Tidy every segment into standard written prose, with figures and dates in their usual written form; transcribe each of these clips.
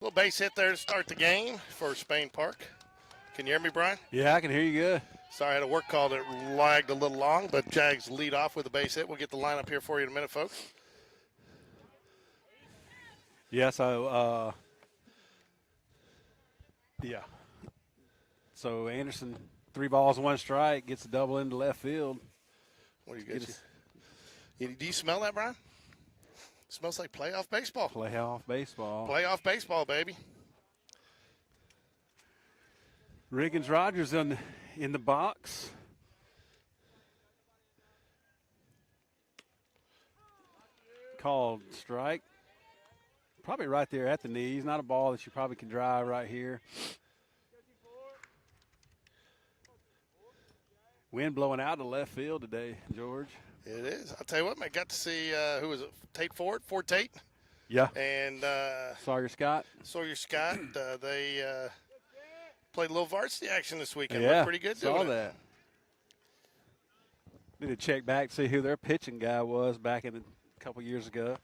Little base hit there to start the game for Spain Park. Can you hear me, Brian? Yeah, I can hear you good. Sorry, I had a work call that lagged a little long, but Jags lead off with a base hit. We'll get the lineup here for you in a minute, folks. Yeah, so, So Anderson, 3 balls, 1 strike, gets a double into left field. What do you get? Do you smell that, Brian? It smells like playoff baseball. Playoff baseball. Playoff baseball, baby. Riggins Rogers in the box. Called strike. Probably right there at the knees. Not a ball that you probably can drive right here. Wind blowing out to left field today, George. It is. I'll tell you what, man. Got to see, who was it? Ford Tate. Yeah. And Sawyer Scott. They played a little varsity action this weekend. Yeah, Looked pretty good doing saw that. Need to check back to see who their pitching guy was back in a couple years ago.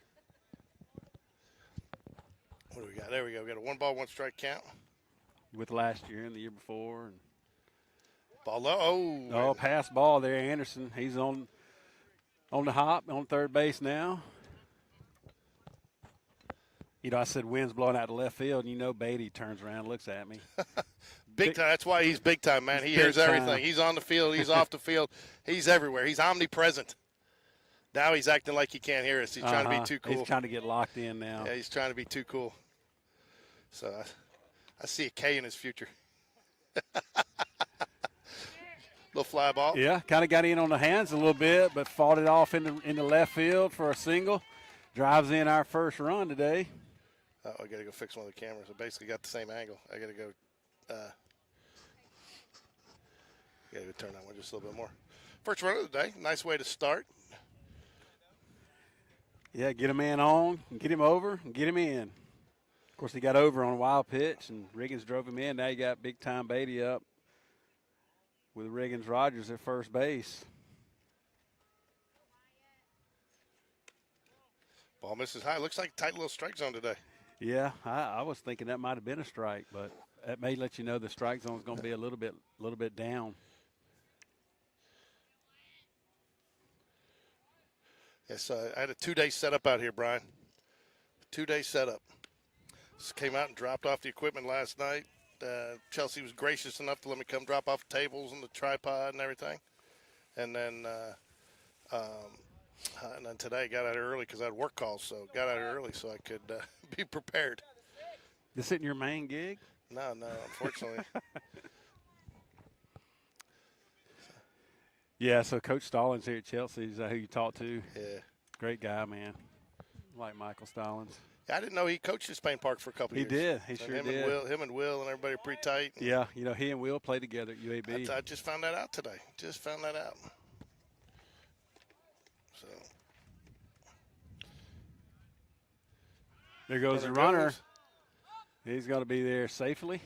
What do we got? There we go. We got a 1 ball, 1 strike count. With last year and the year before. And ball low. Oh, pass ball there, Anderson. He's on the hop, on third base now. You know, I said wind's blowing out to left field, and you know Beatty turns around and looks at me. Big time. That's why he's big time, man. He hears everything. He's on the field. He's off the field. He's everywhere. He's omnipresent. Now he's acting like he can't hear us. He's trying to be too cool. He's trying to get locked in now. Yeah, he's trying to be too cool. So I see a K in his future. Little fly ball. Yeah, kind of got in on the hands a little bit, but fought it off in the left field for a single. Drives in our first run today. Oh, I got to go fix one of the cameras. I basically got the same angle. I got to go. Got to go turn that one just a little bit more. First run of the day. Nice way to start. Yeah, get a man on, get him over, and get him in. Of course, he got over on a wild pitch, and Riggins drove him in. Now you got big-time Beatty up with Riggins Rogers at first base. Ball misses high. Looks like a tight little strike zone today. Yeah, I was thinking that might have been a strike, but that may let you know the strike zone is going to be a little bit down. Yes, I had a 2-day setup out here, Brian. 2-day setup. Just came out and dropped off the equipment last night. Chelsea was gracious enough to let me come drop off the tables and the tripod and everything. And then today I got out early because I had work calls, so got out early so I could be prepared. This isn't your main gig? No, unfortunately. Yeah, so Coach Stallings here at Chelsea, is that who you talked to? Yeah. Great guy, man. Like Michael Stallings. Yeah, I didn't know he coached at Spain Park for a couple years. He did. He sure did. Him and Will and everybody are pretty tight. Yeah, you know, he and Will played together at UAB. I just found that out today. Just found that out. So. There goes the runner. He's going to be there safely.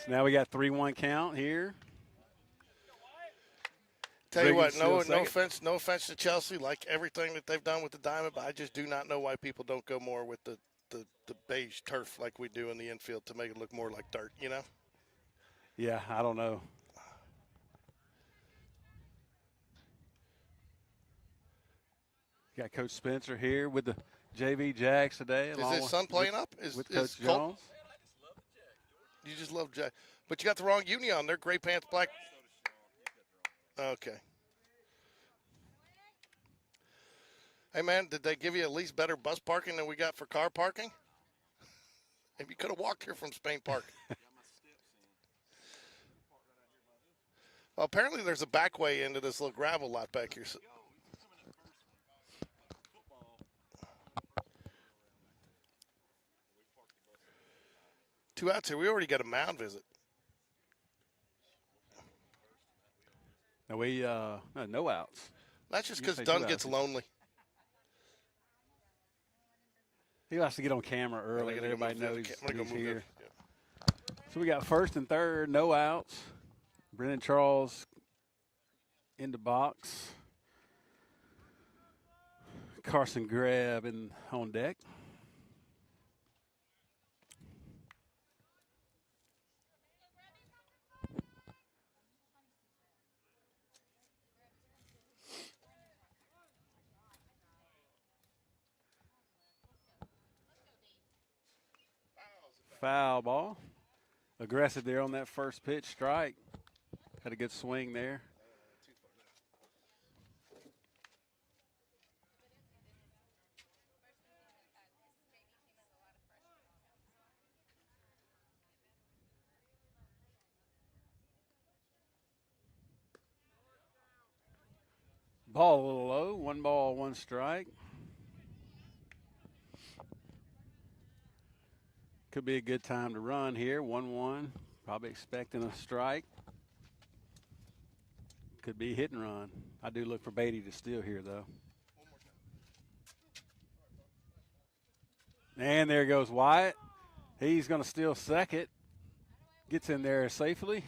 So now we got 3-1 count here. Tell you what, no offense to Chelsea, like everything that they've done with the diamond, but I just do not know why people don't go more with the beige turf like we do in the infield to make it look more like dirt, you know? Yeah, I don't know. Got Coach Spencer here with the JV Jags today. Is his son playing up? With Coach Jones? You just love Jag. But you got the wrong uni on there, gray pants, black. Okay. Hey, man, did they give you at least better bus parking than we got for car parking? Maybe you could have walked here from Spain Park. Well, apparently there's a back way into this little gravel lot back here. 2 outs here. We already got a mound visit. No, no outs. That's just because Dunn gets lonely. He likes to get on camera early and everybody knows he's here. Yeah. So we got first and third, no outs. Brennan Charles in the box. Carson Grab on deck. foul ball. Aggressive there on that first pitch, strike. Had a good swing there. Ball a little low. 1 ball, 1 strike. Could be a good time to run here. 1-1. Probably expecting a strike. Could be hit and run. I do look for Beatty to steal here, though. And there goes Wyatt. He's going to steal second. Gets in there safely.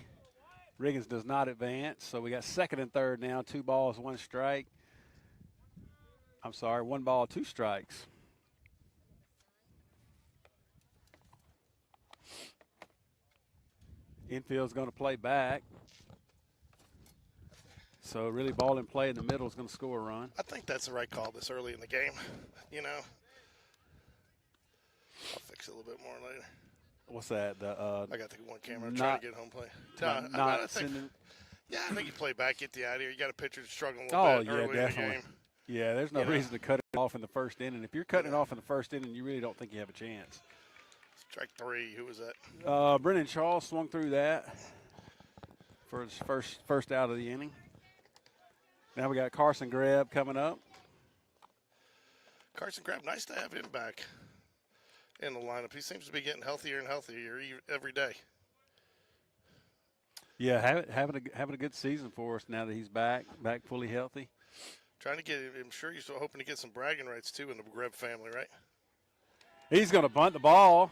Riggins does not advance. So we got second and third now. 2 balls, 1 strike. I'm sorry, 1 ball, 2 strikes. Infield's going to play back. So really ball in play in the middle is going to score a run. I think that's the right call this early in the game. You know, I'll fix it a little bit more later. What's that? I got the one camera. I'm trying to get home play. I think you play back, get the out of here. You got a pitcher that's struggling a little bit early in the game. Yeah, there's no reason to cut it off in the first inning. If you're cutting it off in the first inning, you really don't think you have a chance. Strike 3. Who was that? Brennan Shaw swung through that for his first out of the inning. Now we got Carson Grebb coming up. Carson Grebb, nice to have him back in the lineup. He seems to be getting healthier and healthier every day. Yeah, having a good season for us now that he's back fully healthy. Trying to get, I'm sure he's hoping to get some bragging rights too in the Grebb family, right? He's going to bunt the ball.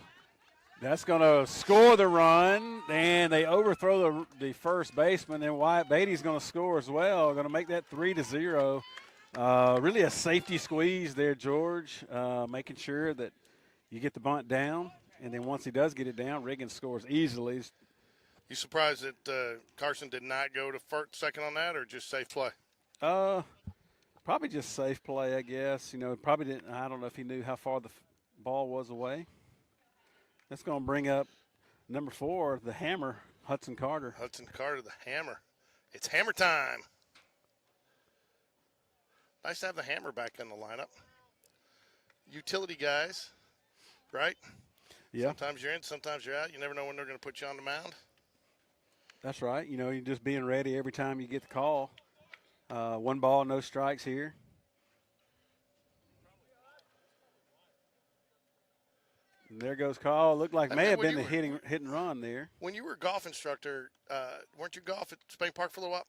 That's going to score the run, and they overthrow the first baseman, and Wyatt Beatty's going to score as well. Going to make that 3-0. Really a safety squeeze there, George, making sure that you get the bunt down, and then once he does get it down, Riggins scores easily. You surprised that Carson did not go to second on that, or just safe play? Probably just safe play, I guess. You know, probably didn't. I don't know if he knew how far the ball was away. That's going to bring up number 4, the hammer, Hudson Carter. Hudson Carter, the hammer. It's hammer time. Nice to have the hammer back in the lineup. Utility guys, right? Yeah. Sometimes you're in, sometimes you're out. You never know when they're going to put you on the mound. That's right. You know, you're just being ready every time you get the call. 1 ball, no strikes here. And there goes call. Looked like may have been the hit and run there. When you were a golf instructor, weren't you golf at Spain Park for a little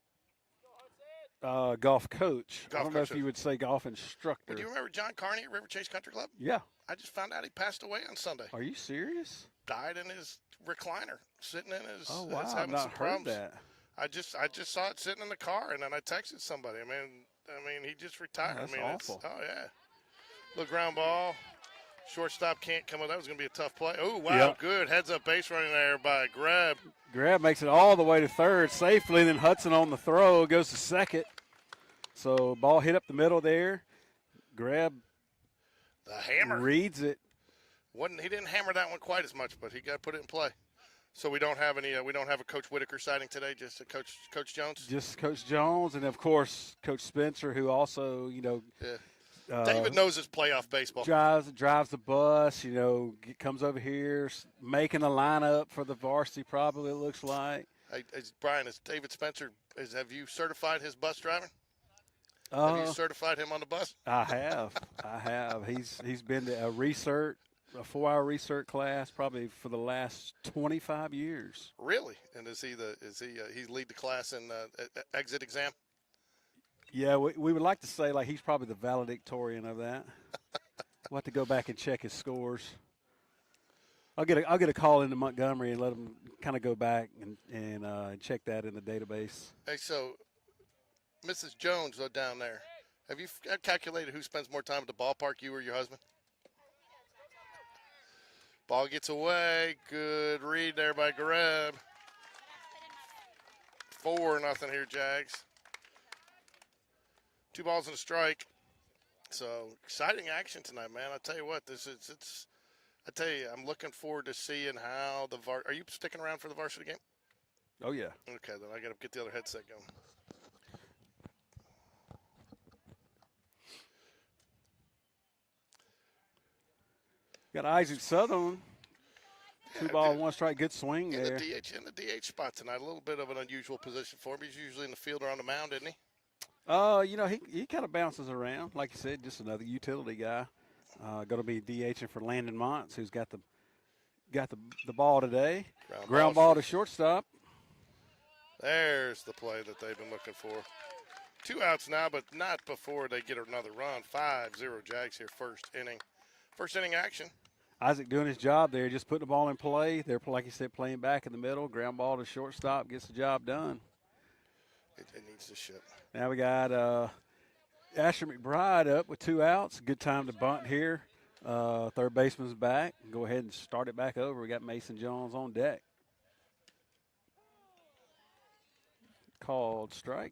while? Golf coach. I don't know if you would say golf instructor. Well, do you remember John Carney at River Chase Country Club? Yeah. I just found out he passed away on Sunday. Are you serious? Died in his recliner, sitting in his. Oh wow! I've not heard that. I just saw it sitting in the car, and then I texted somebody. I mean, he just retired. That's awful. Oh yeah. Little ground ball. Shortstop can't come up. That was going to be a tough play. Oh, wow, yep. Good. Heads-up base running there by Grebb. Grebb makes it all the way to third safely. Then Hudson on the throw goes to second. So ball hit up the middle there. Grebb the hammer reads it. He didn't hammer that one quite as much, but he got to put it in play. So we don't have any. We don't have a Coach Whitaker sighting today. Just a Coach Jones. Just Coach Jones, and of course Coach Spencer, who also Yeah. David knows his playoff baseball. Drives the bus, comes over here, making a lineup for the varsity probably, it looks like. Hey, Brian, is David Spencer, have you certified his bus driving? Have you certified him on the bus? I have. He's been to a 4-hour research class probably for the last 25 years. Really? And is he lead the class in exit exam? Yeah, we would like to say like he's probably the valedictorian of that. We'll have to go back and check his scores. I'll get a call into Montgomery and let him kind of go back and check that in the database. Hey, so Mrs. Jones down there, have you calculated who spends more time at the ballpark, you or your husband? Ball gets away. Good read there by Grebb. 4-0 here, Jags. 2 balls and a strike. So exciting action tonight, man. I tell you what, it's I tell you, I'm looking forward to seeing how are you sticking around for the varsity game? Oh, yeah. Okay, then I got to get the other headset going. Got Isaac Sutherland. Two ball, one strike, good swing there. In the DH spot tonight, a little bit of an unusual position for him. He's usually in the field or on the mound, isn't he? He kind of bounces around. Like you said, just another utility guy. Going to be DHing for Landon Montz, who's got the ball today. Ground ball to shortstop. There's the play that they've been looking for. 2 outs now, but not before they get another run. 5-0 Jags here, first inning action. Isaac doing his job there, just putting the ball in play. They're, like you said, playing back in the middle. Ground ball to shortstop, gets the job done. It needs to ship. Now we got Asher McBride up with 2 outs. Good time to bunt here. Third baseman's back. Go ahead and start it back over. We got Mason Jones on deck. Called strike.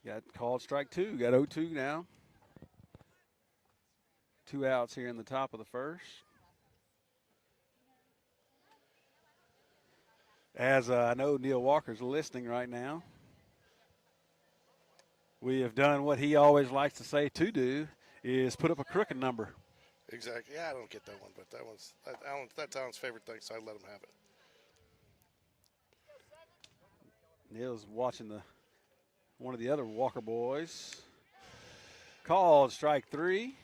Got called strike 2. Got 0-2 now. 2 outs here in the top of the first. As I know Neil Walker's listening right now. We have done what he always likes to say to do, is put up a crooked number. Exactly. Yeah, I don't get that one, but that's Alan's favorite thing, so I let him have it. Neil's watching one of the other Walker boys. Called strike 3.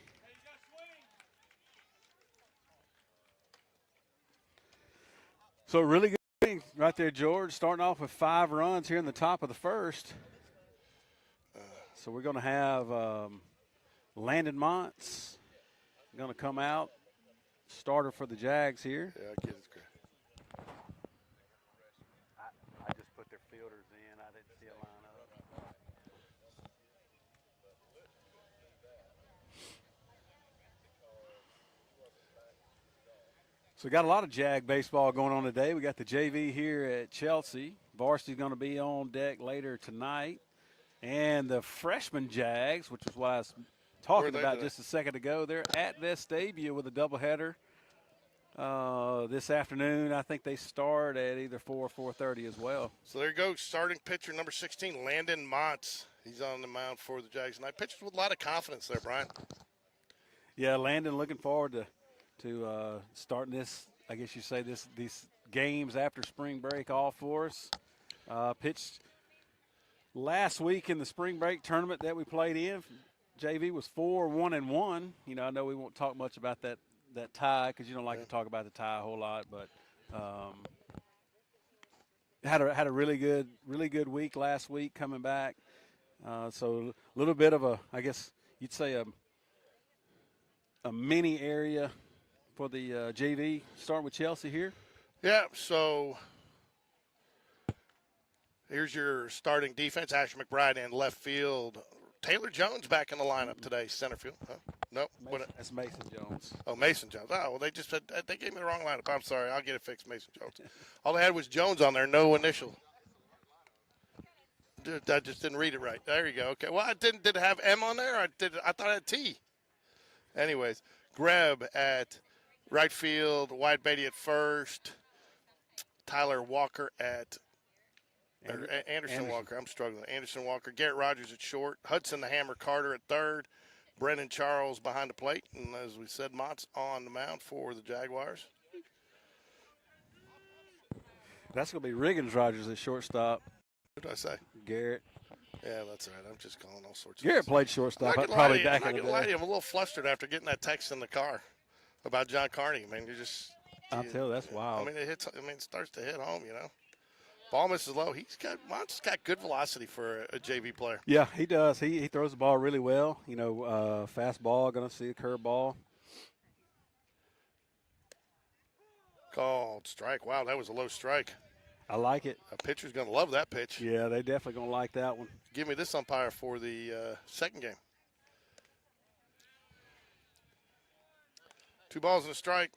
So really good inning right there, George. Starting off with 5 runs here in the top of the first. So we're going to have Landon Montz going to come out, starter for the Jags here. Yeah, I get it. I just put their fielders in. I didn't see a lineup. So we got a lot of Jag baseball going on today. We got the JV here at Chelsea. Varsity's going to be on deck later tonight. And the freshman Jags, which is what I was talking about just a second ago, they're at Vestavia with a doubleheader this afternoon. I think they start at either 4 or 4:30 as well. So there you go, starting pitcher number 16, Landon Montz. He's on the mound for the Jags tonight. Pitches with a lot of confidence there, Brian. Yeah, Landon looking forward to starting this, I guess you say, these games after spring break off for us. Pitched last week in the spring break tournament that we played in. JV was 4-1-1. I know we won't talk much about that tie because you don't like to talk about the tie a whole lot, but had a really good week last week coming back. So a little bit of I guess you'd say a mini area for the JV, starting with Chelsea here. Yeah, so here's your starting defense. Asher McBride in left field. Taylor Jones back in the lineup today, center field. Huh? Nope. That's Mason Jones. Oh, Mason Jones. Oh, well, they gave me the wrong lineup. I'm sorry. I'll get it fixed, Mason Jones. All they had was Jones on there, no initial. I just didn't read it right. There you go. Okay. Well, did it have M on there? I thought it had T. Anyways, Greb at right field, Wyatt Beatty at first, Tyler Walker at Anderson Walker. I'm struggling. Anderson Walker, Garrett Rogers at short, Hudson the Hammer Carter at third, Brennan Charles behind the plate, and as we said, Mott's on the mound for the Jaguars. That's going to be Riggins Rogers at shortstop. What did I say? Garrett. Yeah, that's all right. I'm just calling all sorts of Garrett things. played shortstop probably back in the day. I'm a little flustered after getting that text in the car about John Carney. I mean, I'll tell you, that's wild. I mean, it starts to hit home, Ball misses low. Mott's got good velocity for a JV player. Yeah, he does. He throws the ball really well. Fast ball, going to see a curve ball. Called strike. Wow, that was a low strike. I like it. A pitcher's going to love that pitch. Yeah, they definitely going to like that one. Give me this umpire for the second game. 2 balls and a strike.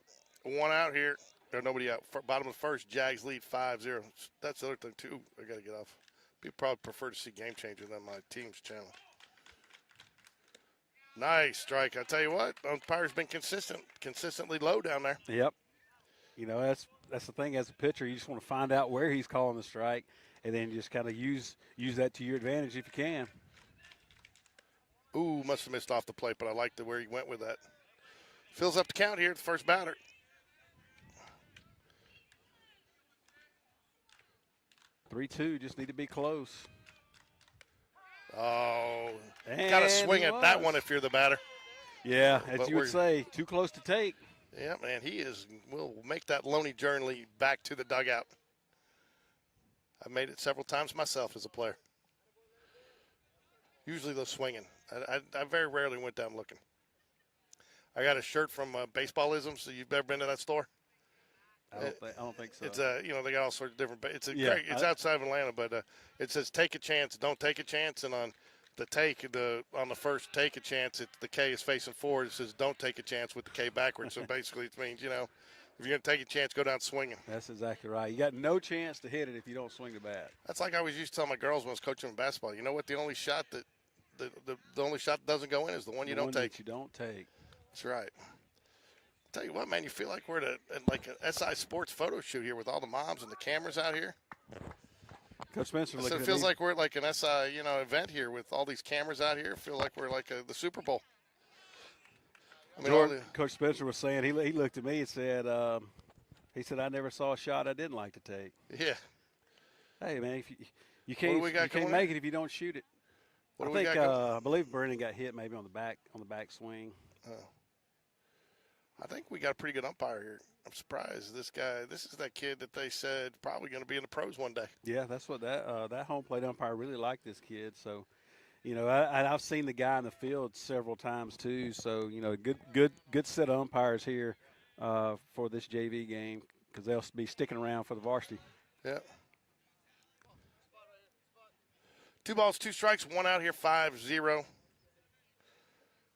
1 out here. There's nobody out. Bottom of the first, Jags lead 5-0. That's the other thing, too. I got to get off. People probably prefer to see Game Changer than my team's channel. Nice strike. I tell you what, umpire's been consistently low down there. Yep. You know, that's the thing as a pitcher. You just want to find out where he's calling the strike and then just kind of use that to your advantage if you can. Ooh, must have missed off the plate, but I liked where he went with that. Fills up the count here, the first batter. Three-two, just need to be close. Oh, got to swing at that one if you're the batter. Yeah, as you would say, too close to take. Yeah, man, will make that lonely journey back to the dugout. I've made it several times myself as a player. Usually those swinging. I very rarely went down looking. I got a shirt from Baseballism, so you've ever been to that store? I don't think so. It's they got all sorts of different. It's great. It's outside of Atlanta, but it says "Take a chance, don't take a chance," and on the first "Take a chance," the K is facing forward. It says "Don't take a chance" with the K backwards. So basically, it means if you're gonna take a chance, go down swinging. That's exactly right. You got no chance to hit it if you don't swing the bat. That's like I always used to tell my girls when I was coaching them basketball. You know what? The only shot that the only shot that doesn't go in is the one you don't take. That you don't take. That's right. Tell you what, man, you feel like we're at like an SI Sports photo shoot here with all the moms and the cameras out here. Coach Spencer, So it feels like we're at like an SI, event here with all these cameras out here. Feel like we're like the Super Bowl. I mean, Coach Spencer was saying he looked at me and said, I never saw a shot I didn't like to take. Yeah. Hey man, if you can't make it if you don't shoot it. I believe Brennan got hit maybe on the back swing. Oh. I think we got a pretty good umpire here. I'm surprised. This is that kid that they said probably going to be in the pros one day. Yeah, that's what that home plate umpire really liked this kid. So, I've seen the guy in the field several times too. So, good set of umpires here for this JV game because they'll be sticking around for the varsity. Yeah. 2 balls, 2 strikes, 1 out here, 5-0.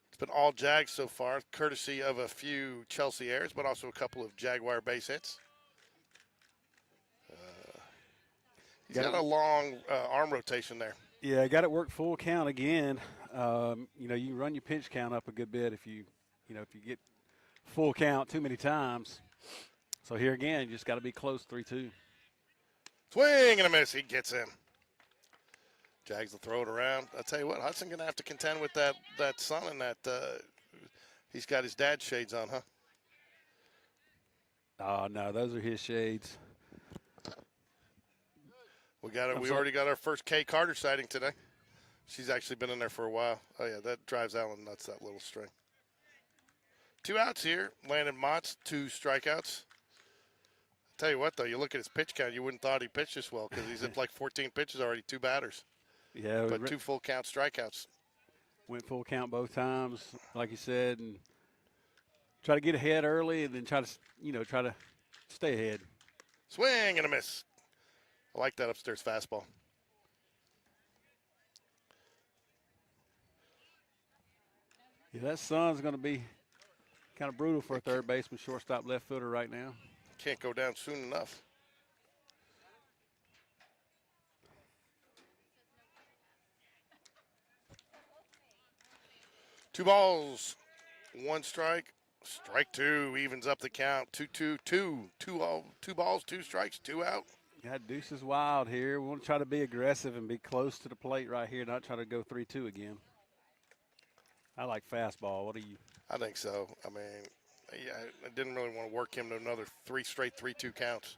It's been all Jags so far, courtesy of a few Chelsea errors, but also a couple of Jaguar base hits. He's got a long arm rotation there. Yeah, I got it worked full count again. You run your pitch count up a good bit if you get full count too many times. So here again, you just got to be close 3-2. Swing and a miss. He gets in. Jags will throw it around. I'll tell you what, Hudson going to have to contend with that son and that he's got his dad's shades on, huh? Oh, no, those are his shades. We already got our first Kay Carter sighting today. She's actually been in there for a while. Oh, yeah, that drives Alan nuts, that little string. 2 outs here. Landon Mott's 2 strikeouts. I'll tell you what, though, you look at his pitch count, you wouldn't thought he pitched this well because he's at like 14 pitches already, 2 batters. Yeah, but 2 full count strikeouts. Went full count both times, like you said, and try to get ahead early, and then try to stay ahead. Swing and a miss. I like that upstairs fastball. Yeah, that sun's going to be kind of brutal for a third baseman, shortstop, left footer right now. Can't go down soon enough. Two balls, 1 strike. Strike 2 evens up the count. 2-2-2. 2 balls, 2 strikes, 2 out. Yeah, deuce is wild here. We want to try to be aggressive and be close to the plate right here, not try to go 3-2 again. I like fastball. What do you? I think so. I mean, yeah, I didn't really want to work him to another 3 straight 3-2 counts.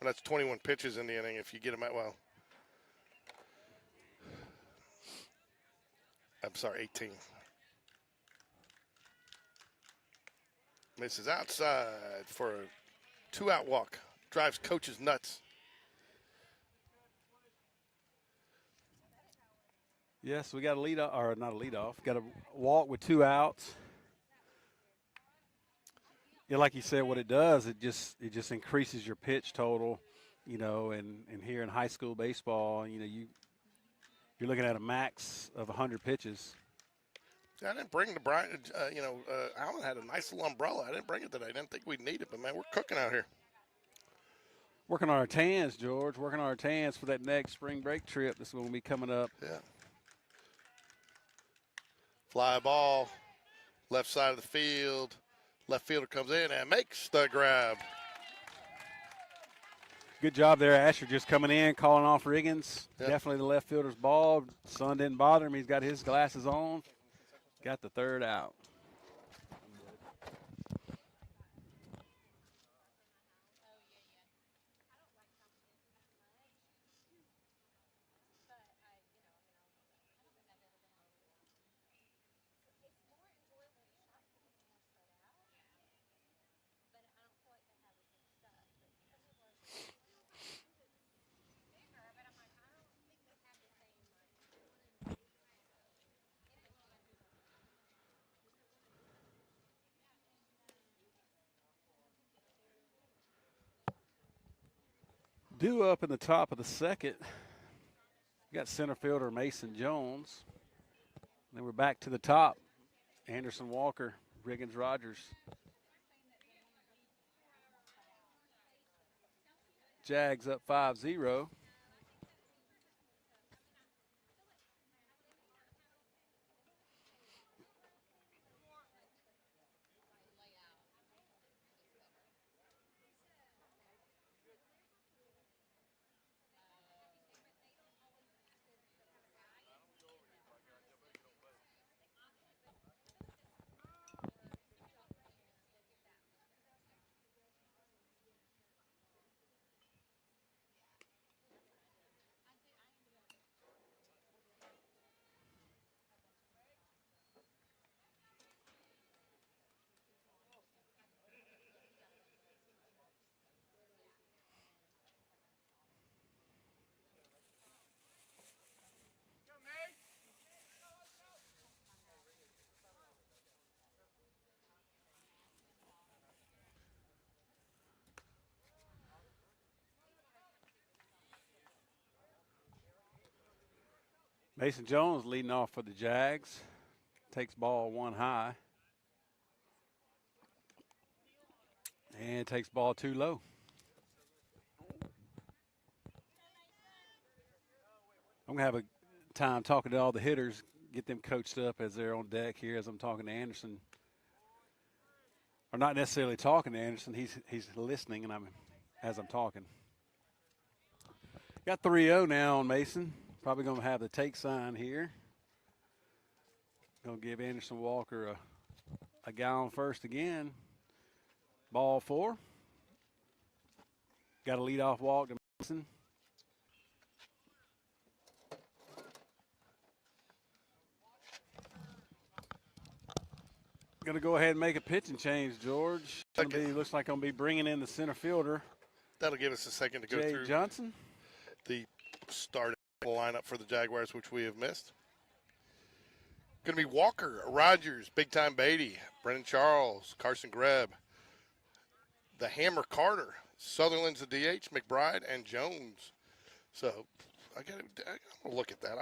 But that's 21 pitches in the inning if you get him at, well, I'm sorry, 18. Misses outside for a 2-out walk. Drives coaches nuts. Yes, we got a lead off, or not a lead off. Got a walk with 2 outs. Yeah, like you said, what it does, it just increases your pitch total, and here in high school baseball, you're looking at a max of 100 pitches. I didn't bring the Brian. Alan had a nice little umbrella. I didn't bring it today. I didn't think we'd need it, but man, we're cooking out here. Working on our tans, George. Working on our tans for that next spring break trip that's going to be coming up. Yeah. Fly ball, left side of the field. Left fielder comes in and makes the grab. Good job there, Asher, just coming in, calling off Riggins. Yep. Definitely the left fielder's ball. Sun didn't bother him. He's got his glasses on. Got the third out. Due up in the top of the second. Got center fielder Mason Jones. Then we're back to the top. Anderson Walker, Riggins Rogers. Jags up 5-0. Mason Jones leading off for the Jags. Takes ball one high. And takes ball too low. I'm going to have a time talking to all the hitters, get them coached up as they're on deck here as I'm talking to Anderson. Or not necessarily talking to Anderson, he's listening and as I'm talking. Got 3-0 now on Mason. Probably going to have the take sign here. Going to give Anderson Walker a guy on first again. Ball 4. Got a leadoff walk to Mason. Going to go ahead and make a pitching change, George. Looks like I'm going to be bringing in the center fielder. That'll give us a second to go Jay through Johnson. the starting lineup for the Jaguars, which we have missed. Going to be Walker, Rogers, Big Time Beatty, Brennan Charles, Carson Greb, the Hammer Carter, Sutherland's the DH, McBride, and Jones. So I'm going to look at that.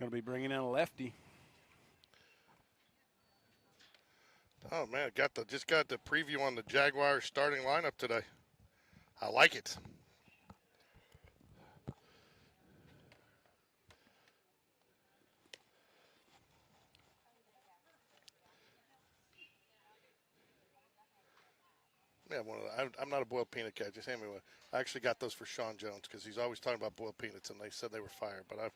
Going to be bringing in a lefty. Oh man, just got the preview on the Jaguars starting lineup today. I like it. Yeah, I'm not a boiled peanut guy. Just hand me one. I actually got those for Sean Jones because he's always talking about boiled peanuts, and they said they were fire. But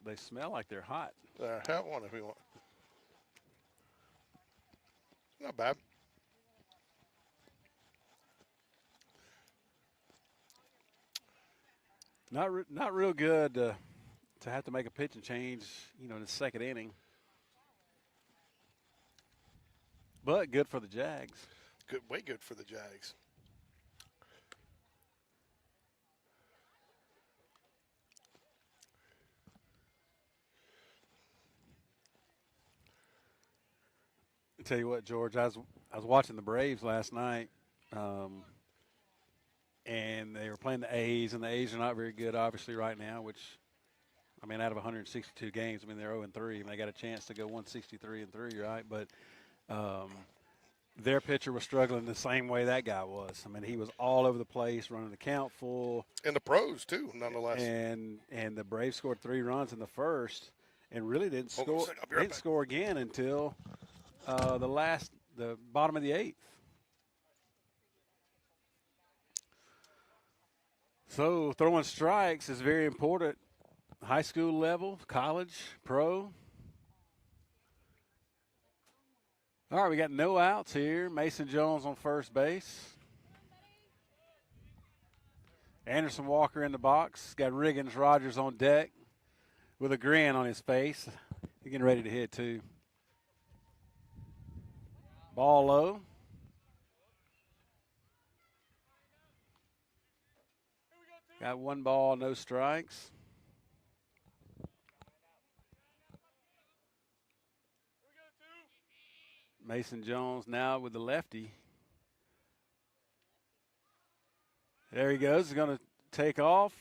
they smell like they're hot. Have one if you want. Not bad. Not real good to have to make a pitching change, in the second inning. But good for the Jags. Good, way good for the Jags. I tell you what, George, I was watching the Braves last night, and they were playing the A's, and the A's are not very good, obviously, right now, which I mean, out of 162 games, I mean, they're 0-3. They got a chance to go 163-3, right? But their pitcher was struggling the same way that guy was. I mean, he was all over the place, running the count full. And the pros, too, nonetheless. And the Braves scored 3 runs in the first and really didn't score. Didn't score again until the bottom of the 8th. So throwing strikes is very important. High school level, college, pro. All right, we got no outs here. Mason Jones on first base. Anderson Walker in the box. Got Riggins Rogers on deck with a grin on his face. He's getting ready to hit, too. Ball low. Got 1 ball, no strikes. Mason Jones now with the lefty. There he goes. He's going to take off.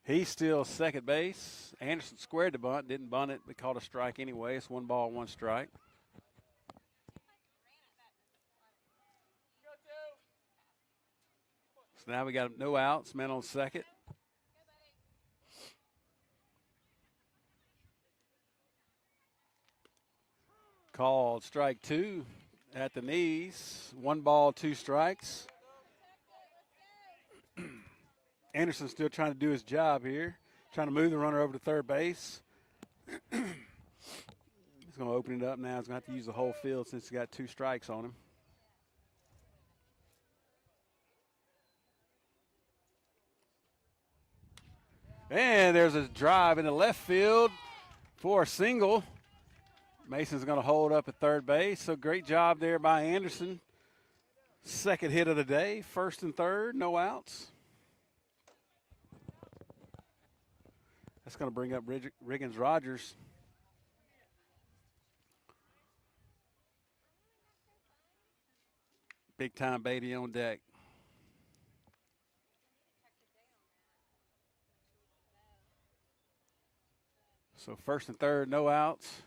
He's still second base. Anderson squared the bunt, didn't bunt it, but caught a strike anyway. It's 1 ball, 1 strike. So now we got no outs, men on second. Called strike 2 at the knees. 1 ball, 2 strikes. Anderson's still trying to do his job here, trying to move the runner over to third base. He's going to open it up now. He's going to have to use the whole field since he's got 2 strikes on him. And there's a drive in the left field for a single. Mason's going to hold up at third base. So great job there by Anderson. Second hit of the day, first and third, no outs. That's going to bring up Riggins Rogers. Big time Beatty on deck. So first and third, no outs.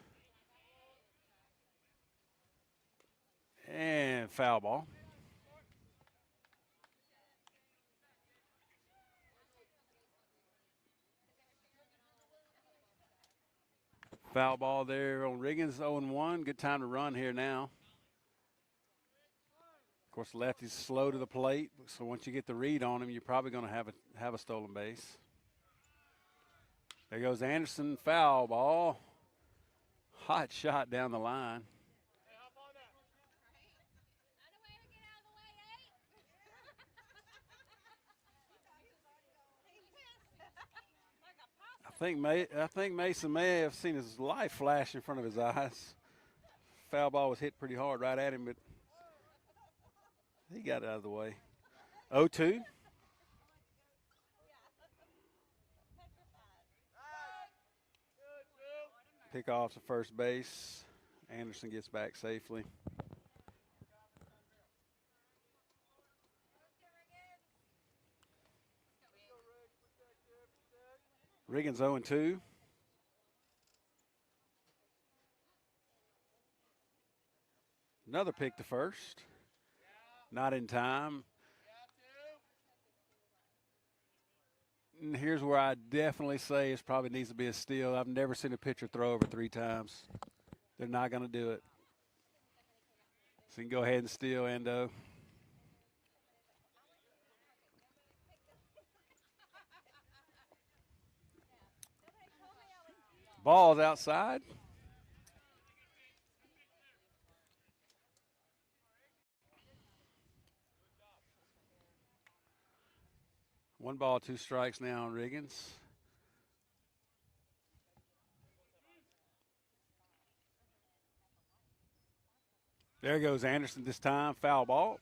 And foul ball. Foul ball there on Riggins, 0-1. Good time to run here now. Of course, lefty's slow to the plate, so once you get the read on him, you're probably going to have a stolen base. There goes Anderson, foul ball. Hot shot down the line. I think Mason may have seen his life flash in front of his eyes. Foul ball was hit pretty hard right at him, but he got it out of the way. 0-2. Pick off to first base. Anderson gets back safely. Riggins 0-2. Another pick to first. Not in time. And here's where I definitely say it probably needs to be a steal. I've never seen a pitcher throw over 3 times. They're not going to do it. So you can go ahead and steal, Endo. Ball's outside. One ball, 2 strikes now on Riggins. There goes Anderson this time, foul ball.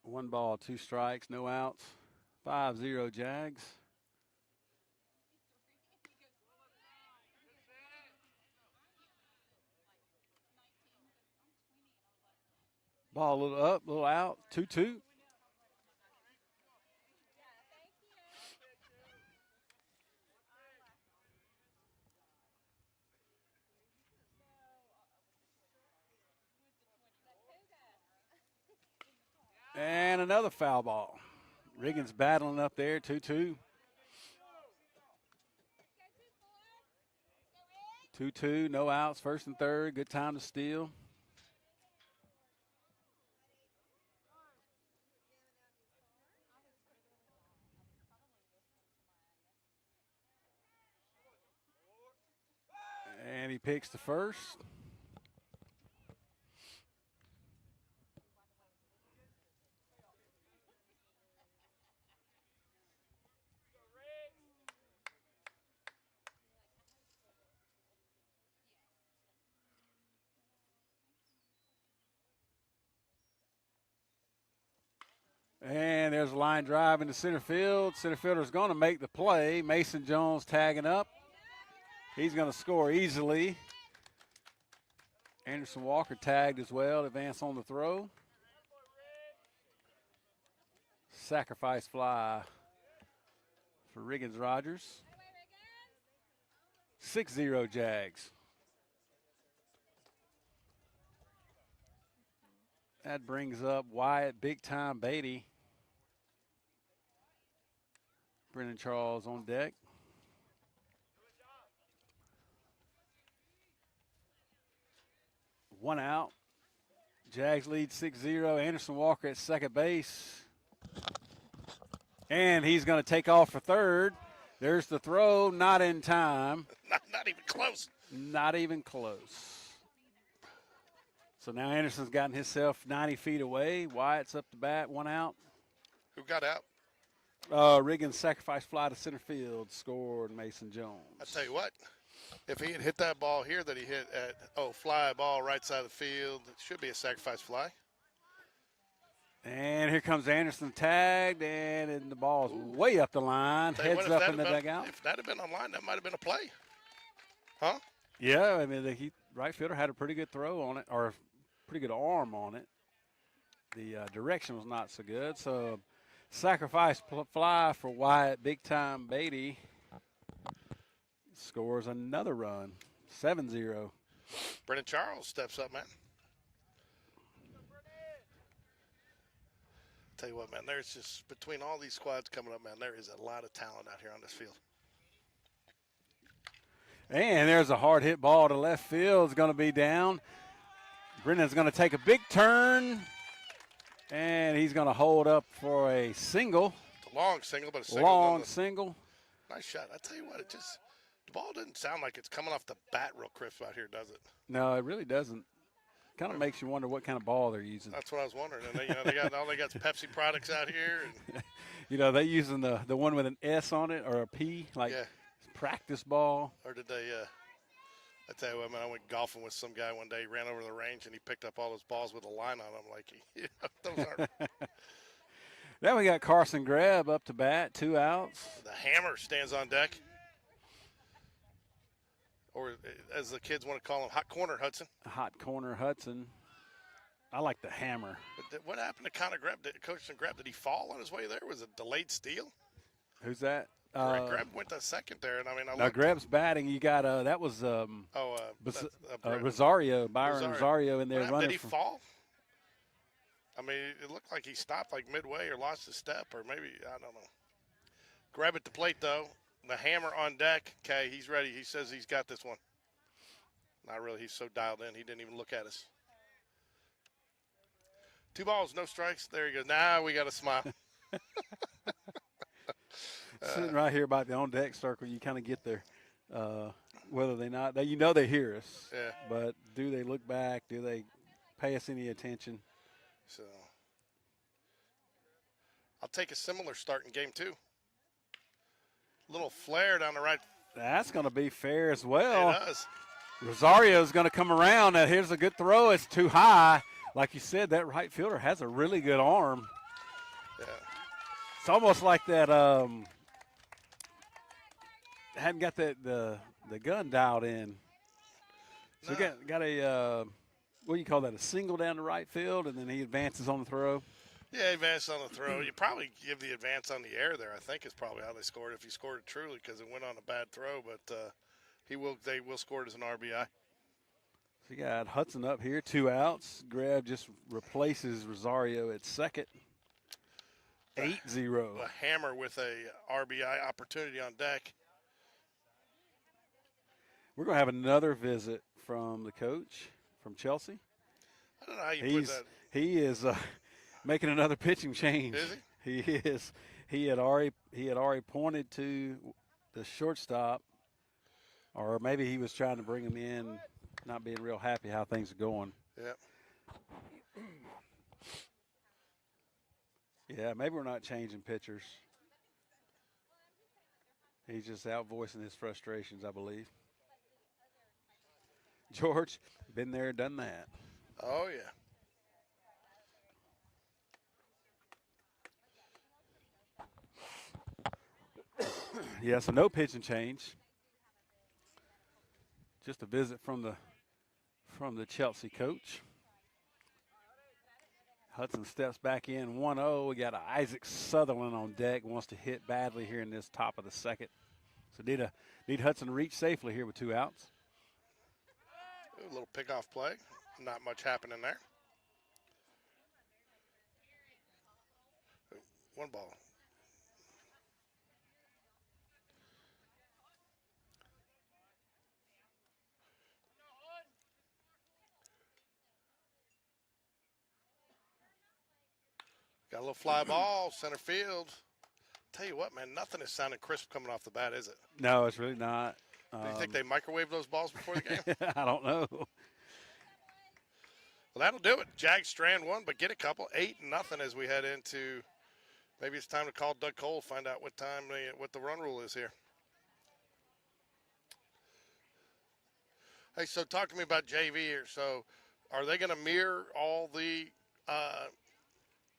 1 ball, 2 strikes, no outs. 5-0 Jags. Ball a little up, a little out. 2-2. And another foul ball. Riggins battling up there, 2-2. 2-2, no outs, first and third. Good time to steal. And he picks the first. And there's a line drive into center field. Center fielder's going to make the play. Mason Jones tagging up. He's going to score easily. Anderson Walker tagged as well. Advance on the throw. Sacrifice fly for Riggins Rogers. 6-0 Jags. That brings up Wyatt Big Time Beatty. Brennan Charles on deck. One out. Jags lead 6-0. Anderson Walker at second base. And he's going to take off for third. There's the throw, not in time. Not even close. Not even close. So now Anderson's gotten himself 90 feet away. Wyatt's up to bat, one out. Who got out? Riggins sacrifice fly to center field, scored Mason Jones. I tell you what, if he had hit that ball here that he hit at, fly ball right side of the field, it should be a sacrifice fly. And here comes Anderson tagged, and the ball's way up the line, heads up in the dugout. If that had been on line, that might have been a play. Huh? Yeah, I mean, the right fielder had a pretty good throw on it, or pretty good arm on it. The direction was not so good. So sacrifice fly for Wyatt Big Time Beatty. Scores another run, 7-0. Brennan Charles steps up, man. Tell you what, man, there's just, between all these squads coming up, man, there is a lot of talent out here on this field. And there's a hard hit ball to left field. It's going to be down. Brennan's going to take a big turn, and he's going to hold up for a single. It's a long single, but a single. Long single. Nice shot. I tell you what, the ball doesn't sound like it's coming off the bat real crisp out here, does it? No, it really doesn't. Kind of makes you wonder what kind of ball they're using. That's what I was wondering. And they got Pepsi products out here. And they're using the one with an S on it or a P, like practice ball. Or did they? I tell you what, man, I went golfing with some guy one day. He ran over the range and he picked up all those balls with a line on them. Like, those aren't. Then we got Carson Grebb up to bat, 2 outs. The hammer stands on deck. Or as the kids want to call him, Hot Corner Hudson. Hot Corner Hudson. I like the hammer. But what happened to Connor Grebb? Coach Grebb, did he fall on his way there? Was it delayed steal? Who's that? Grebb went to second there, and I mean, now Grebb's batting. You got that was Rosario, Byron Rosario in there Grebb, running. Did he fall? I mean, it looked like he stopped like midway or lost his step, or maybe I don't know. Grebb at the plate though. The hammer on deck. Okay, he's ready. He says he's got this one. Not really. He's so dialed in, he didn't even look at us. 2 balls, no strikes. There he goes. Now we got a smile. Sitting right here by the on-deck circle, you kind of get there. Whether they not, they hear us. Yeah. But do they look back? Do they pay us any attention? So I'll take a similar start in game 2. Little flare down the right. That's going to be fair as well. It does. Rosario's going to come around. Now here's a good throw. It's too high. Like you said, that right fielder has a really good arm. Yeah. It's almost like that. Hadn't got the gun dialed in. So No. got a what do you call that? A single down the right field, and then he advances on the throw. Yeah, advance on the throw. You probably give the advance on the air there. I think is probably how they scored. If he scored it truly, because it went on a bad throw, but they will score it as an RBI. So you got Hudson up here, 2 outs. Grab just replaces Rosario at second. 8-0. A hammer with a RBI opportunity on deck. We're going to have another visit from the coach from Chelsea. I don't know how you put that. He is making another pitching change. Is he? He is. He had already pointed to the shortstop, or maybe he was trying to bring him in, not being real happy how things are going. Yep. Yeah, maybe we're not changing pitchers. He's just out voicing his frustrations, I believe. George, been there, done that. Oh, yeah. Yeah, so no pitching change. Just a visit from the Chelsea coach. Hudson steps back in 1-0. We got Isaac Sutherland on deck, wants to hit badly here in this top of the second. So need Hudson to reach safely here with 2 outs. A little pickoff play. Not much happening there. 1 ball. Got a little fly ball, center field. Tell you what, man, nothing is sounding crisp coming off the bat, is it? No, it's really not. Do you think they microwaved those balls before the game? I don't know. Well, that'll do it. Jags strand 1, but get a couple. 8-0 as we head into. Maybe it's time to call Doug Cole, find out what the run rule is here. Hey, so talk to me about JV here. So, are they going to mirror all the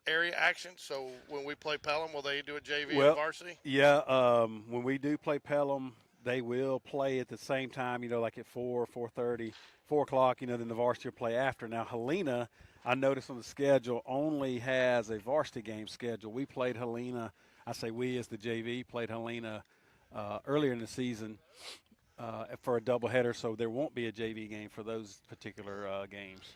area action? So when we play Pelham, will they do a JV and varsity? Yeah, when we do play Pelham, they will play at the same time, like at 4:30, 4 o'clock, then the varsity will play after. Now, Helena, I noticed on the schedule, only has a varsity game schedule. We played Helena, I say we as the JV, played Helena earlier in the season for a doubleheader, so there won't be a JV game for those particular games.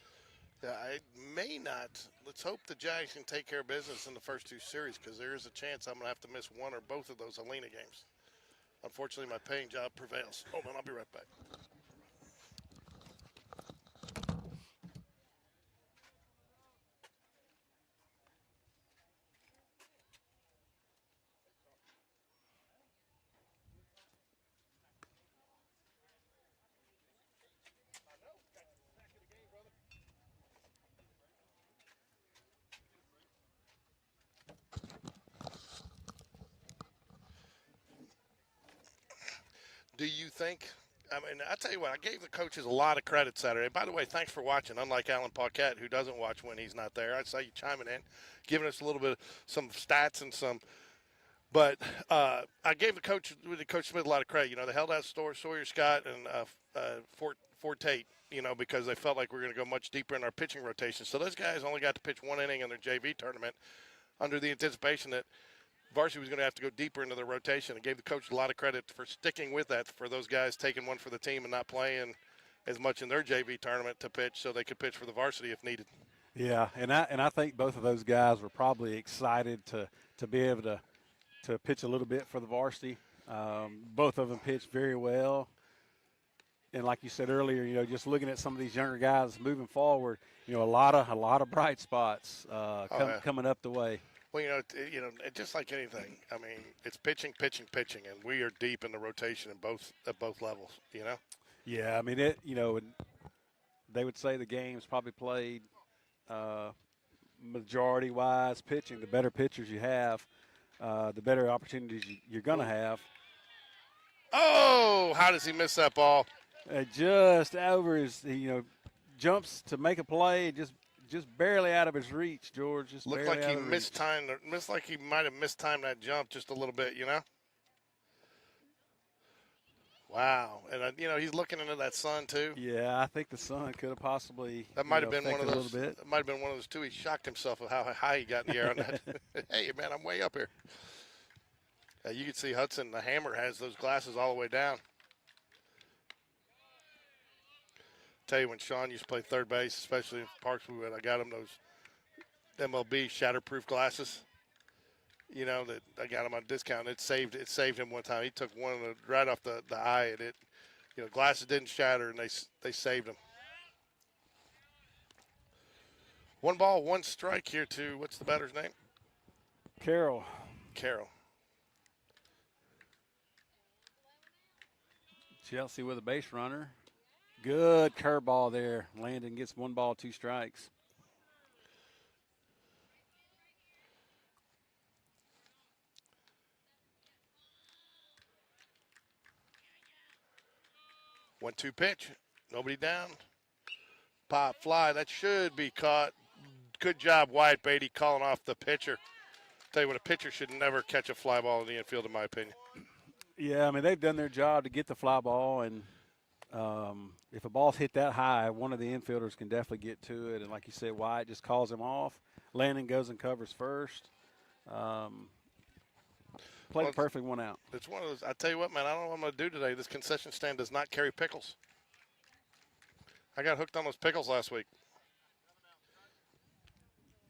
Yeah, I may not. Let's hope the Jags can take care of business in the first 2 series, because there is a chance I'm going to have to miss one or both of those Helena games. Unfortunately, my paying job prevails. Hold on, I'll be right back. Do you think, I tell you what, I gave the coaches a lot of credit Saturday. By the way, thanks for watching. Unlike Alan Paquette, who doesn't watch when he's not there, I saw you chiming in, giving us a little bit of some stats and some. But I gave Coach Smith a lot of credit. They held out Sawyer Scott and Fort Tate, because they felt like we were going to go much deeper in our pitching rotation. So those guys only got to pitch 1 inning in their JV tournament under the anticipation that varsity was going to have to go deeper into the rotation, and gave the coach a lot of credit for sticking with that, for those guys taking one for the team and not playing as much in their JV tournament to pitch so they could pitch for the varsity if needed. Yeah, and I think both of those guys were probably excited to be able to pitch a little bit for the varsity. Both of them pitched very well. And like you said earlier, just looking at some of these younger guys moving forward, a lot of bright spots coming up the way. Well, just like anything, it's pitching, and we are deep in the rotation at both levels. Yeah, they would say the game's probably played majority-wise pitching. The better pitchers you have, the better opportunities you're going to have. Oh, how does he miss that ball? Just over his, jumps to make a play, just just barely out of his reach, George. Just Looked barely like he out of reach. missed like he might have mistimed that jump just a little bit, you know? Wow. And, he's looking into that sun, too. Yeah, I think the sun could have possibly That might have been one of affected those. A little bit. That might have been one of those, too. He shocked himself with how high he got in the air on that. Hey, man, I'm way up here. You can see Hudson, the hammer, has those glasses all the way down. Tell you, when Sean used to play third base, especially in parks we went, I got him those MLB shatterproof glasses. That I got him on discount. It saved him one time. He took one right off the eye, and it, glasses didn't shatter, and they saved him. 1 ball, 1 strike here to, what's the batter's name? Carroll. Chelsea with a base runner. Good curveball there. Landon gets 1 ball, 2 strikes. One-two pitch. Nobody down. Pop fly. That should be caught. Good job, Wyatt Beatty, calling off the pitcher. Tell you what, a pitcher should never catch a fly ball in the infield, in my opinion. Yeah, I mean, they've done their job to get the fly ball, and if a ball's hit that high, one of the infielders can definitely get to it. And like you said, Wyatt just calls him off. Landon goes and covers first. Played a perfect 1 out. It's one of those. I tell you what, man, I don't know what I'm going to do today. This concession stand does not carry pickles. I got hooked on those pickles last week.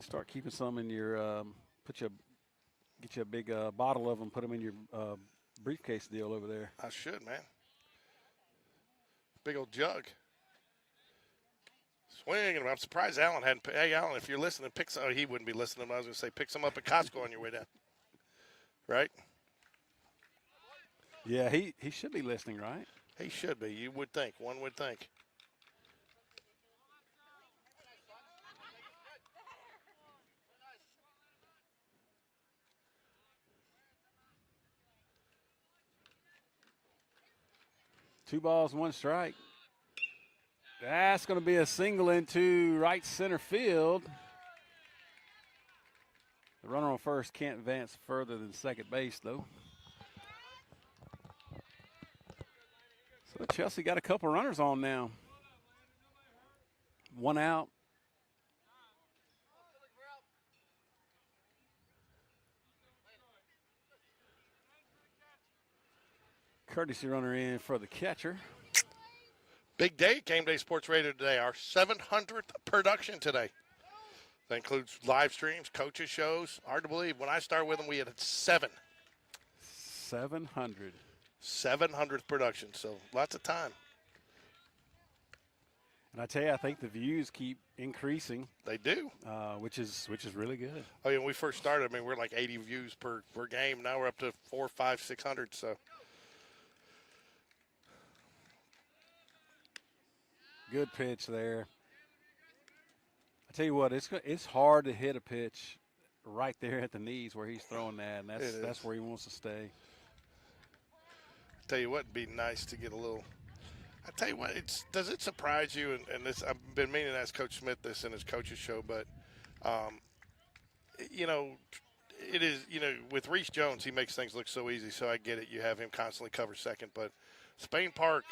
Start keeping some in your get you a big bottle of them, put them in your briefcase deal over there. I should, man. Big old jug. Swinging. I'm surprised Alan hadn't. Hey, Alan, if you're listening, pick some. Oh, he wouldn't be listening. I was going to say pick some up at Costco on your way down. Right? Yeah, he should be listening, right? He should be. You would think. One would think. Two balls, 1 strike. That's going to be a single into right center field. The runner on first can't advance further than second base, though. So Chelsea got a couple runners on now. 1 out. Courtesy runner in for the catcher. Big day at GameDay Sports Radio today. Our 700th production today. That includes live streams, coaches shows. Hard to believe. When I started with them, we had 7. 700. 700th production, so lots of time. And I tell you, I think the views keep increasing. They do. Which is really good. Oh, yeah, when we first started, I mean, we're like 80 views per game. Now we're up to 400, 500, 600, so. Good pitch there. I tell you what, it's hard to hit a pitch right there at the knees where he's throwing that, and that's where he wants to stay. Tell you what, it'd be nice to get a little. I tell you what, does it surprise you? And this, I've been meaning to ask Coach Smith this in his coach's show, but it is. With Reese Jones, he makes things look so easy. So I get it. You have him constantly cover second, but Spain Park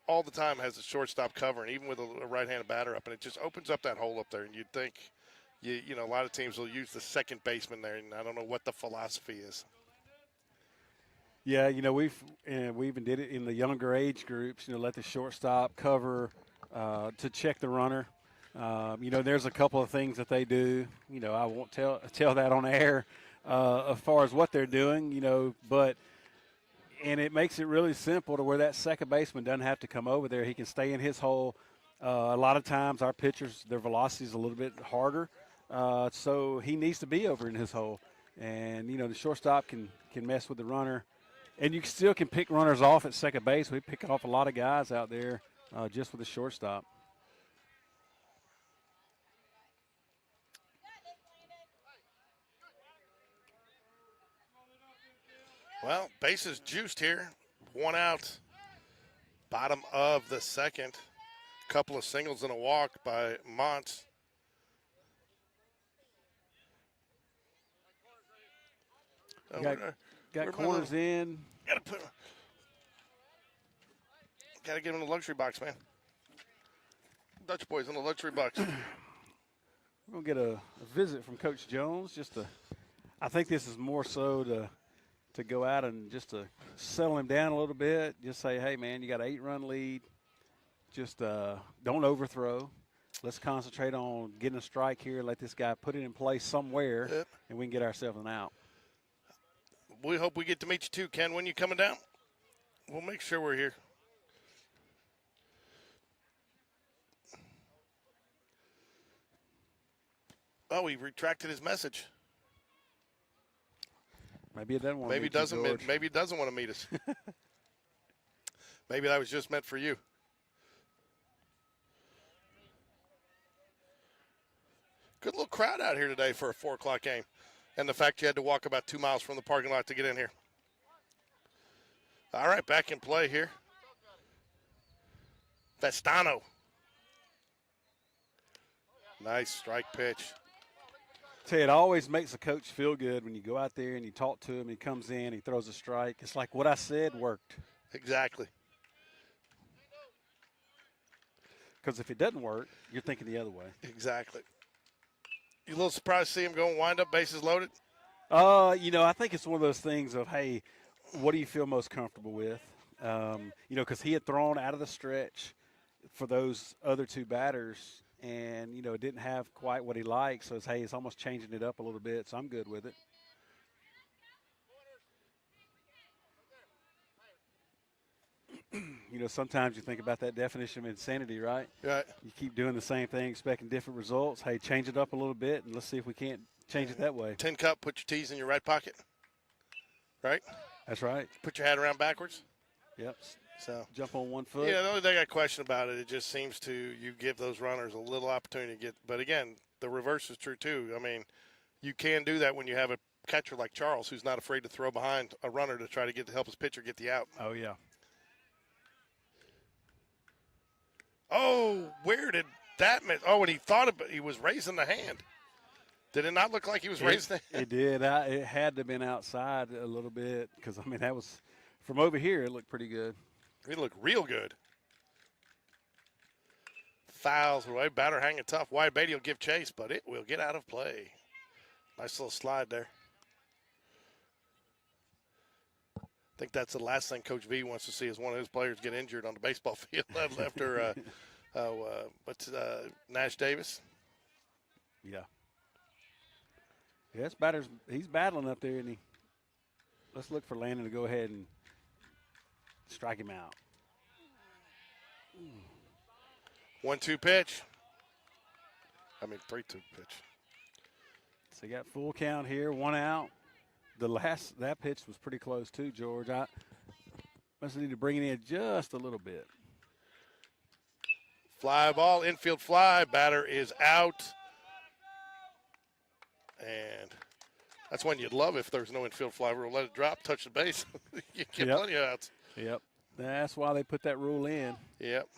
all the time has a shortstop covering, even with a right-handed batter up, and it just opens up that hole up there. And you'd think, a lot of teams will use the second baseman there, and I don't know what the philosophy is. Yeah, we even did it in the younger age groups. Let the shortstop cover to check the runner. There's a couple of things that they do. I won't tell that on air as far as what they're doing. But it makes it really simple to where that second baseman doesn't have to come over there. He can stay in his hole. A lot of times our pitchers, their velocity is a little bit harder, so he needs to be over in his hole. And the shortstop can mess with the runner. And you still can pick runners off at second base. We pick off a lot of guys out there just with the shortstop. Well, bases juiced here. 1 out, bottom of the second. Couple of singles and a walk by Montz. Got corners in. Gotta get him in the luxury box, man. Dutch boys in the luxury box. We're going to get a visit from Coach Jones. I think this is more so to go out and just to settle him down a little bit. Just say, hey, man, you got an 8-run lead. Just don't overthrow. Let's concentrate on getting a strike here. Let this guy put it in place somewhere, and we can get ourselves an out. We hope we get to meet you too, Ken, when you coming down. We'll make sure we're here. Oh, he retracted his message. Maybe it doesn't want to maybe meet doesn't you, George. Maybe it doesn't want to meet us. Maybe that was just meant for you. Good little crowd out here today for a 4 o'clock game. And the fact you had to walk about 2 miles from the parking lot to get in here. All right, back in play here. Vestano. Nice strike pitch. Tell you, it always makes a coach feel good when you go out there and you talk to him, he comes in, he throws a strike. It's like what I said worked. Exactly. Because if it doesn't work, you're thinking the other way. Exactly. You a little surprised to see him go and wind up bases loaded? I think it's one of those things of, hey, what do you feel most comfortable with? Because he had thrown out of the stretch for those other 2 batters and, didn't have quite what he liked. So it's almost changing it up a little bit, so I'm good with it. Sometimes you think about that definition of insanity, right? Right. You keep doing the same thing, expecting different results. Hey, change it up a little bit, and let's see if we can't change it that way. Tin cup, put your tees in your right pocket. Right? That's right. Put your hat around backwards. Yep. So jump on 1 foot. Yeah, the only thing I question about it just seems to you give those runners a little opportunity to get. But again, the reverse is true too. I mean, you can do that when you have a catcher like Charles, who's not afraid to throw behind a runner to try to help his pitcher get the out. Oh yeah. Oh, where did that miss? Oh, and he thought he was raising the hand. Did it not look like he was raising the hand? It did. It had to have been outside a little bit because, that was from over here, it looked pretty good. It looked real good. Fouls away. Batter hanging tough. Wide Beatty will give chase, but it will get out of play. Nice little slide there. I think that's the last thing Coach V wants to see is one of his players get injured on the baseball field after Nash Davis. Yeah. Yeah, he's battling up there, and let's look for Landon to go ahead and strike him out. 1-2 pitch. 3-2 pitch. So you got full count here, 1 out. That pitch was pretty close too, George. I must need to bring it in just a little bit. Fly ball, infield fly. Batter is out. And that's when you'd love if there's no infield fly rule. Let it drop, touch the base. You get plenty of outs. Yep. That's why they put that rule in. Yep.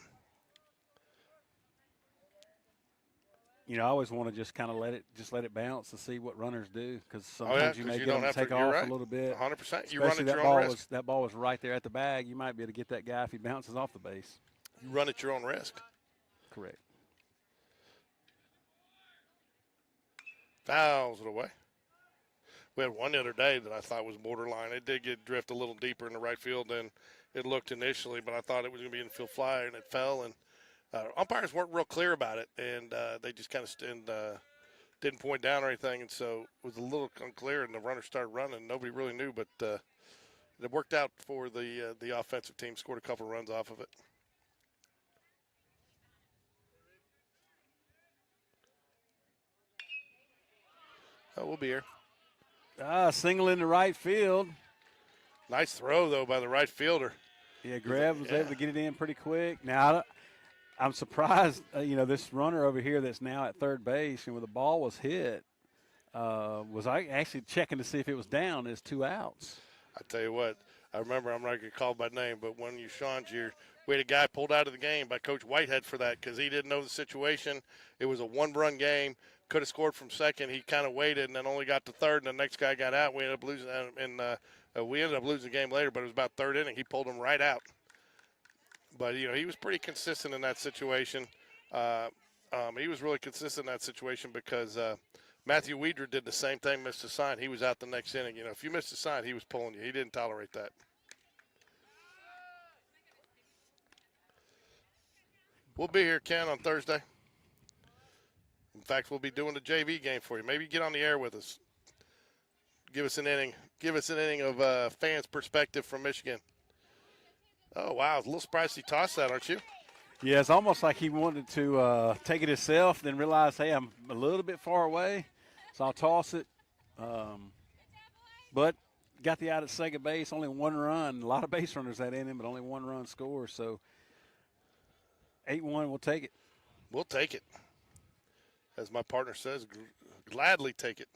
I always want to just kind of let it bounce to see what runners do because sometimes you may get them to take off a little bit. 100%. You run at your own risk. That ball was right there at the bag. You might be able to get that guy if he bounces off the base. You run at your own risk. Correct. Fouls it away. We had one the other day that I thought was borderline. It did drift a little deeper in the right field than it looked initially, but I thought it was going to be infield fly, and it fell. And umpires weren't real clear about it, and they just kind of didn't point down or anything, and so it was a little unclear, and the runner started running. Nobody really knew, but it worked out for the offensive team, scored a couple of runs off of it. Oh, we'll be here. Single into right field. Nice throw, though, by the right fielder. Yeah, Greb was able to get it in pretty quick. Now, I'm surprised, this runner over here that's now at third base, and when the ball was hit, was I actually checking to see if it was down as 2 outs. I tell you what, I remember, I'm not going to call by name, but when we had a guy pulled out of the game by Coach Whitehead for that because he didn't know the situation. It was a 1-run game. could have scored from second. He kind of waited and then only got to third, and the next guy got out. We ended up losing, we ended up losing the game later, but it was about third inning. He pulled him right out. But, he was pretty consistent in that situation. He was really consistent in that situation because Matthew Weidrer did the same thing, missed a sign. He was out the next inning. If you missed a sign, he was pulling you. He didn't tolerate that. We'll be here, Ken, on Thursday. In fact, we'll be doing the JV game for you. Maybe get on the air with us. Give us an inning. Give us an inning of fans' perspective from Michigan. Oh, wow. I was a little surprised he tossed that, aren't you? Yeah, it's almost like he wanted to take it himself, then realize, hey, I'm a little bit far away, so I'll toss it. But got the out at second base, only one run. A lot of base runners that inning, but only one run score. So 8-1, we'll take it. We'll take it. As my partner says, gladly take it.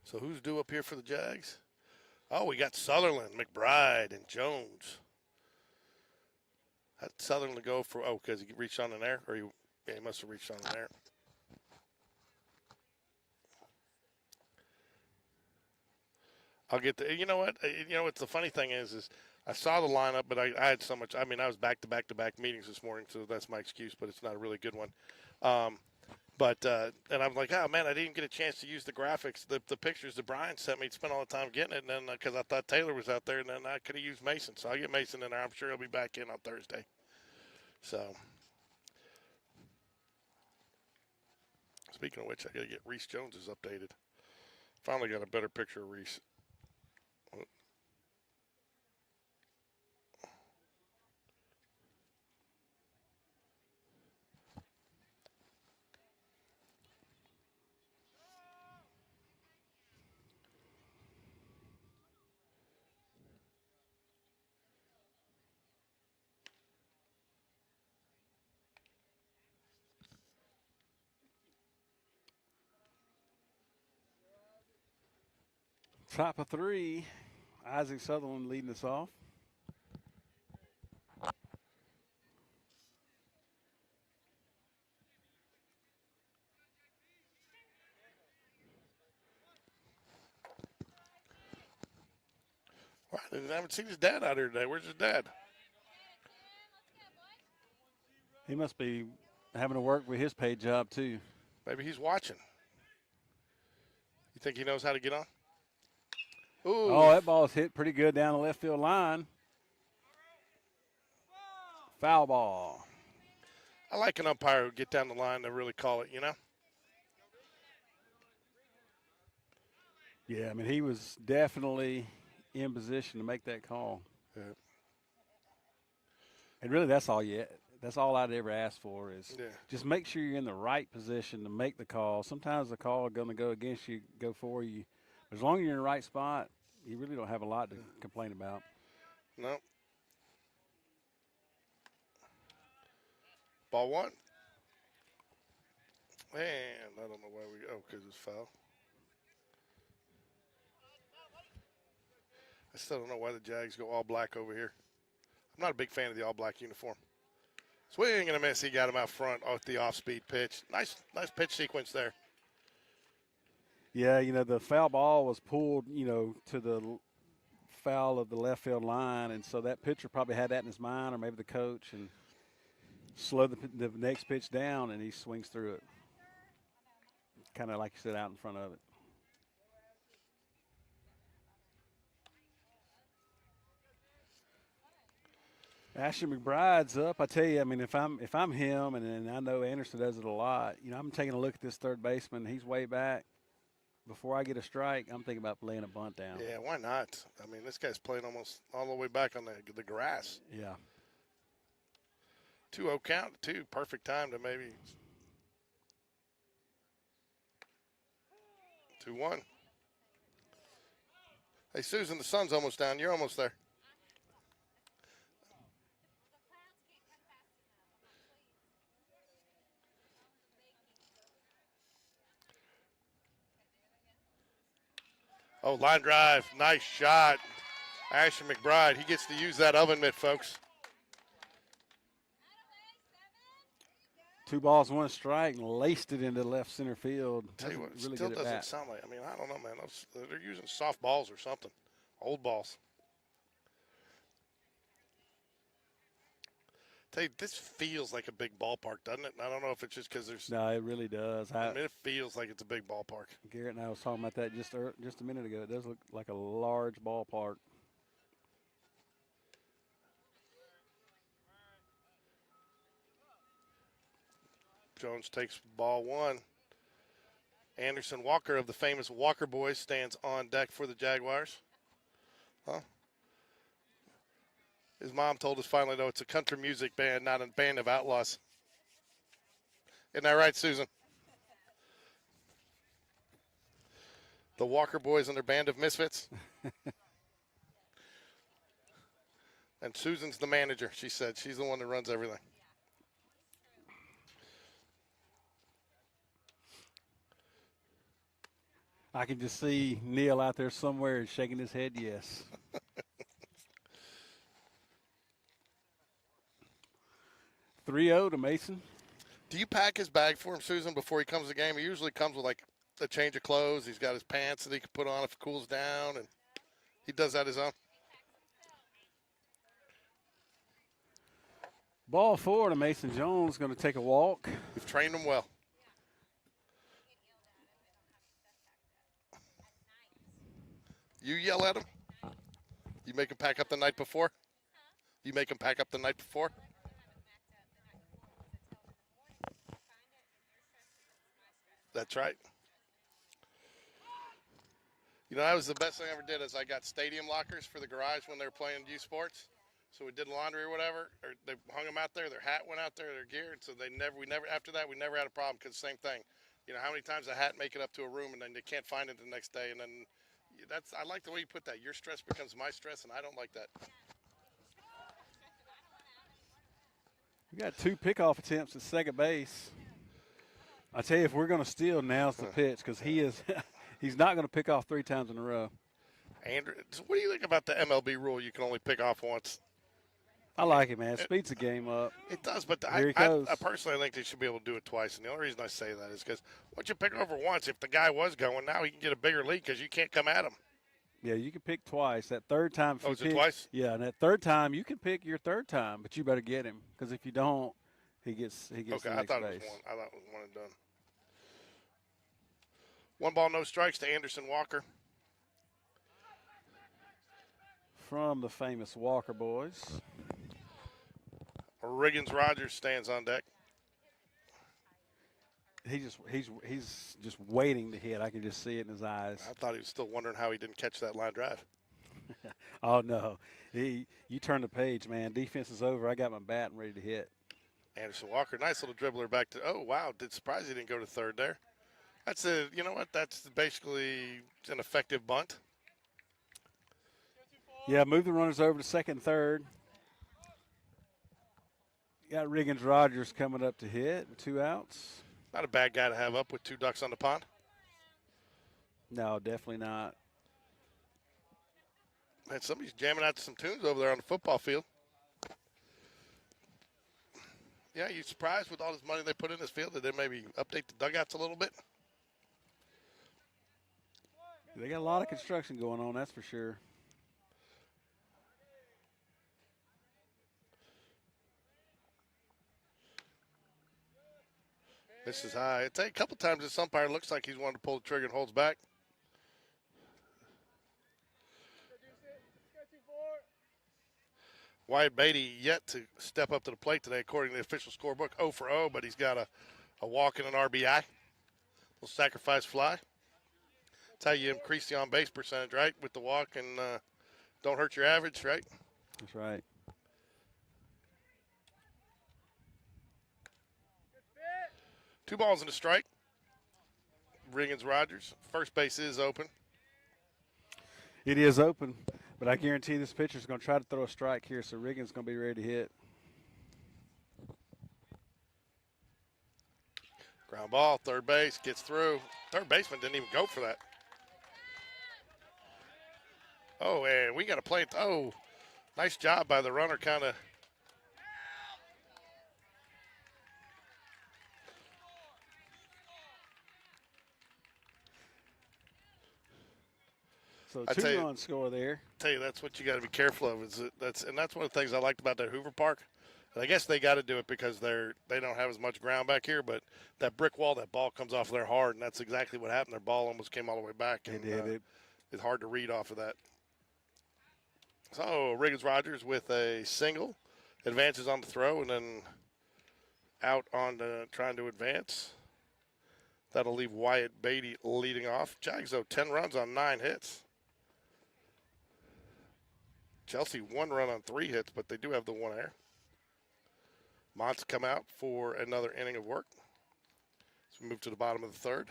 So who's due up here for the Jags? Oh, we got Sutherland, McBride, and Jones. Had Sutherland to go for, because he reached on an air? Or he must have reached on an air. I'll get the, you know what? What's the funny thing is I saw the lineup, but I had so much. I was back-to-back meetings this morning, so that's my excuse, but it's not a really good one. And I'm like, oh, man, I didn't get a chance to use the graphics, the pictures that Brian sent me. He spent all the time getting it, and then because I thought Taylor was out there, and then I could have used Mason. So I'll get Mason in there. I'm sure he'll be back in on Thursday. So, speaking of which, I got to get Reese Jones's updated. Finally got a better picture of Reese. Top of three, Isaac Sutherland leading us off. I haven't seen his dad out here today. Where's his dad? He must be having to work with his paid job, too. Maybe he's watching. You think he knows how to get on? Ooh. Oh, that ball's hit pretty good down the left field line. Foul ball. I like an umpire who get down the line to really call it, Yeah, he was definitely in position to make that call. Yeah. And really, that's all I'd ever ask for is just make sure you're in the right position to make the call. Sometimes the call is going to go against you, go for you. As long as you're in the right spot, you really don't have a lot to complain about. No. Ball one. And I don't know why because it's foul. I still don't know why the Jags go all black over here. I'm not a big fan of the all black uniform. Swing and a miss. He got him out front off the off-speed pitch. Nice pitch sequence there. Yeah, the foul ball was pulled, to the foul of the left field line, and so that pitcher probably had that in his mind, or maybe the coach, and slowed the next pitch down, and he swings through it. Kind of like you said, out in front of it. Ashley McBride's up. I tell you, if I'm him, and I know Anderson does it a lot, I'm taking a look at this third baseman. He's way back. Before I get a strike, I'm thinking about laying a bunt down. Yeah, why not? This guy's playing almost all the way back on the grass. Yeah. 2-0 count, too. Perfect time to maybe 2-1. Hey, Susan, the sun's almost down. You're almost there. Oh, line drive. Nice shot. Asher McBride, he gets to use that oven mitt, folks. 2 balls, 1 strike, and laced it into left center field. Tell you what, it really still good at doesn't bat. sound like, I mean, I don't know, man. They're using soft balls or something, old balls. Tell you, this feels like a big ballpark, doesn't it? And I don't know if it's just because there's. No, it really does. I mean, it feels like it's a big ballpark. Garrett and I was talking about that just a minute ago. It does look like a large ballpark. Jones takes ball 1. Anderson Walker of the famous Walker Boys stands on deck for the Jaguars. Huh? His mom told us finally, though, it's a country music band, not a band of outlaws. Isn't that right, Susan? The Walker Boys and their band of misfits. And Susan's the manager, she said. She's the one that runs everything. I can just see Neil out there somewhere shaking his head yes. 3-0 to Mason. Do you pack his bag for him, Susan, before he comes to the game? He usually comes with, like, a change of clothes. He's got his pants that he can put on if it cools down, and he does that his own. Ball 4 to Mason Jones, going to take a walk. We've trained him well. You yell at him? You make him pack up the night before? You make him pack up the night before? That's right. You know, that was the best thing I ever did is I got stadium lockers for the garage when they were playing youth sports. So we did laundry or whatever, or they hung them out there, their hat went out there, their gear, and so after that, we never had a problem because same thing. You know, how many times a hat make it up to a room and then they can't find it the next day, and then I like the way you put that. Your stress becomes my stress, and I don't like that. We got 2 pickoff attempts at second base. I tell you, if we're going to steal, now's the pitch because he's not going to pick off 3 times in a row. Andrew, what do you think about the MLB rule? You can only pick off once. I like it, man. It speeds the game up. It does, but Here he I goes. personally think they should be able to do it twice. And the only reason I say that is because once you pick over once, if the guy was going, now he can get a bigger lead because you can't come at him. Yeah, you can pick twice. That third time. If Oh, you is it pick, twice? Yeah, and that third time you can pick your third time, but you better get him because if you don't, he gets Okay, the next I thought base. it was one. I thought it was one and done. 1 ball, no strikes to Anderson Walker. From the famous Walker Boys. Riggins Rogers stands on deck. He's just waiting to hit. I can just see it in his eyes. I thought he was still wondering how he didn't catch that line drive. Oh no, you turn the page, man. Defense is over. I got my bat and ready to hit. Anderson Walker, nice little dribbler back to. Oh wow, did surprise he didn't go to third there. That's you know what? That's basically an effective bunt. Yeah, move the runners over to second and third. Got Riggins Rogers coming up to hit with 2 outs. Not a bad guy to have up with 2 ducks on the pond. No, definitely not. Man, somebody's jamming out some tunes over there on the football field. Yeah, you surprised with all this money they put in this field that they maybe update the dugouts a little bit? They got a lot of construction going on, that's for sure. This is high. I tell you, a couple times this umpire looks like he's wanting to pull the trigger and holds back. Wyatt Beatty yet to step up to the plate today, according to the official scorebook. 0 for 0, but he's got a walk and an RBI. Little sacrifice fly. That's how you increase the on-base percentage, right? With the walk and don't hurt your average, right? That's right. Two balls and a strike. Riggins Rogers. First base is open. It is open, but I guarantee this pitcher's going to try to throw a strike here, so Riggins going to be ready to hit. Ground ball, third base, gets through. Third baseman didn't even go for that. Oh, and we got to play it. Oh, nice job by the runner, kind of. So I tell you, two-run score there. that's what you got to be careful of. That's one of the things I liked about that Hoover Park. And I guess they got to do it because they don't have as much ground back here. But that brick wall, that ball comes off there hard, and that's exactly what happened. Their ball almost came all the way back. And, It did. It's hard to read off of that. So Riggins Rogers with a single, advances on the throw, and then out on trying to advance. That'll leave Wyatt Beatty leading off. Jags, though, 10 runs on 9 hits. Chelsea 1 run on 3 hits, but they do have the 1 error. Mont's come out for another inning of work. So we move to the bottom of the third.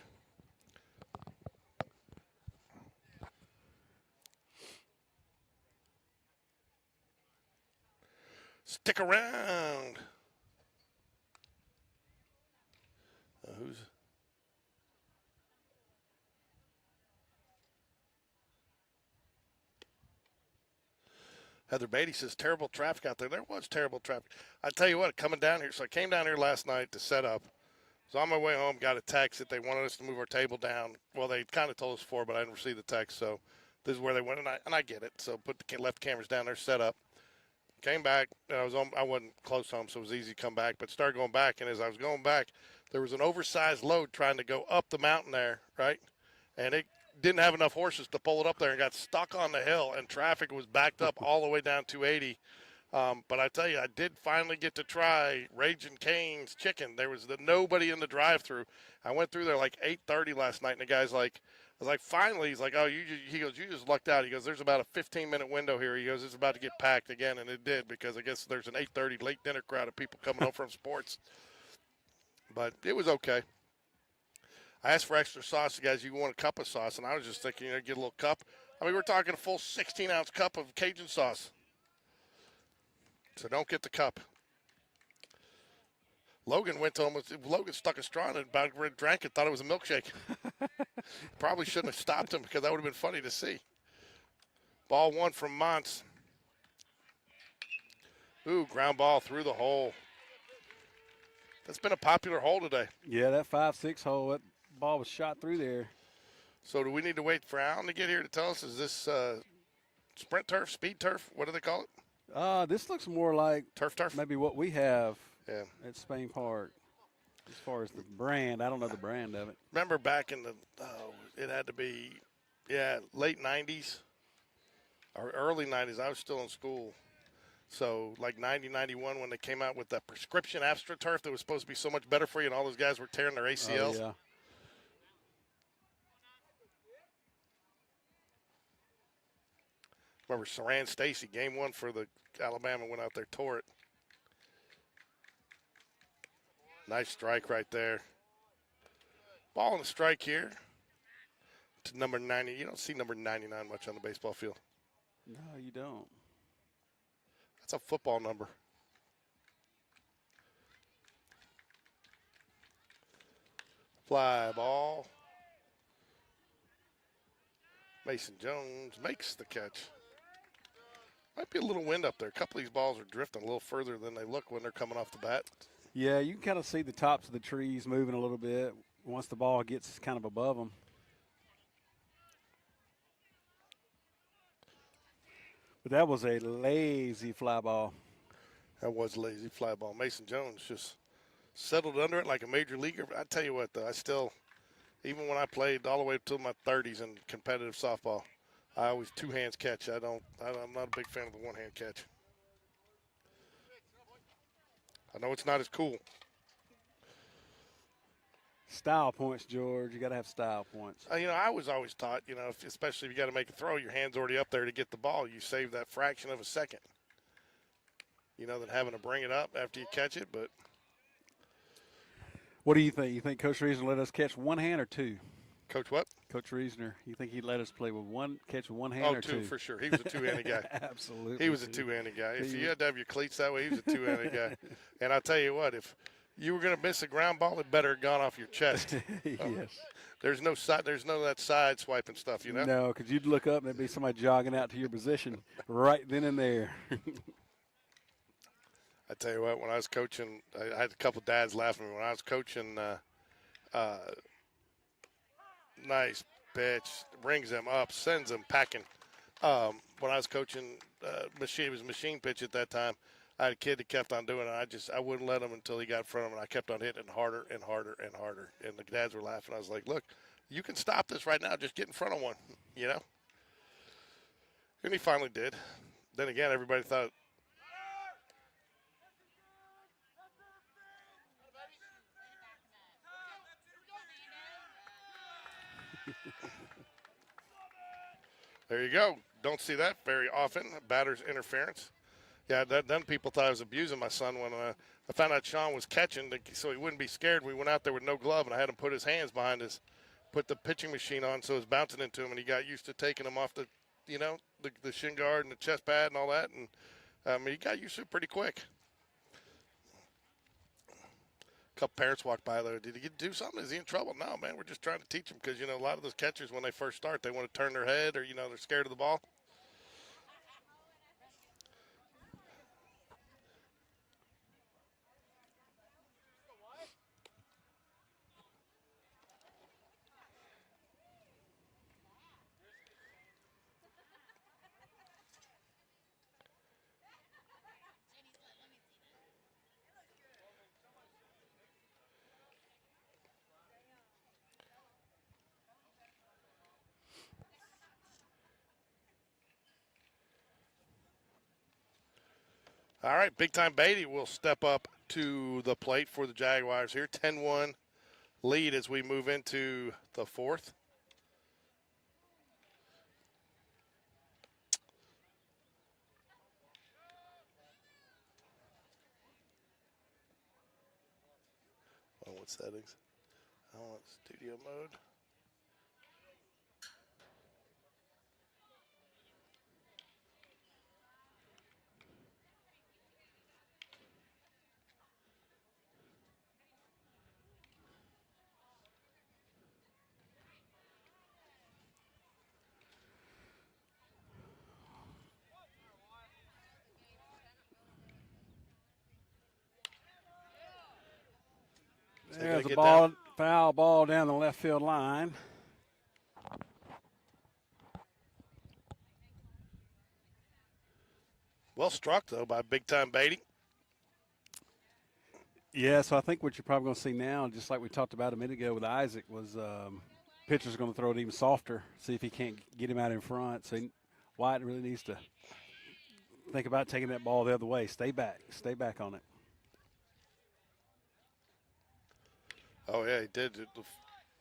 Stick around. Who's... Heather Beatty says terrible traffic out there. There was terrible traffic. I tell you what, coming down here. So I came down here last night to set up. So on my way home, got a text that they wanted us to move our table down. Well, they kind of told us before, but I didn't receive the text. So this is where they went, and I get it. So put the left cameras down there, set up. Came back. I wasn't close home, so it was easy to come back. But started going back, and as I was going back, there was an oversized load trying to go up the mountain there, right? And it didn't have enough horses to pull it up there and got stuck on the hill, and traffic was backed up all the way down 280. But I tell you, I did finally get to try Raging Cane's chicken. There was nobody in the drive-thru. I went through there like 8:30 last night, and the guy's like, I was like, finally, he's like, oh, he goes, you just lucked out. He goes, there's about a 15-minute window here. He goes, it's about to get packed again, and it did because I guess there's an 8:30 late dinner crowd of people coming home from sports. But it was okay. I asked for extra sauce. The guys, you want a cup of sauce? And I was just thinking, get a little cup. I mean, we're talking a full 16-ounce cup of Cajun sauce. So don't get the cup. Logan went to him. Logan stuck a straw in it, about drank it, thought it was a milkshake. Probably shouldn't have stopped him because that would have been funny to see. Ball 1 from Montz. Ooh, ground ball through the hole. That's been a popular hole today. Yeah, that 5-6 hole, that ball was shot through there. So do we need to wait for Allen to get here to tell us, is this sprint turf, speed turf? What do they call it? This looks more like turf. Maybe what we have Yeah. at Spain Park. As far as the brand, I don't know the brand of it. Remember back in it had to be, late 90s or early 90s. I was still in school. So like 90, 91 when they came out with that prescription AstroTurf that was supposed to be so much better for you, and all those guys were tearing their ACLs. Oh, yeah. Remember Saran Stacy, game 1 for the Alabama, went out there, tore it. Nice strike right there. Ball and a strike here to number 90. You don't see number 99 much on the baseball field. No, you don't. That's a football number. Fly ball. Mason Jones makes the catch. Might be a little wind up there. A couple of these balls are drifting a little further than they look when they're coming off the bat. Yeah, you can kind of see the tops of the trees moving a little bit once the ball gets kind of above them. But that was a lazy fly ball. That was a lazy fly ball. Mason Jones just settled under it like a major leaguer. I tell you what, though, I still, even when I played all the way up to my 30s in competitive softball, I always two hands catch. I'm not a big fan of the one hand catch. I know it's not as cool. Style points, George. You got to have style points. I was always taught, especially if you got to make a throw, your hand's already up there to get the ball. You save that fraction of a second. Than having to bring it up after you catch it. But what do you think? You think Coach Reasoner let us catch one hand or two? Coach what? Coach Reasoner. You think he'd let us play with catch with one hand or two? Oh, two for sure. He was a two-handed guy. Absolutely. He was a two-handed guy. If you had to have your cleats that way, he was a two-handed guy. And I'll tell you what, if you were going to miss a ground ball, it better have gone off your chest. Yes. There's no side. There's none of that side swiping stuff. You know. No, because you'd look up and there'd be somebody jogging out to your position right then and there. I tell you what, when I was coaching, I had a couple dads laughing at me. When I was coaching, nice pitch, brings them up, sends them packing. When I was coaching, it was machine pitch at that time. I had a kid that kept on doing it. I wouldn't let him until he got in front of him, and I kept on hitting harder and harder and harder. And the dads were laughing. I was like, look, you can stop this right now. Just get in front of one, you know? And he finally did. Then again, everybody thought, there you go. Don't see that very often. Batter's interference. Yeah, then people thought I was abusing my son when I found out Sean was catching, so he wouldn't be scared. We went out there with no glove, and I had him put his hands behind put the pitching machine on, so it was bouncing into him, and he got used to taking them off the shin guard and the chest pad and all that, and he got used to it pretty quick. A couple parents walked by there. Did he do something? Is he in trouble? No, man, we're just trying to teach him because, a lot of those catchers, when they first start, they want to turn their head or, they're scared of the ball. All right, big-time Beatty will step up to the plate for the Jaguars here. 10-1 lead as we move into the fourth. Oh, what settings? I want studio mode. There's a foul ball down the left field line. Well struck, though, by big-time Beatty. Yeah, so I think what you're probably going to see now, just like we talked about a minute ago with Isaac, was pitcher's going to throw it even softer, see if he can't get him out in front. So Wyatt really needs to think about taking that ball the other way. Stay back on it. Oh, yeah, he did.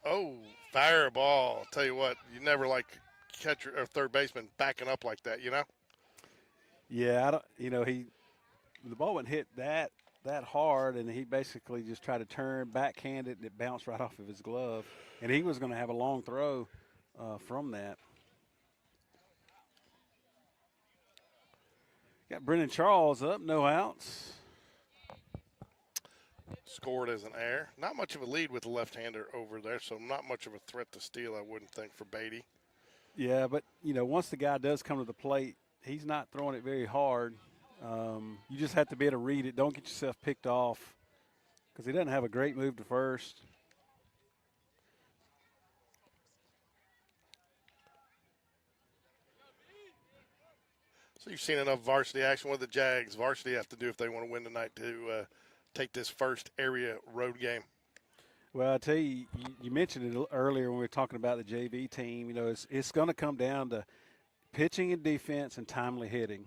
Oh, fire ball. I'll tell you what, you never like catcher or third baseman backing up like that, Yeah, the ball wouldn't hit that hard, and he basically just tried to turn backhanded, and it bounced right off of his glove. And he was going to have a long throw from that. Got Brennan Charles up, no outs. Scored as an error. Not much of a lead with the left-hander over there, so not much of a threat to steal, I wouldn't think, for Beatty. Yeah, but, once the guy does come to the plate, he's not throwing it very hard. You just have to be able to read it. Don't get yourself picked off because he doesn't have a great move to first. So you've seen enough varsity action. What the Jags varsity have to do if they want to win tonight to take this first area road game? Well, I tell you, you mentioned it earlier when we were talking about the JV team. It's going to come down to pitching and defense and timely hitting.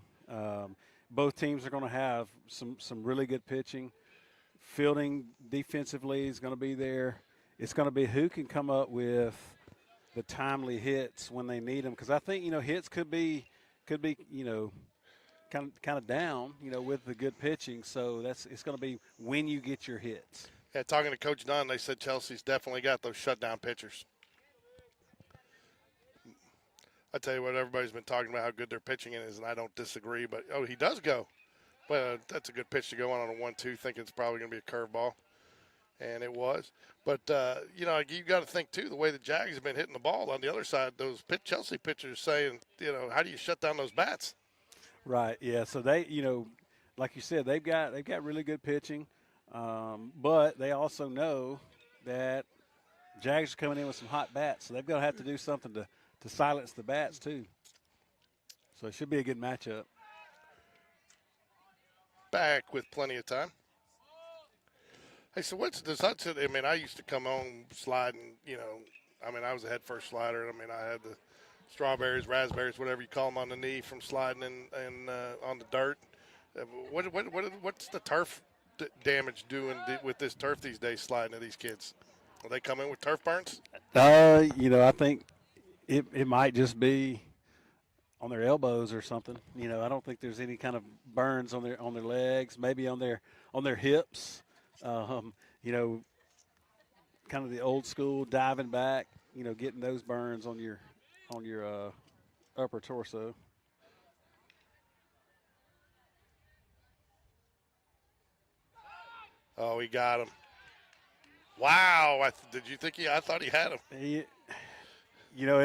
Both teams are going to have some really good pitching. Fielding defensively is going to be there. It's going to be who can come up with the timely hits when they need them. Because I think hits could be kind of down with the good pitching. So it's going to be when you get your hits. Yeah, talking to Coach Dunn, they said Chelsea's definitely got those shutdown pitchers. I tell you what, everybody's been talking about how good their pitching is, and I don't disagree. But, he does go. Well, that's a good pitch to go on a 1-2, thinking it's probably going to be a curveball. and it was. But, you know, you got to think, too, the way the Jags have been hitting the ball on the other side, those Chelsea pitchers saying, you know, how do you shut down those bats? Right. Yeah. So they, like you said, they've got really good pitching, but they also know that Jags are coming in with some hot bats, so they're going to have to do something to silence the bats too. So it should be a good matchup. Back with plenty of time. Hey, so does Hudson? I mean, I used to come home sliding. You know, I mean, I was a head first slider. I mean, I had the strawberries, raspberries, whatever you call them, on the knee from sliding and on the dirt. What's the turf damage doing with this turf these days? Sliding to these kids, are they come in with turf burns? I think it might just be on their elbows or something. I don't think there's any kind of burns on their legs, maybe on their hips. Kind of the old school diving back, getting those burns on your upper torso. Oh, he got him. Wow. Did you think I thought he had him.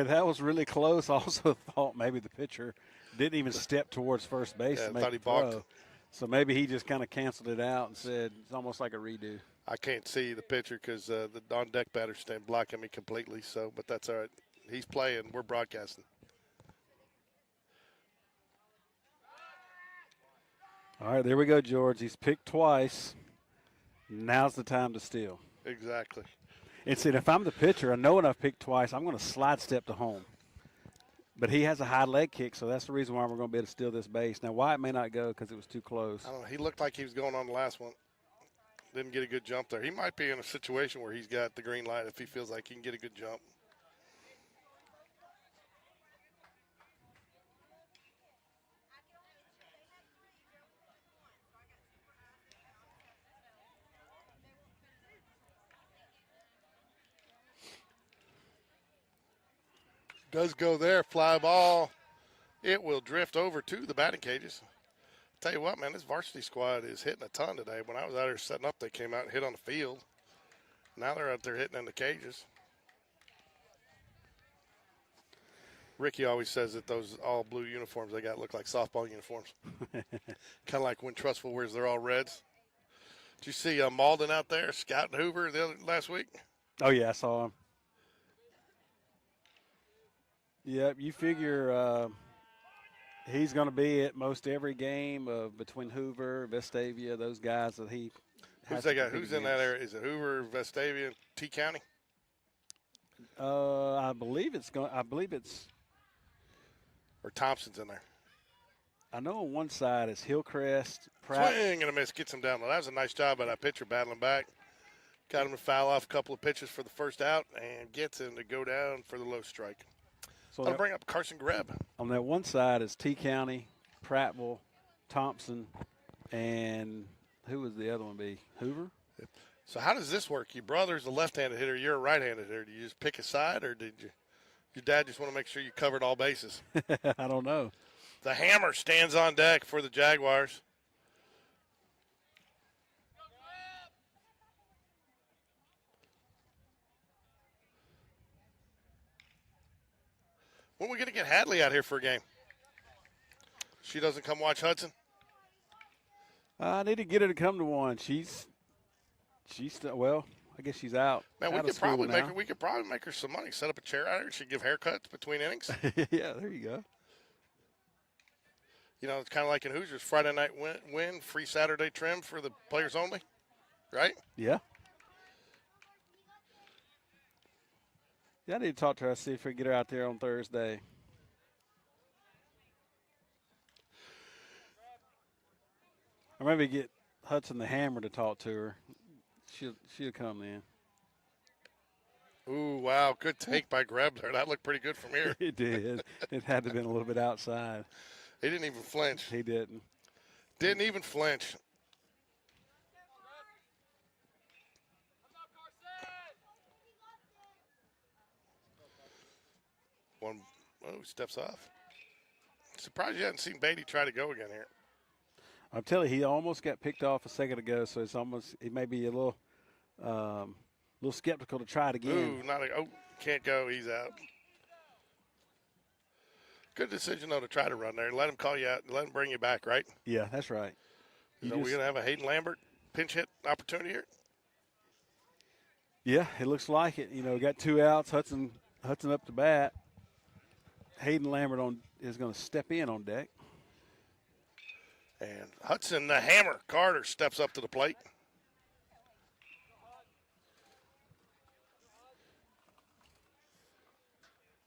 That was really close. I also thought maybe the pitcher didn't even step towards first base to make thought he the throw. balked. So maybe he just kind of canceled it out and said it's almost like a redo. I can't see the pitcher because the on-deck batter's stand blocking me completely. So, but that's all right. He's playing. We're broadcasting. All right, there we go, George. He's picked twice. Now's the time to steal. Exactly. And see, if I'm the pitcher, I know when I've picked twice, I'm going to slide step to home. But he has a high leg kick, so that's the reason why we're going to be able to steal this base. Now, Wyatt may not go because it was too close. I don't know. He looked like he was going on the last one. Didn't get a good jump there. He might be in a situation where he's got the green light if he feels like he can get a good jump. Does go there, fly ball. It will drift over to the batting cages. Tell you what, man, this varsity squad is hitting a ton today. When I was out here setting up, they came out and hit on the field. Now they're out there hitting in the cages. Ricky always says that those all blue uniforms they got look like softball uniforms. Kind of like when Trustful wears their all reds. Did you see Malden out there scouting Hoover last week? Oh, yeah, I saw him. Yep, you figure he's going to be at most every game between Hoover, Vestavia, those guys that he has. Who's they got? Who's in that area? Is it Hoover, Vestavia, T County? I believe it's or Thompson's in there. I know on one side it's Hillcrest, Pratt. Swing and a miss, gets him down. Well, that was a nice job by that pitcher battling back. Got him to foul off a couple of pitches for the first out and gets him to go down for the low strike. So that'll bring up Carson Greb. On that one side is T County, Prattville, Thompson, and who was the other one be? Hoover? So how does this work? Your brother's a left-handed hitter. You're a right-handed hitter. Do you just pick a side, or did your dad just want to make sure you covered all bases? I don't know. The hammer stands on deck for the Jaguars. When are we going to get Hadley out here for a game? She doesn't come watch Hudson? I need to get her to come to one. She's still, well, I guess she's out. Man, we could probably make her some money. Set up a chair out here. She'd give haircuts between innings. Yeah, there you go. You know, it's kind of like in Hoosiers, Friday night win, free Saturday trim for the players only, right? Yeah. Yeah, I need to talk to her, see if we can get her out there on Thursday. Or maybe get Hudson the Hammer to talk to her. She'll come then. Ooh, wow, good take by Grebler. That looked pretty good from here. It did. It had to have been a little bit outside. He didn't even flinch. He didn't. Didn't even flinch. Steps off. Surprised you haven't seen Beatty try to go again here. I'm telling you, he almost got picked off a second ago, so it may be a little a little skeptical to try it again. Ooh, can't go. He's out. Good decision, though, to try to run there. Let him call you out. Let him bring you back, right? Yeah, that's right. We're going to have a Hayden Lambert pinch hit opportunity here? Yeah, it looks like it. Got 2 outs. Hudson up to bat. Hayden Lambert is going to step in on deck. And Hudson, the hammer, Carter, steps up to the plate.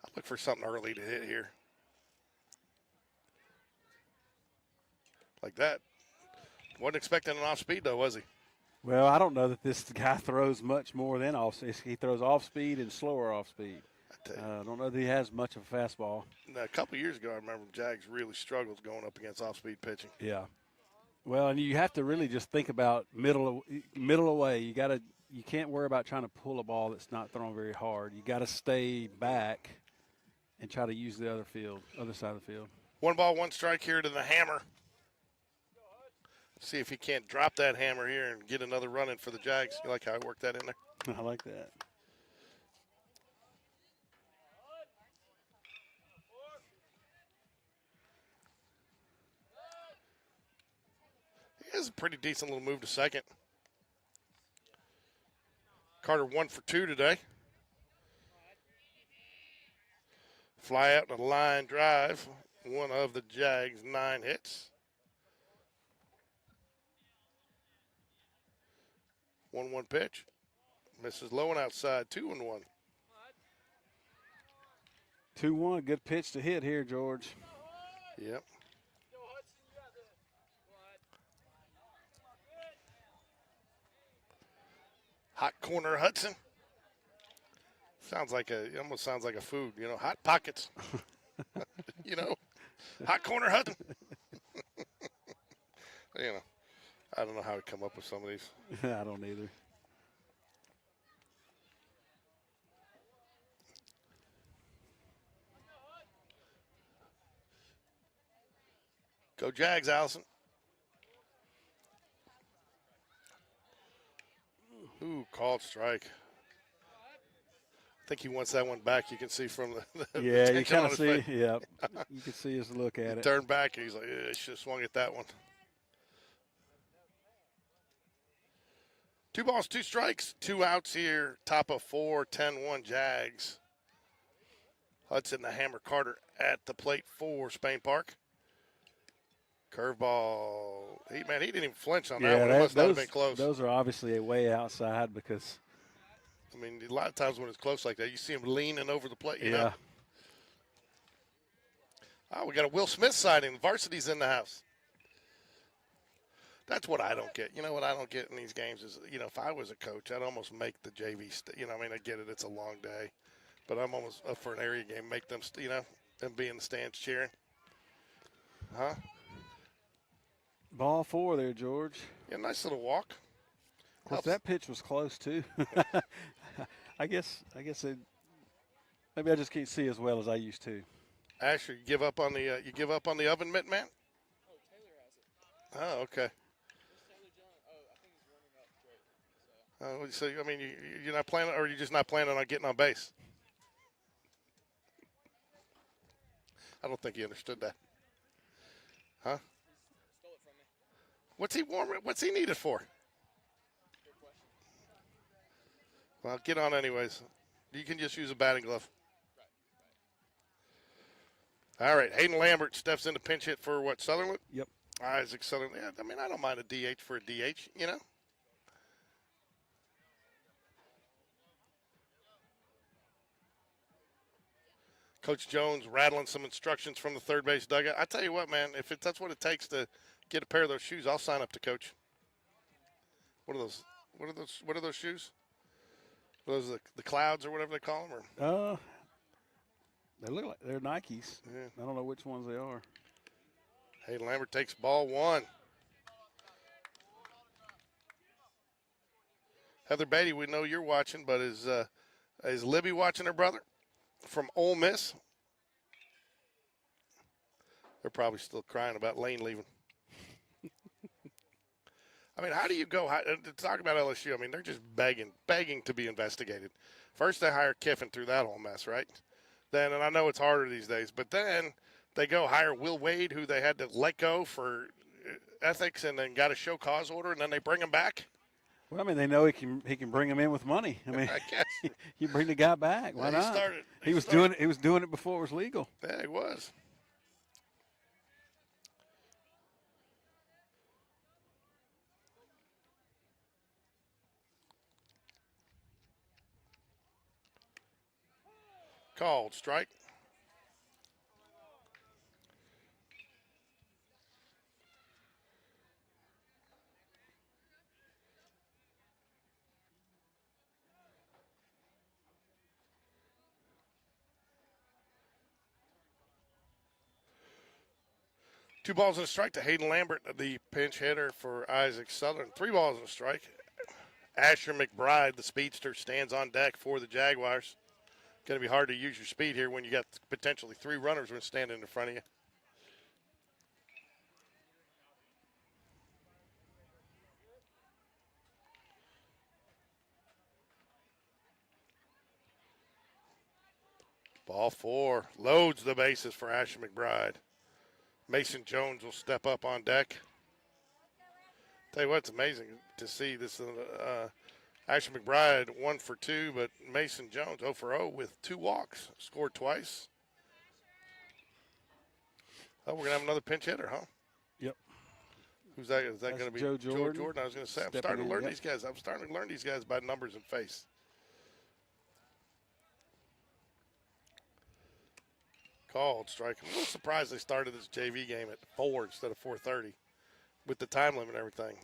I'll look for something early to hit here. Like that. Wasn't expecting an off speed, though, was he? Well, I don't know that this guy throws much more than off speed. He throws off speed and slower off speed. I don't know that he has much of a fastball. Now, a couple of years ago, I remember Jags really struggled going up against off speed pitching. Yeah. Well, and you have to really just think about middle away. You can't worry about trying to pull a ball that's not thrown very hard. You got to stay back and try to use the other side of the field. 1 ball, 1 strike here to the hammer. See if he can't drop that hammer here and get another run in for the Jags. You like how I worked that in there? I like that. He has a pretty decent little move to second. Carter 1 for 2 today. Fly out to line drive. One of the Jags' 9 hits. 1-1 pitch. Misses low and outside. 2-1. 2-1. Good pitch to hit here, George. Yep. Hot corner Hudson. It almost sounds like a food, Hot Pockets. Hot corner Hudson. I don't know how we come up with some of these. I don't either. Go Jags, Allison. Ooh, called strike. I think he wants that one back. You can see from the yeah, you tension kind on of his see. face. Yeah, you can see his look at it. Turned back, and he's like, I should have swung at that one. 2 balls, 2 strikes, 2 outs here. Top of 4, 10-1 Jags. Hudson, the hammer, Carter at the plate for Spain Park. Curveball. He didn't even flinch on that one. It must not have been close. Those are obviously a way outside because. A lot of times when it's close like that, you see him leaning over the plate. You yeah. know? Oh, we got a Will Smith sighting. The Varsity's in the house. That's what I don't get. You know what I don't get in these games is, if I was a coach, I'd almost make the JV, I get it. It's a long day. But I'm almost up for an area game. Make them, and be in the stands cheering. Huh? Ball 4 there, George. Yeah, nice little walk. Of course, that pitch was close, too. I guess maybe I just can't see as well as I used to. Asher, you give up on the oven mitt, man? Oh, Taylor has it. Oh, okay. So you're not planning, or you're just not planning on getting on base? I don't think he understood that. Huh? Stole it from me. What's he warming? What's he needed for? Good question. Well, get on anyways. You can just use a batting glove. Right. All right, Hayden Lambert steps in to pinch hit for what, Sutherland? Yep. Isaac Sutherland. Yeah, I don't mind a DH for a DH, Coach Jones rattling some instructions from the third base dugout. I tell you what, man, if that's what it takes to get a pair of those shoes, I'll sign up to coach. What are those? What are those shoes? Are those the Clouds or whatever they call them? Or? They look like they're Nikes. Yeah. I don't know which ones they are. Hayden Lambert takes ball 1. Heather Beatty, we know you're watching, but is Libby watching her brother from Ole Miss? They're probably still crying about Lane leaving. I mean, how do you go? Talk about LSU. I mean, they're just begging to be investigated. First, they hire Kiffin through that whole mess, right? Then, and I know it's harder these days, but then they go hire Will Wade, who they had to let go for ethics, and then got a show cause order, and then they bring him back. Well, I mean, they know he can bring him in with money. I mean, I guess you bring the guy back. Why not? He was doing it before it was legal. Yeah, he was. Called strike. Two balls and a strike to Hayden Lambert, the pinch hitter for Isaac Southern. 3 balls and a strike. Asher McBride, the speedster, stands on deck for the Jaguars. Going to be hard to use your speed here when you got potentially 3 runners standing in front of you. Ball 4 loads the bases for Asher McBride. Mason Jones will step up on deck. Tell you what, it's amazing to see this. Asher McBride 1 for 2, but Mason Jones 0 for 0 with 2 walks. Scored twice. Oh, we're going to have another pinch hitter, huh? Yep. Who's that? Is that going to be Joe Jordan? I was going to say, I'm starting to learn these guys. I'm starting to learn these guys by numbers and face. Called strike. I'm a little surprised they started this JV game at 4 instead of 4:30 with the time limit and everything.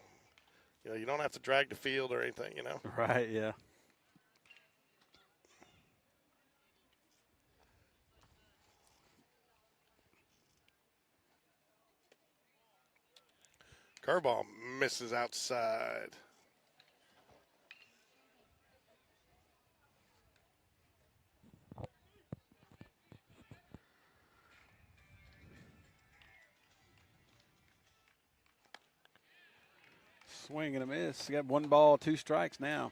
You know, you don't have to drag the field or anything, you know. Right, yeah. Curveball misses outside. Swing and a miss. He got 1 ball, 2 strikes now.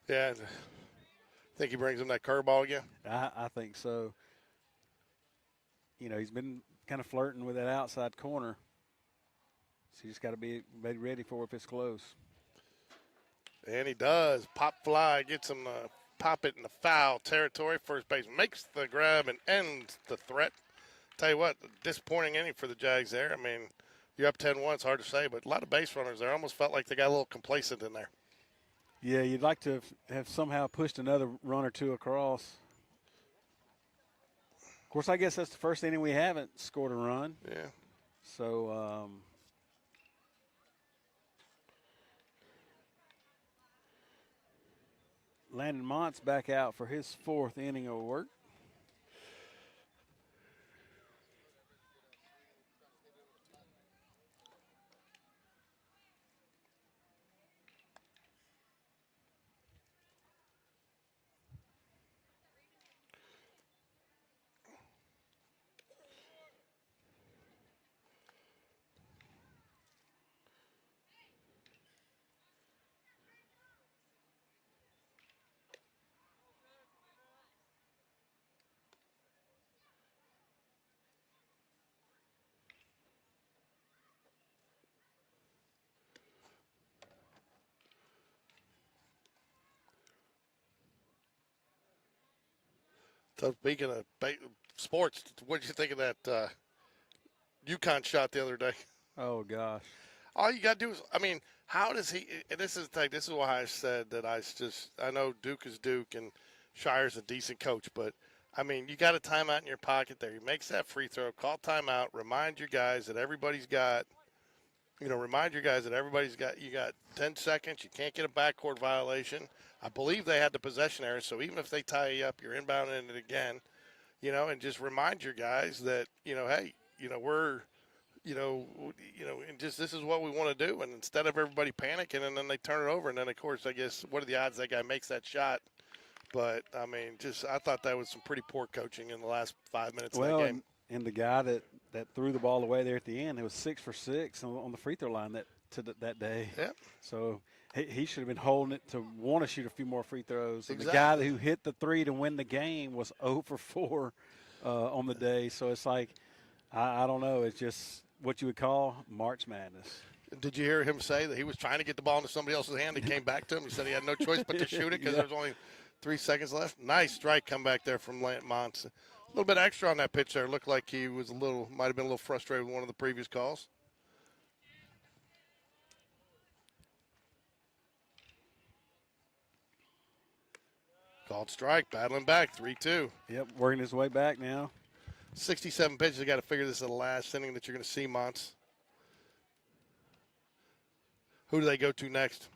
Yeah. Think he brings him that curveball again? I think so. You know, he's been kind of flirting with that outside corner. So you just got to be ready for it if it's close. And he does. Pop fly gets him to pop it in the foul territory. First base makes the grab and ends the threat. Tell you what, disappointing inning for the Jags there. I mean, you're up 10-1, it's hard to say, but a lot of base runners there. Almost felt like they got a little complacent in there. Yeah, you'd like to have somehow pushed another run or 2 across. Of course, I guess that's the first inning we haven't scored a run. Yeah. So, Landon Mont's back out for his 4th inning of work. So speaking of sports, what did you think of that UConn shot the other day? Oh, gosh. All you got to do is, I mean, how does he – and this is the thing. This is why I said that I know Duke is Duke and Shire's a decent coach, but, I mean, you got a timeout in your pocket there. He makes that free throw, call timeout, remind your guys that everybody's got – you got 10 seconds. You can't get a backcourt violation. I believe they had the possession error, so even if they tie you up, you're inbounding it again, and just remind your guys that, hey, we're – and just this is what we want to do. And instead of everybody panicking and then they turn it over, and then, of course, I guess what are the odds that guy makes that shot? But, I mean, I thought that was some pretty poor coaching in the last 5 minutes of that game. And the guy that threw the ball away there at the end, it was 6 for 6 on the free throw line. That that day. Yeah. So he should have been holding it to want to shoot a few more free throws. Exactly. The guy who hit the 3 to win the game was 0 for 4 on the day. So it's like, I don't know. It's just what you would call March Madness. Did you hear him say that he was trying to get the ball into somebody else's hand? He came back to him. He said he had no choice but to shoot it because there was only 3 seconds left. Nice strike come back there from Monts. A little bit extra on that pitch there. Looked like he was might have been a little frustrated with one of the previous calls. Called strike, battling back, 3-2. Yep, working his way back now. 67 pitches. You got to figure this is the last inning that you're going to see, Monts. Who do they go to next?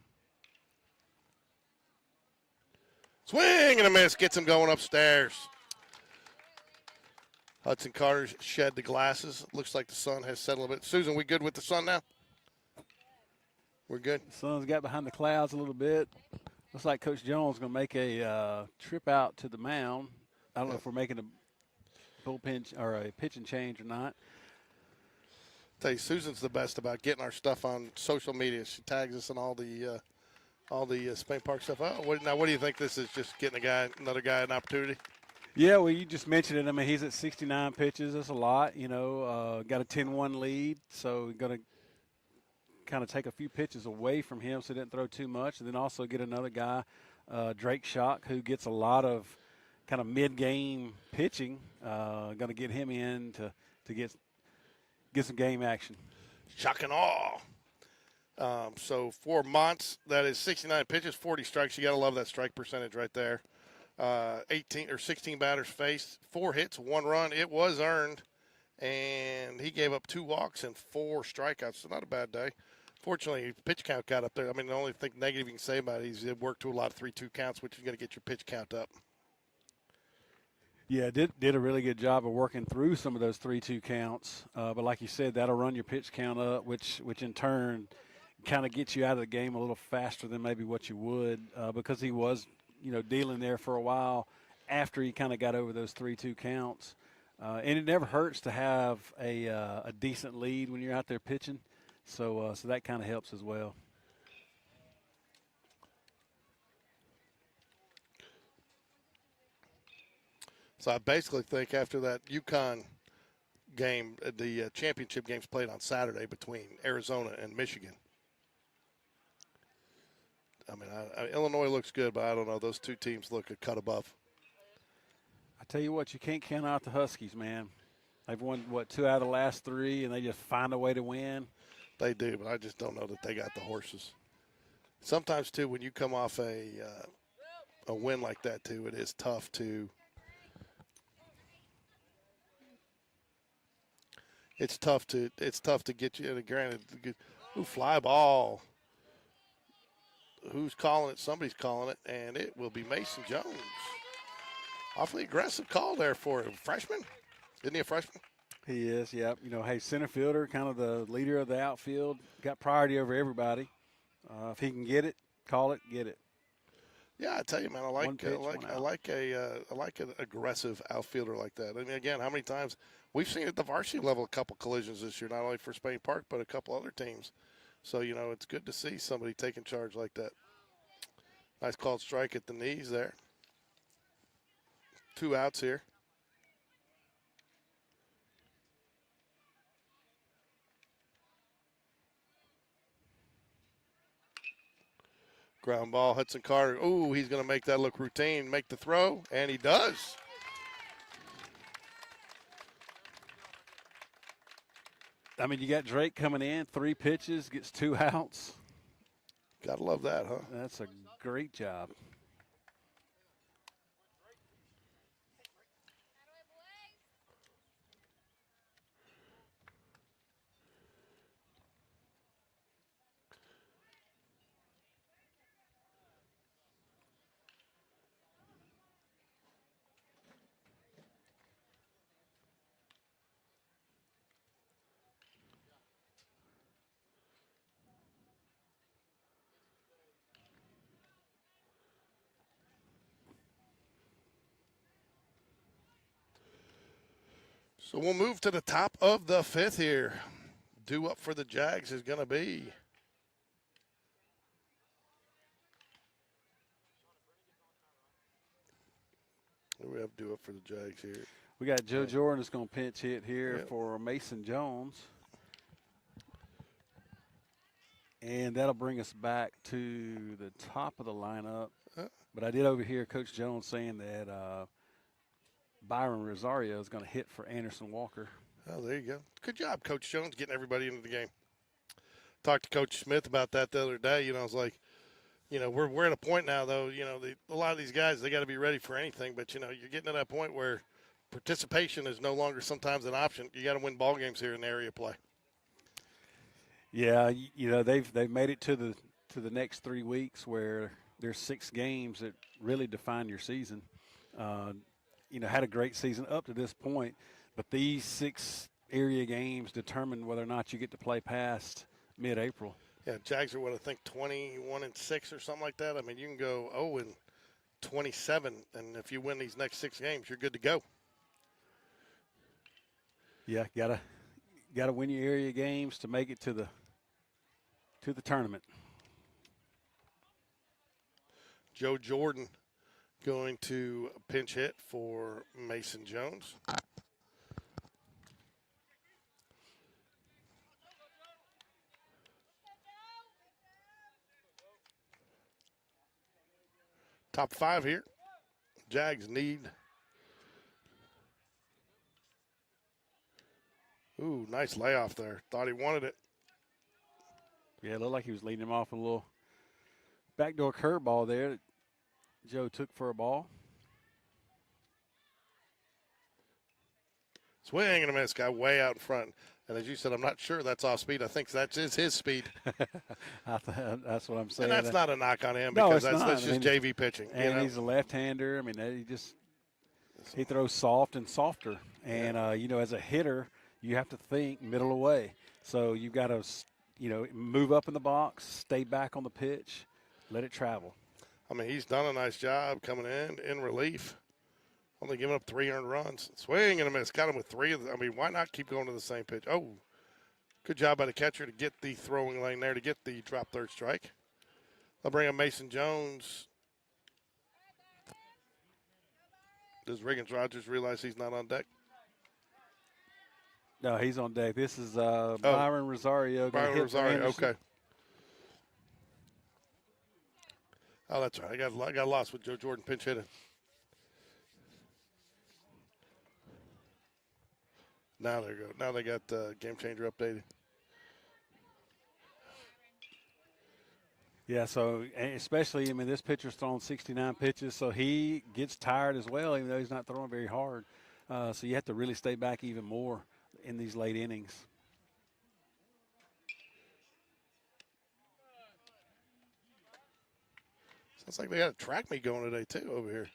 Swing and a miss. Gets him going upstairs. Hudson Carter shed the glasses. Looks like the sun has set a little bit. Susan, we good with the sun now? We're good. The sun's got behind the clouds a little bit. Looks like Coach Jones is going to make a trip out to the mound. I don't know if we're making a bullpen or a pitching change or not. Tell you, Susan's the best about getting our stuff on social media. She tags us in all the Spain Park stuff. Oh, what do you think this is? Just getting another guy an opportunity? Yeah, well, you just mentioned it. I mean, he's at 69 pitches. That's a lot. Got a 10-1 lead, so we're going to kind of take a few pitches away from him so he didn't throw too much, and then also get another guy, Drake Shock, who gets a lot of kind of mid-game pitching. Going to get him in to get some game action. Shock and awe. So for Monts, that is 69 pitches, 40 strikes. You got to love that strike percentage right there. 16 batters faced, 4 hits, 1 run. It was earned, and he gave up 2 walks and 4 strikeouts. So not a bad day. Fortunately, pitch count got up there. I mean, the only thing negative you can say about it is he worked to a lot of 3-2 counts, which is going to get your pitch count up. Yeah, did a really good job of working through some of those 3-2 counts. But like you said, that'll run your pitch count up, which in turn kind of gets you out of the game a little faster than maybe what you would because he was, dealing there for a while after he kind of got over those 3-2 counts. And it never hurts to have a decent lead when you're out there pitching. So that kind of helps as well. So I basically think after that UConn game, the championship game's played on Saturday between Arizona and Michigan. I mean, Illinois looks good, but I don't know. Those two teams look a cut above. I tell you what, you can't count out the Huskies, man. They've won, 2 out of the last 3, and they just find a way to win. They do, but I just don't know that they got the horses. Sometimes, too, when you come off a win like that, too, it is tough to – it's tough to get you – granted, fly ball. Who's calling it? Somebody's calling it, and it will be Mason Jones. Awfully aggressive call there for a freshman. Isn't he a freshman? He is, yep. Center fielder, kind of the leader of the outfield, got priority over everybody. If he can get it, call it, get it. Yeah, I tell you, man, I like an aggressive outfielder like that. I mean, again, how many times we've seen at the varsity level a couple collisions this year, not only for Spain Park but a couple other teams. So it's good to see somebody taking charge like that. Nice called strike at the knees there. 2 outs here. Ground ball, Hudson Carter. Ooh, he's going to make that look routine, make the throw, and he does. I mean, you got Drake coming in, 3 pitches, gets 2 outs. Gotta love that, huh? That's a great job. So we'll move to the top of the 5th here. Due up for the Jags is going to be What do we have to do up for the Jags here? We got Joe Jordan that's going to pinch hit here Yep. for Mason Jones. And that'll bring us back to the top of the lineup. But I did overhear Coach Jones saying that Byron Rosario is going to hit for Anderson Walker. Oh, there you go. Good job, Coach Jones, getting everybody into the game. Talked to Coach Smith about that the other day. I was like, we're at a point now, though, a lot of these guys, they got to be ready for anything. But, you're getting to that point where participation is no longer sometimes an option. You got to win ball games here in the area play. Yeah, they've made it to the next 3 weeks where there's 6 games that really define your season. Had a great season up to this point, but these 6 area games determine whether or not you get to play past mid-April. Yeah, Jags are, 21-6 or something like that. I mean, you can go 0-27, and if you win these next 6 games, you're good to go. Yeah, gotta win your area games to make it to the tournament. Joe Jordan going to pinch hit for Mason Jones. Top 5 here. Jags need. Ooh, nice layoff there. Thought he wanted it. Yeah, it looked like he was leading him off a little backdoor curveball there that Joe took for a ball. Swing and a miss. Guy way out in front. And as you said, I'm not sure that's off speed. I think that's his speed. That's what I'm saying. And that's not a knock on him no, because it's that's just JV pitching. And he's a left-hander. I mean, he throws soft and softer. And, as a hitter, you have to think middle away. So you've got to, move up in the box, stay back on the pitch, let it travel. I mean, he's done a nice job coming in relief. Only giving up 3 earned runs. Swing and a miss. Got him with 3 of them. I mean, why not keep going to the same pitch? Oh, good job by the catcher to get the throwing lane there to get the drop third strike. I'll bring up Mason Jones. Does Riggins Rogers realize he's not on deck? No, he's on deck. This is Byron Rosario. Byron Rosario, okay. Oh, that's right. I got lost with Joe Jordan pinch hitting. Now they go. Now they got game changer updated. Yeah, so especially, this pitcher's thrown 69 pitches, so he gets tired as well, even though he's not throwing very hard. So you have to really stay back even more in these late innings. Sounds like they got a track meet going today, too, over here.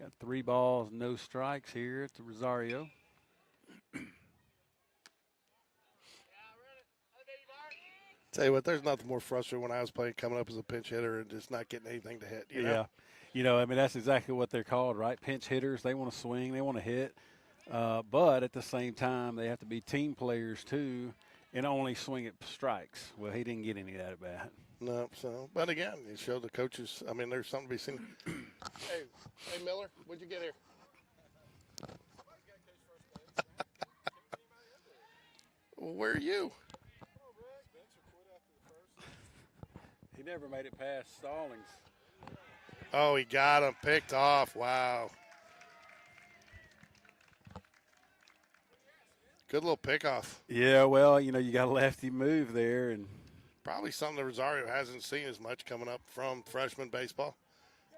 Got 3 balls, no strikes here at the Rosario. Tell you what, there's nothing more frustrating when I was playing coming up as a pinch hitter and just not getting anything to hit. You know? Yeah. That's exactly what they're called, right? Pinch hitters. They want to swing. They want to hit. But at the same time, they have to be team players, too, and only swing at strikes. Well, he didn't get any of that at bat. No, so, but again, you show the coaches, there's something to be seen. Hey, Miller, what'd you get here? Well, where are you? He never made it past Stallings. Oh, he got him picked off. Wow. Good little pickoff. Yeah, well, you got a lefty move there. And probably something that Rosario hasn't seen as much coming up from freshman baseball.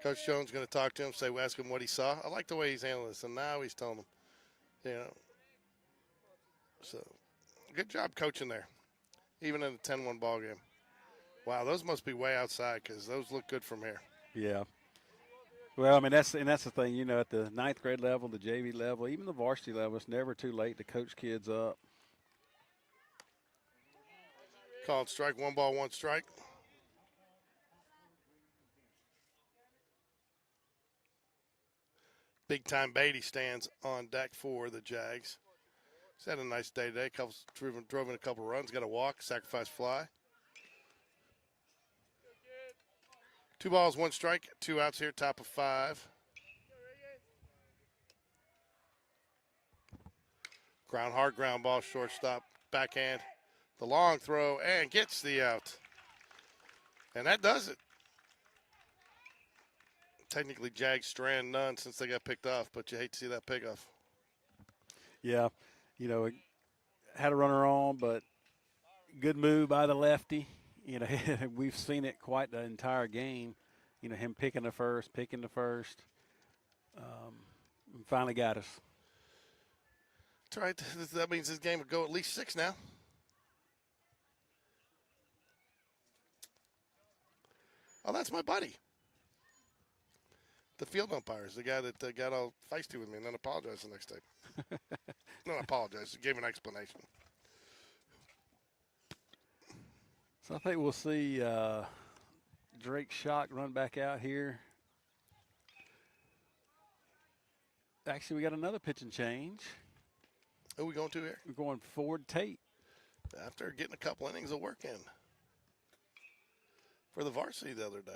Coach Jones going to talk to him, ask him what he saw. I like the way he's handling this, and now he's telling him, So, good job coaching there, even in a 10-1 ball game. Wow, those must be way outside because those look good from here. Yeah. Well, that's the thing, at the 9th grade level, the JV level, even the varsity level, it's never too late to coach kids up. Called strike, 1 ball, 1 strike. Big time Beatty stands on deck for the Jags. He's had a nice day today. Drove in a couple runs, got a walk, sacrifice fly. 2 balls, 1 strike, 2 outs here, top of 5. Hard ground ball, shortstop, backhand. The long throw, and gets the out. And that does it. Technically, Jags strand none since they got picked off, but you hate to see that pickoff. Yeah, it had a runner on, but good move by the lefty. We've seen it quite the entire game. Him picking the first. Finally got us. That's right. That means this game would go at least 6 now. Oh, that's my buddy. The field umpire is the guy that got all feisty with me and then apologized the next day. No, I apologize. He gave an explanation. So I think we'll see Drake Shock run back out here. Actually, we got another pitching change. Who are we going to here? We're going Ford Tate. After getting a couple innings of work in for the Varsity the other day.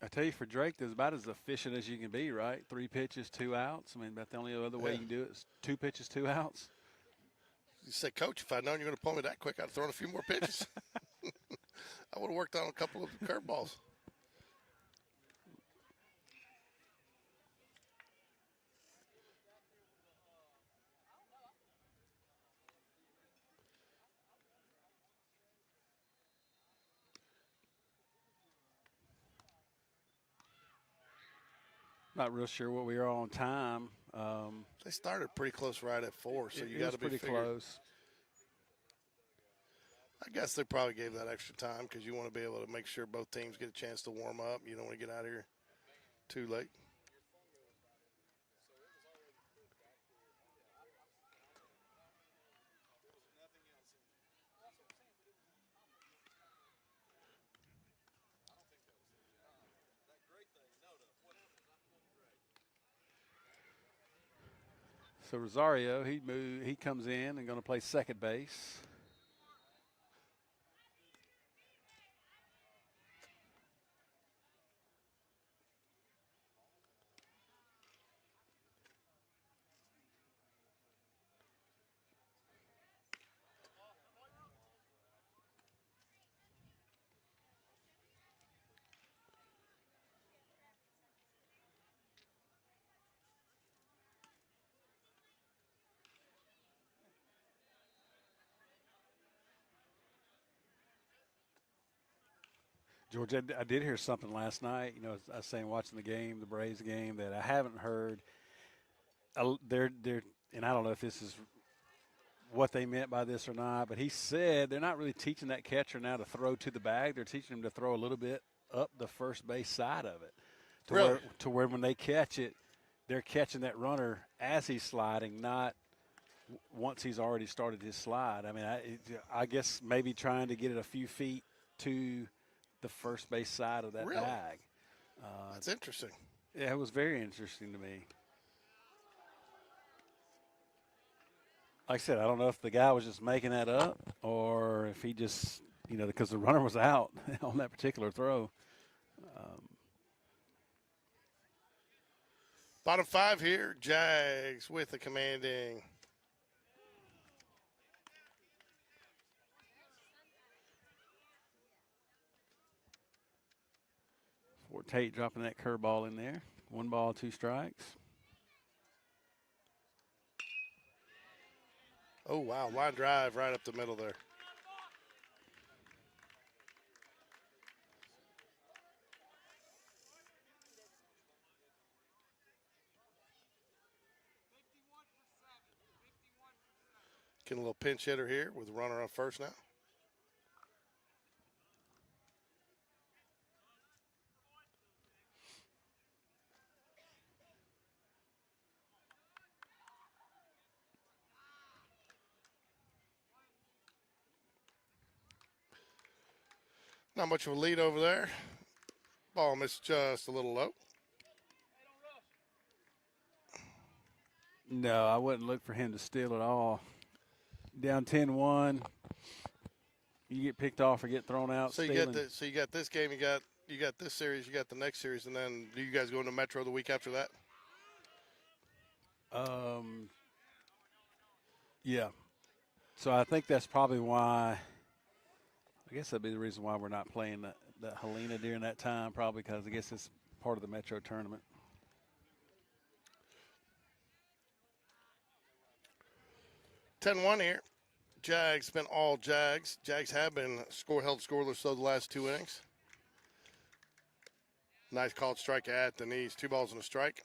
I tell you, for Drake, that's about as efficient as you can be, right? 3 pitches, 2 outs. I mean, about the only other way you can do it is 2 pitches, 2 outs. You say, Coach, if I'd known you were going to pull me that quick, I'd have thrown a few more pitches. I would have worked on a couple of curveballs. Not real sure what we are on time. They started pretty close right at 4, so you got to be pretty close. I guess they probably gave that extra time because you want to be able to make sure both teams get a chance to warm up. You don't want to get out of here too late. So Rosario, he comes in and going to play second base. George, I did hear something last night. I was saying watching the game, the Braves game, that I haven't heard. They're and I don't know if this is what they meant by this or not, but he said they're not really teaching that catcher now to throw to the bag. They're teaching him to throw a little bit up the first base side of it, to where when they catch it, they're catching that runner as he's sliding, not once he's already started his slide. I mean, I guess maybe trying to get it a few feet to the first base side of that bag. That's interesting. Yeah, it was very interesting to me. Like I said, I don't know if the guy was just making that up or if he just, because the runner was out on that particular throw. Bottom 5 here, Jags with the commanding. Fort Tate dropping that curveball in there. 1 ball, 2 strikes. Oh, wow. Line drive right up the middle there. Getting a little pinch hitter here with a runner on first now. Not much of a lead over there. Ball missed just a little low. No, I wouldn't look for him to steal at all. Down 10-1. You get picked off or get thrown out. So you got this game, you got this series, you got the next series, and then do you guys go into Metro the week after that? Yeah. So I think that's probably why. I guess that'd be the reason why we're not playing the Helena during that time, probably because I guess it's part of the Metro tournament. 10-1 here. Jags been all Jags. Jags have been held scoreless though the last 2 innings. Nice called strike at the knees. 2 balls and a strike.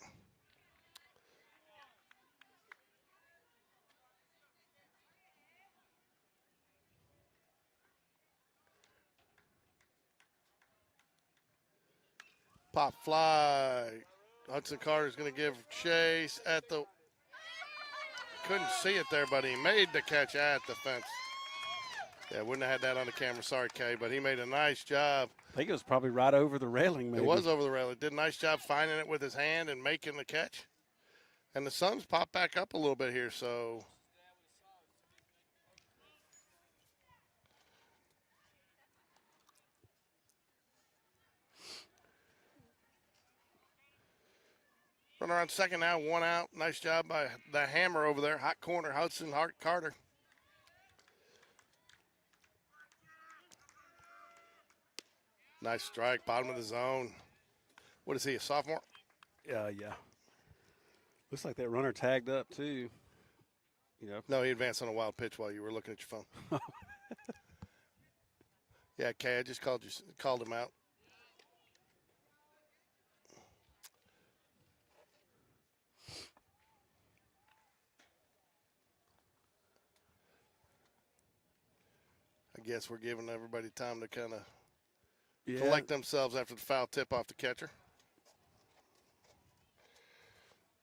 Pop fly. Hudson Carter's going to give chase at the. Couldn't see it there, but he made the catch at the fence. Yeah, wouldn't have had that on the camera. Sorry, Kay, but he made a nice job. I think it was probably right over the railing, maybe. It was over the railing. Did a nice job finding it with his hand and making the catch. And the sun's popped back up a little bit here, so. Runner on second now, 1 out. Nice job by the hammer over there. Hot corner, Hudson Carter. Nice strike, bottom of the zone. What is he, a sophomore? Yeah. Looks like that runner tagged up, too. No, he advanced on a wild pitch while you were looking at your phone. Yeah, Kay, I just called him out. I guess we're giving everybody time to kind of collect themselves after the foul tip off the catcher.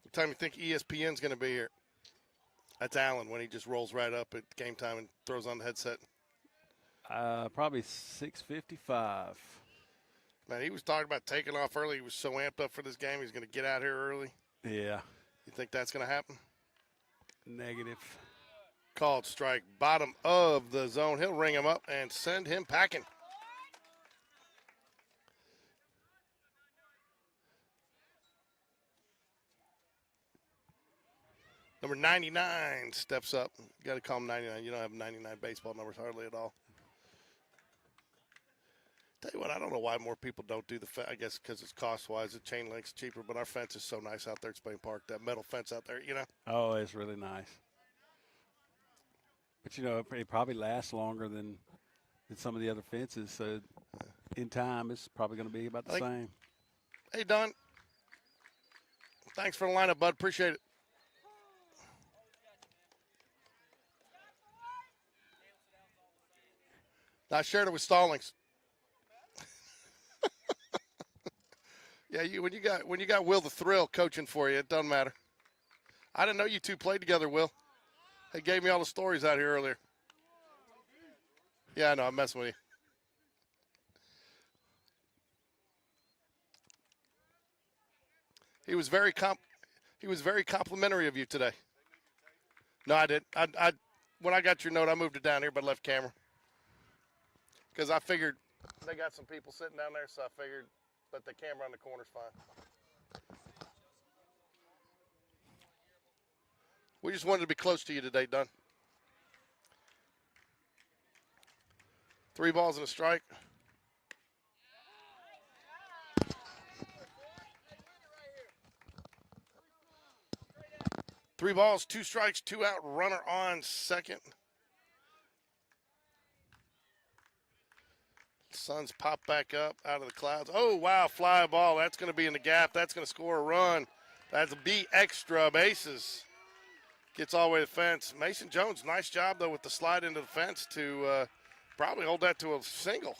What time do you think ESPN's going to be here? That's Allen when he just rolls right up at game time and throws on the headset. Probably 6:55. Man, he was talking about taking off early. He was so amped up for this game. He's going to get out here early. Yeah. You think that's going to happen? Negative. Called strike, bottom of the zone. He'll ring him up and send him packing. Number 99 steps up. You got to call him 99. You don't have 99 baseball numbers hardly at all. Tell you what, I don't know why more people don't do the fence. I guess because it's cost-wise. The chain link's cheaper, but our fence is so nice out there at Spain Park. That metal fence out there, Oh, it's really nice. But, it probably lasts longer than some of the other fences. So, in time, it's probably going to be about the same. Hey, Don. Thanks for the lineup, bud. Appreciate it. I shared it with Stallings. Yeah, when you got Will the Thrill coaching for you, it doesn't matter. I didn't know you two played together, Will. He gave me all the stories out here earlier. Yeah, I know. I'm messing with you. He was very complimentary of you today. No, I didn't. I when I got your note, I moved it down here, but left camera because I figured they got some people sitting down there, so I figured that the camera on the corner's fine. We just wanted to be close to you today, Dunn. 3 balls and a strike. Three balls, 2 strikes, 2 out, runner on second. Suns pop back up out of the clouds. Oh, wow, fly ball. That's going to be in the gap. That's going to score a run. That's a B extra bases. Gets all the way to the fence. Mason Jones, nice job, though, with the slide into the fence to probably hold that to a single.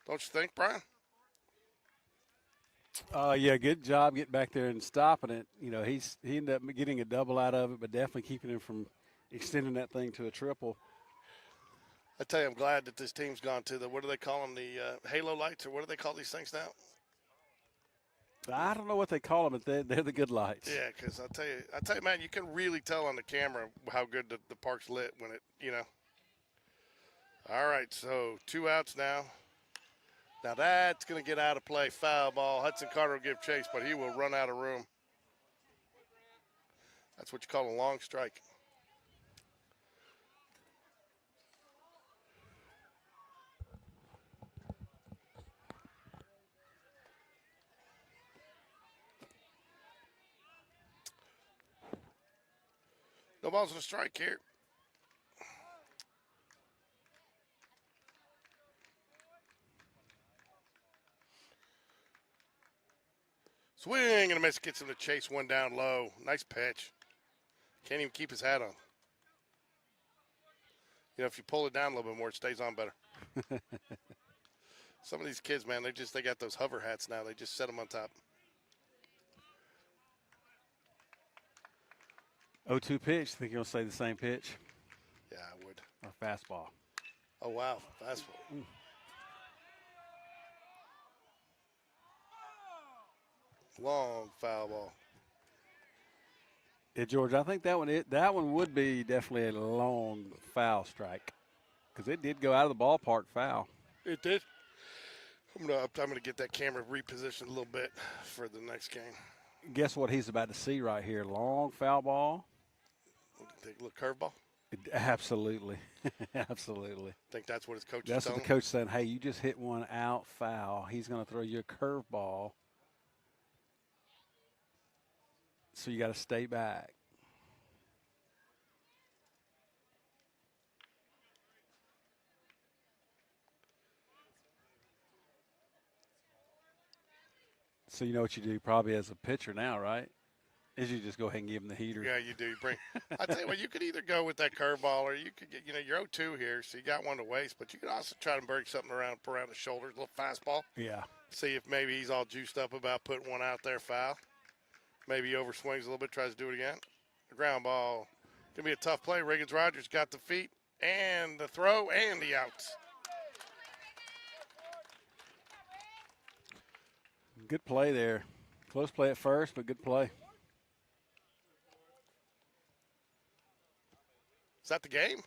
Don't you think, Brian? Yeah, good job getting back there and stopping it. He ended up getting a double out of it, but definitely keeping him from extending that thing to a triple. I tell you, I'm glad that this team's gone to the, what do they call them, the halo lights, or what do they call these things now? I don't know what they call them, but they're the good lights. Yeah, because I tell you, man, you can really tell on the camera how good the park's lit when it, you know. All right, so 2 outs now. Now that's going to get out of play. Foul ball. Hudson Carter will give chase, but he will run out of room. That's what you call a long strike. No balls and a strike here. Swing and a miss. Gets him to chase one down low. Nice pitch. Can't even keep his hat on. You know, if you pull it down a little bit more, it stays on better. Some of these kids, man, they got those hover hats now. They just set them on top. 0-2 pitch. Think you'll say the same pitch? Yeah, I would. Or fastball. Oh, wow. Fastball. Long foul ball. Yeah, George, I think that one would be definitely a long foul strike because it did go out of the ballpark foul. It did. I'm gonna get that camera repositioned a little bit for the next game. Guess what he's about to see right here? Long foul ball. What do you think? A little curveball? Absolutely. Absolutely. Think that's what his coach is That's what telling the coach said. Hey, you just hit one out foul. He's going to throw you a curveball. So you got to stay back. So you know what you do probably as a pitcher now, right? Is you just go ahead and give him the heater. Yeah, you do. You bring. I tell you what, you could either go with that curveball, or you could get. You know, you're 0-2 here, so you got one to waste. But you could also try to bring something around the shoulders, a little fastball. Yeah. See if maybe he's all juiced up about putting one out there foul. Maybe he overswings a little bit, tries to do it again. The ground ball. Gonna be a tough play. Riggins Rogers got the feet and the throw and the outs. Good play there. Close play at first, but good play. Is that the game?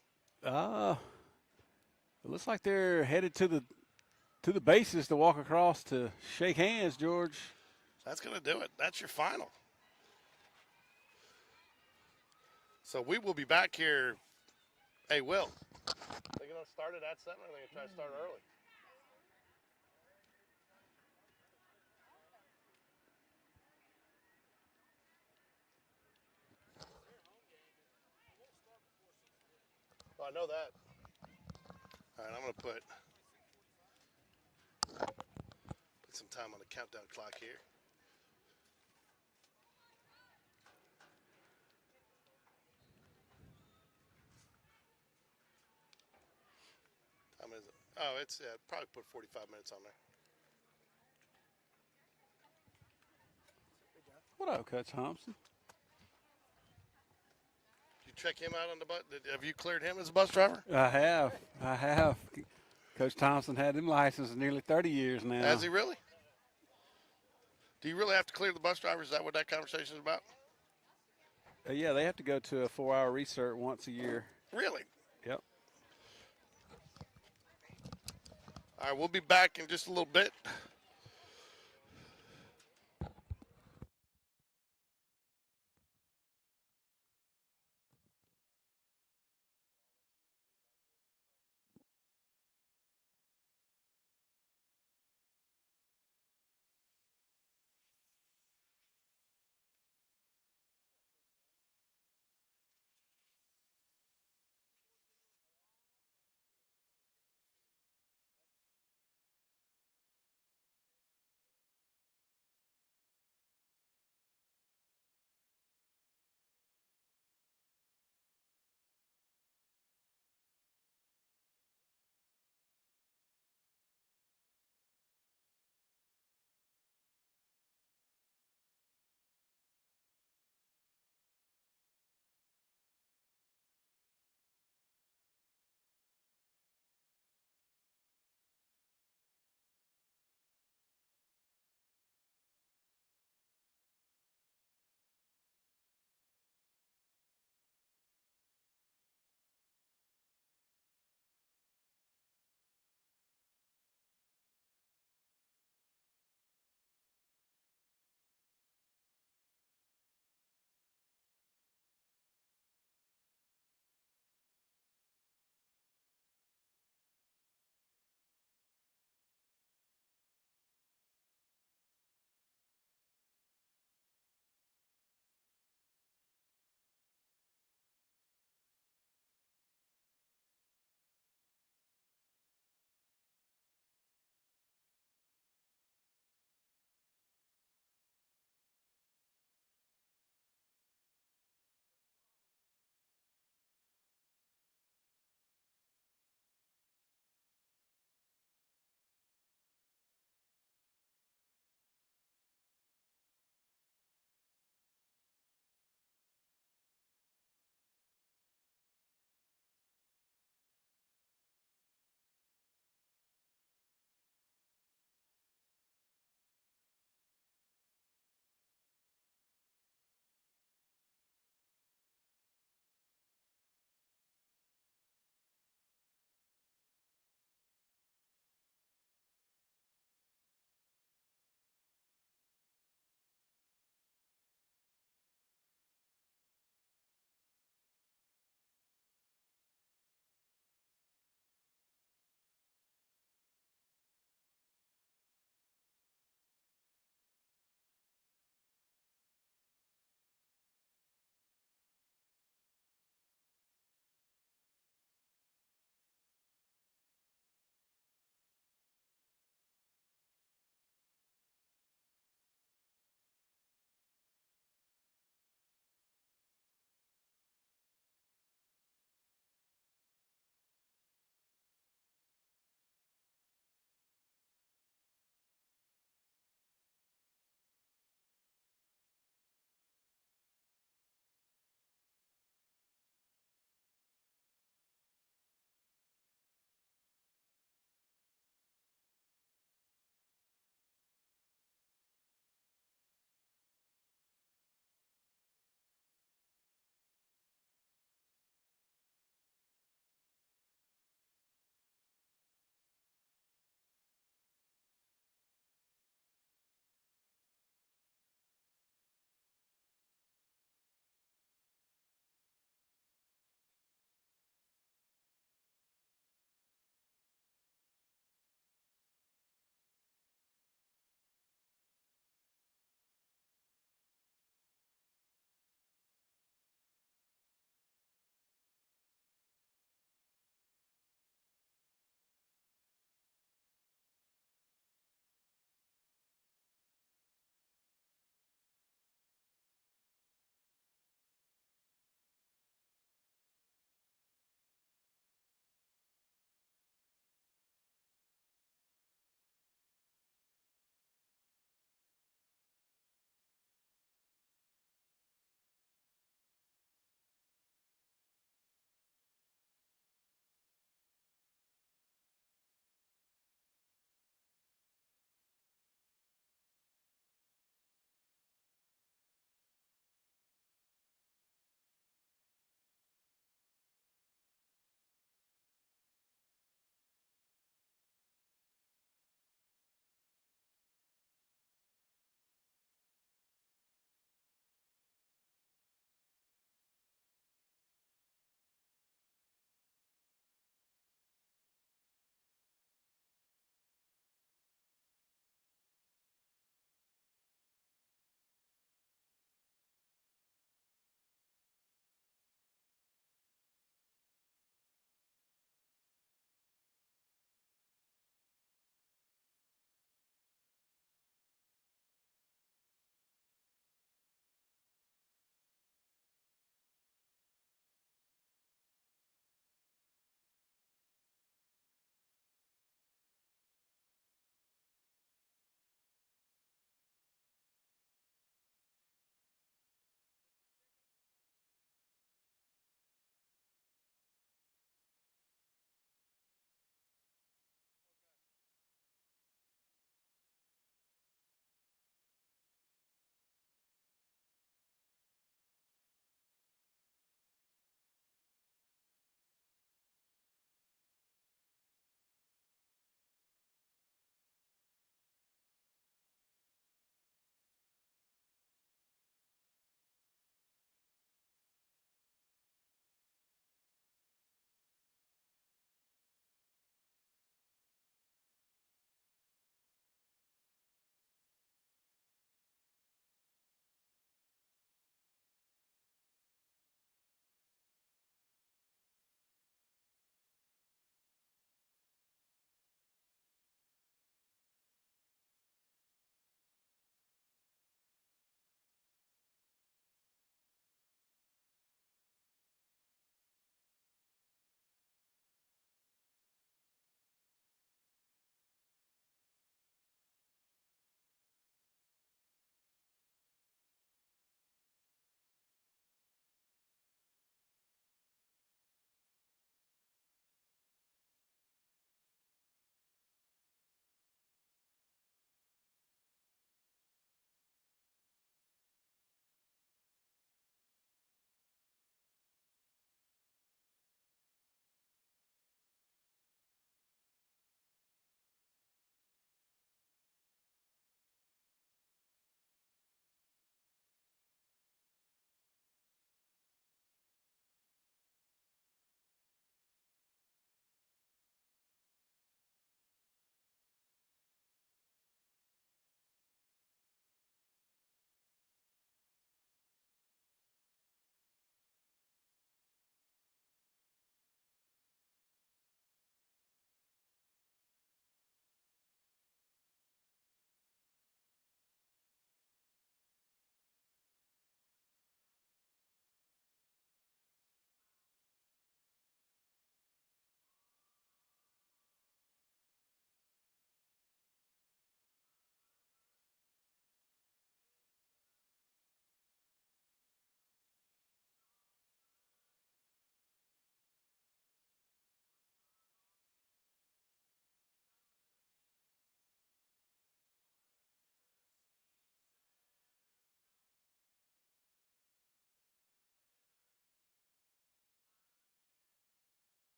It looks like they're headed to the bases to walk across to shake hands, George. That's going to do it. That's your final. So we will be back here. Hey, Will. They going to start it at 7 or are they going to try to start early? Oh, I know that. All right, I'm going to put some time on the countdown clock here. Time is it? Oh, it's probably put 45 minutes on there. What up, Coach Thompson? You check him out on the bus? Have you cleared him as a bus driver? I have. Coach Thompson had him licensed nearly 30 years now. Has he really? Do you really have to clear the bus drivers? Is that what that conversation is about? Yeah, they have to go to a 4-hour recert once a year. Really? Yep. All right, we'll be back in just a little bit.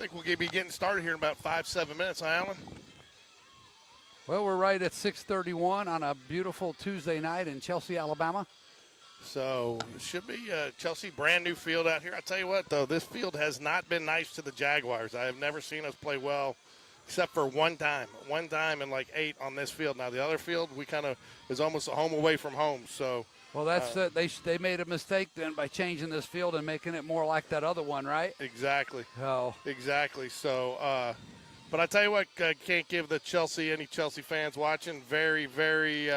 think we'll be getting started here in about 5-7 minutes, huh, Alan? Well, we're right at 6:31 on a beautiful Tuesday night in Chelsea, Alabama. So it should be Chelsea, brand new field out here. I tell you what, though, this field has not been nice to the Jaguars. I have never seen us play well, except for one time in like 8 on this field. Now the other field, we kind of is almost a home away from home. So. Well, that's they made a mistake then by changing this field and making it more like that other one, right? Exactly. Oh. Exactly. So, but I tell you what, can't give the any Chelsea fans watching, very, very,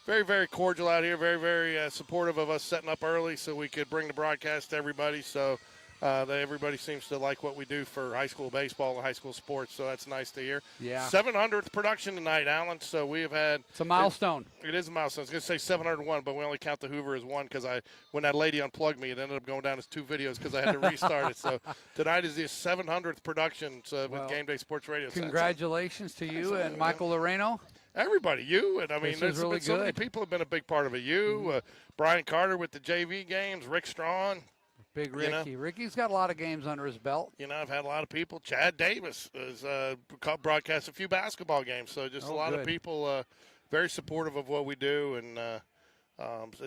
very, very cordial out here, very, very supportive of us setting up early so we could bring the broadcast to everybody. So everybody seems to like what we do for high school baseball and high school sports, so that's nice to hear. Yeah. 700th production tonight, Alan, so we have had – It's a milestone. It is a milestone. I was going to say 701, but we only count the Hoover as one because when that lady unplugged me, it ended up going down as 2 videos because I had to restart it. So tonight is the 700th production with GameDay Sports Radio. Congratulations to you and Michael Loreno. Everybody, you, and I mean, there's really been so many people have been a big part of it. You, Brian Carter with the JV games, Rick Strawn. Big Ricky. Ricky's got a lot of games under his belt. You know, I've had a lot of people. Chad Davis has broadcast a few basketball games. So just a lot of people very supportive of what we do. And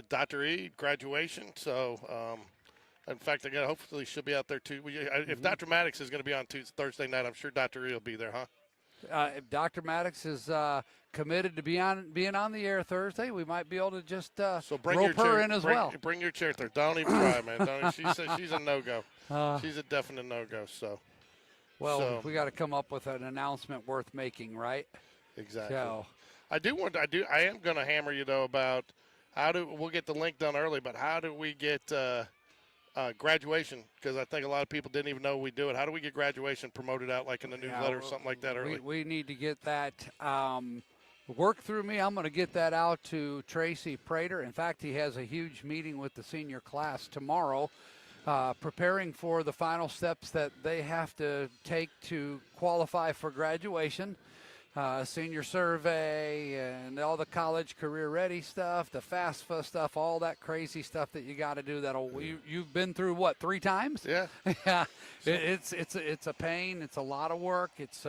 Dr. E, graduation. So, in fact, hopefully she'll be out there too. If Dr. Maddox is going to be on Thursday night, I'm sure Dr. E will be there, huh? Dr. Maddox is committed to being on the air Thursday. We might be able to just rope her in as well. Bring your chair there. Don't even try, man. She says she's a no-go. She's a definite no-go. We got to come up with an announcement worth making, right? Exactly. So, I am going to hammer you though about we'll get the link done early, but how do we get graduation, because I think a lot of people didn't even know we do it. How do we get graduation promoted out like in the newsletter or something like that early? We need to get that work through me. I'm going to get that out to Tracy Prater. In fact, he has a huge meeting with the senior class tomorrow, preparing for the final steps that they have to take to qualify for graduation. Senior survey and all the college career ready stuff, the FAFSA stuff, all that crazy stuff that you got to do. You've been through what, 3 times? Yeah. Yeah. It's a pain. It's a lot of work. It's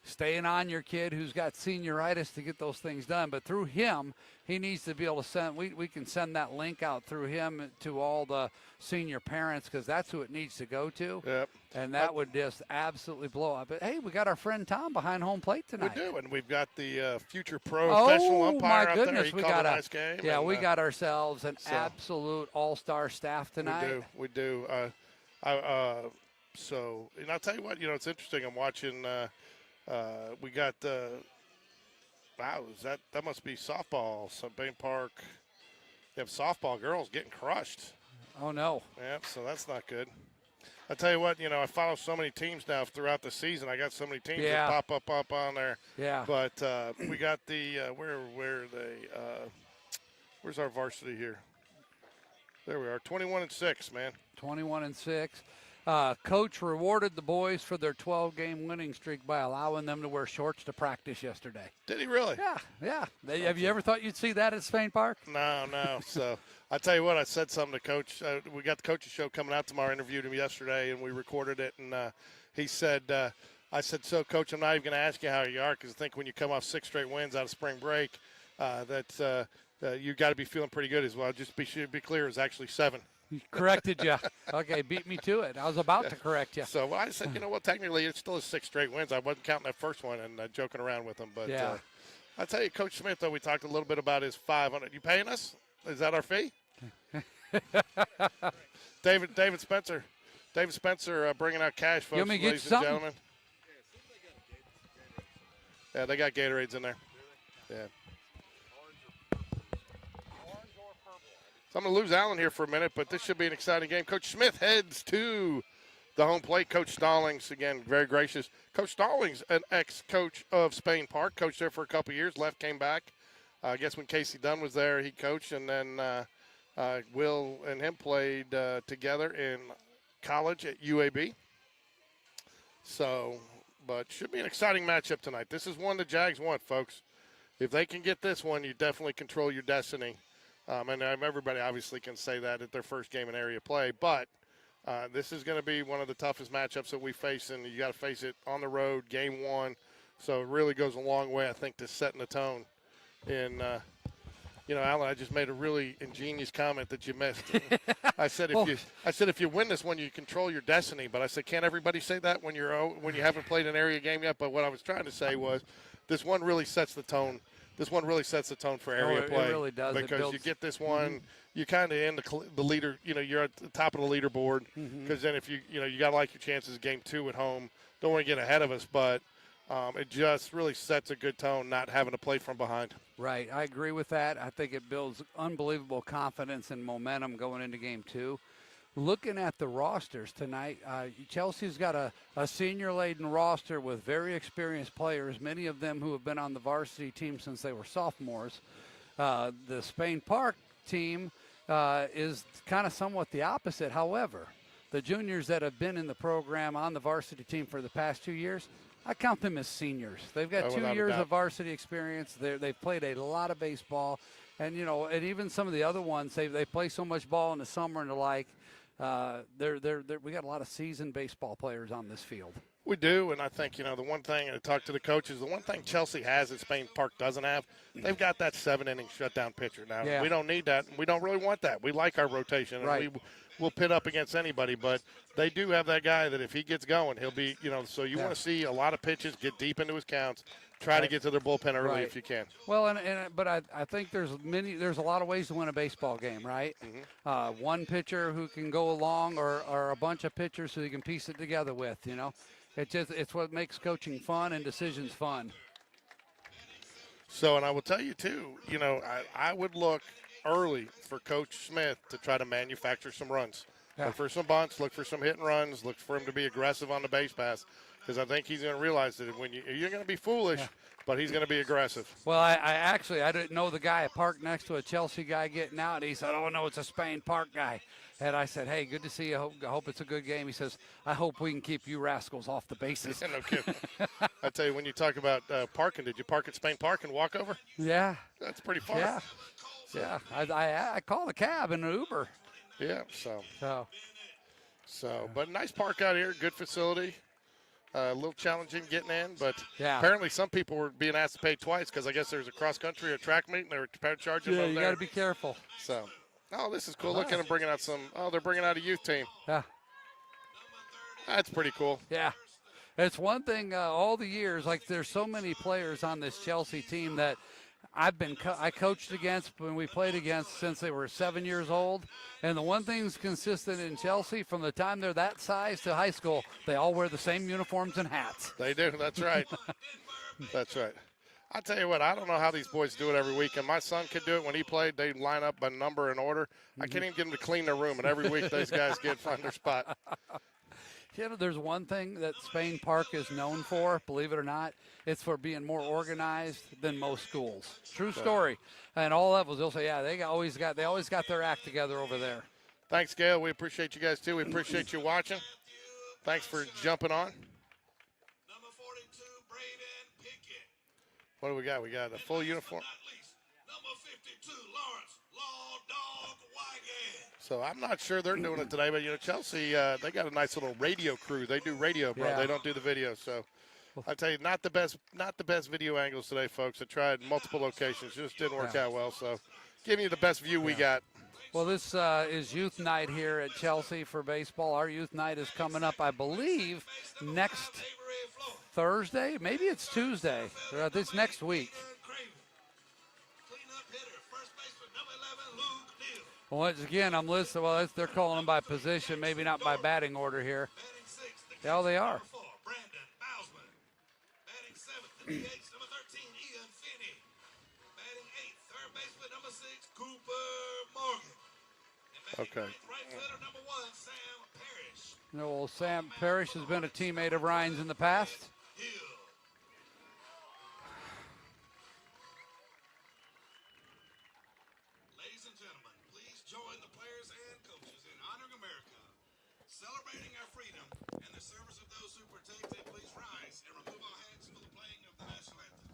staying on your kid who's got senioritis to get those things done. But through him, he needs to be able to send. We can send that link out through him to all the senior parents, because that's who it needs to go to. Yep. And that would just absolutely blow up. But hey, we got our friend Tom behind home plate tonight. We do, and we've got the future professional umpire out there. He we called got a nice game. Yeah, and, we got ourselves an absolute all-star staff tonight. We do. So, and I'll tell you what, it's interesting. I'm watching. We got wow, that must be softball. Spain Park. They have softball girls getting crushed. Oh no. Yep. So that's not good. I tell you what, I follow so many teams now throughout the season. I got so many teams that pop up on there. Yeah. But we got the where are they? Where's our varsity here? There we are, 21-6, man. 21-6. Coach rewarded the boys for their 12-game winning streak by allowing them to wear shorts to practice yesterday. Did he really? Yeah. Have you ever thought you'd see that at Spain Park? No. So I tell you what, I said something to Coach. We got the coach's show coming out tomorrow. I interviewed him yesterday, and we recorded it. And he said, I said, so, Coach, I'm not even going to ask you how you are, because I think when you come off 6 straight wins out of spring break, that you got to be feeling pretty good as well. Just be clear, it was actually 7. He corrected you. Okay, beat me to it. I was about to correct you. So I said, technically it still is 6 straight wins. I wasn't counting that first one and joking around with him. But I tell you, Coach Smith, though, we talked a little bit about his 500. You paying us? Is that our fee? David Spencer. David Spencer bringing out cash, folks, ladies and gentlemen. Yeah, they got Gatorades in there. Yeah. I'm going to lose Allen here for a minute, but this should be an exciting game. Coach Smith heads to the home plate. Coach Stallings, again, very gracious. Coach Stallings, an ex-coach of Spain Park, coached there for a couple years, left, came back. I guess when Casey Dunn was there, he coached, and then Will and him played together in college at UAB. So, but should be an exciting matchup tonight. This is one the Jags want, folks. If they can get this one, you definitely control your destiny. And everybody obviously can say that at their first game in area play, but This is going to be one of the toughest matchups that we face, and you got to face it on the road, game one. So it really goes a long way, I think, to setting the tone. And, Alan, I just made a really ingenious comment that you missed. I said if you win this one, you control your destiny. But I said, can't everybody say that when you haven't played an area game yet? But what I was trying to say was, this one really sets the tone. This one really sets the tone for area play. It really does. Because you get this one, you kind of in the leader. You're at the top of the leaderboard. Because then if you got to like your chances game 2 at home. Don't want to get ahead of us, but it just really sets a good tone, not having to play from behind. Right, I agree with that. I think it builds unbelievable confidence and momentum going into game 2. Looking at the rosters tonight, Chelsea's got a senior-laden roster with very experienced players, many of them who have been on the varsity team since they were sophomores. The Spain Park team is kind of somewhat the opposite. However, the juniors that have been in the program on the varsity team for the past 2 years, I count them as seniors. They've got 2 years of varsity experience. They've played a lot of baseball. And, and even some of the other ones, they play so much ball in the summer and the like. We got a lot of seasoned baseball players on this field. We do, and I think, the one thing, and I talked to the coaches, the one thing Chelsea has that Spain Park doesn't have, they've got that 7-inning shutdown pitcher. Now, we don't need that. We don't really want that. We like our rotation, and we'll pit up against anybody, but they do have that guy that if he gets going, he'll be, so you want to see a lot of pitches, get deep into his counts, try to get to their bullpen early if you can. Well, but I think there's a lot of ways to win a baseball game, right? One pitcher who can go along or a bunch of pitchers who you can piece it together with, It's what makes coaching fun and decisions fun. So, and I will tell you, too, I would look early for Coach Smith to try to manufacture some runs. Look for some bunts, look for some hit and runs, look for him to be aggressive on the base pass, because I think he's going to realize that you're going to be foolish, but he's going to be aggressive. Well, I didn't know the guy. I parked next to a Chelsea guy getting out, and he said, "Oh, no, it's a Spain Park guy." And I said, "Hey, good to see you. I hope it's a good game." He says, "I hope we can keep you rascals off the bases." Yeah, no kidding. I tell you, when you talk about parking, did you park at Spain Park and walk over? Yeah. That's pretty far. Yeah. Yeah. I called a cab and an Uber. Yeah, but nice park out here, good facility. A little challenging getting in, but apparently some people were being asked to pay twice because I guess there's a cross-country or track meet, and they were charging them you got to be careful. So, this is cool. Look at them bringing out they're bringing out a youth team. Yeah. That's pretty cool. Yeah. It's one thing all the years, like there's so many players on this Chelsea team that I coached against when we played against since they were 7 years old. And the one thing's consistent in Chelsea from the time they're that size to high school, they all wear the same uniforms and hats. They do. That's right. That's right. I tell you what, I don't know how these boys do it every week. And my son could do it when he played. They'd line up by number and order. I can't even get them to clean their room. And every week those guys find their spot. There's one thing that Spain Park is known for, believe it or not. It's for being more organized than most schools. True story. And all levels, they'll say, they always got their act together over there. Thanks, Gail. We appreciate you guys, too. We appreciate you watching. Thanks for jumping on. Number 42, Braden Pickett. What do we got? We got a full uniform. Number 52, Lawrence Law Dog Wygant. So I'm not sure they're doing it today, but Chelsea, they got a nice little radio crew. They do radio, bro. Yeah. They don't do the video. So I tell you, not the best video angles today, folks. I tried multiple locations, just didn't work out well. So giving you the best view we got. Well, this is youth night here at Chelsea for baseball. Our youth night is coming up, I believe, next Thursday. Maybe it's Tuesday. This next week. Once again, I'm listening. Well, they're calling them by position, maybe not by batting order here. Yeah, they are. Brandon Bousman. Batting 7th, number 13, Ian Finney. Batting 8th, third baseman, number 6, Cooper Morgan. And batting 9th, right fielder, number 1, Sam Parrish. Sam Parrish has been a teammate of Ryan's in the past. Hill. Ladies and gentlemen, please join the players and coaches in honoring America, celebrating our freedom, and the service of those who protect it. Please rise and remove our hats for the playing of the national anthem.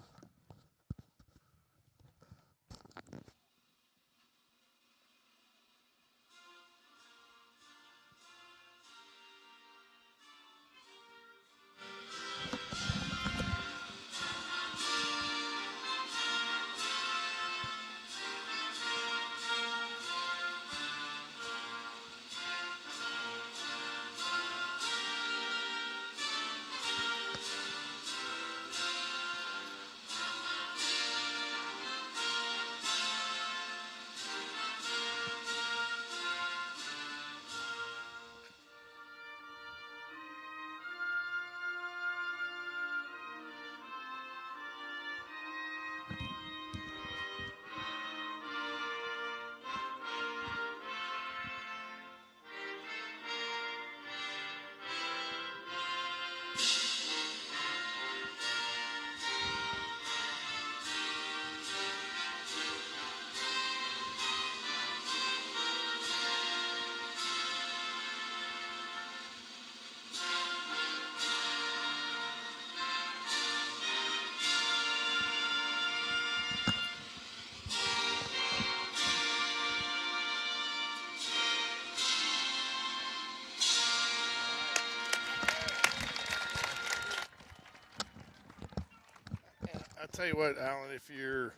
tell you what, Alan, if you're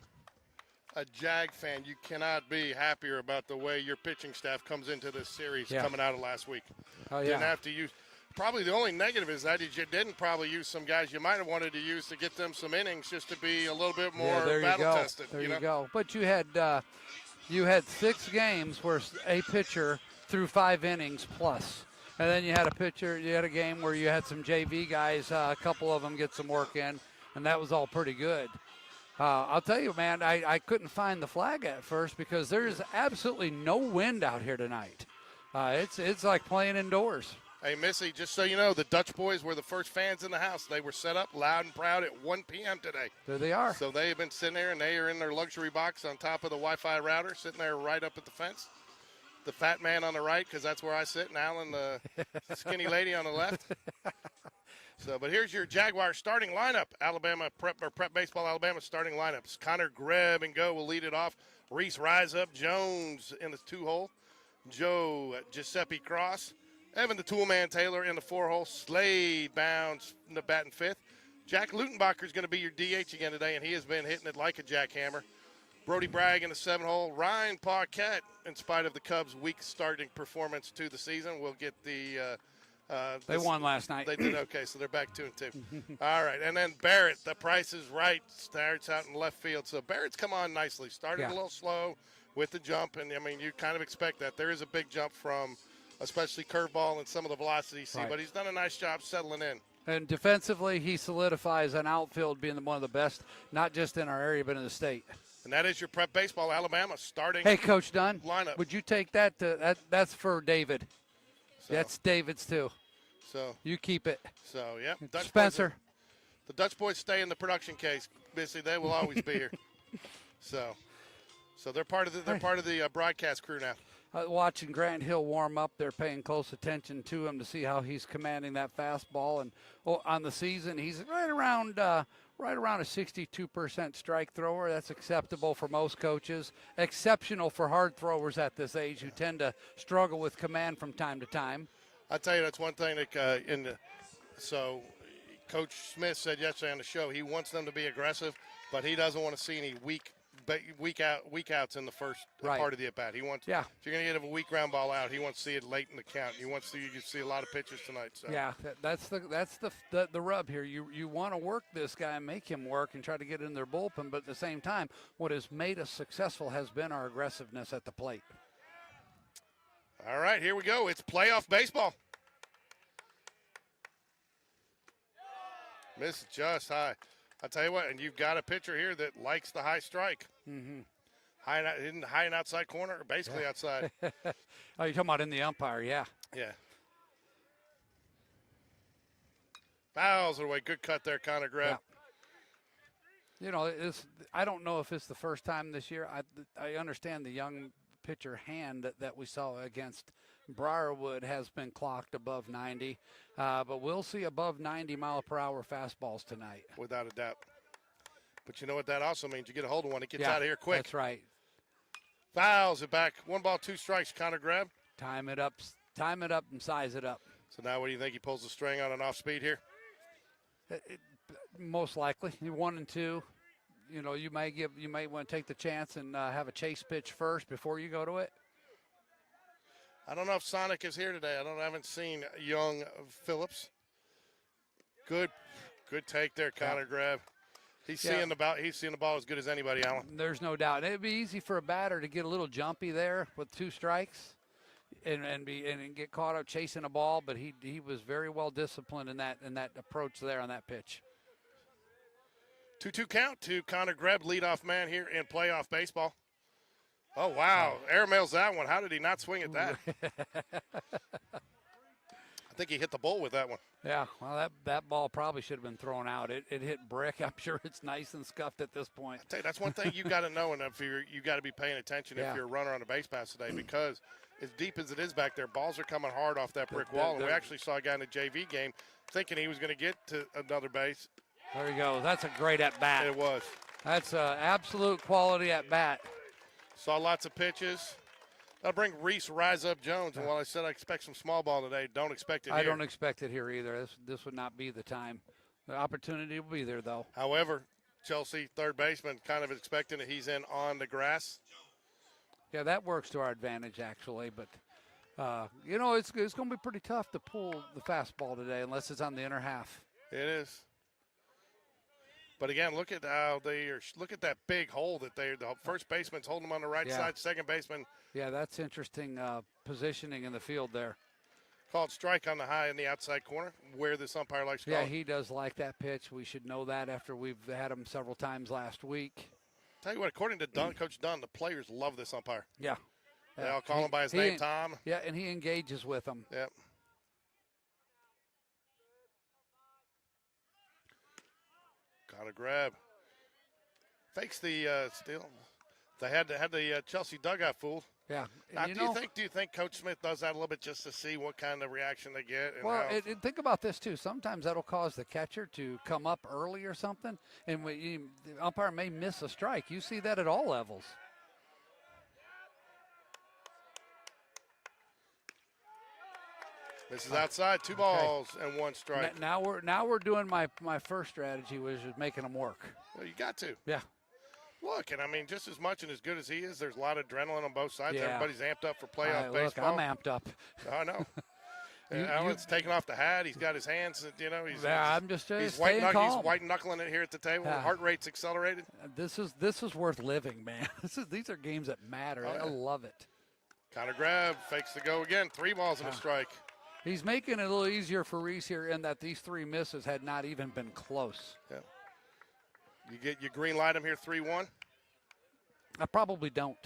a Jag fan, you cannot be happier about the way your pitching staff comes into this series coming out of last week. Oh, yeah. Didn't have to use. Probably the only negative is that you didn't probably use some guys you might have wanted to use to get them some innings just to be a little bit more battle tested. There you go. But you had 6 games where a pitcher threw 5 innings plus. And then you had a game where you had some JV guys, a couple of them get some work in, and that was all pretty good. I'll tell you, man, I couldn't find the flag at first because there's absolutely no wind out here tonight. It's like playing indoors. Hey, Missy, just so you know, the Dutch boys were the first fans in the house. They were set up loud and proud at 1 p.m. today. There they are. So they've been sitting there, and they are in their luxury box on top of the Wi-Fi router, sitting there right up at the fence. The fat man on the right, because that's where I sit, and Alan, the skinny lady on the left. So, but here's your Jaguar starting lineup. Alabama prep baseball. Alabama starting lineups. Connor Greb and Go will lead it off. Reese Rise Up Jones in the 2-hole. Joe Giuseppe Cross. Evan the Toolman Taylor in the 4-hole. Slade Bounds in the batting 5th. Jack Lutenbacher is going to be your DH again today, and he has been hitting it like a jackhammer. Brody Bragg in the 7-hole. Ryan Paquette, in spite of the Cubs' weak starting performance to the season, will get the they won last night. They did okay, so they're back 2-2. All right, and then Barrett, the Price is Right, starts out in left field. So Barrett's come on nicely. Started a little slow with the jump, and, I mean, you kind of expect that. There is a big jump from especially curveball and some of the velocity you see, but he's done a nice job settling in. And defensively, he solidifies an outfield being one of the best, not just in our area, but in the state. And that is your prep baseball Alabama starting. Hey, Coach Dunn, lineup. Would you take that? That's for David. So, that's David's too. So you keep it. So yeah, Dutch Spencer. Boys, the Dutch boys stay in the production case. Missy, they will always be here. So they're part of the broadcast crew now. Watching Grant Hill warm up, they're paying close attention to him to see how he's commanding that fastball. And on the season, he's right around a 62% strike thrower. That's acceptable for most coaches. Exceptional for hard throwers at this age who tend to struggle with command from time to time. I tell you, that's one thing that so Coach Smith said yesterday on the show he wants them to be aggressive, but he doesn't want to see any weak outs in the first part of the at bat. He wants if you're going to get a weak ground ball out, he wants to see it late in the count. You can see a lot of pitches tonight. So. Yeah, that's the rub here. You want to work this guy and make him work and try to get in their bullpen, but at the same time, what has made us successful has been our aggressiveness at the plate. All right, here we go. It's playoff baseball. Miss just high. I'll tell you what, and you've got a pitcher here that likes the high strike. Mm-hmm. High and outside corner, or basically outside. Oh, you're talking about in the umpire, yeah. Yeah. Fouls it away. Good cut there, Connor Greb. Yeah. You know, I don't know if it's the first time this year. I understand the young pitcher hand that we saw against Briarwood has been clocked above 90, but we'll see above 90-mile-per-hour fastballs tonight. Without a doubt. But you know what that also means? You get a hold of one, it gets out of here quick. That's right. Fouls it back. 1 ball, 2 strikes, Connor Greb. Time it up, and size it up. So now what do you think? He pulls the string on an off speed here? Most likely. 1 and 2. You know, you might want to take the chance and have a chase pitch first before you go to it. I don't know if Sonic is here today. I haven't seen young Phillips. Good take there, Connor Greb. He's seeing the ball as good as anybody, Alan. There's no doubt. It'd be easy for a batter to get a little jumpy there with 2 strikes and get caught up chasing a ball, but he was very well disciplined in that approach there on that pitch. 2-2 count to Connor Greb, leadoff man here in playoff baseball. Oh, wow. Airmails that one. How did he not swing at that? I think he hit the bull with that one. Yeah, well, that ball probably should have been thrown out. It hit brick. I'm sure it's nice and scuffed at this point. I tell you, that's one thing you got to know, and you got to be paying attention if you're a runner on a base pass today, because as deep as it is back there, balls are coming hard off that brick wall. And we actually saw a guy in the JV game thinking he was going to get to another base. There you go. That's a great at-bat. It was. That's absolute quality at-bat. Saw lots of pitches. That'll bring Reese Rise Up Jones. And while I said I expect some small ball today, don't expect it here. I don't expect it here either. This would not be the time. The opportunity will be there, though. However, Chelsea, third baseman, kind of expecting that he's in on the grass. Yeah, that works to our advantage, actually. But, it's going to be pretty tough to pull the fastball today unless it's on the inner half. It is. But again, look at how look at that big hole that the first baseman's holding him on the right side, second baseman. Yeah, that's interesting positioning in the field there. Called strike on the high in the outside corner, where this umpire likes to call Yeah, it. he does like that pitch. We should know that after we've had him several times last week. Tell you what, according to Coach Dunn, the players love this umpire. Yeah. They all call him by his name, Tom. Yeah, and he engages with them. Yep. Got a grab. Fakes the steal. They had the Chelsea dugout fooled. Yeah. Now, do you think Coach Smith does that a little bit just to see what kind of reaction they get? And well, think about this too. Sometimes that'll cause the catcher to come up early or something, and the umpire may miss a strike. You see that at all levels. This is outside, 2 balls and 1 strike. Now we're doing my first strategy, which is making them work. Well, you got to. Yeah. Look, and I mean, just as much and as good as he is, there's a lot of adrenaline on both sides. Yeah. Everybody's amped up for playoff Look, baseball. I'm amped up. I know. And Alan's taking off the hat. He's got his hands, I'm just he's staying calm. He's white knuckling it here at the table. Yeah. Heart rate's accelerated. This is worth living, man. These are games that matter. I love it. Counter grab, fakes the go again. 3 balls and a strike. He's making it a little easier for Reese here in that these 3 misses had not even been close. Yeah. You green light him here 3-1. I probably don't.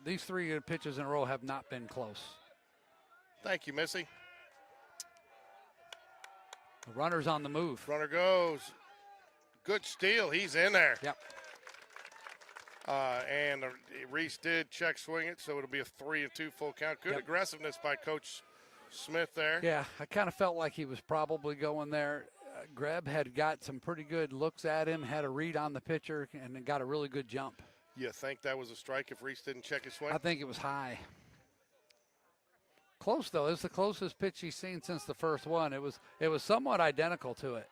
These 3 pitches in a row have not been close. Thank you, Missy. The runner's on the move. Runner goes. Good steal. He's in there. Yep. And Reese did check swing it, so it'll be a 3-2 full count. Good aggressiveness by Coach Smith there. Yeah, I kind of felt like he was probably going there. Greb had got some pretty good looks at him, had a read on the pitcher, and got a really good jump. You think that was a strike if Reese didn't check his swing? I think it was high. Close, though. It's the closest pitch he's seen since the first one. It was somewhat identical to it.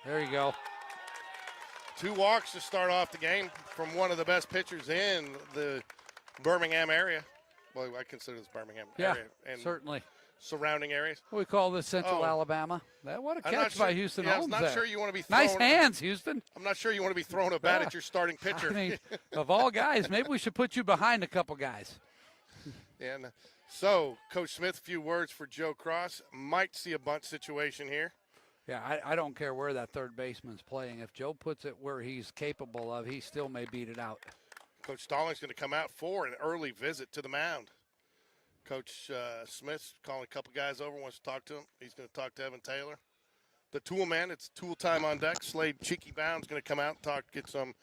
There you go. 2 walks to start off the game from one of the best pitchers in the Birmingham area. Well, I consider this Birmingham area. And certainly. Surrounding areas. We call this Central Alabama. What a catch by Houston Holmes. I'm not sure you want to be throwing. Nice hands, Houston. I'm not sure you want to be throwing a bat at your starting pitcher. I mean, of all guys, maybe we should put you behind a couple guys. And so, Coach Smith, a few words for Joe Cross. Might see a bunt situation here. Yeah, I don't care where that third baseman's playing. If Joe puts it where he's capable of, he still may beat it out. Coach Stallings going to come out for an early visit to the mound. Coach Smith's calling a couple guys over, wants to talk to him. He's going to talk to Evan Taylor. The tool man, it's tool time on deck. Slade Cheeky Bound's going to come out and get some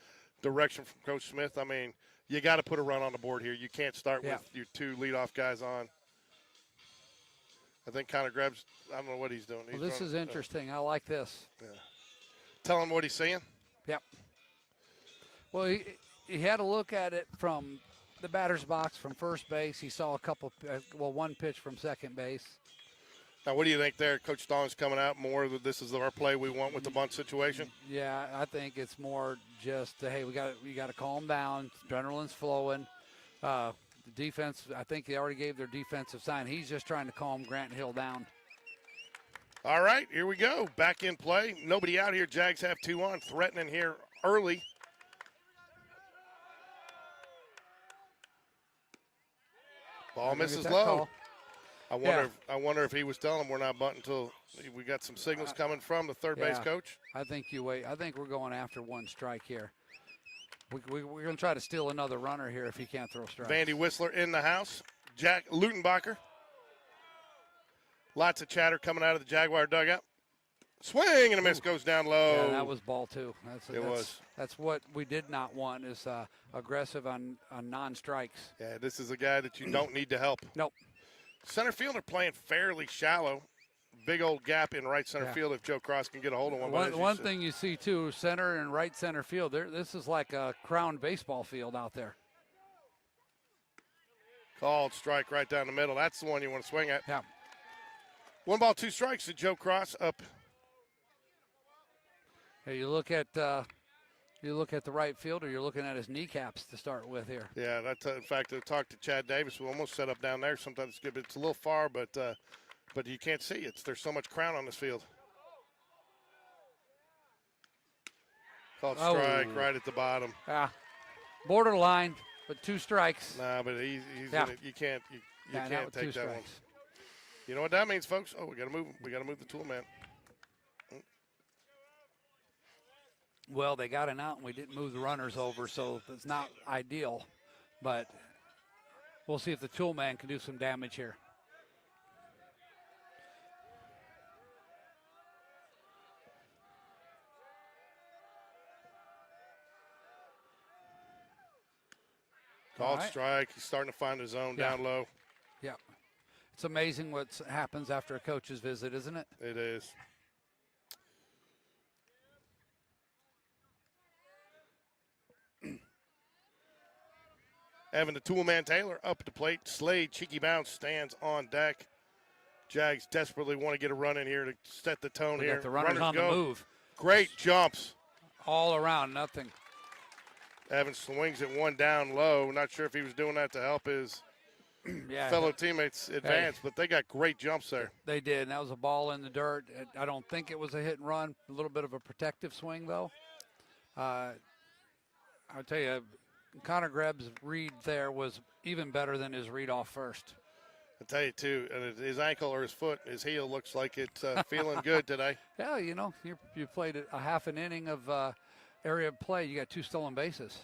direction from Coach Smith. I mean, you got to put a run on the board here. You can't start with your 2 leadoff guys on. I think kind of grabs, I don't know what he's doing. Well, this is interesting. I like this. Yeah. Tell him what he's seeing. Yep. Well, he had a look at it from the batter's box from first base. He saw one pitch from second base. Now, what do you think there? Coach Stallings coming out more that this is our play we want with the bunt situation? Yeah, I think it's more just, hey, we got to calm down. Adrenaline's flowing. The defense, I think they already gave their defensive sign. He's just trying to calm Grant Hill down. All right, here we go. Back in play. Nobody out here. Jags have 2 on. Threatening here early. Ball misses low. Call. I wonder if he was telling him we're not bunting until we got some signals coming from the third base coach. I think you wait. I think we're going after 1 strike here. We're going to try to steal another runner here if he can't throw strikes. Vandy Whistler in the house. Jack Lutenbacher. Lots of chatter coming out of the Jaguar dugout. Swing and a miss, goes down low. Yeah, that was ball 2. Was. That's what we did not want is aggressive on non-strikes. Yeah, this is a guy that you don't need to help. Nope. Center fielder playing fairly shallow. Big old gap in right center field if Joe Cross can get a hold of one. One thing you see, too, center and right center field, this is like a crown baseball field out there. Called strike right down the middle. That's the one you want to swing at. Yeah. 1 ball, 2 strikes to Joe Cross up. Hey, you look at the right fielder. You're looking at his kneecaps to start with here. Yeah, that's in fact. I talked to Chad Davis. We almost set up down there. Sometimes it's good, but it's a little far. But you can't see it. There's so much crown on this field. Called strike right at the bottom. Yeah, borderline, but 2 strikes. Nah, but he's Yeah. in it. You can't Not take with 2 that one. strikes. You know what that means, folks? Oh, we got to move. We got to move the tool man. Well, they got an out, and we didn't move the runners over, so it's not ideal. But we'll see if the tool man can do some damage here. Called right. strike. He's starting to find his zone Yeah. down low. Yeah. It's amazing what happens after a coach's visit, isn't it? It is. Evan the Toolman Taylor up at the plate. Slade, cheeky bounce, stands on deck. Jags desperately want to get a run in here to set the tone We here. got the runners on go. the move. Great jumps. All around, nothing. Evan swings it one down low. Not sure if he was doing that to help his Yeah, fellow teammates advance, but they got great jumps there. they did. And that was a ball in the dirt. I don't think it was a hit and run. A little bit of a protective swing, though. I'll tell you, Connor Grebb's read there was even better than his read off first. I'll tell you, too, and his ankle or his foot, his heel looks like it's feeling good today. Yeah, you know, you played a half an inning of area play. You got 2 stolen bases.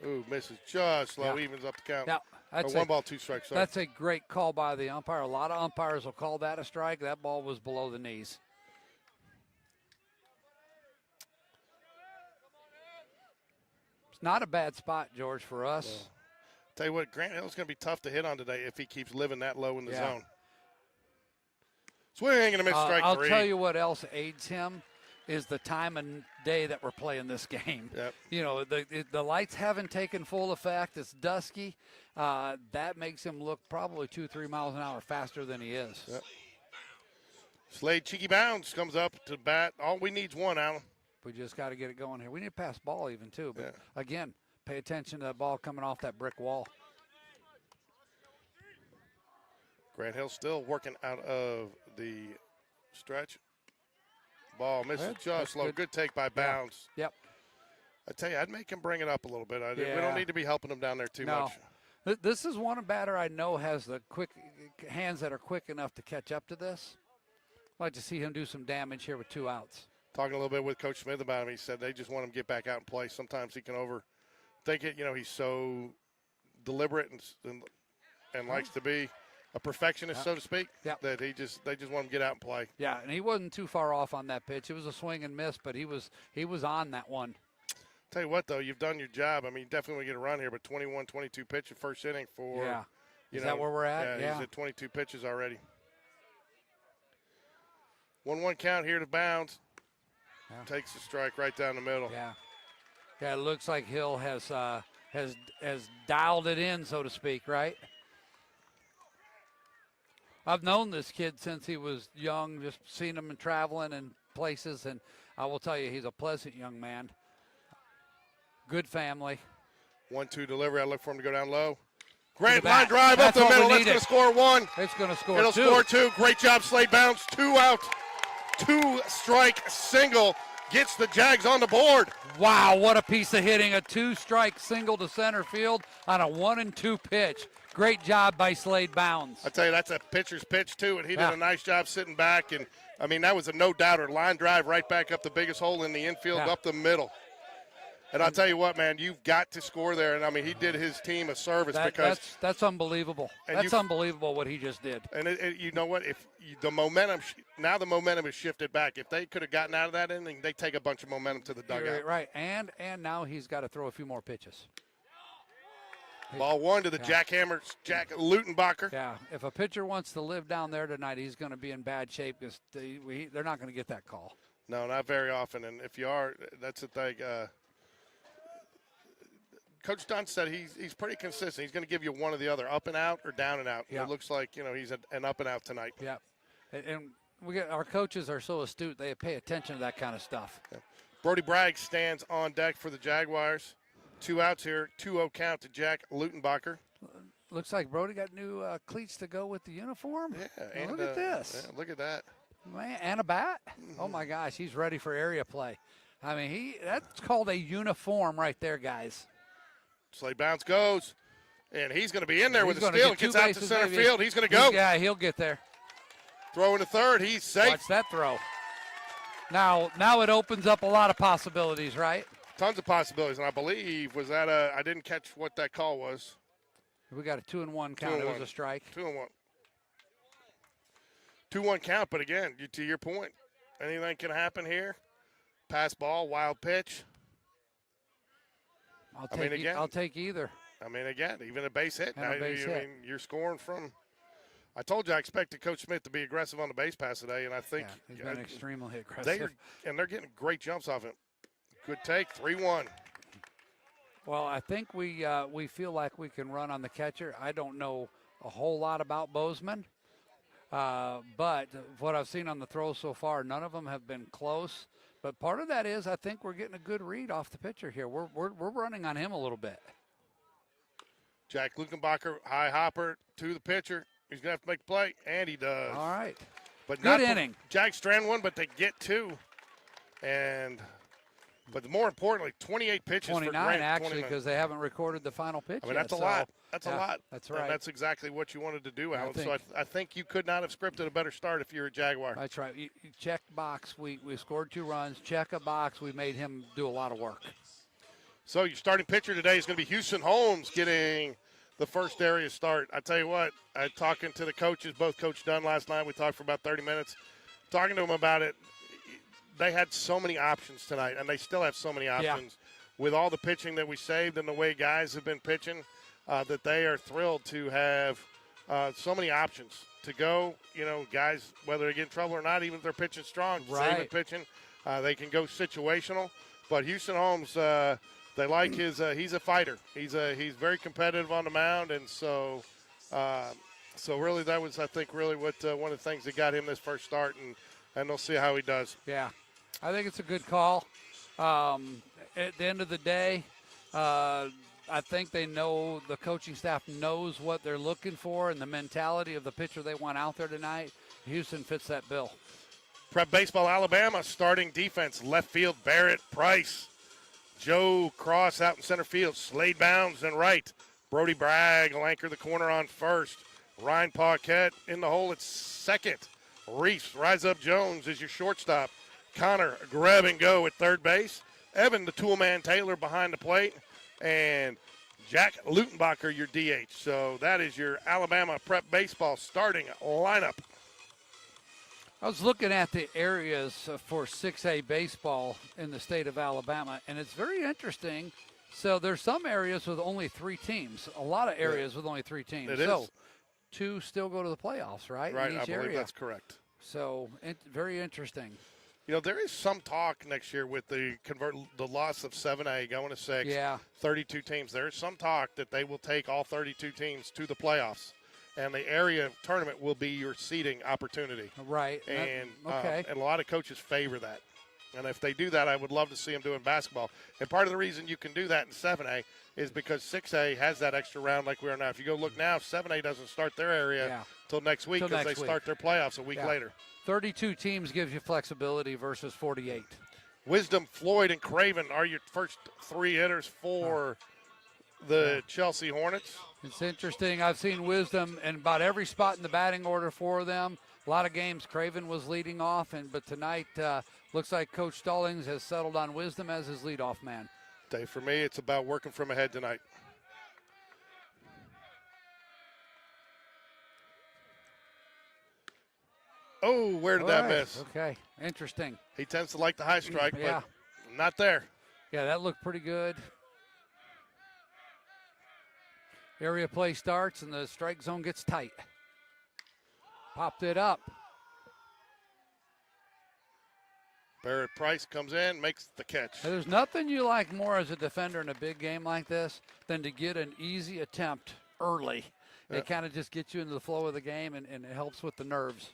Ooh, misses just low, Yeah. evens up the count. Yeah, Or that's 1 ball, 2 strikes. Sorry. That's a great call by the umpire. A lot of umpires will call that a strike. That ball was below the knees. It's not a bad spot, George, for us. Tell you what, Grant Hill's going to be tough to hit on today if he keeps living that low in the Yeah. zone. Swing and a miss, strike I'll 3. tell you what else aids him is the time and day that we're playing this game. Yep. You know, the lights haven't taken full effect. It's dusky. That makes him look probably 2-3 miles an hour faster than he is. Yep. Slade cheeky bounce comes up to bat. All we need's 1, Alan. We just got to get it going here. We need to pass ball even, too. But, Yeah. again, pay attention to that ball coming off that brick wall. Grant Hill still working out of the stretch. Ball misses That's just low. good. Good take by Bounds. Yep. I tell you, I'd make him bring it up a little bit. We Yeah. don't need to be helping him down there too No. much. This is one batter I know has the quick hands that are quick enough to catch up to this. I'd like to see him do some damage here with 2 outs. Talking a little bit with Coach Smith about him, he said they just want him to get back out and play. Sometimes he can overthink it. You know, he's so deliberate and likes to be a perfectionist, so to speak, Yeah. that they just want him to get out and play. Yeah, and he wasn't too far off on that pitch. It was a swing and miss, but he was on that one. Tell you what, though, you've done your job. I mean, you definitely want to get a run here, but 21, 22 pitch in first inning for Yeah. you Is know, that where we're at? Yeah, he's at 22 pitches already. 1-1 count here to Bounds. Yeah. Takes the strike right down the middle. Yeah. Yeah, it looks like Hill has dialed it in, so to speak, right? I've known this kid since he was young, just seen him and traveling and places, and I will tell you, he's a pleasant young man. Good family. 1-2 delivery. I look for him to go down low. Great bat. line drive That's up the what we middle. That's needed. going to score 1. It's going to score It'll 2. score 2. Great job, Slade Bounce. 2 out. 2-strike single gets the Jags on the board. Wow, what a piece of hitting. A 2-strike single to center field on a 1-2 pitch. Great job by Slade Bounds. I tell you, that's a pitcher's pitch, too, and he did Yeah. a nice job sitting back. And, I mean, that was a no-doubter. Line drive right back up the biggest hole in the infield, Yeah. up the middle. And I'll tell you what, man, you've got to score there. And, I mean, he did his team a service because – That's unbelievable. And That's unbelievable what he just did. And you know what? If the momentum now the momentum is shifted back. If they could have gotten out of that inning, they take a bunch of momentum to the dugout. You're right, and now he's got to throw a few more pitches. Ball 1 to the jackhammer, Jack Lutenbacher. Yeah, if a pitcher wants to live down there tonight, he's going to be in bad shape because they're not going to get that call. No, not very often. And if you are, that's the thing. Coach Dunn said he's pretty consistent. He's going to give you one or the other, up and out or down and out. Yeah. It looks like he's an up and out tonight. Yeah. And our coaches are so astute; they pay attention to that kind of stuff. Yeah. Brody Bragg stands on deck for the Jaguars. 2 outs here, 2-0 count to Jack Lutenbacher. Looks like Brody got new cleats to go with the uniform. Yeah, Well, and look at this. Yeah, look at that. Man, and a bat. Oh my gosh, he's ready for area play. I mean, that's called a uniform right there, guys. Slay bounce goes, and he's going to be in there with the gonna steal. get Gets two out to bases, center maybe. field. He's going to go. Yeah, he'll get there. Throw into third. He's safe. Watch that throw. Now it opens up a lot of possibilities, right? Tons of possibilities, and I believe I didn't catch what that call was. We got a 2-1 count. It was a strike. 2-1. 2-1 count, but again, to your point, anything can happen here. Pass ball, wild pitch. I'll take either. I mean, again, even a base hit. And a base hit. I mean, you're scoring from. I told you I expected Coach Smith to be aggressive on the base pass today, and I think he's been extremely aggressive. They're getting great jumps off him. Good take, 3-1. Well, I think we feel like we can run on the catcher. I don't know a whole lot about Bozeman, but what I've seen on the throws so far, none of them have been close. But part of that is I think we're getting a good read off the pitcher here. We're running on him a little bit. Jack Lukenbacher, high hopper to the pitcher. He's going to have to make a play, and he does. All right. But good inning. Jack strand one, but they get 2. But more importantly, 28 pitches 29 for Grant. actually, because they haven't recorded the final pitch. I mean, yet, that's a lot. That's a lot. That's right. And that's exactly what you wanted to do, Alan. I think you could not have scripted a better start if you're a Jaguar. That's right. You check box. We scored 2 runs. Check a box. We made him do a lot of work. So your starting pitcher today is going to be Houston Holmes getting the first area start. I tell you what, talking to the coaches, both Coach Dunn last night, we talked for about 30 minutes, talking to them about it. They had so many options tonight, and they still have so many options. With all the pitching that we saved and the way guys have been pitching, that they are thrilled to have so many options to go. You know, guys, whether they get in trouble or not, even if they're pitching strong, saving pitching, they can go situational. But Houston Holmes, they like his. He's a fighter. He's very competitive on the mound, and so really that was, I think, really what one of the things that got him this first start, and they'll see how he does. Yeah, I think it's a good call. At the end of the day, I think they know, the coaching staff knows what they're looking for and the mentality of the pitcher they want out there tonight. Houston fits that bill. Prep Baseball Alabama starting defense, left field Barrett Price. Joe Cross out in center field. Slade Bounds in right. Brody Bragg will anchor the corner on first. Ryan Paquette in the hole at second. Reese Rise Up Jones is your shortstop. Connor grab and go at third base. Evan the Toolman Taylor behind the plate. And Jack Lutenbacher your DH. So that is your Alabama Prep Baseball starting lineup. I was looking at the areas for 6A baseball in the state of Alabama, and it's very interesting. So there's some areas with only 3 teams, a lot of areas with only 3 teams. It so is. 2 still go to the playoffs, right? Right, in each I believe area. that's correct. So very interesting. You know, there is some talk next year with the loss of 7A going to 6, 32 teams. There is some talk that they will take all 32 teams to the playoffs, and the area tournament will be your seeding opportunity. Right. And okay. And a lot of coaches favor that. And if they do that, I would love to see them doing basketball. And part of the reason you can do that in 7A is because 6A has that extra round like we are now. If you go look now, 7A doesn't start their area till next week because they start their playoffs a week later. 32 teams gives you flexibility versus 48. Wisdom, Floyd, and Craven are your first 3 hitters for the Chelsea Hornets. It's interesting. I've seen Wisdom in about every spot in the batting order for them. A lot of games Craven was leading off, but tonight looks like Coach Stallings has settled on Wisdom as his leadoff man. Dave, for me, it's about working from ahead tonight. Oh, where did that miss? Okay, interesting. He tends to like the high strike, but not there. Yeah, that looked pretty good. Area play starts, and the strike zone gets tight. Popped it up. Barrett Price comes in, makes the catch. There's nothing you like more as a defender in a big game like this than to get an easy attempt early. It kind of just gets you into the flow of the game, and it helps with the nerves.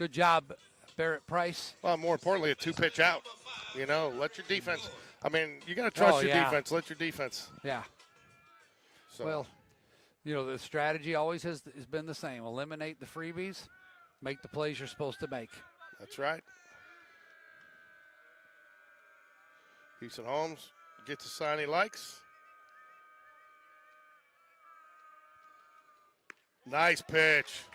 Good job, Barrett Price. Well, more importantly, a 2-pitch out. You know, let your defense. I mean, you got to trust your defense. Let your defense. Yeah. So. Well, you know, the strategy always has been the same. Eliminate the freebies, make the plays you're supposed to make. That's right. Houston Holmes gets a sign he likes. Nice pitch.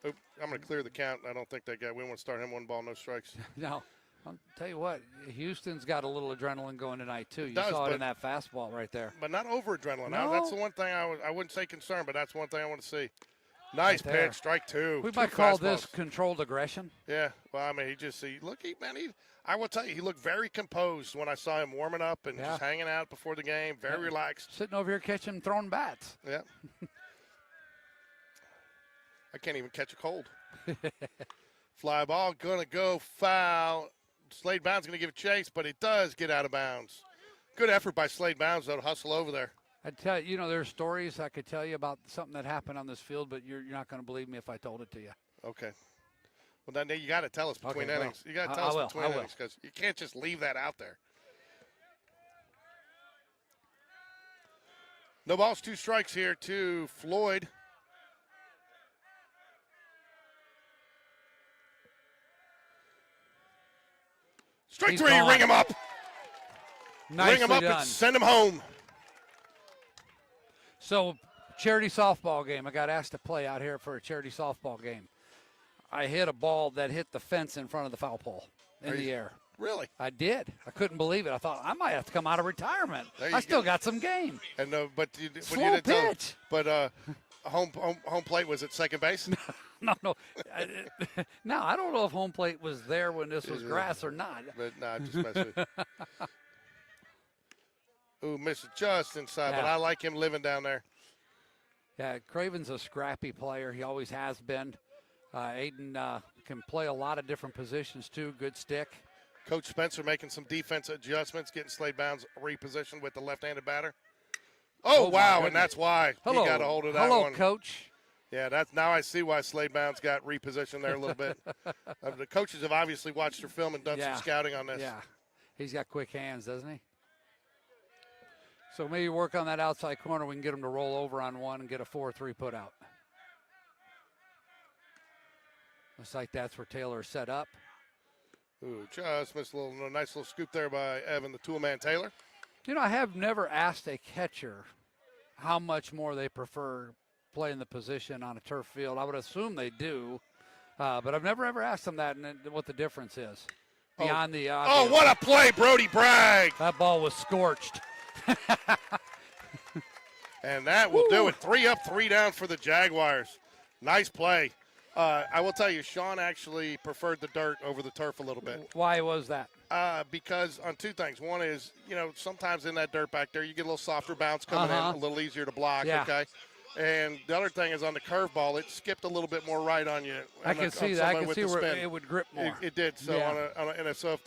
Oop, I'm going to clear the count. I don't think that guy. We want to start him 1 ball, no strikes. No. I'll tell you what, Houston's got a little adrenaline going tonight, too. You does, saw it in that fastball right there. But not over adrenaline. No. Now, that's the one thing I wouldn't say concern, but that's one thing I want to see. Nice right pitch, strike 2. We 2 might call fastballs. this controlled aggression. Yeah, well, I mean, I will tell you, he looked very composed when I saw him warming up and just hanging out before the game, very relaxed. Sitting over here catching throwing bats. Yeah. I can't even catch a cold. Fly ball, going to go foul. Slade Bounds going to give a chase, but it does get out of bounds. Good effort by Slade Bounds, though, to hustle over there. I tell you, there's stories I could tell you about something that happened on this field, but you're not going to believe me if I told it to you. Okay. Well, then you got to tell us between well, innings. You got to tell us between innings because you can't just leave that out there. No balls, 2 strikes here to Floyd. Strike He's 3, gone. ring him up. Nicely Ring him up done. and send him home. So, charity softball game. I got asked to play out here for a charity softball game. I hit a ball that hit the fence in front of the foul pole in the air. Really? I did. I couldn't believe it. I thought I might have to come out of retirement. There you I still go. got some game. And but you Slow didn't tell. pitch. But home plate was at second base. No. No, I don't know if home plate was there when this was grass or not. But nah, just mess with it. Ooh, misses just inside, but Yeah. I like him living down there. Yeah, Craven's a scrappy player. He always has been. Aiden can play a lot of different positions, too. Good stick. Coach Spencer making some defense adjustments, getting Slade Bounds repositioned with the left-handed batter. Oh, my wow, goodness. and that's why Hello. he got a hold of that Hello, one. Coach. Yeah, now I see why Slade Bounds got repositioned there a little bit. The coaches have obviously watched their film and done some scouting on this. Yeah, he's got quick hands, doesn't he? So maybe work on that outside corner. We can get him to roll over on one and get a 4-3 put out. Looks like that's where Taylor is set up. Ooh, just missed a nice little scoop there by Evan, the toolman Taylor. I have never asked a catcher how much more they prefer playing the position on a turf field. I would assume they do, but I've never ever asked them that and what the difference is. Beyond the obvious. Oh, what a play, Brody Bragg. That ball was scorched. And that will do it. 3 up, 3 down for the Jaguars. Nice play. I will tell you, Sean actually preferred the dirt over the turf a little bit. Why was that? Because on 2 things. One is, sometimes in that dirt back there, you get a little softer bounce coming in, a little easier to block, okay? And the other thing is on the curveball, it skipped a little bit more right on you. I can see that. I can see where it would grip more. It did. So, so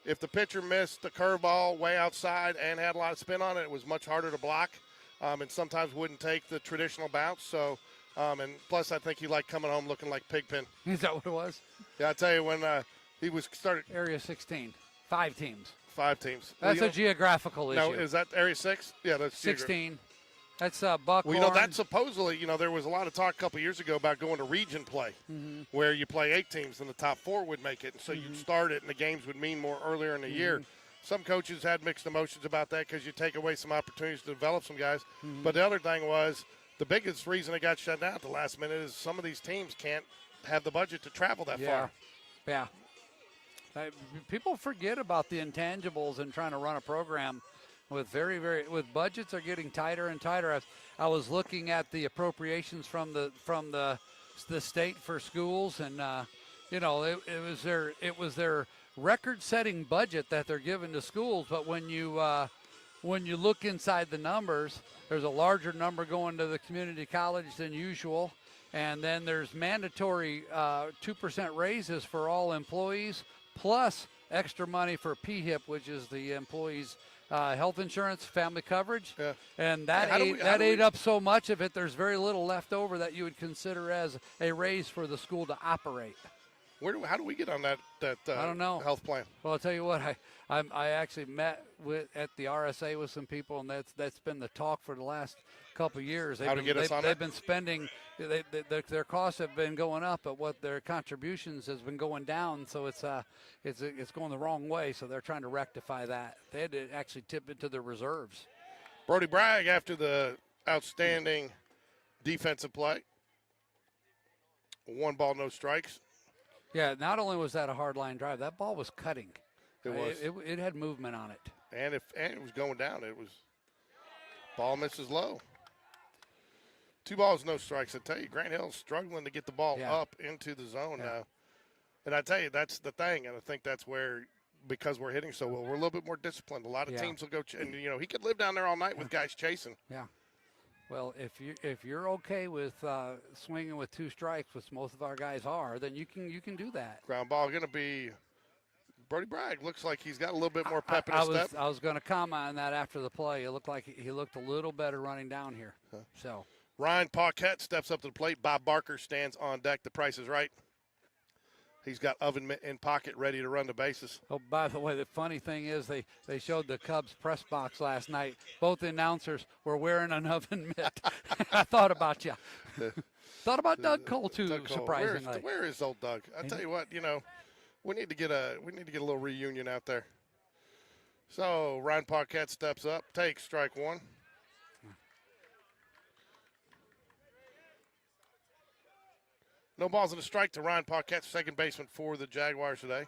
if the pitcher missed the curveball way outside and had a lot of spin on it, it was much harder to block, and sometimes wouldn't take the traditional bounce. So, and plus, I think he liked coming home looking like Pigpen. Is that what it was? Yeah, I tell you, when he was started. Area 16, 5 teams. 5 teams. That's a geographical issue. No, is that Area 6? Yeah, that's 16. That's Buckhorn. Well, that's supposedly, there was a lot of talk a couple years ago about going to region play, where you play 8 teams and the top 4 would make it. And so you'd start it and the games would mean more earlier in the year. Some coaches had mixed emotions about that because you take away some opportunities to develop some guys. But the other thing was the biggest reason it got shut down at the last minute is some of these teams can't have the budget to travel that far. Yeah. People forget about the intangibles and trying to run a program with with budgets are getting tighter and tighter. I was looking at the appropriations from the state for schools, and it was their record-setting budget that they're giving to schools. But when you look inside the numbers, there's a larger number going to the community college than usual, and then there's mandatory 2% raises for all employees, plus extra money for PHIP, which is the employees' health insurance, family coverage, and that ate up so much of it. There's very little left over that you would consider as a raise for the school to operate. How do we get on that I don't know. health plan? Well, I'll tell you what, I actually met at the RSA with some people, and that's been the talk for the last couple of years. How to get us on They've it? been spending, their costs have been going up, but what their contributions has been going down. So it's going the wrong way. So they're trying to rectify that. They had to actually tip into their reserves. Brody Bragg after the outstanding defensive play. 1 ball, no strikes. Yeah, not only was that a hard line drive, that ball was cutting. It was. It had movement on it. And it was going down. It was ball misses low. 2 balls, no strikes. I tell you, Grant Hill's struggling to get the ball up into the zone now. And I tell you, that's the thing. And I think that's where, because we're hitting so well, we're a little bit more disciplined. A lot of teams will go, and he could live down there all night with guys chasing. Yeah. Well, if you're okay with swinging with 2 strikes, which most of our guys are, then you can do that. Ground ball going to be Brody Bragg. Looks like he's got a little bit more pep in his step. I was going to comment on that after the play. It looked like he looked a little better running down here. So Ryan Paquette steps up to the plate. Bob Barker stands on deck. The Price is Right. He's got oven mitt in pocket, ready to run the bases. Oh, by the way, the funny thing is they showed the Cubs press box last night. Both announcers were wearing an oven mitt. I thought about you. Thought about Doug Cole too. Doug Cole. Surprisingly, Where is old Doug? I tell you what, we need to get a little reunion out there. So Ryan Paquette steps up, takes strike 1. No balls and a strike to Ryan Paquette, second baseman for the Jaguars today.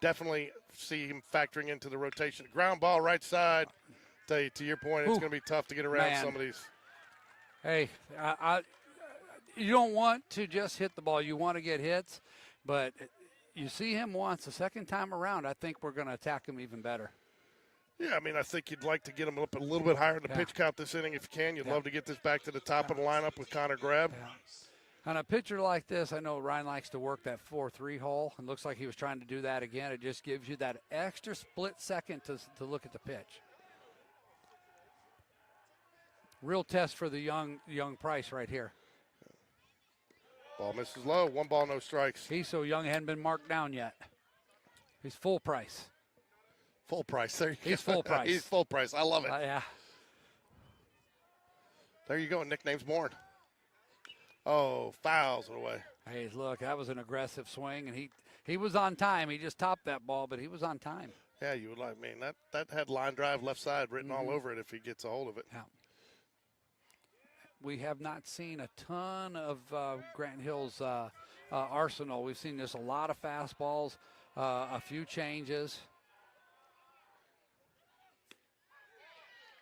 Definitely see him factoring into the rotation. Ground ball right side. Tell you, to your point, it's going to be tough to get around some of these. Hey, you don't want to just hit the ball. You want to get hits, but you see him once. The second time around, I think we're going to attack him even better. Yeah, I mean, I think you'd like to get him up a little bit higher in the pitch count this inning if you can. You'd love to get this back to the top of the lineup with Connor Grab. Yeah. On a pitcher like this, I know Ryan likes to work that 4-3 hole. It looks like he was trying to do that again. It just gives you that extra split second to look at the pitch. Real test for the young Price right here. Ball misses low. 1 ball, no strikes. He's so young, hadn't been marked down yet. He's full price. Full price. There you go. He's full price. He's full price. I love it. Yeah. There you go. Nickname's born. Oh, fouls it away. Hey, look, that was an aggressive swing, and he was on time. He just topped that ball, but he was on time. Yeah, you would like, man, that had line drive left side written all over it if he gets a hold of it. Yeah. We have not seen a ton of Grant Hill's arsenal. We've seen just a lot of fastballs, a few changes.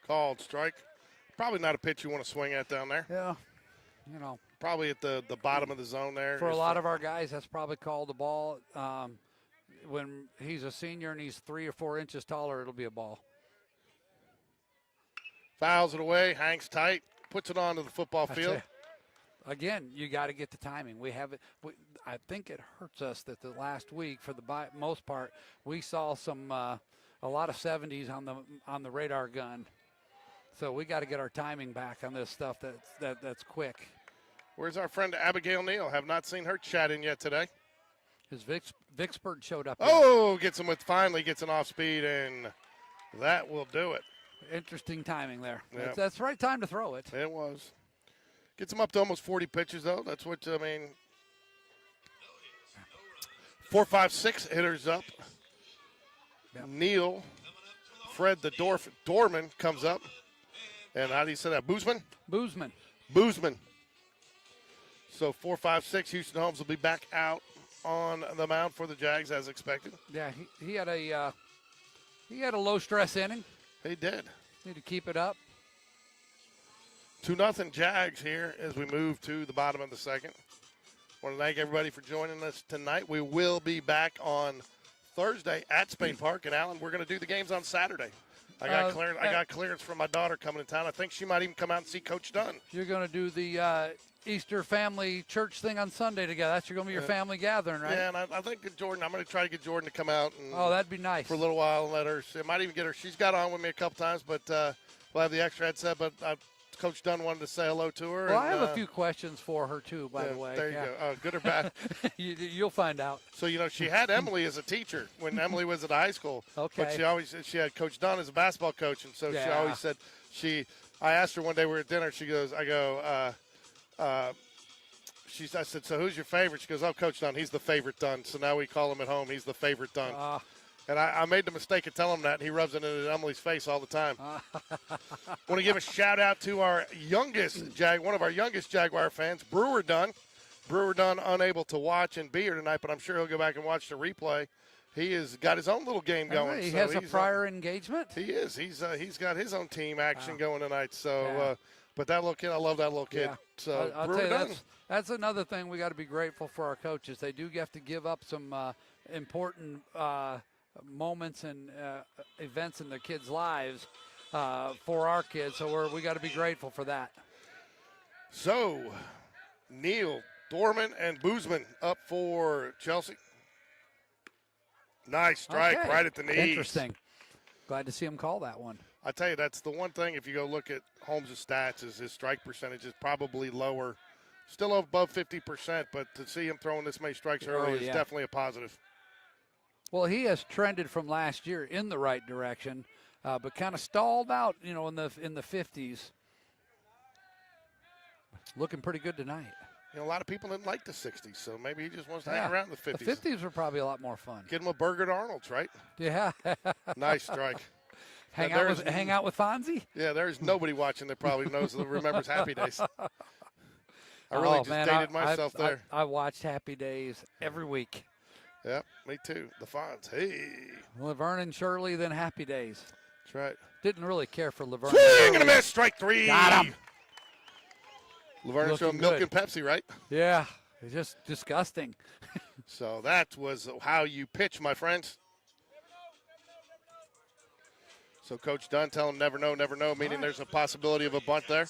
Called strike. Probably not a pitch you want to swing at down there. Yeah, Probably at the bottom of the zone there. For a lot of our guys, that's probably called the ball. When he's a senior and he's 3 or 4 inches taller, it'll be a ball. Fouls it away, hangs tight, puts it onto the football field. Again, you got to get the timing. We have it. I think it hurts us that the last week, for the most part, we saw a lot of 70s on the radar gun. So we got to get our timing back on this stuff that's quick. Where's our friend Abigail Neal? Have not seen her chat in yet today. His Vicksburg showed up. Oh, finally gets an off speed, and that will do it. Interesting timing there. Yep. That's the right time to throw it. It was. Gets him up to almost 40 pitches, though. That's what, 4, 5, 6 hitters up. Yep. Neal, Fred the Doorman comes up. And how do you say that? Boozman? Boozman. So 4, 5, 6. Houston Holmes will be back out on the mound for the Jags as expected. Yeah, he had a low stress inning. He did. Need to keep it up. 2-0 Jags here as we move to the bottom of the second. Want to thank everybody for joining us tonight. We will be back on Thursday at Spain Park. And Alan, we're going to do the games on Saturday. I got clearance from my daughter coming to town. I think she might even come out and see Coach Dunn. You're going to do the Easter family church thing on Sunday together. That's going to be your family gathering, right? Yeah, and I think I'm going to try to get Jordan to come out. And that'd be nice. For a little while and let her. I might even get her. She's got on with me a couple times, but we'll have the extra headset. But I Coach Dunn wanted to say hello to her. Well, and, I have a few questions for her too, by the way. There you go. Good or bad? You'll find out. So, she had Emily as a teacher when Emily was at high school. Okay. But she had Coach Dunn as a basketball coach, and so she always said I asked her one day we were at dinner. She goes, I said, so who's your favorite? She goes, oh, Coach Dunn. He's the favorite Dunn. So now we call him at home. He's the favorite Dunn. And I made the mistake of telling him that, and he rubs it into Emily's face all the time. Want to give a shout-out to our one of our youngest Jaguar fans, Brewer Dunn. Brewer Dunn unable to watch and be here tonight, but I'm sure he'll go back and watch the replay. He has got his own little game going. He has a prior engagement? He is. He's got his own team action going tonight. So, but that little kid, I love that little kid. Yeah. So I'll tell you, that's another thing we got to be grateful for our coaches. They do have to give up some important moments and events in the kids' lives for our kids. So we got to be grateful for that. So, Neal, Dorman, and Boozman up for Chelsea. Nice strike right at the knees. Interesting. Glad to see him call that one. I tell you, that's the one thing. If you go look at Holmes' stats, is his strike percentage is probably lower, still above 50%. But to see him throwing this many strikes early is definitely a positive. Well, he has trended from last year in the right direction, but kind of stalled out, in the 50s. Looking pretty good tonight. A lot of people didn't like the 60s, so maybe he just wants to hang around the 50s. The 50s were probably a lot more fun. Get him a burger at Arnold's, right? Yeah. Nice strike. Hang out with Fonzie? Yeah, there's nobody watching that probably remembers Happy Days. I really dated myself there. I watched Happy Days every week. Yep, me too. The Fonz. Hey. Laverne and Shirley, then Happy Days. That's right. Didn't really care for Laverne. Swing and a miss. Strike three. Got him. Laverne and Shirley, milk and Pepsi, right? Yeah. It's just disgusting. So that was how you pitch, my friends. So Coach Dunn, tell him never know, meaning there's a possibility of a bunt there.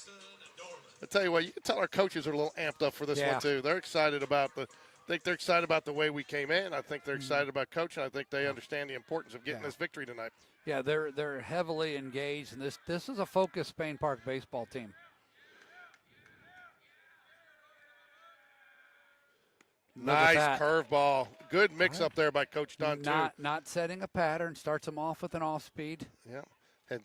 I tell you what, you can tell our coaches are a little amped up for this one too. They're excited about the way we came in. I think they're excited about coaching. I think they understand the importance of getting this victory tonight. Yeah, they're heavily engaged, and this is a focused Spain Park baseball team. Nice curveball. Good mix up there by Coach Dunn, too. Not setting a pattern. Starts them off with an off-speed. Yeah. Had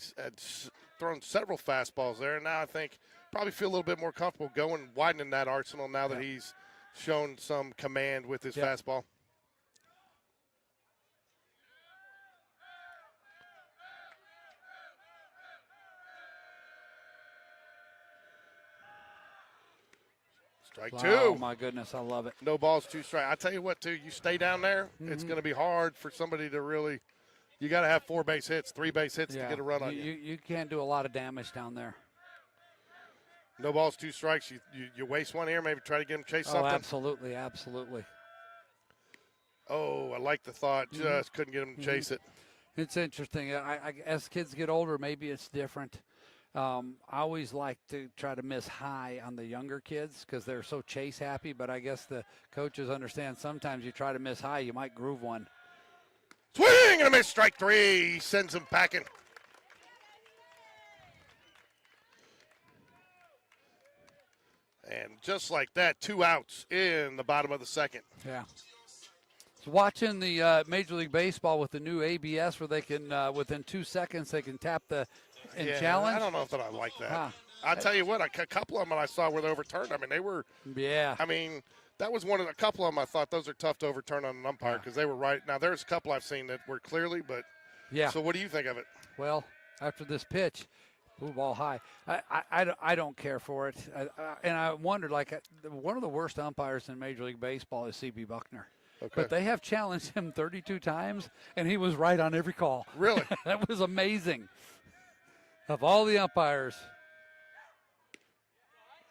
thrown several fastballs there, and now I think probably feel a little bit more comfortable widening that arsenal now that he's shown some command with his fastball. Strike two. Oh, my goodness. I love it. No balls, 2 strikes. I tell you what, too, you stay down there, it's going to be hard for somebody to really – you got to have 4 base hits, 3 base hits to get a run on you. You can't do a lot of damage down there. No balls, 2 strikes. You waste one here, maybe try to get him chase something. Absolutely, absolutely. Oh, I like the thought. Just couldn't get him to chase it. It's interesting. As kids get older, maybe it's different. I always like to try to miss high on the younger kids because they're so chase happy, but I guess the coaches understand sometimes you try to miss high, you might groove one. Swing and a miss, strike 3. Sends him packing. And just like that, 2 outs in the bottom of the second. Yeah. So watching the Major League Baseball with the new ABS where they can, within 2 seconds, they can tap the challenge. I don't know if I like that. I'll tell you what, a couple of them I saw were overturned. I mean, they were. Yeah. I mean, that was a couple of them I thought those are tough to overturn on an umpire because they were right. Now, there's a couple I've seen that were clearly, but. Yeah. So what do you think of it? Well, after this pitch, ball high. I don't care for it. And I wondered, one of the worst umpires in Major League Baseball is C.B. Buckner. Okay. But they have challenged him 32 times, and he was right on every call. Really? That was amazing. Of all the umpires.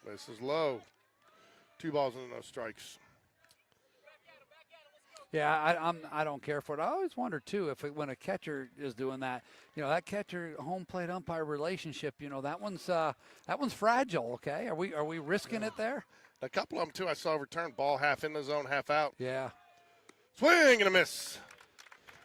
This is low. 2 balls and no strikes. Yeah, I don't care for it. I always wonder too when a catcher is doing that, that catcher home plate umpire relationship, that one's fragile. Okay, are we risking it there? A couple of them too. I saw overturned ball half in the zone, half out. Yeah. Swing and a miss.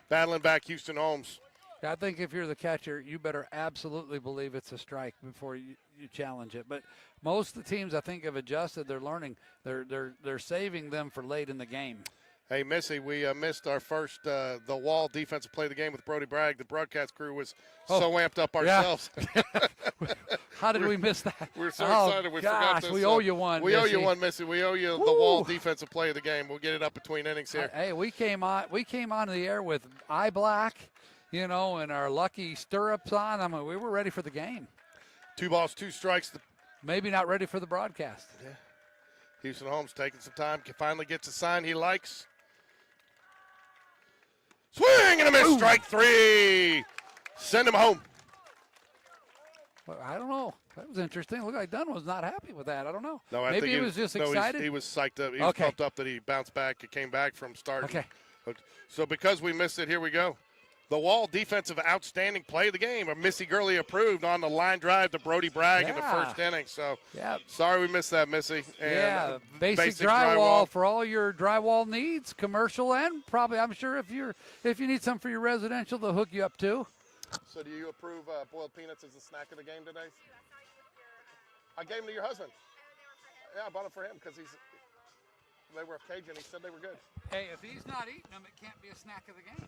Battling back Houston Holmes. I think if you're the catcher, you better absolutely believe it's a strike before you challenge it. But most of the teams, I think, have adjusted. They're learning. They're saving them for late in the game. Hey, Missy, we missed our first the wall defensive play of the game with Brody Bragg. The broadcast crew was so amped up ourselves. Yeah. How did we miss that? We're so excited. We forgot this. We owe you one. We Missy. owe you one, Missy. We owe you the wall defensive play of the game. We'll get it up between innings here. Hey, we came on the air with eye black, and our lucky stirrups on. I mean, we were ready for the game. 2 balls, 2 strikes. Maybe not ready for the broadcast. Yeah. Houston Holmes taking some time. Finally gets a sign he likes. Swing and a miss. Strike 3. Send him home. Well, I don't know. That was interesting. Looked like Dunn was not happy with that. I don't know. No, I Maybe think he was just excited. He was psyched up. He was pumped up that he bounced back. He came back from starting. Okay. So because we missed it, here we go. The wall defensive outstanding play of the game. Missy Gurley approved on the line drive to Brody Bragg in the first inning. So sorry we missed that, Missy. And basic drywall for all your drywall needs, commercial and probably, I'm sure if you need some for your residential, they'll hook you up too. So do you approve boiled peanuts as a snack of the game today? I gave them to your husband. Yeah, I bought them for him because they were Cajun. He said they were good. Hey, if he's not eating them, it can't be a snack of the game.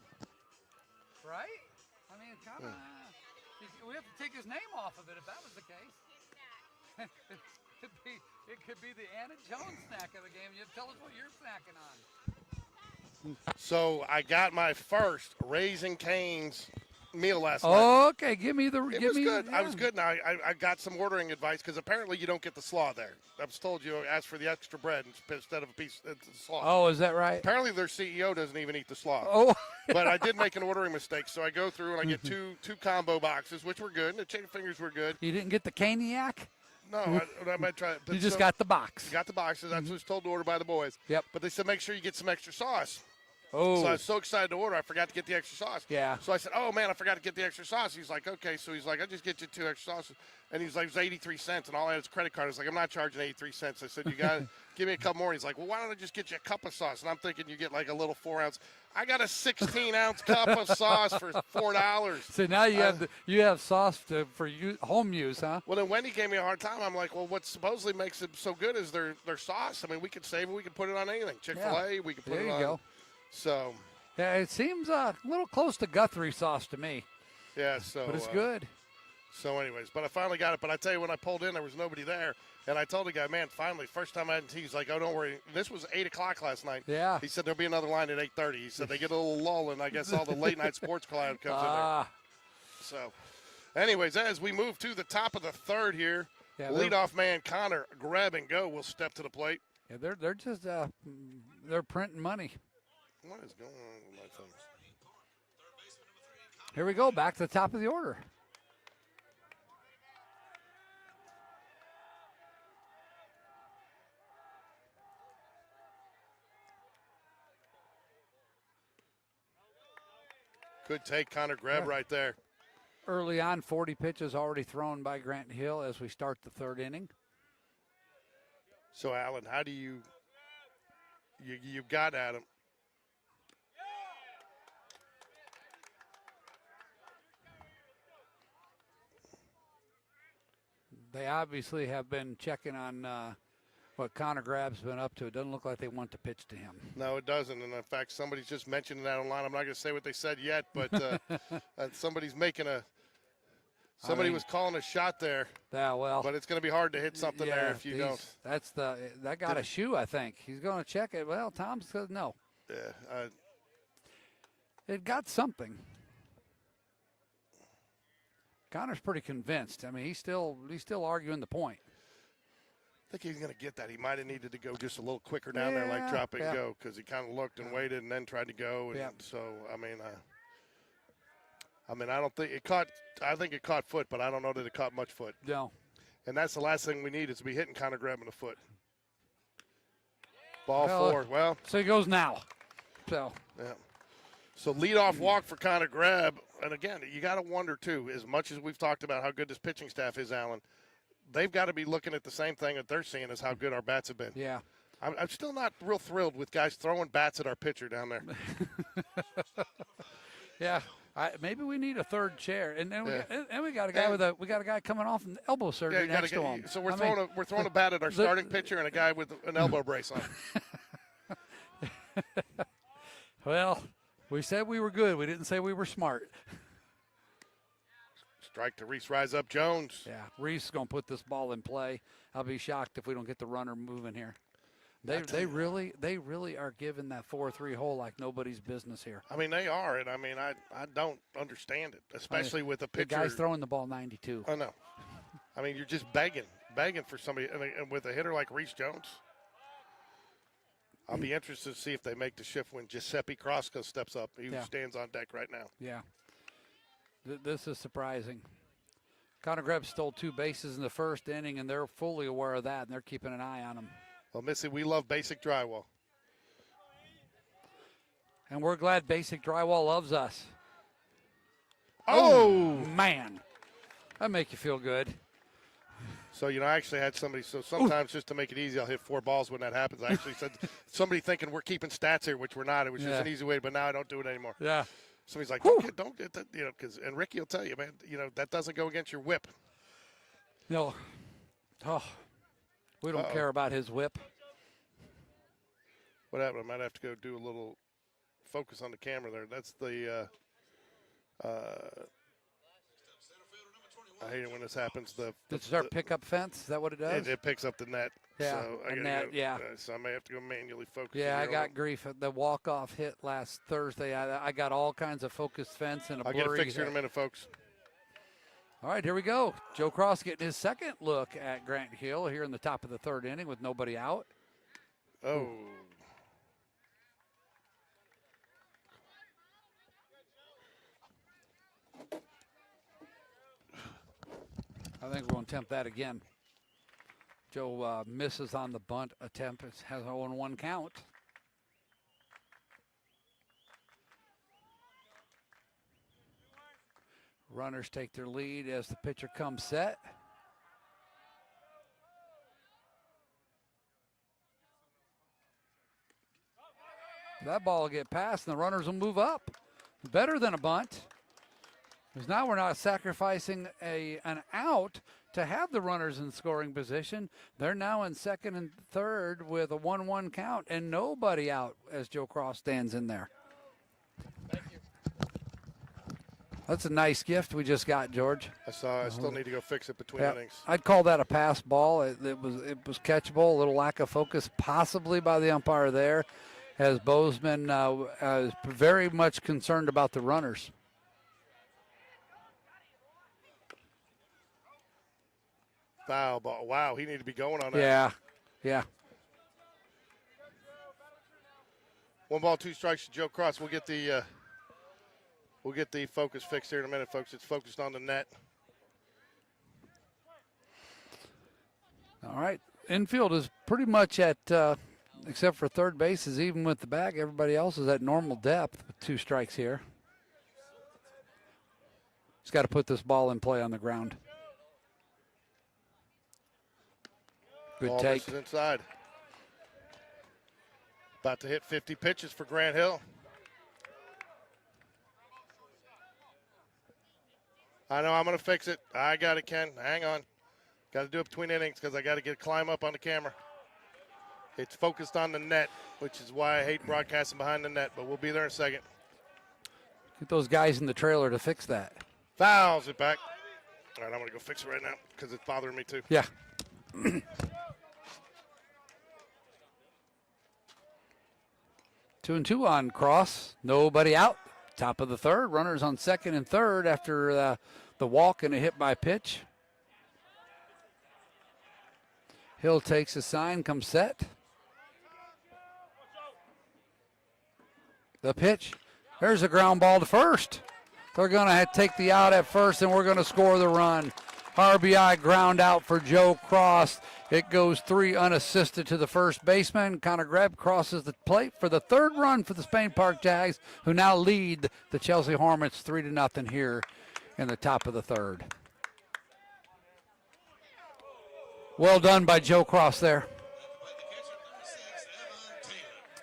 Right? I mean, kind of. We have to take his name off of it if that was the case. It could be the Anna Jones snack of the game. You tell us what you're snacking on. So I got my first Raising Cane's meal last night. Oh, okay. Give me the. It was good. Yeah. I was good. Now I got some ordering advice because apparently you don't get the slaw there. I was told you ask for the extra bread instead of a piece of the slaw. Oh, is that right? Apparently their CEO doesn't even eat the slaw. Oh. But I did make an ordering mistake, so I go through and I get two combo boxes, which were good. And the chicken fingers were good. You didn't get the caniac? No, I might try it. You just got the box. Got the boxes. That's what I was told to order by the boys. Yep. But they said make sure you get some extra sauce. Oh. So I was so excited to order, I forgot to get the extra sauce. Yeah. So I said, oh, man, I forgot to get the extra sauce. He's like, okay. So he's like, I'll just get you 2 extra sauces. And he's like, it was 83 cents. And all I had was credit card. I was like, I'm not charging 83 cents. I said, you got to give me a couple more. He's like, well, why don't I just get you a cup of sauce? And I'm thinking you get like a little 4-ounce. I got a 16-ounce cup of sauce for $4. So now you have sauce for home use, huh? Well, then Wendy gave me a hard time. I'm like, well, what supposedly makes it so good is their sauce. I mean, we could save it. We could put it on anything. Chick-fil-A, we could put it on. There you go. So. Yeah, it seems a little close to Guthrie sauce to me. Yeah, so. But it's good. So, anyways, but I finally got it. But I tell you, when I pulled in, there was nobody there. And I told the guy, man, finally, first time I had tea, he's like, oh, don't worry. This was 8 o'clock last night. Yeah. He said there'll be another line at 8:30. He said they get a little lull, and I guess all the late-night sports crowd comes in there. So, anyways, as we move to the top of the third here, leadoff man Connor Grab and Go will step to the plate. Yeah, they're just they're printing money. What is going on with my thumbs? Here we go, back to the top of the order. Good take, Connor Grab right there. Early on, 40 pitches already thrown by Grant Hill as we start the third inning. So, Alan, how do you got at him? They obviously have been checking on what Connor Grab's been up to. It doesn't look like they want to pitch to him. No, it doesn't. And, in fact, somebody's just mentioned that online. I'm not going to say what they said yet, but somebody's making somebody was calling a shot there. Yeah, well. But it's going to be hard to hit something there if you don't. That got a shoe, I think. He's going to check it. Well, Tom says no. Yeah. It got something. Connor's pretty convinced. I mean, he's still arguing the point. I think he's going to get that. He might have needed to go just a little quicker down there, like drop it and go, because he kind of looked and waited and then tried to go. And so, I don't think it caught. I think it caught foot, but I don't know that it caught much foot. No. And that's the last thing we need is to be hitting Connor grabbing the foot. Ball 4. Well. So he goes now. So. Yeah. So leadoff walk for Connor Grab. And, again, you got to wonder, too, as much as we've talked about how good this pitching staff is, Alan, they've got to be looking at the same thing that they're seeing as how good our bats have been. Yeah. I'm still not real thrilled with guys throwing bats at our pitcher down there. Yeah. Maybe we need a third chair, and then we got a guy coming off an elbow surgery next to him. So we're throwing a bat at our starting pitcher and a guy with an elbow brace on. Well, we said we were good. We didn't say we were smart. Strike to Reese, rise up Jones. Yeah, Reese is going to put this ball in play. I'll be shocked if we don't get the runner moving here. They really are giving that 4-3 hole like nobody's business here. I mean, they are, and I mean, I don't understand it, especially with a pitcher. The guy's throwing the ball 92. I know. I mean, you're just begging for somebody, and with a hitter like Reese Jones, I'll be interested to see if they make the shift when Giuseppe Crosco steps up. He stands on deck right now. Yeah. This is surprising. Connor Greb stole 2 bases in the first inning, and they're fully aware of that, and they're keeping an eye on him. Well, Missy, we love Basic Drywall. And we're glad Basic Drywall loves us. Oh man. That make you feel good. So, I actually had somebody, sometimes just to make it easy, I'll hit 4 balls when that happens. I actually said somebody thinking we're keeping stats here, which we're not. It was just an easy way, but now I don't do it anymore. Yeah. Somebody's like, don't get that, and Ricky will tell you, man, that doesn't go against your whip. No. Oh. We don't care about his whip. What happened? I might have to go do a little focus on the camera there. That's the I hate it when this happens. Does it start pick-up fence? Is that what it does? It picks up the net. Yeah, so so I may have to go manually focus. Yeah, I got grief at the walk-off hit last Thursday. I got all kinds of focused fence and a blurry. I'll get it fixed here in a minute, folks. All right, here we go. Joe Cross getting his second look at Grant Hill here in the top of the third inning with nobody out. Oh. I think we're going to attempt that again. Joe misses on the bunt attempt. It has a 0-1 count. Runners take their lead as the pitcher comes set. That ball will get past and the runners will move up. Better than a bunt. Because now we're not sacrificing an out to have the runners in scoring position. They're now in second and third with a 1-1 count and nobody out as Joe Cross stands in there. That's a nice gift we just got, George. I still need to go fix it between innings. I'd call that a pass ball. It was catchable. A little lack of focus possibly by the umpire there, as Bozeman is very much concerned about the runners. Foul ball. Wow, he needed to be going on that. Yeah. 1 ball, 2 strikes to Joe Cross. We'll get the focus fixed here in a minute, folks. It's focused on the net. All right. Infield is pretty much at, except for third bases, even with the bag, everybody else is at normal depth with 2 strikes here. He's got to put this ball in play on the ground. Good Ball take. misses inside. About to hit 50 pitches for Grant Hill. I know I'm going to fix it. I got it, Ken. Hang on. Got to do it between innings because I got to climb up on the camera. It's focused on the net, which is why I hate broadcasting behind the net, but we'll be there in a second. Get those guys in the trailer to fix that. Fouls it back. All right, I'm going to go fix it right now because it's bothering me too. Yeah. 2-2 on Cross. Nobody out. Top of the third. Runners on second and third after the walk and a hit by pitch. Hill takes a sign, comes set. The pitch. There's a ground ball to first. They're going to take the out at first, and we're going to score the run. RBI ground out for Joe Cross. It goes 3 unassisted to the first baseman. Connor Greb crosses the plate for the third run for the Spain Park Jags, who now lead the Chelsea Hornets 3-0 here in the top of the third. Well done by Joe Cross there.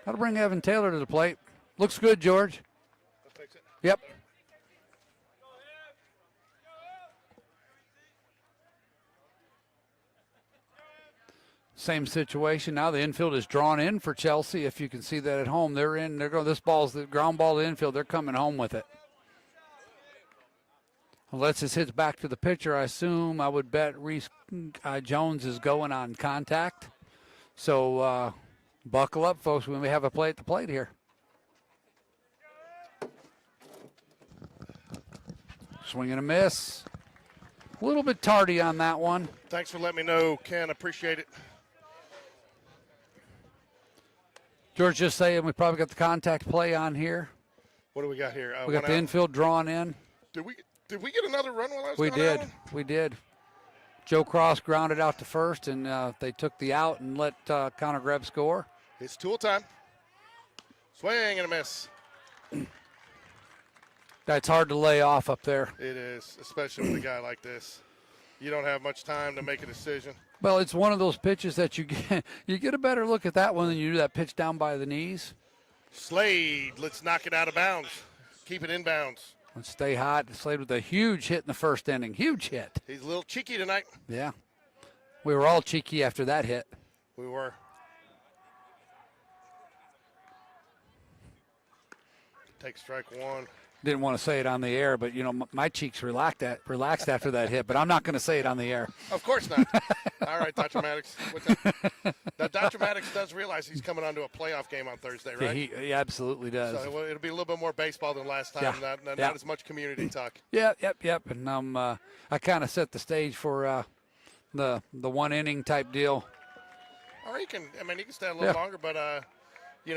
Got to bring Evan Taylor to the plate. Looks good, George. Yep. Same situation now. The infield is drawn in for Chelsea. If you can see that at home, they're in. They're going. This ball's the ground ball to the infield. They're coming home with it. Unless this hits back to the pitcher, I assume. I would bet Reese Jones is going on contact. So buckle up, folks, when we have a play at the plate here. Swing and a miss. A little bit tardy on that one. Thanks for letting me know, Ken. Appreciate it. George just saying we probably got the contact play on here. What do we got here? We got the infield drawn in. Did we get another run while I was We doing did. that one? We did. Joe Cross grounded out to first, and they took the out and let Connor Greb score. It's tool time. Swing and a miss. That's hard to lay off up there. It is, especially with a guy like this. You don't have much time to make a decision. Well, it's one of those pitches that you get a better look at that one than you do that pitch down by the knees. Slade, let's knock it out of bounds. Keep it inbounds. Let's stay hot. Slade with a huge hit in the first inning. Huge hit. He's a little cheeky tonight. Yeah. We were all cheeky after that hit. We were. Take strike one. Didn't want to say it on the air, but, my cheeks relaxed after that hit, but I'm not going to say it on the air. Of course not. All right, Dr. Maddox. Now, Dr. Maddox does realize he's coming onto a playoff game on Thursday, right? Yeah, he absolutely does. So it'll be a little bit more baseball than last time, not as much community talk. Yep. And I kind of set the stage for the one inning type deal. Or he can stay a little longer, but who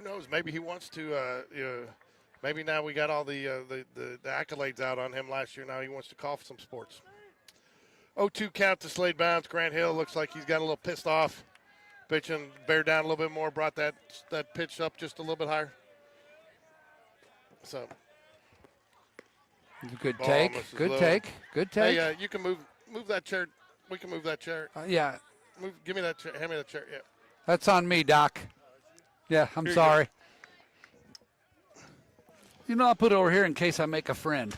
knows? Maybe he wants to. Maybe now we got all the accolades out on him last year. Now he wants to call for some sports. 0-2 count to Slade bounce. Grant Hill looks like he's got a little pissed off. Pitching, bear down a little bit more, brought that pitch up just a little bit higher. So. Good take. Good take. Hey, you can move that chair. We can move that chair. Yeah. Give me that chair. Hand me that chair. Yeah. That's on me, Doc. Yeah, I'm sorry. I'll put it over here in case I make a friend.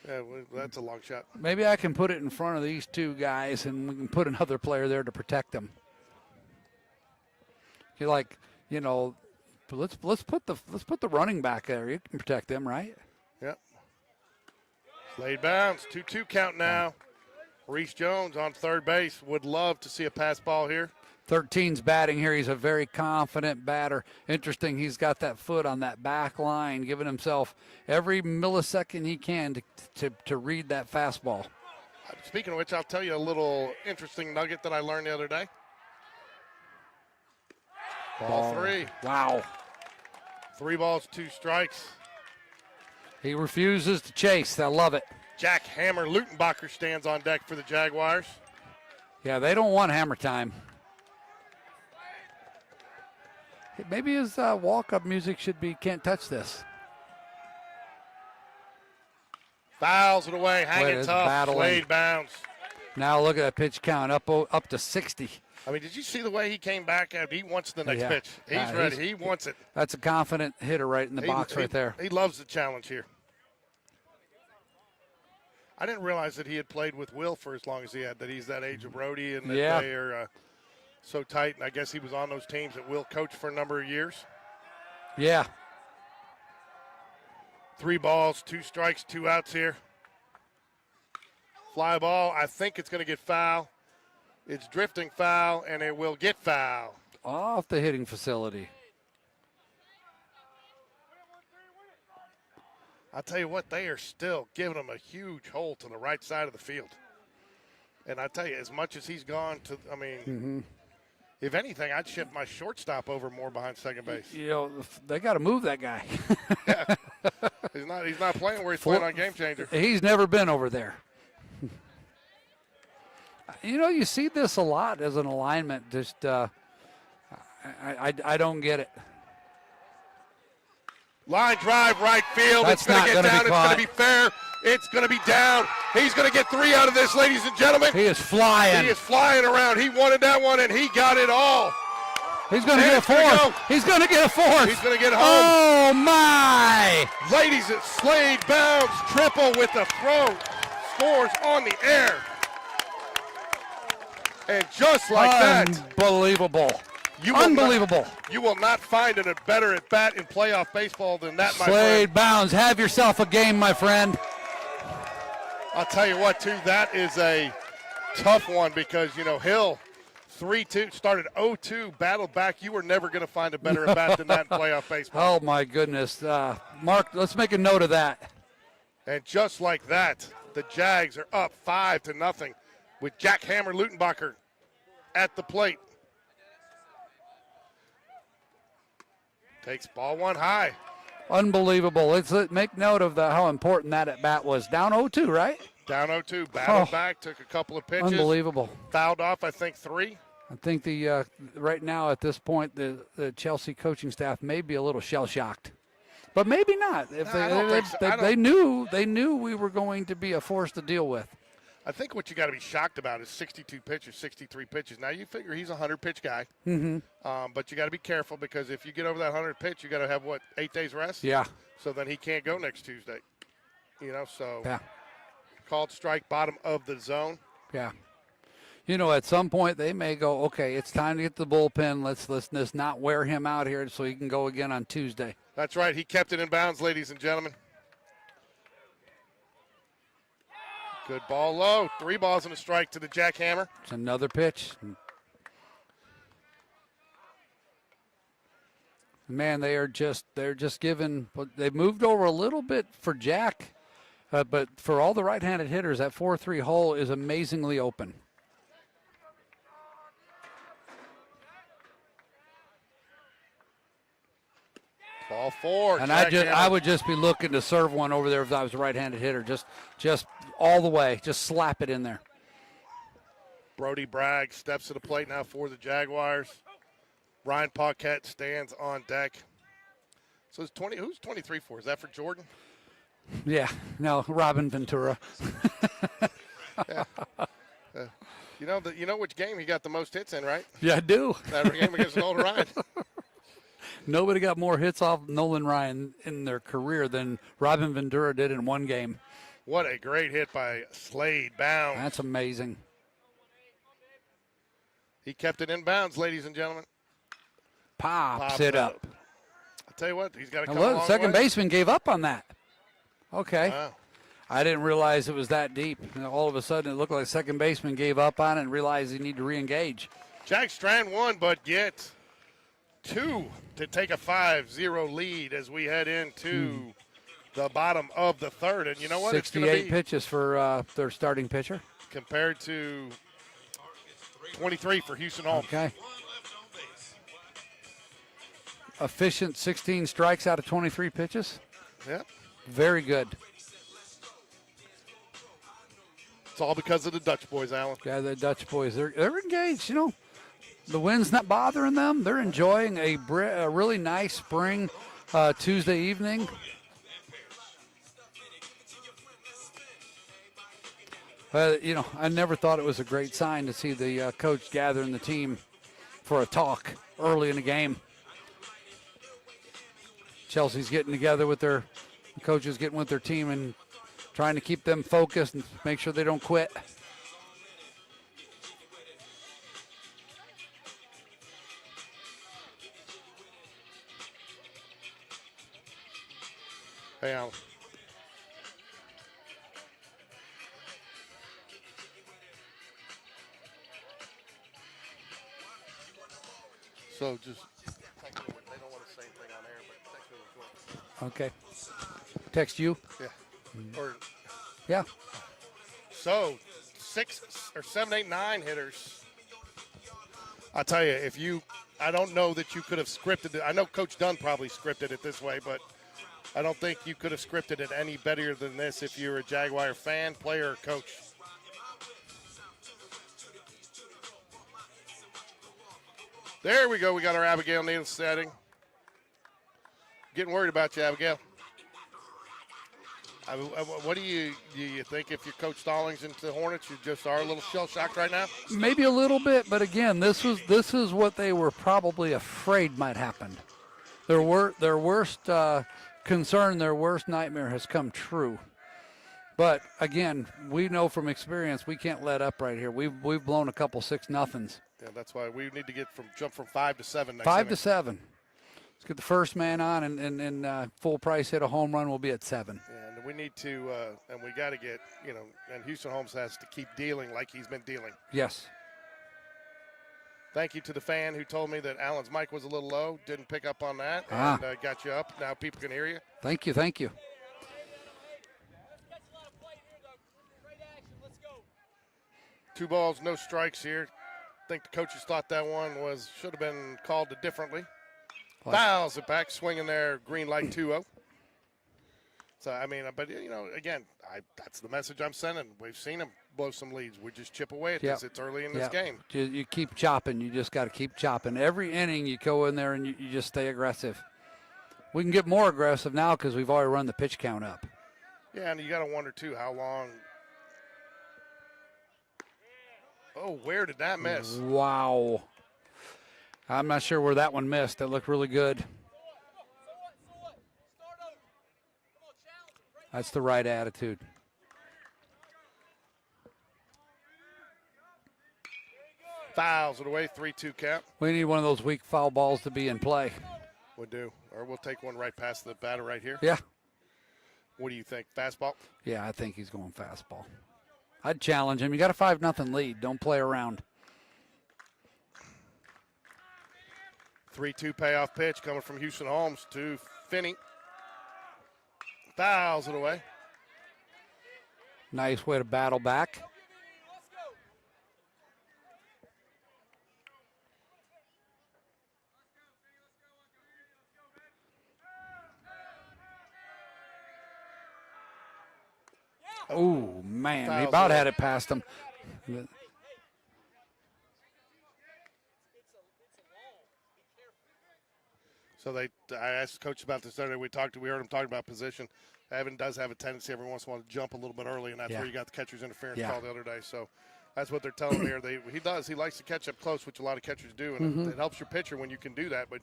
Yeah, that's a long shot. Maybe I can put it in front of these two guys, and we can put another player there to protect them. Let's put the running back there. You can protect them, right? Yep. Slade bounce. 2-2 count now. Reese Jones on third base. Would love to see a pass ball here. 13's batting here. He's a very confident batter. Interesting, he's got that foot on that back line, giving himself every millisecond he can to read that fastball. Speaking of which, I'll tell you a little interesting nugget that I learned the other day. Ball 3. Wow. 3 balls, 2 strikes. He refuses to chase. I love it. Jack Hammer Lutenbacher stands on deck for the Jaguars. Yeah, they don't want hammer time. Maybe his walk-up music should be "Can't Touch This." Fouls it away, hanging tough. Slade bounce. Now look at that pitch count, up to 60. Did you see the way he came back? He wants the next pitch. He's ready. He wants it. That's a confident hitter right in the box right there. He loves the challenge here. I didn't realize that he had played with Will for as long as he had, that he's that age of Brody and that they are so tight. And I guess he was on those teams that Will coached for a number of years. Yeah. 3 balls, 2 strikes, 2 outs here. Fly ball. I think it's going to get foul. It's drifting foul, and it will get foul. Off the hitting facility. I'll tell you what, they are still giving him a huge hole to the right side of the field. And I tell you, as much as he's gone to, if anything, I'd shift my shortstop over more behind second base. They got to move that guy. Yeah. He's not playing where he's playing on Game Changer. He's never been over there. You see this a lot as an alignment. Just, I don't get it. Line drive, right field. That's it's going to get down. It's going to be fair. It's going to be down. He's going to get 3 out of this, ladies and gentlemen. He is flying. He is flying around. He wanted that one, and he got it all. He's going to get a 4th. He's going to get a 4th. He's going to get home. Oh, my. Ladies, it's Slade bounce. Triple with the throw. Scores on the air. And just like that, Unbelievable. Unbelievable. You will not find a better at bat in playoff baseball than that, my friend. Slade Bounds, have yourself a game, my friend. I'll tell you what, too, that is a tough one because, Hill 3-2, started 0-2, battled back. You were never going to find a better at bat than that in playoff baseball. Oh, my goodness. Mark, let's make a note of that. And just like that, the Jags are up 5-0 with Jack Hammer Lutenbacher at the plate. Takes ball one high. Unbelievable. Let's make note of how important that at bat was. Down 0-2, right? Down 0-2, battled back, took a couple of pitches. Unbelievable. Fouled off, I think, 3. I think right now at this point the Chelsea coaching staff may be a little shell-shocked, but maybe not. If they knew we were going to be a force to deal with. I think what you got to be shocked about is 62 pitches, 63 pitches. Now you figure he's a 100-pitch guy, but you got to be careful because if you get over that 100 pitch, you got to have 8 days rest. Yeah. So then he can't go next Tuesday. So yeah. Called strike, bottom of the zone. Yeah. At some point they may go, okay, it's time to get the bullpen. Let's not wear him out here so he can go again on Tuesday. That's right. He kept it in bounds, ladies and gentlemen. Good ball low. 3 balls and a strike to the jackhammer. It's another pitch. Man, they're just giving. They've moved over a little bit for Jack, but for all the right-handed hitters, that 4-3 hole is amazingly open. Ball 4. And I would just be looking to serve one over there if I was a right-handed hitter. Just all the way. Just slap it in there. Brody Bragg steps to the plate now for the Jaguars. Ryan Paquette stands on deck. So who's 23 for? Is that for Jordan? Yeah. No, Robin Ventura. Yeah. You know which game he got the most hits in, right? Yeah, I do. That game against Nolan Ryan. Nobody got more hits off Nolan Ryan in their career than Robin Ventura did in one game. What a great hit by Slade Bounds. That's amazing. He kept it in bounds, ladies and gentlemen. Pops it up. I'll tell you what, he's got to come Look, a long second way. baseman gave up on that. Okay. Wow. I didn't realize it was that deep. All of a sudden, it looked like second baseman gave up on it and realized he needed to re-engage. Jack Strand won, but get 2 to take a 5-0 lead as we head into the bottom of the third. And you know what? 68 pitches for their starting pitcher. Compared to 23 for Houston Holmes. Okay. Efficient 16 strikes out of 23 pitches. Yep. Very good. It's all because of the Dutch boys, Alan. Yeah, the Dutch boys, they're engaged, The wind's not bothering them. They're enjoying a really nice spring Tuesday evening. I never thought it was a great sign to see the coach gathering the team for a talk early in the game. Chelsea's getting together with the coaches getting with their team and trying to keep them focused and make sure they don't quit. Hey, Alan. So just text me. They don't want to say anything on air, but text me real quick. Okay. Text you? Yeah. Or Yeah. so 6 or 7, 8, 9 hitters. I'll tell you, I don't know that you could have scripted it. I know Coach Dunn probably scripted it this way, but I don't think you could have scripted it any better than this if you're a Jaguar fan, player, or coach. There we go. We got our Abigail Neal setting. Getting worried about you, Abigail. What do you think if you're Coach Stallings into the Hornets? You just are a little shell-shocked right now? Maybe a little bit, but again, this is what they were probably afraid might happen. Their worst concern, their worst nightmare has come true. But again, we know from experience we can't let up right here. We've blown a couple 6-0s. Yeah, that's why we need to jump from 5 to 7 next 5 inning. to 7. Let's get the first man on, and full price hit a home run. We'll be at 7. Yeah, and we need to, and we got to get, and Houston Holmes has to keep dealing like he's been dealing. Yes. Thank you to the fan who told me that Allen's mic was a little low. Didn't pick up on that, Ah. and got you up. Now people can hear you. Thank you. Thank you. 2 balls, no strikes here. I think the coaches thought that one should have been called differently. Fouls it back, swinging there, green light 2-0. So, I mean, but, again, that's the message I'm sending. We've seen him blow some leads. We just chip away at this. It's early in this game. You keep chopping. You just got to keep chopping. Every inning you go in there and you just stay aggressive. We can get more aggressive now because we've already run the pitch count up. Yeah, and you got to wonder, too, how long. Oh, where did that miss? Wow. I'm not sure where that one missed. That looked really good. That's the right attitude. Fouls it away, 3-2 count. We need one of those weak foul balls to be in play. We'll do. Or we'll take one right past the batter right here. Yeah. What do you think? Fastball? Yeah, I think he's going fastball. I'd challenge him. You got a 5-0 lead. Don't play around. 3-2 payoff pitch coming from Houston Holmes to Finney. Fouls it away. Nice way to battle back. Oh, man. He about had it past him. So I asked the coach about this Saturday. We heard him talking about position. Evan does have a tendency every once in a while to jump a little bit early, and that's where you got the catcher's interference call the other day. So that's what they're telling me here. He does. He likes to catch up close, which a lot of catchers do, and it helps your pitcher when you can do that. But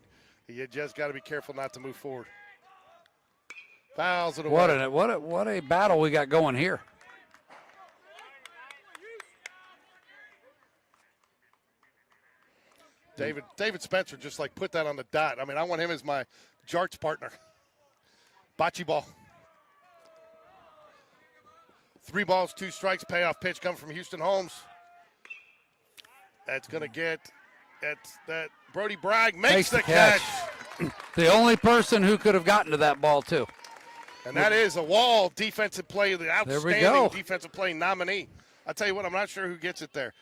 you just got to be careful not to move forward. Fouls it away. What a battle we got going here. David Spencer just put that on the dot. I mean, I want him as my Jarts partner. Bocce ball. 3 balls, 2 strikes, payoff pitch coming from Houston Holmes. That's going to get that Brody Bragg makes the catch. The only person who could have gotten to that ball, too. And that is a Wall defensive play, the outstanding defensive play nominee. I'll tell you what, I'm not sure who gets it there.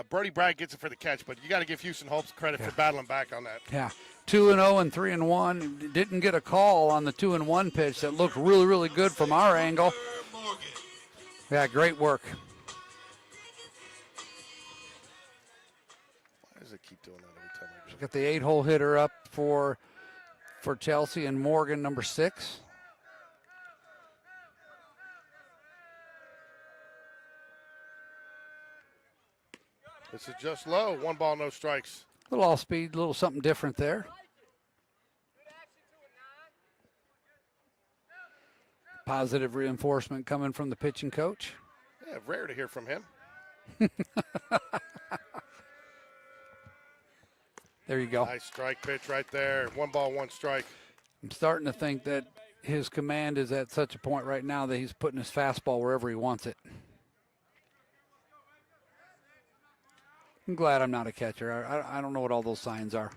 Brody Bragg gets it for the catch, but you got to give Houston Holmes credit for battling back on that. Yeah, 2-0 and 3-1. Didn't get a call on the 2-1 pitch that looked really, really good from our angle. Yeah, great work. Why does it keep doing that every time I do it? Got the 8-hole hitter up for Chelsea and Morgan, number 6. This is just low. 1 ball, no strikes. A little off speed, a little something different there. Positive reinforcement coming from the pitching coach. Yeah, rare to hear from him. There you go. Nice strike pitch right there. 1 ball, 1 strike. I'm starting to think that his command is at such a point right now that he's putting his fastball wherever he wants it. I'm glad I'm not a catcher. I don't know what all those signs are.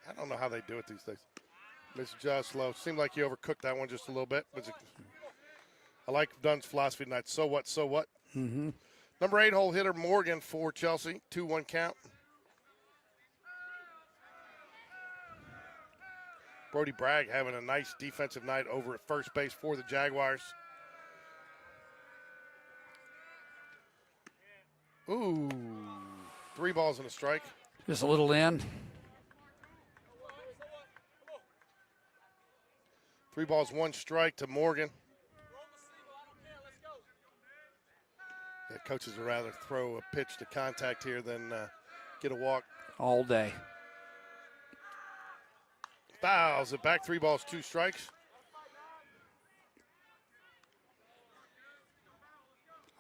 I don't know how they do it these days. It's just low. Seemed like you overcooked that one just a little bit. I like Dunn's philosophy tonight. So what, so what? Mm-hmm. Number 8-hole hitter Morgan for Chelsea. 2-1 count. Brody Bragg having a nice defensive night over at first base for the Jaguars. Ooh, 3 balls and a strike. Just a little in. 3 balls, 1 strike to Morgan. Yeah, coaches would rather throw a pitch to contact here than get a walk. All day. Fouls it back. 3 balls, 2 strikes.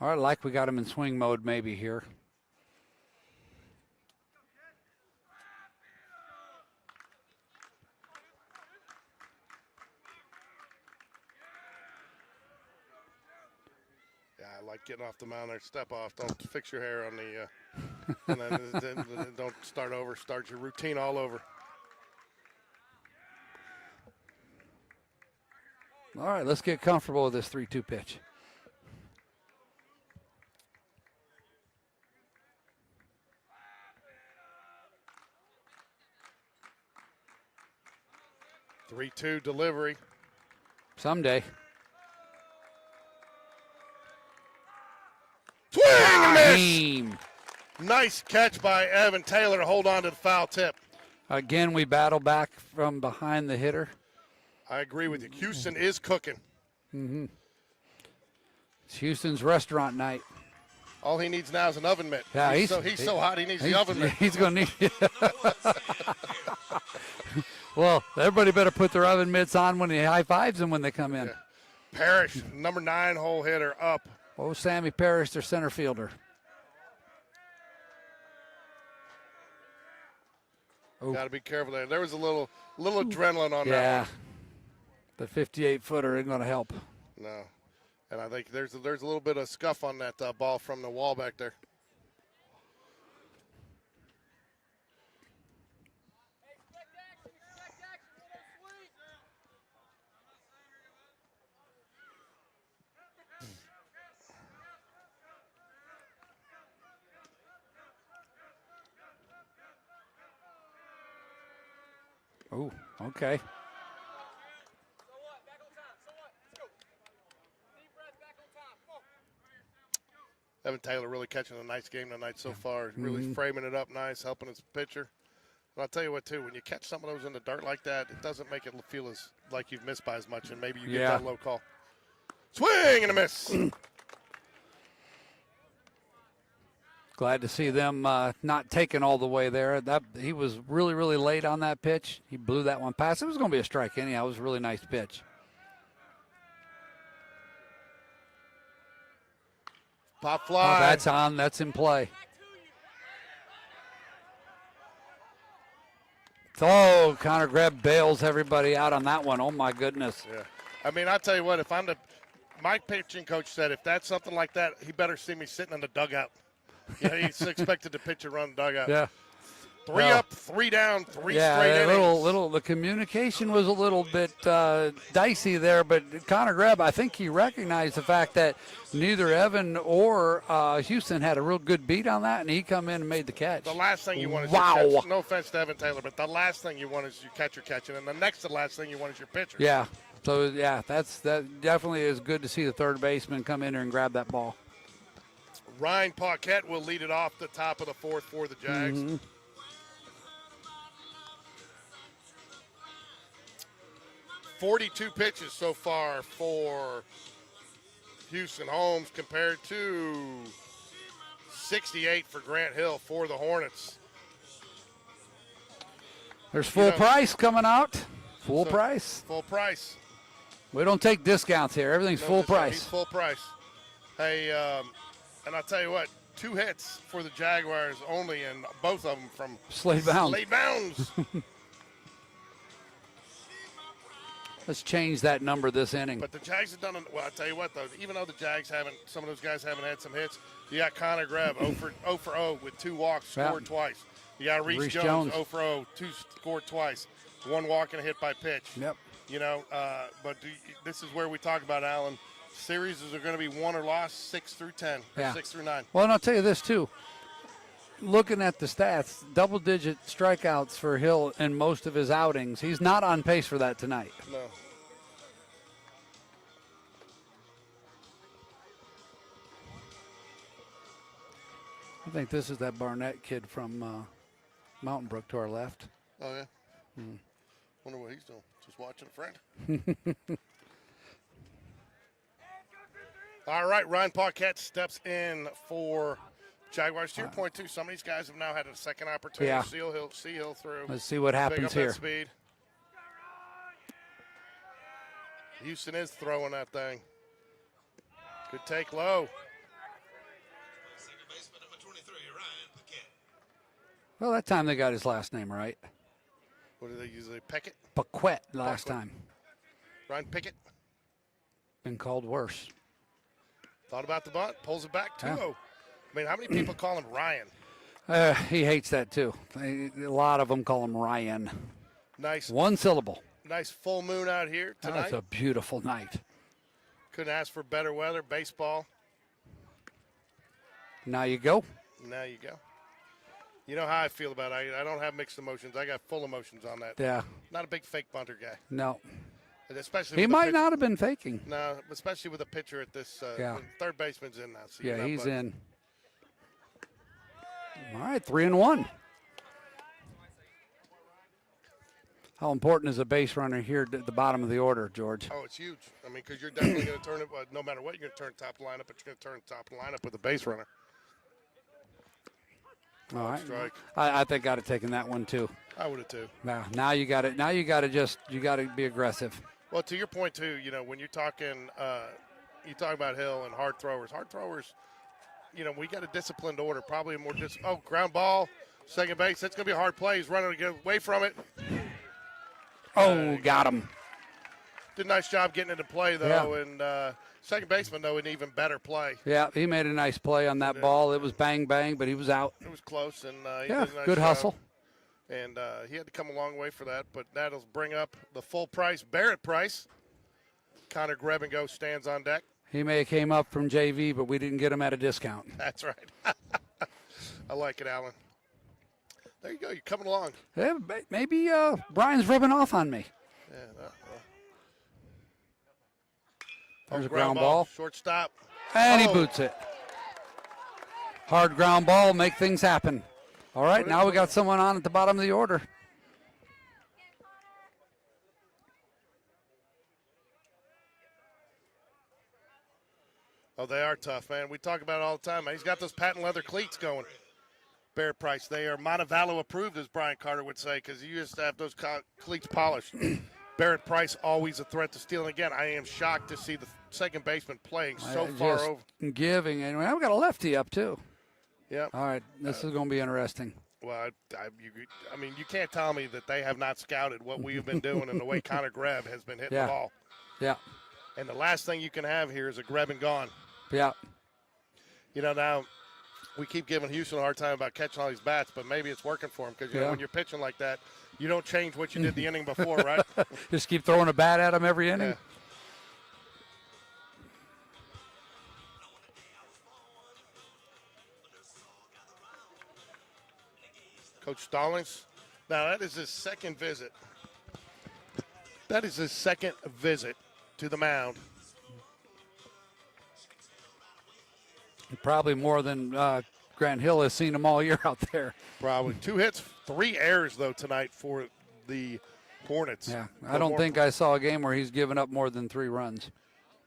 All right, like we got him in swing mode maybe here. Yeah, I like getting off the mound there. Step off. Don't fix your hair on the and then don't start over. Start your routine all over. All right, let's get comfortable with this 3-2 pitch. Three-two delivery. Someday. Swing and miss. Team. Nice catch by Evan Taylor to hold on to the foul tip. Again, we battle back from behind the hitter. I agree with you. Houston is cooking. It's Houston's restaurant night. All he needs now is an oven mitt. Yeah, he's so hot he needs the oven mitt. He's going to need Well, everybody better put their oven mitts on when he high fives them when they come in. Yeah. Parrish, number 9 hole hitter, up. Oh, Sammy Parrish, their center fielder. Oh. Got to be careful there. There was a little adrenaline on that Yeah. one. The 58-footer isn't going to help. No. And I think there's a little bit of scuff on that ball from the wall back there. Oh, okay. Evan Taylor really catching a nice game tonight so far. Really framing it up nice, helping his pitcher. And I'll tell you what, too, when you catch some of those in the dirt like that, it doesn't make it feel as like you've missed by as much, and maybe you get that low call. Swing and a miss. Glad to see them not taking all the way there. He was really, really late on that pitch. He blew that one past. It was going to be a strike anyhow. It was a really nice pitch. Pop fly. Oh, that's on. That's in play. Oh, Connor Greb bails everybody out on that one. Oh, my goodness. Yeah. I mean, I'll tell you what, my pitching coach said if that's something like that, he better see me sitting in the dugout. You know, he's expected to pitch and run the dugout. Yeah. 3 up, 3 down, 3 straight innings. The communication was a little bit dicey there, but Connor Greb, I think he recognized the fact that neither Evan or Houston had a real good beat on that, and he come in and made the catch. The last thing you want is your catch. No offense to Evan Taylor, but the last thing you want is your catcher catching, and the next to last thing you want is your pitcher. Yeah. So, yeah, that definitely is good to see the third baseman come in there and grab that ball. Ryan Paquette will lead it off the top of the 4th for the Jags. 42 pitches so far for Houston Holmes compared to 68 for Grant Hill for the Hornets. There's full price coming out. Full So, price. Full price. We don't take discounts here. Everything's full price. He's full price. Hey, and I'll tell you what, 2 hits for the Jaguars only, and both of them from Slade Bounds. Slade Bounds. Let's change that number this inning. But the Jags have done it. Well, I'll tell you what, though, even though the Jags some of those guys haven't had some hits, you got Connor Greb 0 for 0 with 2 walks, scored twice. You got Reese Jones 0 for 0, 2 scored twice, 1 walk and a hit by pitch. Yep. You know, but this is where we talk about, Alan, series are going to be won or lost 6 through 10, or 6 through 9. Well, and I'll tell you this, too. Looking at the stats, double-digit strikeouts for Hill in most of his outings. He's not on pace for that tonight. No. I think this is that Barnett kid from Mountain Brook to our left. Oh, yeah? Wonder what he's doing. Just watching a friend. All right, Ryan Paquette steps in for Jaguars. To your point, too, some of these guys have now had a second opportunity to see Hill through. Let's see what happens here. That speed. Houston is throwing that thing. Good take low. Well, that time they got his last name right. What do they usually? Pickett? Paquette last time. Ryan Pickett. Been called worse. Thought about the bunt. Pulls it back 2-0. Yeah. I mean, how many people call him Ryan? He hates that too. A lot of them call him Ryan. Nice. One syllable. Nice full moon out here tonight. That's a beautiful night. Couldn't ask for better weather. Baseball. Now you go. Now you go. You know how I feel about it. I don't have mixed emotions. I got full emotions on that. Yeah. Not a big fake bunter guy. No. And especially He with the might pitch- not have been faking. No, especially with a pitcher at this. Yeah. When third baseman's in now. So Yeah, you're not he's bugging. in. All right, 3-1. How important is a base runner here at the bottom of the order, George? Oh, it's huge. I mean, because you're definitely going to turn it. No matter what, you're going to turn top of the lineup, but you're going to turn top of the lineup with a base runner. All right. Strike. I think I'd have taken that one too. I would have too. Now you got it. Now you got to be aggressive. Well, to your point too, when you're talking, you talk about Hill and hard throwers. Hard throwers, we got a disciplined order. Probably a more ground ball, second base. That's going to be a hard play. He's running to get away from it. Oh, got him. Did a nice job getting into play though, and second baseman though an even better play. Yeah, he made a nice play on that ball. It was bang bang, but he was out. It was close, and he Yeah, did a nice good job. hustle. And he had to come a long way for that, but that'll bring up the full price Barrett price. Connor Greb-and-Go stands on deck. He may have came up from JV, but we didn't get him at a discount. That's right. I like it, Alan. There you go. You're coming along. Yeah, maybe Brian's rubbing off on me. Yeah. There's a ground ball. Shortstop. And he boots it. Hard ground ball, make things happen. All right, now we got someone on at the bottom of the order. Oh, they are tough, man. We talk about it all the time. Man. He's got those patent leather cleats going. Barrett Price. They are Montevallo approved, as Brian Carter would say, because you just have those cleats polished. Barrett Price always a threat to steal. And again, I am shocked to see the second baseman playing so far over. Giving. And I've got a lefty up, too. Yeah. All right, this is going to be interesting. Well, I mean, you can't tell me that they have not scouted what we have been doing and the way Connor Greb has been hitting the ball. Yeah. And the last thing you can have here is a Greb and gone. Yeah. Now we keep giving Houston a hard time about catching all these bats, but maybe it's working for them because, when you're pitching like that, you don't change what you did the inning before, right? Just keep throwing a bat at him every inning. Yeah. Coach Stallings. Now, that is his second visit. That is his second visit to the mound. Probably more than Grant Hill has seen him all year out there. Probably 2 hits, 3 errors, though, tonight for the Hornets. Yeah, I don't think I saw a game where he's given up more than 3 runs.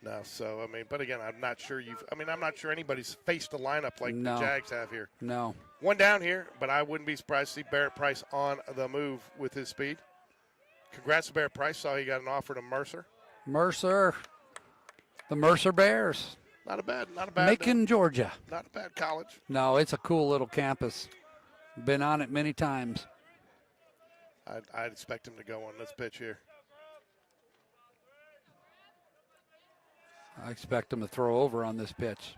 No, so, but again, I'm not sure I'm not sure anybody's faced a lineup like the Jags have here. No. One down here, but I wouldn't be surprised to see Barrett Price on the move with his speed. Congrats to Barrett Price. Saw he got an offer to Mercer. The Mercer Bears. Not a bad. Macon, Georgia. Not a bad college. No, it's a cool little campus. Been on it many times. I'd expect him to go on this pitch here. I expect him to throw over on this pitch.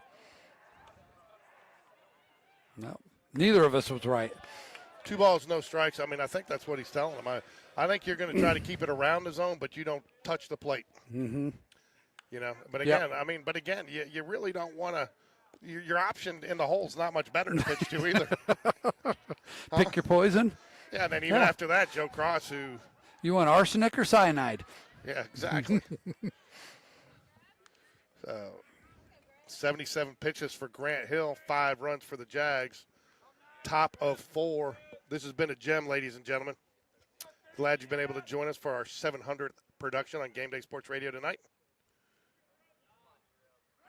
No, neither of us was right. 2 balls, no strikes. I mean, I think that's what he's telling him. I think you're going to try to keep it around the zone, but you don't touch the plate. Mm-hmm. But again, you really don't want to. Your option in the hole's not much better to pitch to either. Pick your poison. Yeah, and then even after that, Joe Cross, who. You want arsenic or cyanide? Yeah, exactly. So, 77 pitches for Grant Hill, 5 runs for the Jags. Top of 4. This has been a gem, ladies and gentlemen. Glad you've been able to join us for our 700th production on Game Day Sports Radio tonight.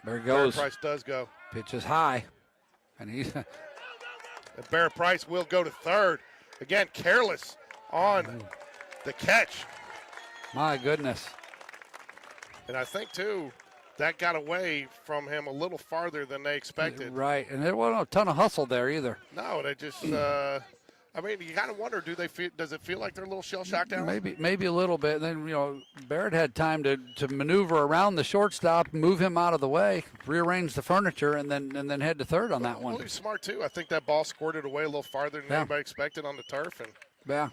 There he goes. Barrett Price does go. Pitch is high. And he's And Barrett Price will go to third. Again, careless on the catch. My goodness. And I think, too, that got away from him a little farther than they expected. Right. And there wasn't a ton of hustle there either. No, they just I mean, you kind of wonder, does it feel like they're a little shell-shocked now? Maybe a little bit. And then, Barrett had time to maneuver around the shortstop, move him out of the way, rearrange the furniture, and then head to third on that one. Well, he's smart, too. I think that ball squirted away a little farther than anybody expected on the turf. And yeah.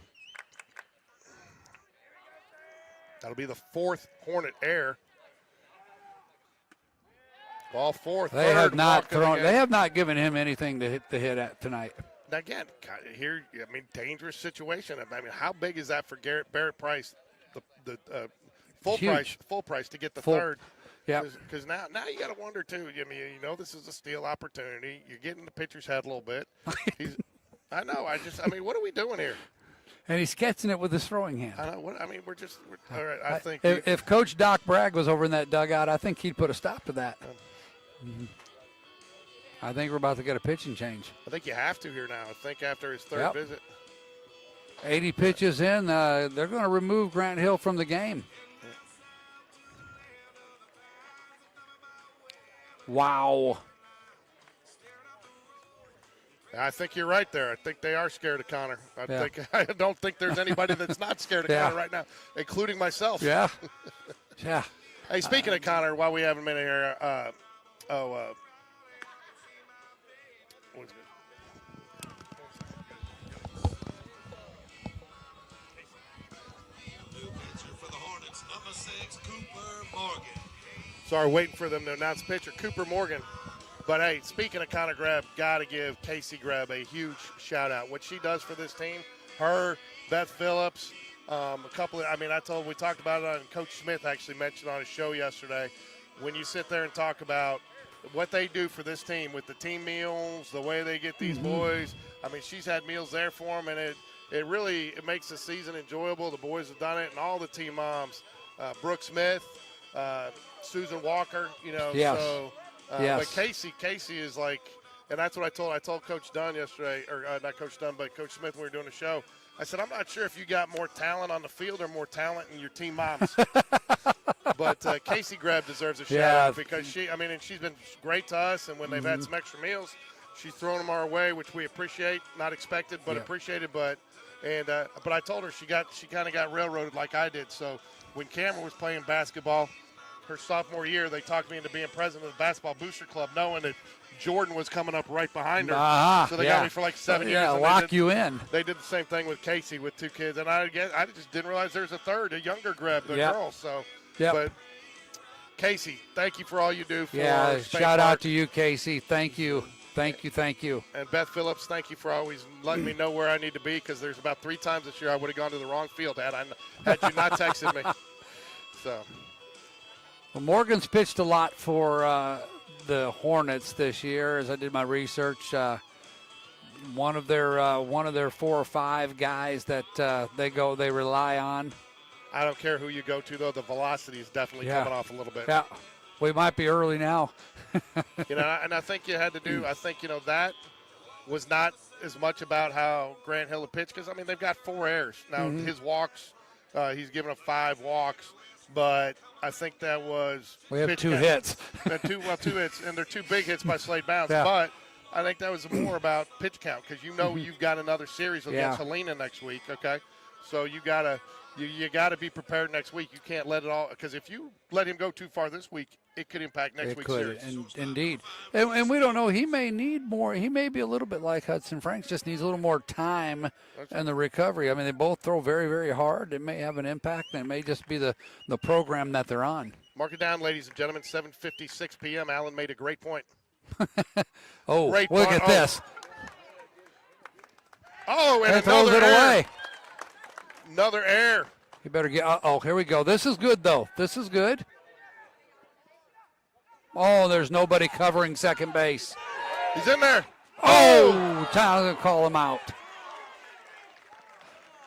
That'll be the 4th Hornet error. Ball 4th. They have not thrown. They have not given him anything to hit at tonight. Now again, here, I mean, dangerous situation. I mean, how big is that for Barrett Price? The full price to get the third. Yeah. Because now you got to wonder too. I mean, this is a steal opportunity. You're getting the pitcher's head a little bit. I know. I mean, what are we doing here? And he's catching it with his throwing hand. I know. We're all right. I think if Coach Doc Bragg was over in that dugout, I think he'd put a stop to that. I think we're about to get a pitching change. I think you have to here now. I think after his third visit. 80 pitches in, they're going to remove Grant Hill from the game. Wow. I think you're right there. I think they are scared of Connor. I don't think there's anybody that's not scared of Connor right now, including myself. Yeah. Yeah. Hey, speaking of Connor, while we have a minute here, for the Hornets, number 6, Cooper Morgan. Sorry, waiting for them to announce pitcher, Cooper Morgan. But, hey, speaking of Connor Grab, got to give Casey Grab a huge shout-out. What she does for this team, her, Beth Phillips, we talked about it on Coach Smith actually mentioned on his show yesterday. When you sit there and talk about what they do for this team with the team meals, the way they get these boys, I mean, she's had meals there for them, and it really makes the season enjoyable. The boys have done it, and all the team moms, Brooke Smith, Susan Walker, Yes. so – yes. But Casey is like, and that's what I told Coach Dunn yesterday, or not Coach Dunn, but Coach Smith when we were doing the show. I said, I'm not sure if you got more talent on the field or more talent in your team moms. But Casey Grab deserves a shout-out because she's been great to us, and when they've had some extra meals, she's thrown them our way, which we appreciate, not expected, but appreciated. But I told her she kind of got railroaded like I did. So when Cameron was playing basketball, her sophomore year, they talked me into being president of the Basketball Booster Club, knowing that Jordan was coming up right behind her. So they got me for like 7 years. Yeah, lock you in. They did the same thing with Casey with 2 kids, and I just didn't realize there's a third, a younger Grab, the girl. So, but Casey, thank you for all you do for Spain shout out Park. to you, Casey. Thank you. Thank you. And Beth Phillips, thank you for always letting me know where I need to be, because there's about 3 times this year I would have gone to the wrong field had you not texted me. So. Well, Morgan's pitched a lot for the Hornets this year. As I did my research, one of their 4 or 5 guys that they rely on. I don't care who you go to, though. The velocity is definitely coming off a little bit. Yeah, we might be early now. And I think you had to do. I think that was not as much about how Grant Hill had pitched, because they've got 4 errors now. His walks, he's given up 5 walks. But I think that was we have 2 hits. 2 hits, and they're 2 big hits by Slade Bounds. Yeah. But I think that was more about pitch count, because you've got another series against Helena next week. Okay, so you gotta be prepared next week. You can't let it all, because if you let him go too far this week, it could impact next week's series. Indeed. And we don't know. He may need more. He may be a little bit like Hudson Franks, just needs a little more time in the recovery. They both throw very, very hard. It may have an impact, and it may just be the program that they're on. Mark it down, ladies and gentlemen, 7:56 p.m. Allen made a great point. Look at this. Oh, and throws it away. Another error. You better get – here we go. This is good, though. This is good. Oh, there's nobody covering second base. He's in there. Oh, time to call him out.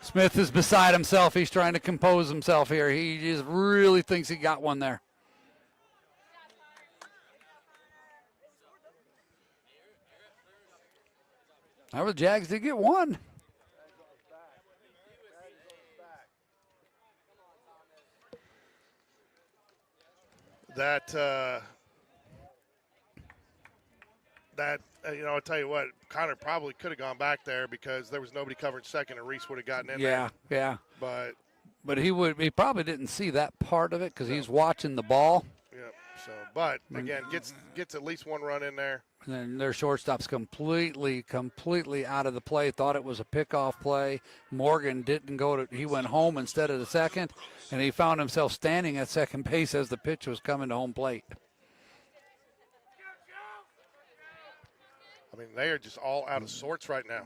Smith is beside himself. He's trying to compose himself here. He just really thinks he got one there. Now the Jags did get one. that, I'll tell you what, Connor probably could have gone back there because there was nobody covering second, and Reese would have gotten in there. Yeah. But he probably didn't see that part of it because he's watching the ball. yeah. So, but again, gets at least one run in there. And then their shortstop's completely out of the play. Thought it was a pickoff play. Morgan didn't go to. He went home instead of the second, and he found himself standing at second base as the pitch was coming to home plate. I mean, they are just all out of sorts right now.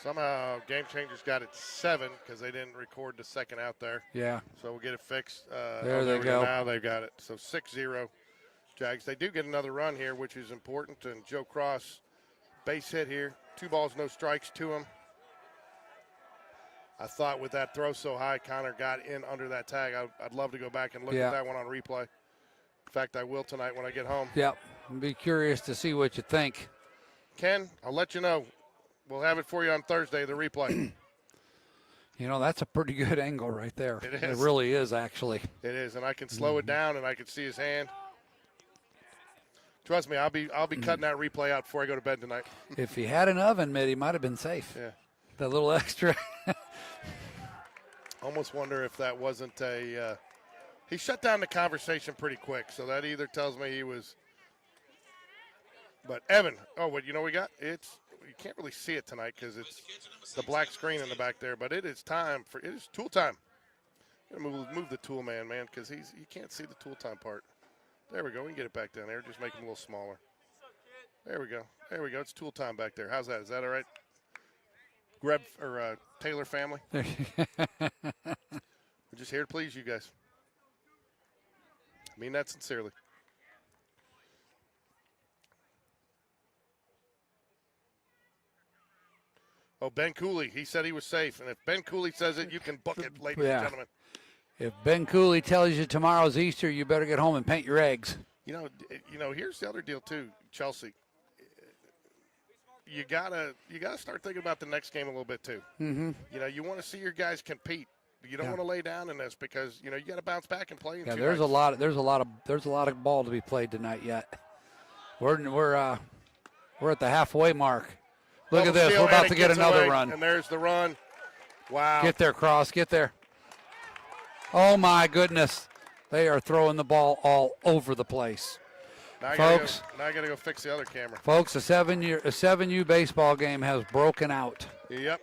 Somehow, Game Changers got it 7 because they didn't record the second out there. Yeah. So we'll get it fixed. There they go. Now they've got it. So 6-0 Jags. They do get another run here, which is important. And Joe Cross, base hit here. 2 balls, no strikes to him. I thought with that throw so high, Connor got in under that tag. I'd love to go back and look at that one on replay. In fact, I will tonight when I get home. Yep. I'll be curious to see what you think. Ken, I'll let you know. We'll have it for you on Thursday, the replay. That's a pretty good angle right there. It is. It really is, actually. It is, and I can slow it down, and I can see his hand. Trust me, I'll be cutting that replay out before I go to bed tonight. If he had an oven mitt, he might have been safe. Yeah. That little extra. Almost wonder if that wasn't a he shut down the conversation pretty quick, so that either tells me he was. But Evan, we got? You can't really see it tonight because it's the black screen in the back there, but it is tool time. I'm gonna move the tool man, because you can't see the tool time part. There we go. We can get it back down there. Just make him a little smaller. There we go. It's tool time back there. How's that? Is that all right? Greb or Taylor family. We're just here to please you guys. I mean that sincerely. Oh, Ben Cooley. He said he was safe. And if Ben Cooley says it, you can book it, ladies and gentlemen. If Ben Cooley tells you tomorrow's Easter, you better get home and paint your eggs. Here's the other deal, too, Chelsea. You gotta start thinking about the next game a little bit, too. Mm-hmm. You want to see your guys compete. You don't want to lay down in this because, you got to bounce back and play in 2 there's nights. there's a lot of ball to be played tonight yet. We're at the halfway mark. Look at this. We're about to get another run. And there's the run. Wow. Get there, Cross. Get there. Oh, my goodness. They are throwing the ball all over the place. Now I Folks. got to go fix the other camera. Folks, a 7U baseball game has broken out. Yep.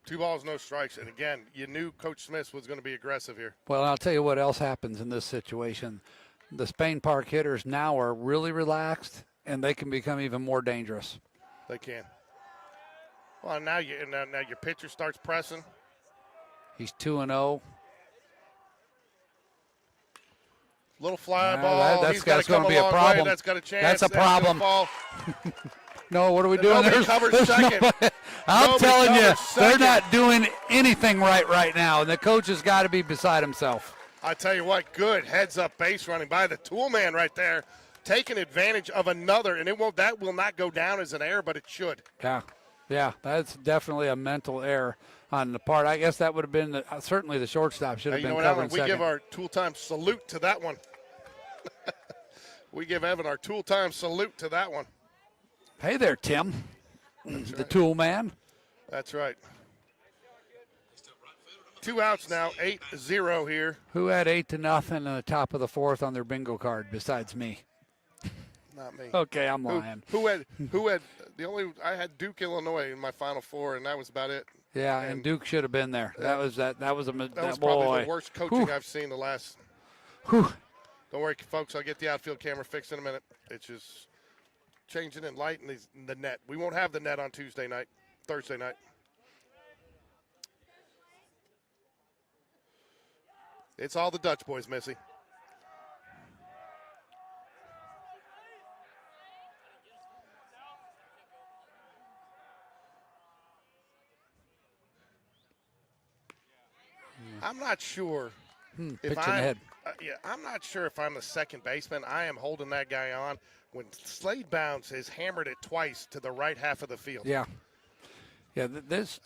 Two balls, no strikes. And again, you knew Coach Smith was going to be aggressive here. Well, I'll tell you what else happens in this situation. The Spain Park hitters now are really relaxed, and they can become even more dangerous. They can. Well, now your pitcher starts pressing. He's 2-0. Little fly ball. That's going to be a problem. That's got a chance. That's a problem. No, what are we doing? Nobody covers second. I'm telling you, they're not doing anything right now, and the coach has got to be beside himself. I tell you what, good heads-up base running by the tool man right there, taking advantage of another, and that will not go down as an error, but it should. Yeah, that's definitely a mental error on the part. I guess that would have been certainly the shortstop should have been covering second. We give our tool time salute to that one. We give Evan our tool time salute to that one. Hey there, Tim, the tool man. That's right. 2 outs now, 8-0 here. Who had 8-0 in the top of the fourth on their bingo card besides me? Not me. Okay, I'm lying. Who had I had Duke, Illinois in my Final Four, and that was about it. Yeah, and Duke should have been there. That was probably the worst coaching I've seen the last. Don't worry, folks. I'll get the outfield camera fixed in a minute. It's just changing in light and the net. We won't have the net on Thursday night. It's all the Dutch boys, Missy. I'm not sure pitching if ahead. I'm not sure if I'm the second baseman. I am holding that guy on. When Slade Bounce has hammered it twice to the right half of the field. Yeah. Yeah, there's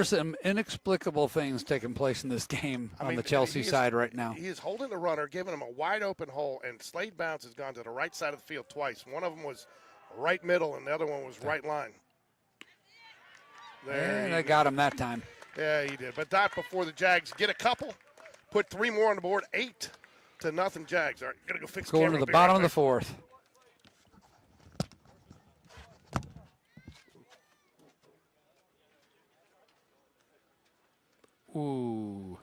some inexplicable things taking place in this game on the Chelsea side right now. He is holding the runner, giving him a wide open hole, and Slade Bounce has gone to the right side of the field twice. One of them was right middle, and the other one was right line. And they got him that time. Yeah, he did. But not before the Jags get a couple. Put 3 more on the board, 8-0 Jags. All right, got to go fix the camera. Going to the bottom of the fourth. Ooh.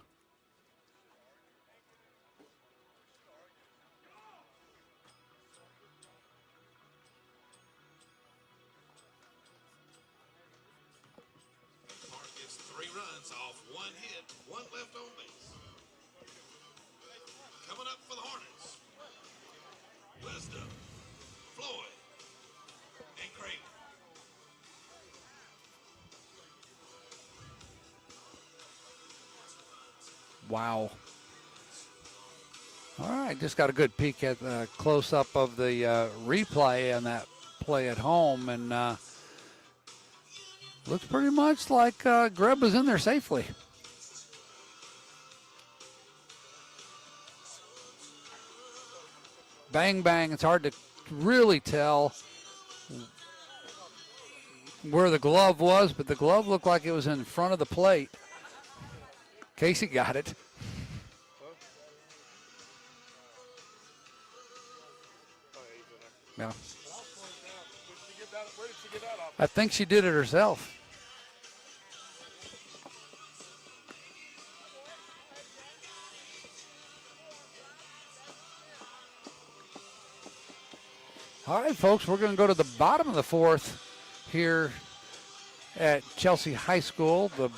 Park gets 3 runs off 1 hit, 1 left on base. Coming up for the Hornets, Wisdom, Floyd, and Craig. Wow. All right, just got a good peek at the close-up of the replay on that play at home, and looks pretty much like Greb was in there safely. Bang, bang. It's hard to really tell where the glove was, but the glove looked like it was in front of the plate. Casey got it. Yeah. I think she did it herself. All right, folks, we're going to go to the bottom of the fourth here at Chelsea High School. The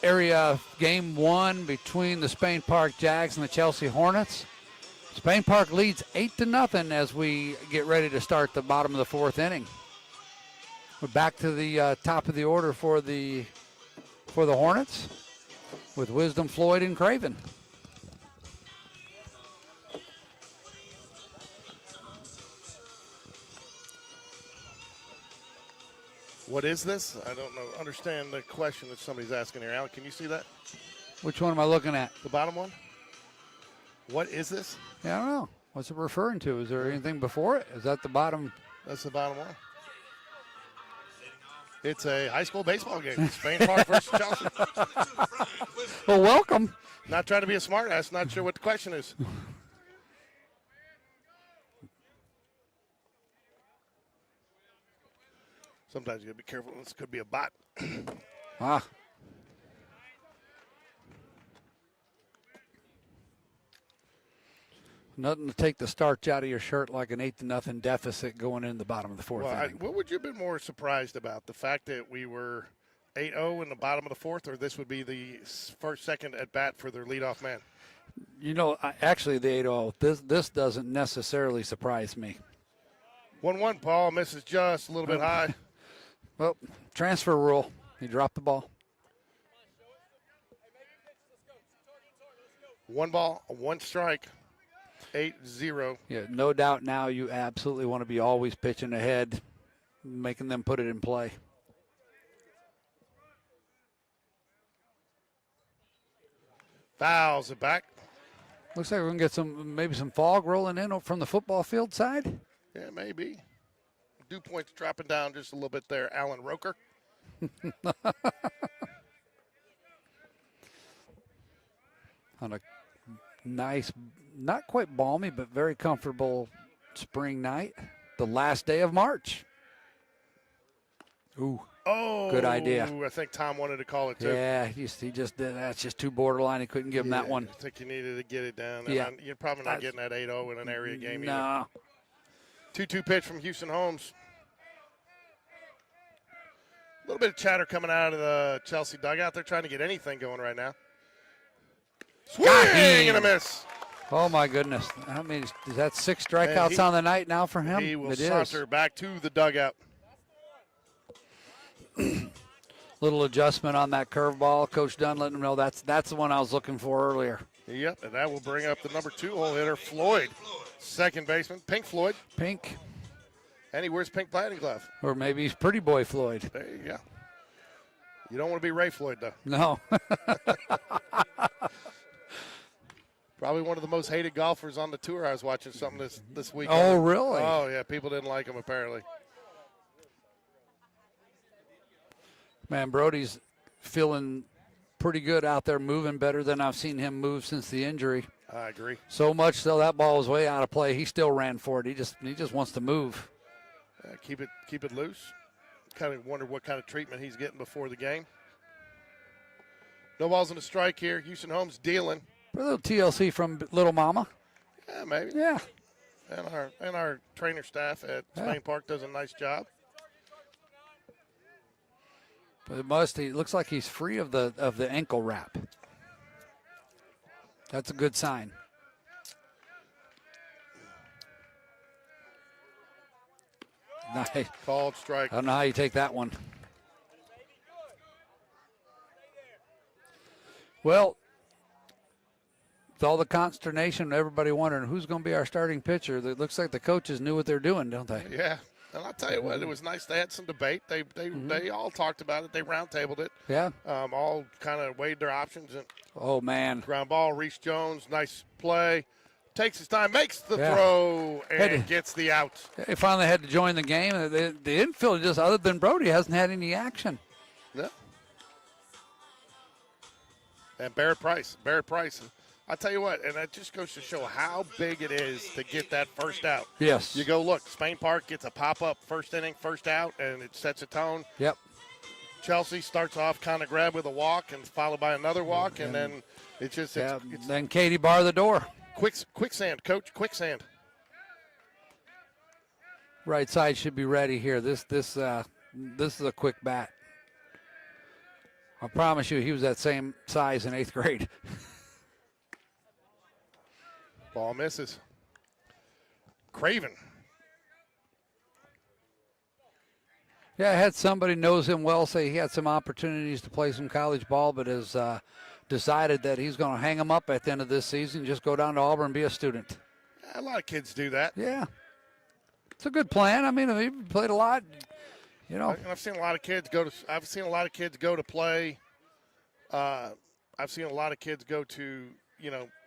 area game 1 between the Spain Park Jags and the Chelsea Hornets. Spain Park leads 8-0 as we get ready to start the bottom of the fourth inning. We're back to the top of the order for the Hornets with Wisdom, Floyd, and Craven. What is this? I don't know. Understand the question that somebody's asking here. Alan, can you see that? Which one am I looking at? The bottom one? What is this? Yeah, I don't know. What's it referring to? Is there anything before it? Is that the bottom? That's the bottom one. It's a high school baseball game. Spain Park versus Chelsea. Well, welcome. Not trying to be a smart ass. Not sure what the question is. Sometimes you got to be careful. This could be a bot. Ah. Nothing to take the starch out of your shirt like an 8-0 deficit going in the bottom of the fourth inning. What would you have been more surprised about? The fact that we were 8-0 in the bottom of the fourth, or this would be the second at bat for their leadoff man? You know, actually the 8-0, this doesn't necessarily surprise me. 1-1, Paul misses just a little bit high. Well, transfer rule. He dropped the ball. 1 ball, 1 strike. 8-0. Yeah, no doubt now you absolutely want to be always pitching ahead, making them put it in play. Fouls it back. Looks like we're going to get maybe some fog rolling in from the football field side. Yeah, maybe. Dew points dropping down just a little bit there, Alan Roker. On a nice, not quite balmy, but very comfortable spring night. The last day of March. Ooh. Oh, good idea. I think Tom wanted to call it too. Yeah, he just did. That's just too borderline. He couldn't give him that one. I think you needed to get it down. Yeah. You're probably not getting that 8-0 in an area game either. No. 2-2 pitch from Houston Holmes. A little bit of chatter coming out of the Chelsea dugout. They're trying to get anything going right now. Swing and a miss. Oh, my goodness. I mean, is that 6 strikeouts on the night now for him? He will saunter back to the dugout. Little adjustment on that curveball. Coach Dunn letting him know that's the one I was looking for earlier. Yep, and that will bring up the number 2 hole hitter, Floyd, second baseman, Pink Floyd. Pink. And he wears pink batting glove. Or maybe he's Pretty Boy Floyd. There you go. You don't want to be Ray Floyd, though. No. Probably one of the most hated golfers on the tour. I was watching something this weekend. Oh, really? Oh, yeah. People didn't like him, apparently. Man, Brody's feeling pretty good out there, moving better than I've seen him move since the injury. I agree. So much so that ball was way out of play. He still ran for it. He just wants to move. Keep it loose. Kind of wonder what kind of treatment he's getting before the game. No balls in a strike here. Houston Holmes dealing. A little TLC from Little Mama. Yeah, maybe. Yeah. And our trainer staff at Spain Park does a nice job. But he looks like he's free of the ankle wrap. That's a good sign. Nice. Called strike. I don't know how you take that one. Well, with all the consternation, everybody wondering who's going to be our starting pitcher. It looks like the coaches knew what they're doing, don't they? Yeah. And I'll tell you what, it was nice. They had some debate. They all talked about it. They roundtabled it. Yeah. All kind of weighed their options. And oh, man. ground ball, Reese Jones, nice play. Takes his time, makes the throw, and gets the out. They finally had to join the game. The infield, just other than Brody, hasn't had any action. No. And Barrett Price. I'll tell you what, and that just goes to show how big it is to get that first out. Yes. You go look, Spain Park gets a pop-up first inning, first out, and it sets a tone. Yep. Chelsea starts off kind of grab with a walk and followed by another walk, and then it's just it's then Katie bar the door. Quicksand, coach, quicksand. Right side should be ready here. This is a quick bat. I promise you, he was that same size in 8th grade. Ball misses. Craven. Yeah, I had somebody knows him well say he had some opportunities to play some college ball, but has decided that he's going to hang him up at the end of this season, just go down to Auburn and be a student. A lot of kids do that. Yeah. It's a good plan. I mean, he played a lot, you know. I've seen a lot of kids go to play. I've seen a lot of kids go to,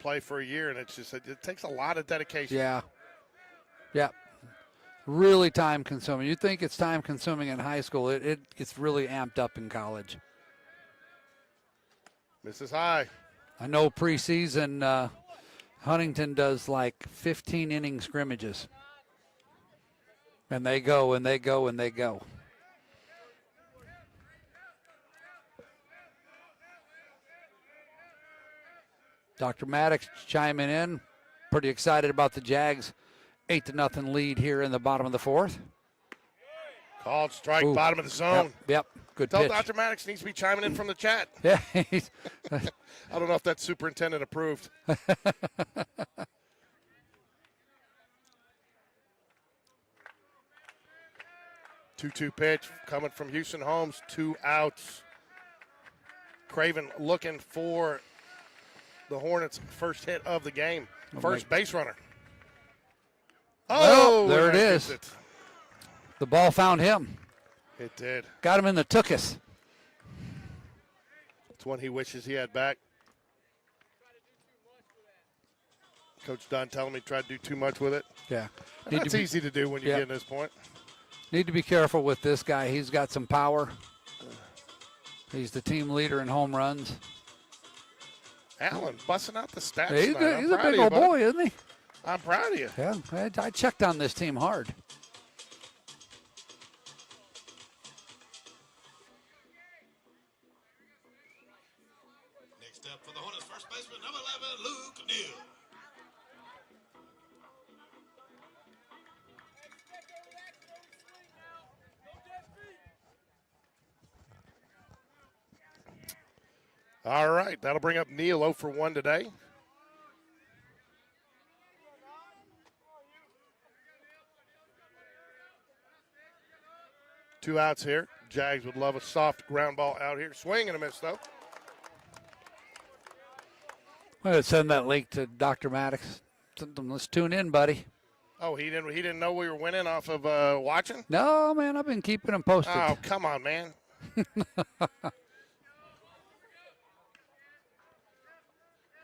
play for a year, and it takes a lot of dedication. Yeah. Yeah. Really time consuming. You think it's time consuming in high school. It gets really amped up in college. Misses high. I know preseason Huntington does like 15 inning scrimmages. And they go and they go and they go. Dr. Maddox chiming in. Pretty excited about the Jags' 8-0 lead here in the bottom of the 4th. Called strike, Ooh. bottom of the zone. Yep. Good Tell pitch. Dr. Maddox needs to be chiming in from the chat. Yeah. I don't know if that's superintendent approved. 2-2 pitch coming from Houston Holmes. 2 outs. Craven looking for the Hornets' first hit of the game. First base runner. Well, there it is. is. The ball found him. It did. Got him in the tuchus. It's one he wishes he had back. Coach Dunn telling me he tried to do too much with it. Yeah. That's easy to do when you get to this point. Need to be careful with this guy. He's got some power. He's the team leader in home runs. Allen busting out the stats. He's tonight. a big old boy, isn't he? I'm proud of you. Yeah, I checked on this team hard. Next up for the Hornets, first baseman, number 11, Luke Neal. All right, that'll bring up Neal 0 for 1 today. Two outs here. Jags would love a soft ground ball out here. Swing and a miss, though. I'm going to send that link to Dr. Maddox. Let's tune in, buddy. Oh, he didn't know we were winning off of watching? No, man, I've been keeping him posted. Oh, come on, man.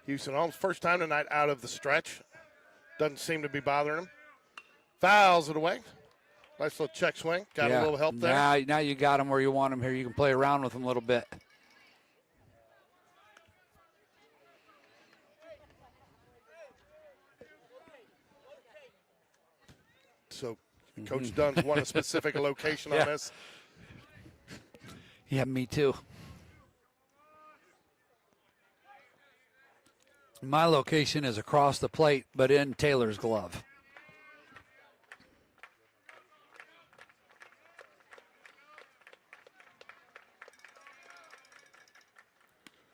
Houston Holmes, first time tonight out of the stretch. Doesn't seem to be bothering him. Fouls it away. Nice little check swing. Got a little help there. Now you got him where you want him here. You can play around with him a little bit. So Coach Dunn's won a specific location on this. Yeah, me too. My location is across the plate, but in Taylor's glove.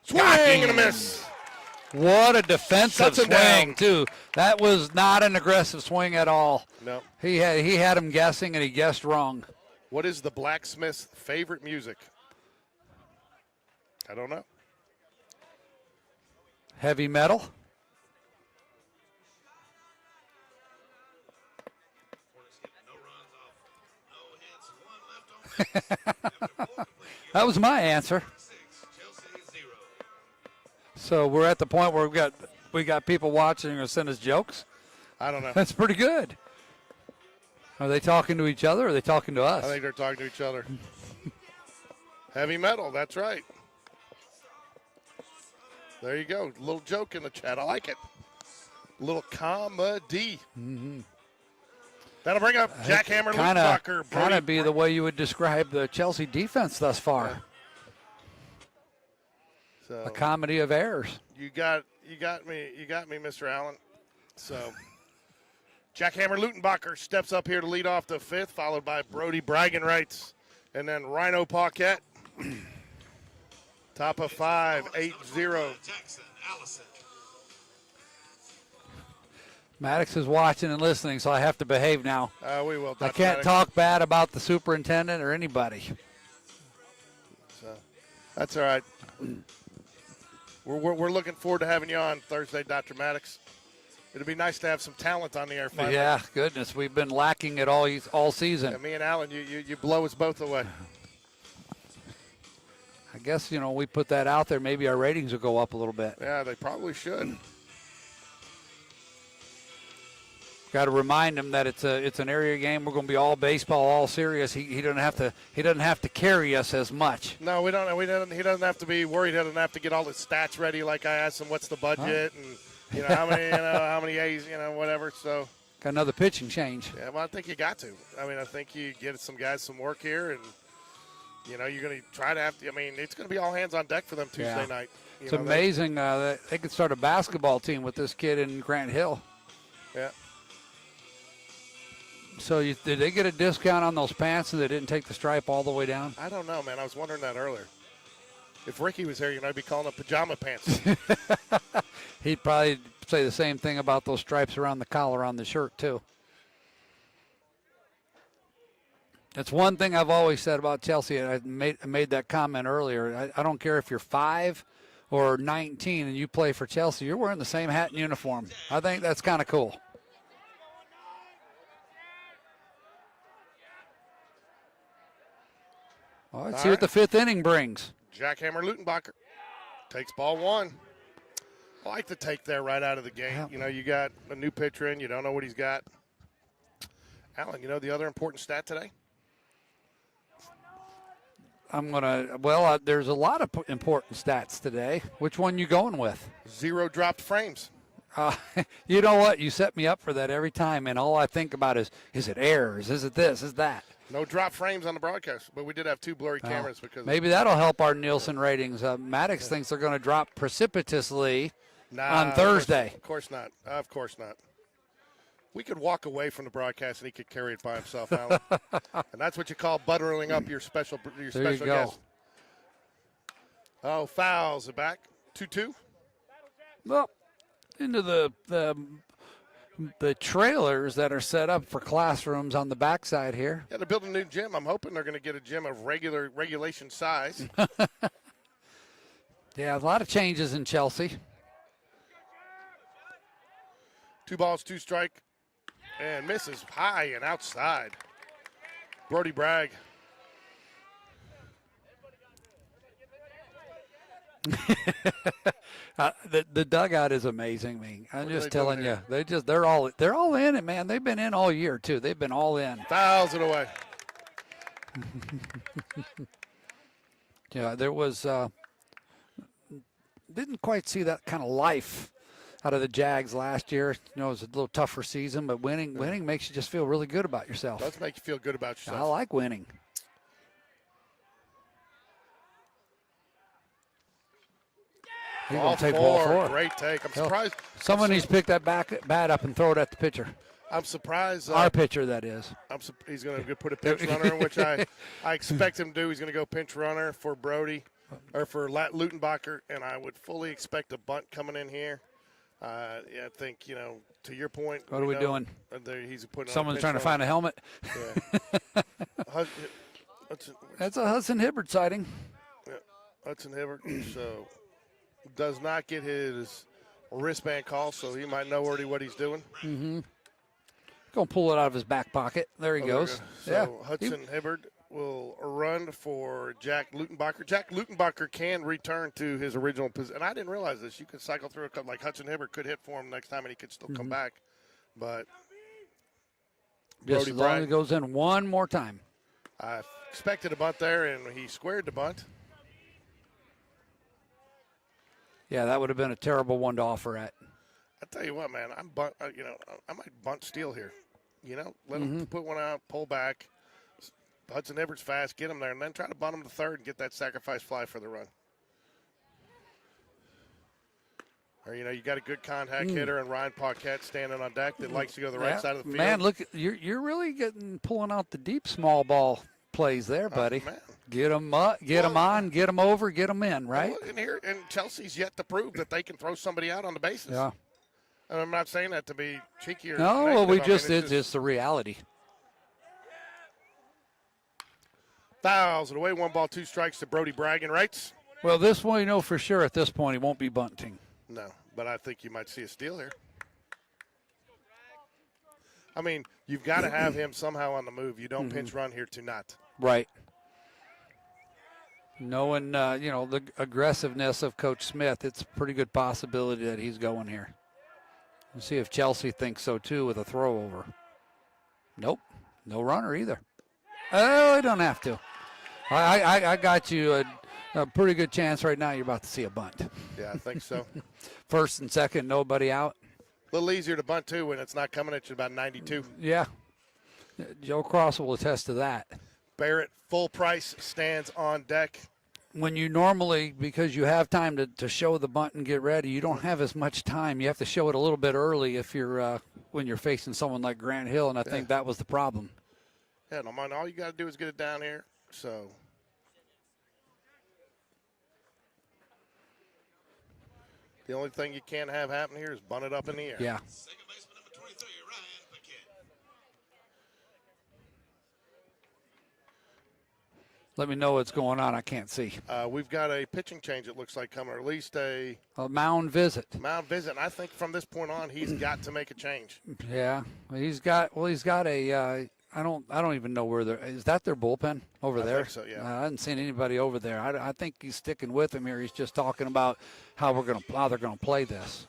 Swing and a miss. What a defensive Shuts him swing, down. too. That was not an aggressive swing at all. No. He had him guessing, and he guessed wrong. What is the blacksmith's favorite music? I don't know. Heavy metal. That was my answer. So we're at the point where we got people watching who send us jokes. I don't know. That's pretty good. Are they talking to each other or are they talking to us? I think they're talking to each other. Heavy metal, that's right. There you go. A little joke in the chat. I like it. A little comedy. Mm-hmm. That'll bring up Jackhammer Lukebacher. Kind of be the way you would describe the Chelsea defense thus far. Yeah. So A comedy of errors. You got me, Mr. Allen. So Jackhammer Lutenbacher steps up here to lead off the fifth, followed by Brody Bragenreitz, and then Rhino Paquette. Top of 5, 8-0. Maddox is watching and listening, so I have to behave now. We will. I can't talk bad about the superintendent or anybody. So that's all right. We're looking forward to having you on Thursday, Dr. Maddox. It'd be nice to have some talent on the air finally. Yeah, goodness, we've been lacking it all season. Yeah, me and Alan, you blow us both away. I guess, we put that out there, maybe our ratings will go up a little bit. Yeah, they probably should. Got to remind him that it's an area game. We're going to be all baseball, all serious. He doesn't have to carry us as much. No, we don't. He doesn't have to be worried. He doesn't have to get all his stats ready. Like I asked him, what's the budget and how many A's, whatever. So got another pitching change. Yeah, well, I think you got to. I think you get some guys some work here, and you're going to try to have to. It's going to be all hands on deck for them Tuesday night. It's amazing that they could start a basketball team with this kid in Grant Hill. Yeah. So did they get a discount on those pants and they didn't take the stripe all the way down? I don't know, man. I was wondering that earlier. If Ricky was here, I'd be calling them pajama pants. He'd probably say the same thing about those stripes around the collar on the shirt, too. That's one thing I've always said about Chelsea, and I made that comment earlier. I don't care if you're 5 or 19 and you play for Chelsea, you're wearing the same hat and uniform. I think that's kind of cool. Well, let's see what the fifth inning brings. Jackhammer Lutenbacher takes ball 1. I like the take there right out of the gate. Yeah. You got a new pitcher in. You don't know what he's got. Alan, the other important stat today? There's a lot of important stats today. Which one you going with? 0 dropped frames. You know what? You set me up for that every time, and all I think about is it errors? Is it this? Is that? No drop frames on the broadcast, but we did have 2 blurry cameras because maybe that'll help our Nielsen ratings. Maddox thinks they're going to drop precipitously on Thursday. Of course not. Of course not. We could walk away from the broadcast and he could carry it by himself, Alan. And that's what you call buttering up your special guest. Oh, fouls it back. 2-2. Well, into the trailers that are set up for classrooms on the backside here. Yeah, they're building a new gym. I'm hoping they're going to get a gym of regulation size. Yeah, a lot of changes in Chelsea. 2 balls, 2 strike, and misses high and outside. Brody Bragg. The dugout is amazing me. I'm What are just they telling doing you, they're all in it, man. They've been in all year too. They've been all in. Fouls it away. Yeah, there was didn't quite see that kind of life out of the Jags last year. You know, it was a little tougher season, but winning makes you just feel really good about yourself. Let's make you feel good about yourself. I like winning. He's Ball gonna take 4. ball 4. Great take. I'm surprised. Someone needs to pick that bat up and throw it at the pitcher. I'm surprised. Our pitcher, that is. He's going to put a pinch runner, which I expect him to do. He's going to go pinch runner for Brody or for Lutenbacher, and I would fully expect a bunt coming in here. I think, to your point. What are we doing? He's putting Someone's trying to find a helmet. Yeah. That's a Hudson Hibbert sighting. Yeah, Hudson Hibbert. So does not get his wristband call, so he might know already what he's doing. Mm-hmm. Going to pull it out of his back pocket. There he goes. So yeah. Hudson Hibbert will run for Jack Lutenbacher. Jack Lutenbacher can return to his original position. And I didn't realize this. You could cycle through a couple. Like Hudson Hibbert could hit for him next time, and he could still come back. But just as long as it goes in one more time. I expected a bunt there, and he squared the bunt. Yeah, that would have been a terrible one to offer at. I tell you what, man, I might bunt steal here. Let him put one out, pull back. Hudson Hibbert's fast, get him there, and then try to bunt him to third and get that sacrifice fly for the run. Or, you got a good contact hitter and Ryan Paquette standing on deck that likes to go to the right side of the field. Man, look, you're really pulling out the deep small ball plays there, buddy. Man. Get them up, get them on, get them over, get them in, right? And Chelsea's yet to prove that they can throw somebody out on the bases. Yeah. And I'm not saying that to be cheeky or no, well, negative. it's just the reality. Fouls it away. 1 ball, 2 strikes to Brody Bragg and rights. Well, this one, for sure at this point he won't be bunting. No, but I think you might see a steal here. I mean, you've got to have him somehow on the move. You don't pinch run here to not. Right. Knowing, the aggressiveness of Coach Smith, it's a pretty good possibility that he's going here. We'll see if Chelsea thinks so, too, with a throw over. Nope. No runner either. Oh, I don't have to. I got you a pretty good chance right now you're about to see a bunt. Yeah, I think so. First and second, nobody out. A little easier to bunt, too, when it's not coming at you about 92. Yeah. Joe Cross will attest to that. Barrett, full price, stands on deck. When you normally, because you have time to show the bunt and get ready, you don't have as much time. You have to show it a little bit early if you're when you're facing someone like Grant Hill, and I think that was the problem. Yeah, no, man, all you got to do is get it down here. So the only thing you can't have happen here is bunt it up in the air. Yeah. Second baseman number 23, Ryan Paquette. Let me know what's going on. I can't see. We've got a pitching change, it looks like, coming, or at least a mound visit. mound visit. And I think from this point on, he's got to make a change. Yeah. He's got a I don't even know where they're. Is that their bullpen over there? I think so, yeah. I haven't seen anybody over there. I think he's sticking with him here. He's just talking about how they're gonna play this.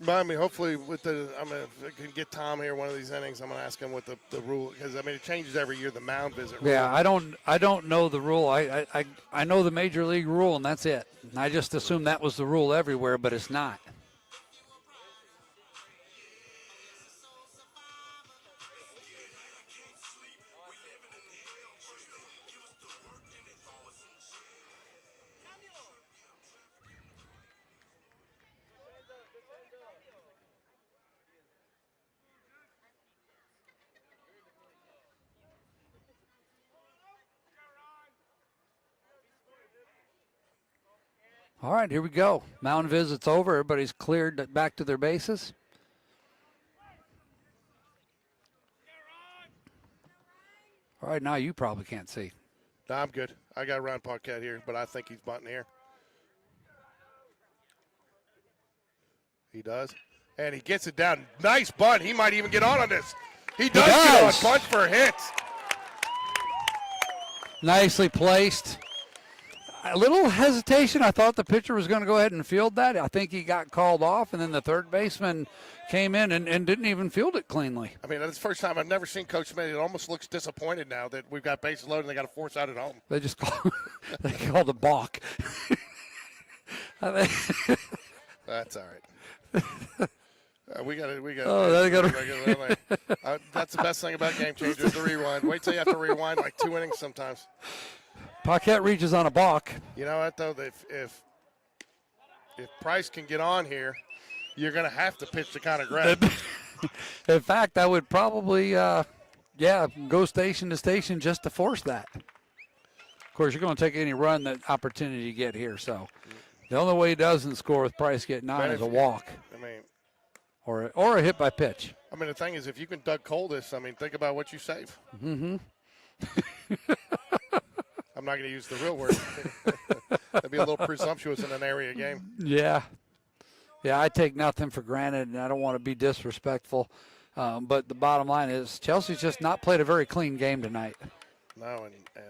But, I mean, hopefully if I can get Tom here one of these innings, I'm going to ask him what the rule, because, I mean, it changes every year, the mound visit rule. Yeah, I don't know the rule. I know the major league rule, and that's it. I just assumed that was the rule everywhere, but it's not. All right, here we go. Mound visit's over. Everybody's cleared back to their bases. All right, now you probably can't see. No, I'm good. I got Ryan Paquette here, but I think he's bunting here. He does. And he gets it down. Nice bunt. He might even get on this. He does get on. Bunt for hits. Nicely placed. A little hesitation. I thought the pitcher was going to go ahead and field that. I think he got called off, and then the third baseman came in and didn't even field it cleanly. I mean, that's the first time I've never seen Coach Smith. It almost looks disappointed now that we've got bases loaded and they got to force out at home. They just they called a balk. That's all right. We got it. Oh, they got that's the best thing about Game Changers, the rewind. Wait till you have to rewind like 2 innings sometimes. Paquette reaches on a balk. You know what, though? If Price can get on here, you're going to have to pitch the kind of grab. In fact, I would probably, go station to station just to force that. Of course, you're going to take any run that opportunity you get here. So the only way he doesn't score with Price getting on is a walk. I mean, or a hit by pitch. I mean, the thing is, if you can Doug Cole this, I mean, think about what you save. Mm-hmm. I'm not going to use the real word. That'd be a little presumptuous in an area game. Yeah. Yeah, I take nothing for granted, and I don't want to be disrespectful. But the bottom line is Chelsea's just not played a very clean game tonight. No,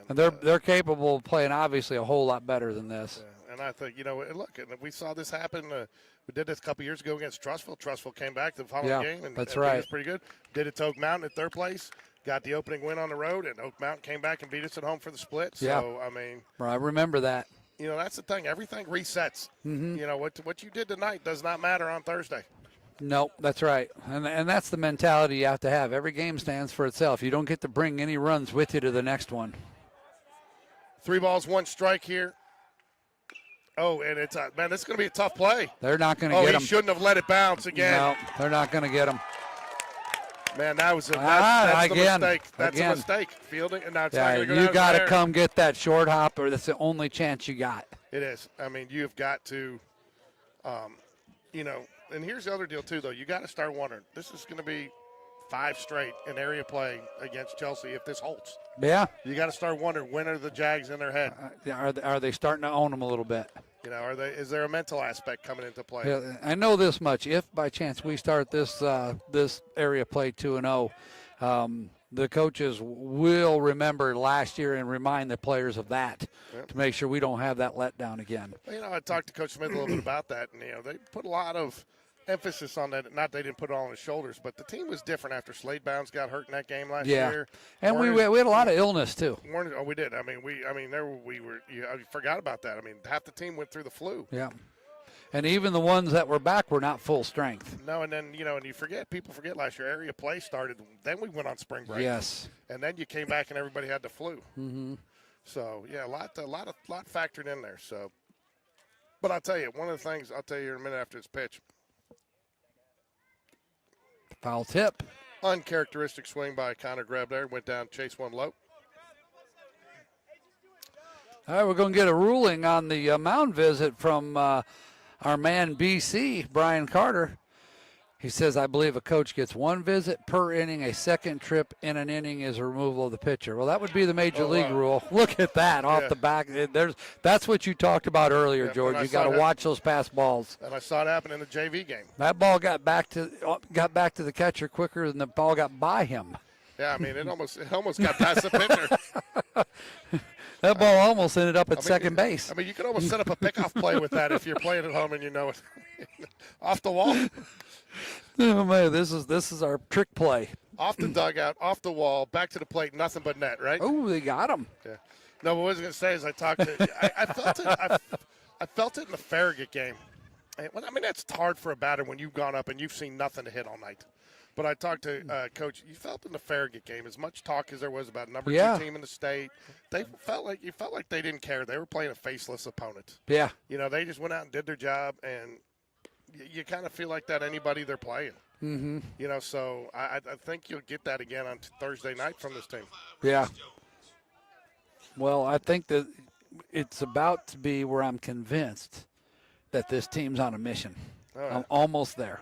and they're capable of playing, obviously, a whole lot better than this. Yeah, and I think, look, and we saw this happen. We did this a couple years ago against Trussville. Trussville came back the following game, and that's beat right. us pretty good. Did it to Oak Mountain at third place. Got the opening win on the road, and Oak Mountain came back and beat us at home for the split. So, I mean. Well, I remember that. That's the thing. Everything resets. Mm-hmm. What you did tonight does not matter on Thursday. Nope, that's right. And that's the mentality you have to have. Every game stands for itself. You don't get to bring any runs with you to the next one. 3 balls, 1 strike here. Oh, and it's man, this is going to be a tough play. They're not going to get him. Oh, he shouldn't have let it bounce again. No, they're not going to get him. Man, that's the mistake. That's again. A mistake. Fielding, and now it's Yeah, not going to go you got to come get that short hop, or that's the only chance you got. It is. I mean, you've got to, and here's the other deal, too, though. You got to start wondering, this is going to be 5 straight in area play against Chelsea if this holds. Yeah. You got to start wondering, when are the Jags in their head? Are they starting to own them a little bit? Is there a mental aspect coming into play? Yeah, I know this much. If by chance we start this area play 2-0, the coaches will remember last year and remind the players of that to make sure we don't have that letdown again. Well, I talked to Coach Smith a little bit about that, and they put a lot of emphasis on that. Not they didn't put it all on his shoulders, but the team was different after Slade Bounds got hurt in that game last year. And we had a lot of illness too. Oh, we did. I mean, I forgot about that. I mean, half the team went through the flu. Yeah. And even the ones that were back were not full strength. No, and then, and people forget last year area play started. Then we went on spring break. Yes. And then you came back and everybody had the flu. Mm-hmm. So, yeah, a lot factored in there. So, but I'll tell you, one of the things I'll tell you in a minute after this pitch. Foul tip. Uncharacteristic swing by Connor Greb there. Went down, chase one low. All right, we're going to get a ruling on the mound visit from our man BC, Brian Carter. He says, I believe a coach gets 1 visit per inning. A second trip in an inning is a removal of the pitcher. Well, that would be the major league rule. Look at that off the back. That's what you talked about earlier, George. You got to watch those pass balls. And I saw it happen in the JV game. That ball got back to the catcher quicker than the ball got by him. Yeah, I mean, it almost got past the pitcher. That ball almost ended up at second base. I mean, you could almost set up a pickoff play with that if you're playing at home and you know it. Off the wall. Oh man, this is our trick play. Off the dugout, off the wall, back to the plate, nothing but net, right? Oh, they got him. Yeah. No, but what I was going to say is I felt it. I felt it in the Farragut game. I mean, that's hard for a batter when you've gone up and you've seen nothing to hit all night. But I talked to Coach. You felt in the Farragut game as much talk as there was about number 2 team in the state. You felt like they didn't care. They were playing a faceless opponent. Yeah. They just went out and did their job, and you kind of feel like that anybody they're playing. Mm-hmm. So I think you'll get that again on Thursday night from this team. Yeah. Well, I think that it's about to be where I'm convinced that this team's on a mission. Right. I'm almost there.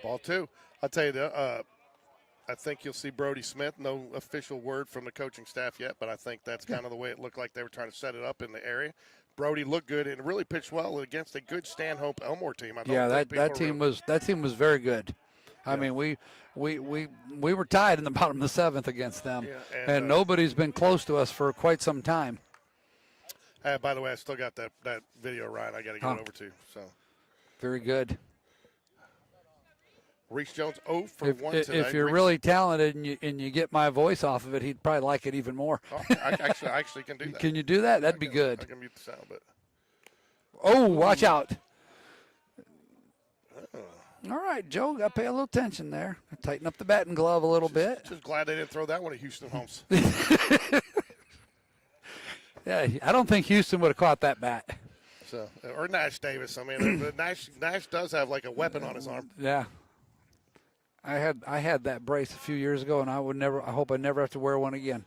Ball 2. I'll tell you, I think you'll see Brody Smith. No official word from the coaching staff yet, but I think that's kind of the way it looked like they were trying to set it up in the area. Brody looked good and really pitched well against a good Stanhope Elmore team. That team was very good. I mean, we were tied in the bottom of the seventh against them, and nobody's been close to us for quite some time. By the way, I still got that video, Ryan. I got to get it over to you. So very good. Reese Jones 0 for 1 today. If you're really talented and you get my voice off of it, he'd probably like it even more. Oh, I actually can do that. Can you do that? That'd be good. I can mute the sound, but. Oh, watch out. All right, Joe, got to pay a little attention there. Tighten up the batting glove a little bit. Just glad they didn't throw that one at Houston Holmes. Yeah, I don't think Houston would have caught that bat. So, or Nash Davis. I mean, Nash does have like a weapon on his arm. Yeah. I had that brace a few years ago, and I hope I never have to wear one again.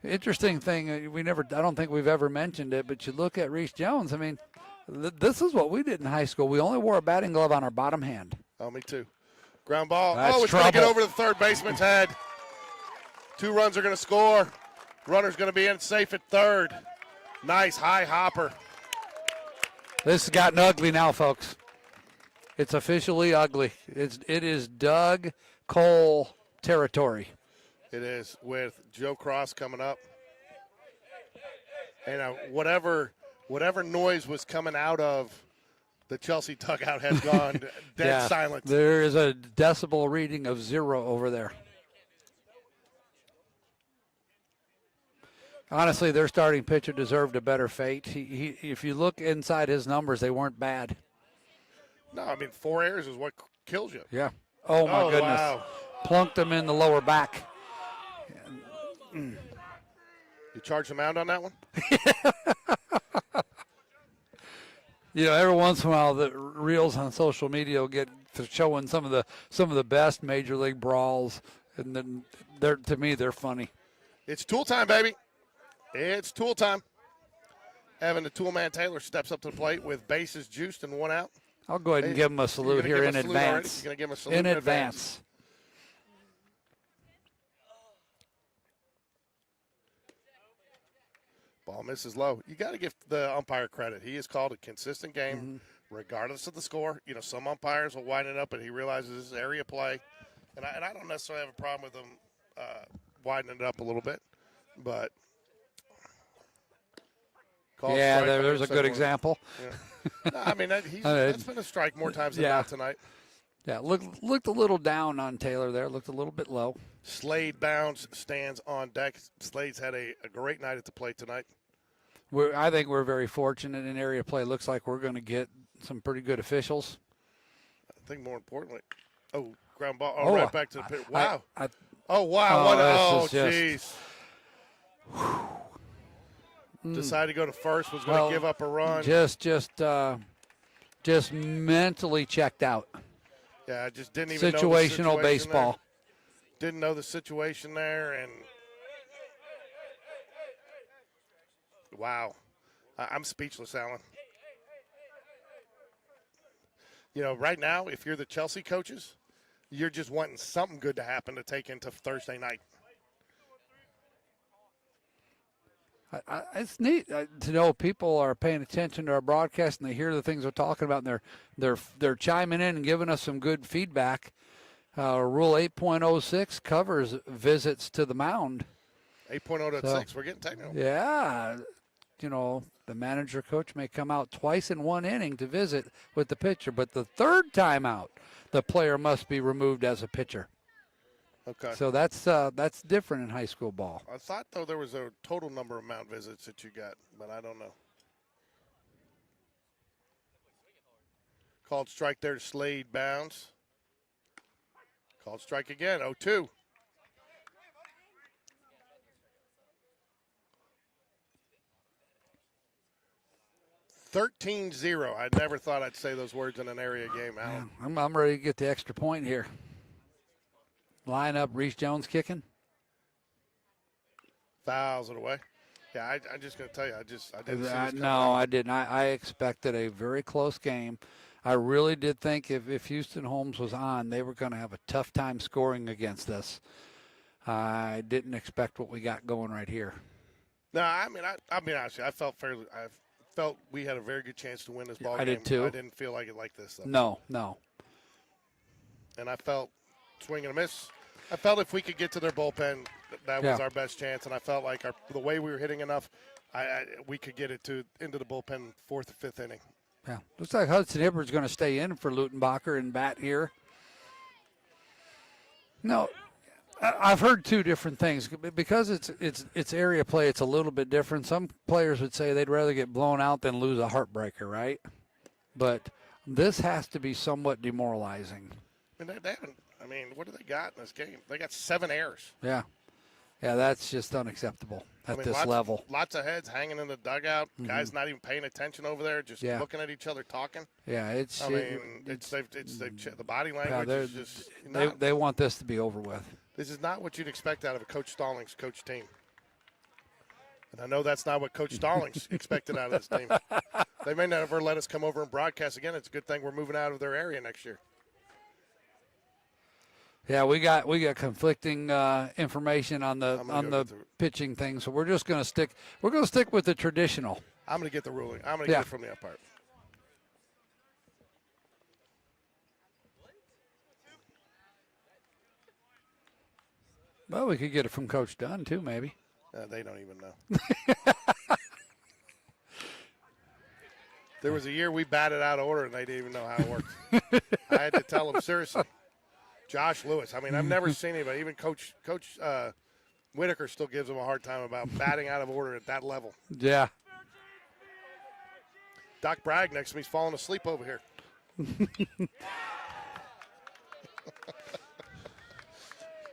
Interesting thing, I don't think we've ever mentioned it, but you look at Reese Jones. I mean, this is what we did in high school. We only wore a batting glove on our bottom hand. Oh, me too. Ground ball. That's it's going to get over the third baseman's head. 2 runs are going to score. Runner's going to be in safe at third. Nice high hopper. This has gotten ugly now, folks. It's officially ugly. It is Doug Cole territory. It is, with Joe Cross coming up. And whatever noise was coming out of the Chelsea dugout has gone dead silent. There is a decibel reading of 0 over there. Honestly, their starting pitcher deserved a better fate. He if you look inside his numbers, they weren't bad. No, I mean, 4 errors is what kills you. Yeah. Oh, my goodness. Wow. Plunked him in the lower back. You charge the mound on that one? Every once in a while, the reels on social media will get to showing some of the best major league brawls, and then to me they're funny. It's tool time, baby. It's tool time. Evan the Toolman Taylor steps up to the plate with bases juiced and 1 out. I'll go ahead and give him a salute here in advance. You're going to give him a salute in advance. Ball misses low. You got to give the umpire credit. He has called a consistent game, regardless of the score. Some umpires will wind it up, and he realizes this is area play. And I don't necessarily have a problem with him widening it up a little bit, but there's a good example. Yeah. No, I mean, that's been a strike more times than not tonight. Yeah, looked a little down on Taylor there. Looked a little bit low. Slade Bounds stands on deck. Slade's had a great night at the plate tonight. I think we're very fortunate in area play. Looks like we're going to get some pretty good officials. I think more importantly, ground ball. Right back to the pit. Wow. Wow. Jeez. Decided to go to first. Was going to give up a run. Just mentally checked out. Yeah, I just didn't even know the situational baseball. There. Didn't know the situation there, and wow, I'm speechless, Alan. Right now, if you're the Chelsea coaches, you're just wanting something good to happen to take into Thursday night. It's neat to know people are paying attention to our broadcast and they hear the things we're talking about, and they're chiming in and giving us some good feedback. Rule 8.06 covers visits to the mound. 8.0.6, we're getting technical. Yeah, the manager coach may come out twice in 1 inning to visit with the pitcher, but the third time out, the player must be removed as a pitcher. Okay. So that's different in high school ball. I thought, though, there was a total number of mound visits that you got, but I don't know. Called strike there to Slade Bounds. Called strike again, 0-2. $13-0. I never thought I'd say those words in an area game, Alan. I'm ready to get the extra point here. Line up, Reese Jones kicking. Fouls it away. Yeah, I'm just going to tell you, I didn't see this No, I didn't. I expected a very close game. I really did think if Houston Holmes was on, they were going to have a tough time scoring against us. I didn't expect what we got going right here. No, I mean, honestly, I felt we had a very good chance to win this ball game. I did too. I didn't feel like it like this, though. No. And I felt swing and a miss. I felt if we could get to their bullpen, that was our best chance. And I felt like the way we were hitting enough, we could get it into the bullpen 4th or 5th inning. Yeah, looks like Hudson Hibbard's going to stay in for Lutenbacher and bat here. No, I've heard two different things. Because it's area play, it's a little bit different. Some players would say they'd rather get blown out than lose a heartbreaker, right? But this has to be somewhat demoralizing. I mean, they haven't. I mean, what do they got in this game? They got 7 errors. Yeah, that's just unacceptable at this level. Lots of heads hanging in the dugout. Mm-hmm. Guys not even paying attention over there, just looking at each other, talking. Yeah, it's the body language is just. They want this to be over with. This is not what you'd expect out of a Coach Stallings coach team. And I know that's not what Coach Stallings expected out of this team. They may never let us come over and broadcast again. It's a good thing we're moving out of their area next year. Yeah, we got conflicting information on the pitching thing, so we're just going to stick. We're going to stick with the traditional. I'm going to get the ruling. I'm going to get it from the umpire. Well, we could get it from Coach Dunn too, maybe. They don't even know. There was a year we batted out of order and they didn't even know how it worked. I had to tell them seriously. Josh Lewis. I mean, I've never seen anybody. Even Coach Whitaker still gives him a hard time about batting out of order at that level. Yeah. Doc Bragg next to me's falling asleep over here.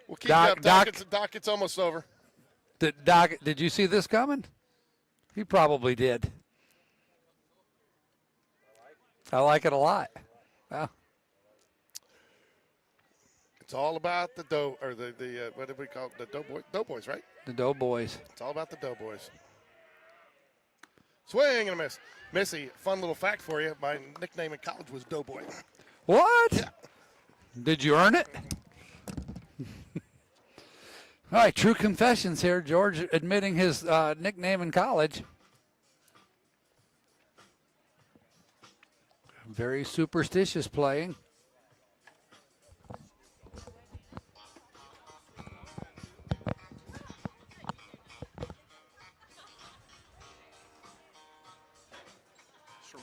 We'll keep Doc, you up. Doc, it's almost over. Did you see this coming? He probably did. I like it a lot. Well. It's all about the what did we call it? The Doughboys, right? The Doughboys. It's all about the Doughboys. Swing and a miss. Missy, fun little fact for you. My nickname in college was Doughboy. What? Yeah. Did you earn it? All right, true confessions here. George admitting his nickname in college. Very superstitious playing.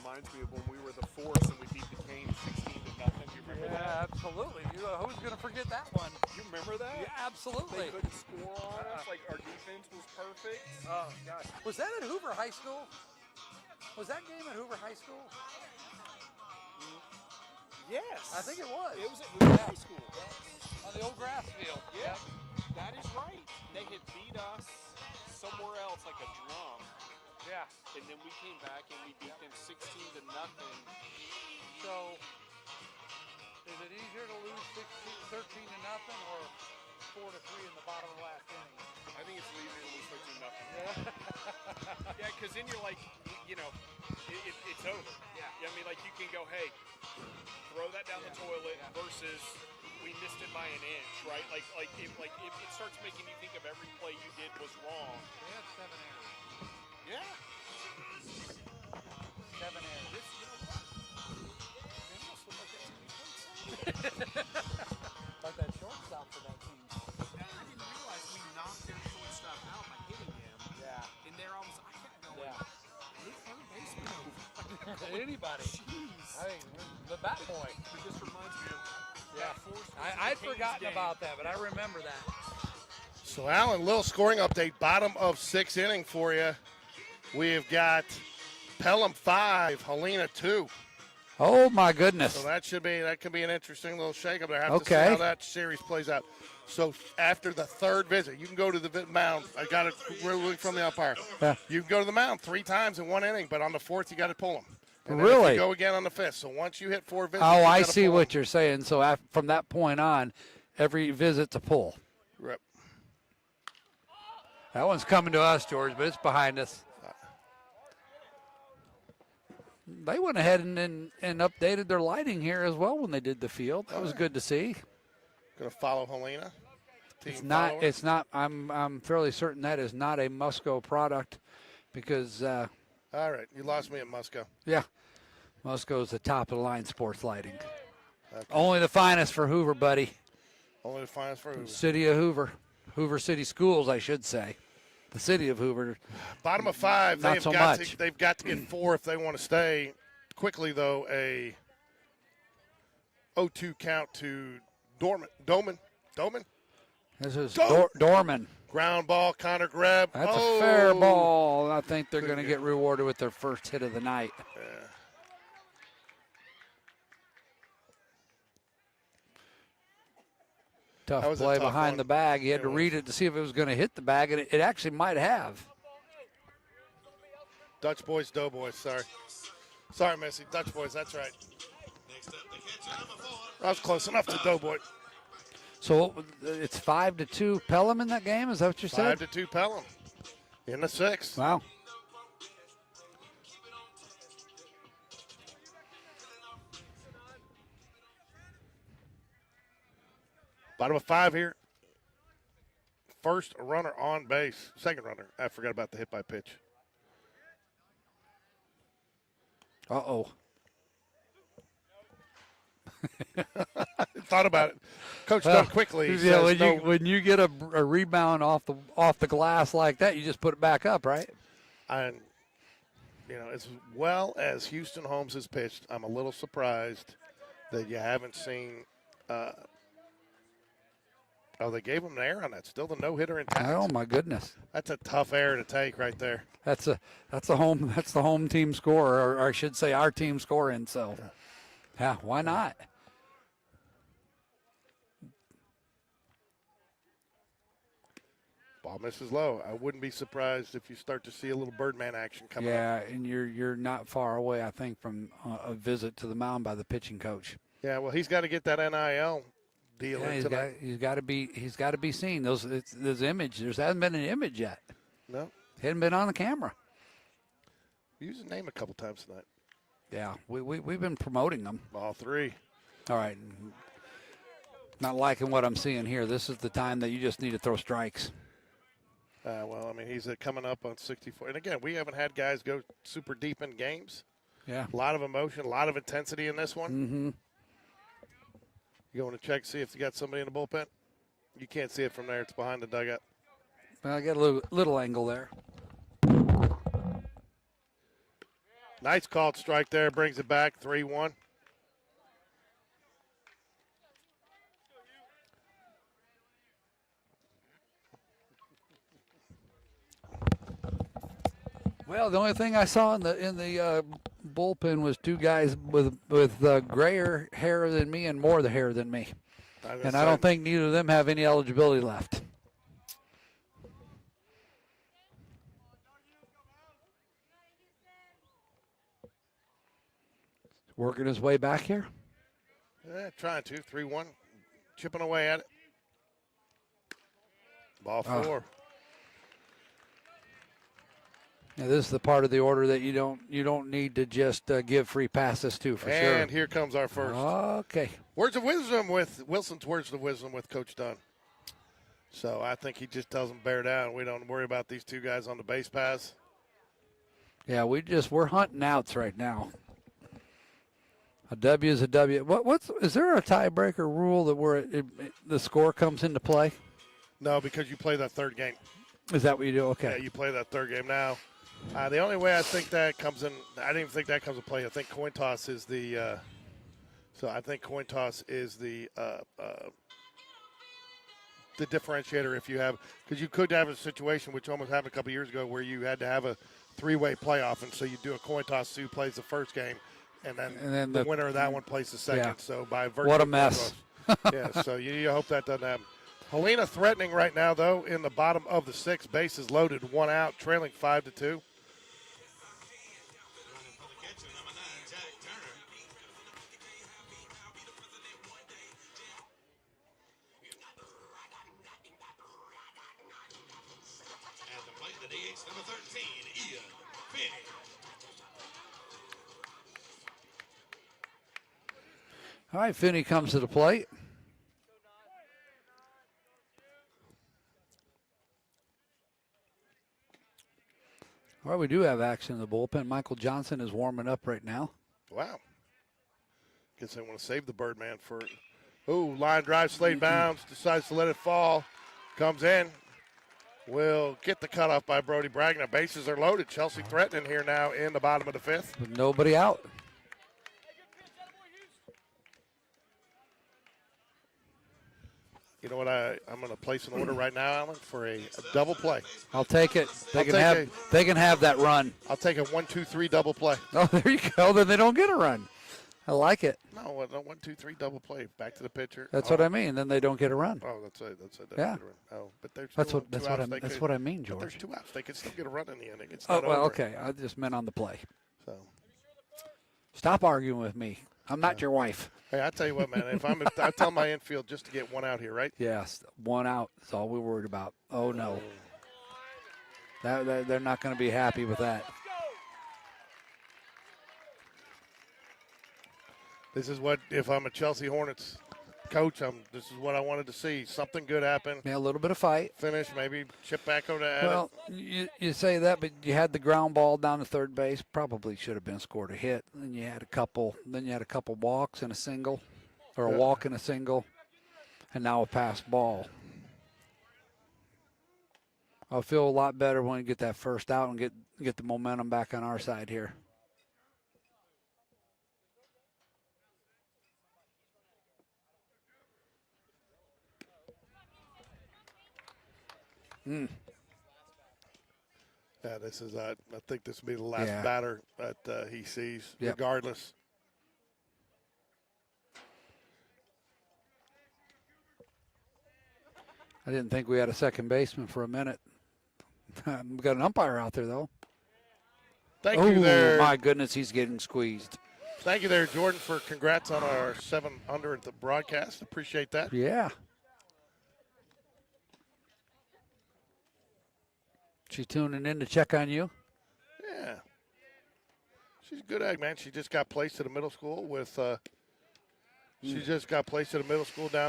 Reminds me of when we were the Force and we beat the Canes 16-0. You remember that? Yeah, absolutely. Who's going to forget that one? You remember that? Yeah, absolutely. They couldn't score on us. Like, our defense was perfect. Oh, gosh. Was that at Hoover High School? Was that game at Hoover High School? Yes. I think it was. It was at Hoover High School. On the old grass field. Yeah. That is right. They had beat us somewhere else like a drum. Yeah. And then we came back and we beat them 16-0. So, is it easier to lose 13-0 or 4-3 in the bottom of the last inning? I think it's easier to lose 13-0. Yeah. Yeah, because then you're like, it's over. Yeah. I mean, like you can go, hey, throw that down the toilet versus we missed it by an inch, right? Like if it starts making you think of every play you did was wrong. They had 7 errors. Yeah. 7 errors. Like that shortstop for that team. And I didn't realize we knocked their shortstop out by hitting him. Yeah. And they're almost, I kept going, who's third baseman over? Anybody. Jeez. I mean, the bat boy. It just reminds me of I'd forgotten about that, but I remember that. So, Alan, little scoring update. Bottom of 6th inning for you. We have got Pelham 5, Helena 2. Oh, my goodness. So that could be an interesting little shakeup there. I have to Okay. see how that series plays out. So after the 3rd visit, you can go to the mound. I got it really from the umpire. Yeah. You can go to the mound 3 times in 1 inning, but on the 4th you got to pull them. And then Really? you go again on the 5th. So once you hit 4 visits, Oh, you I gotta see pull what 'em. you're saying. So from that point on, every visit to pull. Rip. That one's coming to us, George, but it's behind us. They went ahead and updated their lighting here as well when they did the field. That was good to see. Going to follow Helena. team It's not. follower? It's not. I'm fairly certain that is not a Musco product, because All right, you lost me at Musco. yeah, Musco is the top of the line sports lighting. Okay. Only the finest for Hoover, buddy. Only the finest for Hoover. City of Hoover, Hoover City Schools, I should say. The city of Hoover. Bottom of 5. Not They've so got much. To, they've got to get 4 if they want to stay. Quickly though, a 0-2 count to Doman. This is Go! Dorman. Ground ball, Connor grab. That's a fair ball. I think they're going to get rewarded with their first hit of the night. Yeah. That Tough was a play tough behind one. the bag. He had It to read was. it to see if it was going to hit the bag, and it actually might have. Dutch boys, Doughboys. Sorry, Missy. Dutch boys. That's right. Next up, the catcher, number 4. I was close enough to Doughboy. So it's 5-2 Pelham in that game. Is that what you said? 5-2 Pelham in the 6th. Wow. Bottom of 5 here. First runner on base. Second runner. I forgot about the hit by pitch. Uh-oh. Thought about it. Coach done quickly. He Yeah, says when you get a rebound off the glass like that, you just put it back up, right? And, as well as Houston Holmes has pitched, I'm a little surprised that you haven't seen. They gave him an error on that. Still the no-hitter intact. Oh my goodness. That's a tough error to take right there. That's the home team score, or I should say our team scoring. So, yeah, why not? Ball misses low. I wouldn't be surprised if you start to see a little Birdman action coming up. Yeah, and you're not far away, I think, from a visit to the mound by the pitching coach. Yeah, well, he's got to get that NIL deal Yeah, in tonight. he's got to be seen. Those image. There hasn't been an image yet. No, He hadn't been on the camera. use his name a couple times tonight. Yeah, we've been promoting them. All 3. All right. Not liking what I'm seeing here. This is the time that you just need to throw strikes. Well, I mean, he's coming up on 64. And again, we haven't had guys go super deep in games. Yeah. A lot of emotion, a lot of intensity in this one. Mm-hmm. You going to check, see if you got somebody in the bullpen? You can't see it from there. It's behind the dugout. Well, I got a little angle there. Nice called strike there. Brings it back 3-1. Well, the only thing I saw in the bullpen was 2 guys with grayer hair than me and more the hair than me, and I don't think neither of them have any eligibility left. Working his way back here. Yeah, trying to. 3-1. Chipping away at it. Ball 4. Now, this is the part of the order that you don't need to just give free passes to for sure. And here comes our first. Okay. Words of wisdom with Wilson's words of wisdom with Coach Dunn. So I think he just tells them bear down. We don't worry about these 2 guys on the base paths. Yeah, we're hunting outs right now. A W is a W. Is there a tiebreaker rule that where the score comes into play? No, because you play that 3rd game. Is that what you do? Yeah, Okay. you play that 3rd game now. The only way I think that comes in, I didn't even think that comes into play. I think coin toss is the. So I think coin toss is the differentiator if you have, because you could have a situation which almost happened a couple years ago where you had to have a 3-way playoff, and so you do a coin toss. Who plays the first game, and then the winner of that one plays the second. Yeah. So by virtue, What a of mess. yeah, so you hope that doesn't happen. Helena threatening right now, though, in the bottom of the 6th. Bases loaded, 1 out, trailing 5-2. Running for the catcher, number 9, Jack Turner. At the plate, the DH, number 13, Ian Finney. All right, Finney comes to the plate. Well, we do have action in the bullpen. Michael Johnson is warming up right now. Wow. Guess they want to save the Birdman for. Ooh, line drive, Slade bounds, decides to let it fall. Comes in. Will get the cutoff by Brody Bragg. Bases are loaded. Chelsea threatening here now in the bottom of the fifth. With nobody out. You know what? I'm going to place an order right now, Alan, for a double play. I'll take it. They can have that run. I'll take a 1-2-3 double play. Oh, there you go. Then they don't get a run. I like it. No, 1-2-3 double play. Back to the pitcher. That's what I mean. Then they don't get a run. Oh, that's a yeah. Oh, but there's that's what I mean, George. There's 2 outs. They could still get a run in the inning. It's oh not well, over. okay. I just meant on the play. So stop arguing with me. I'm not your wife. Hey, I tell you what, man. I tell my infield just to get 1 out here, right? Yes, 1 out. That's all we're worried about. Oh no, they're not going to be happy with that. This is what, if I'm a Chelsea Hornets coach, this is what I wanted to see. Something good happen. Yeah, a little bit of fight. Finish, maybe chip back over to Adam. Well, you say that, but you had the ground ball down to third base. Probably should have been scored a hit. Then you had a couple walks and a single, or a walk and a single, and now a passed ball. I'll feel a lot better when you get that first out and get the momentum back on our side here. Yeah, this is. I think this will be the last batter that he sees, regardless. I didn't think we had a second baseman for a minute. We got an umpire out there, though. Thank you there. My goodness, he's getting squeezed. Thank you there, Jordan, for congrats on our 7 under at the broadcast. Appreciate that. Yeah. She tuning in to check on you? Yeah. She's a good egg, man. She just got placed at a middle school with down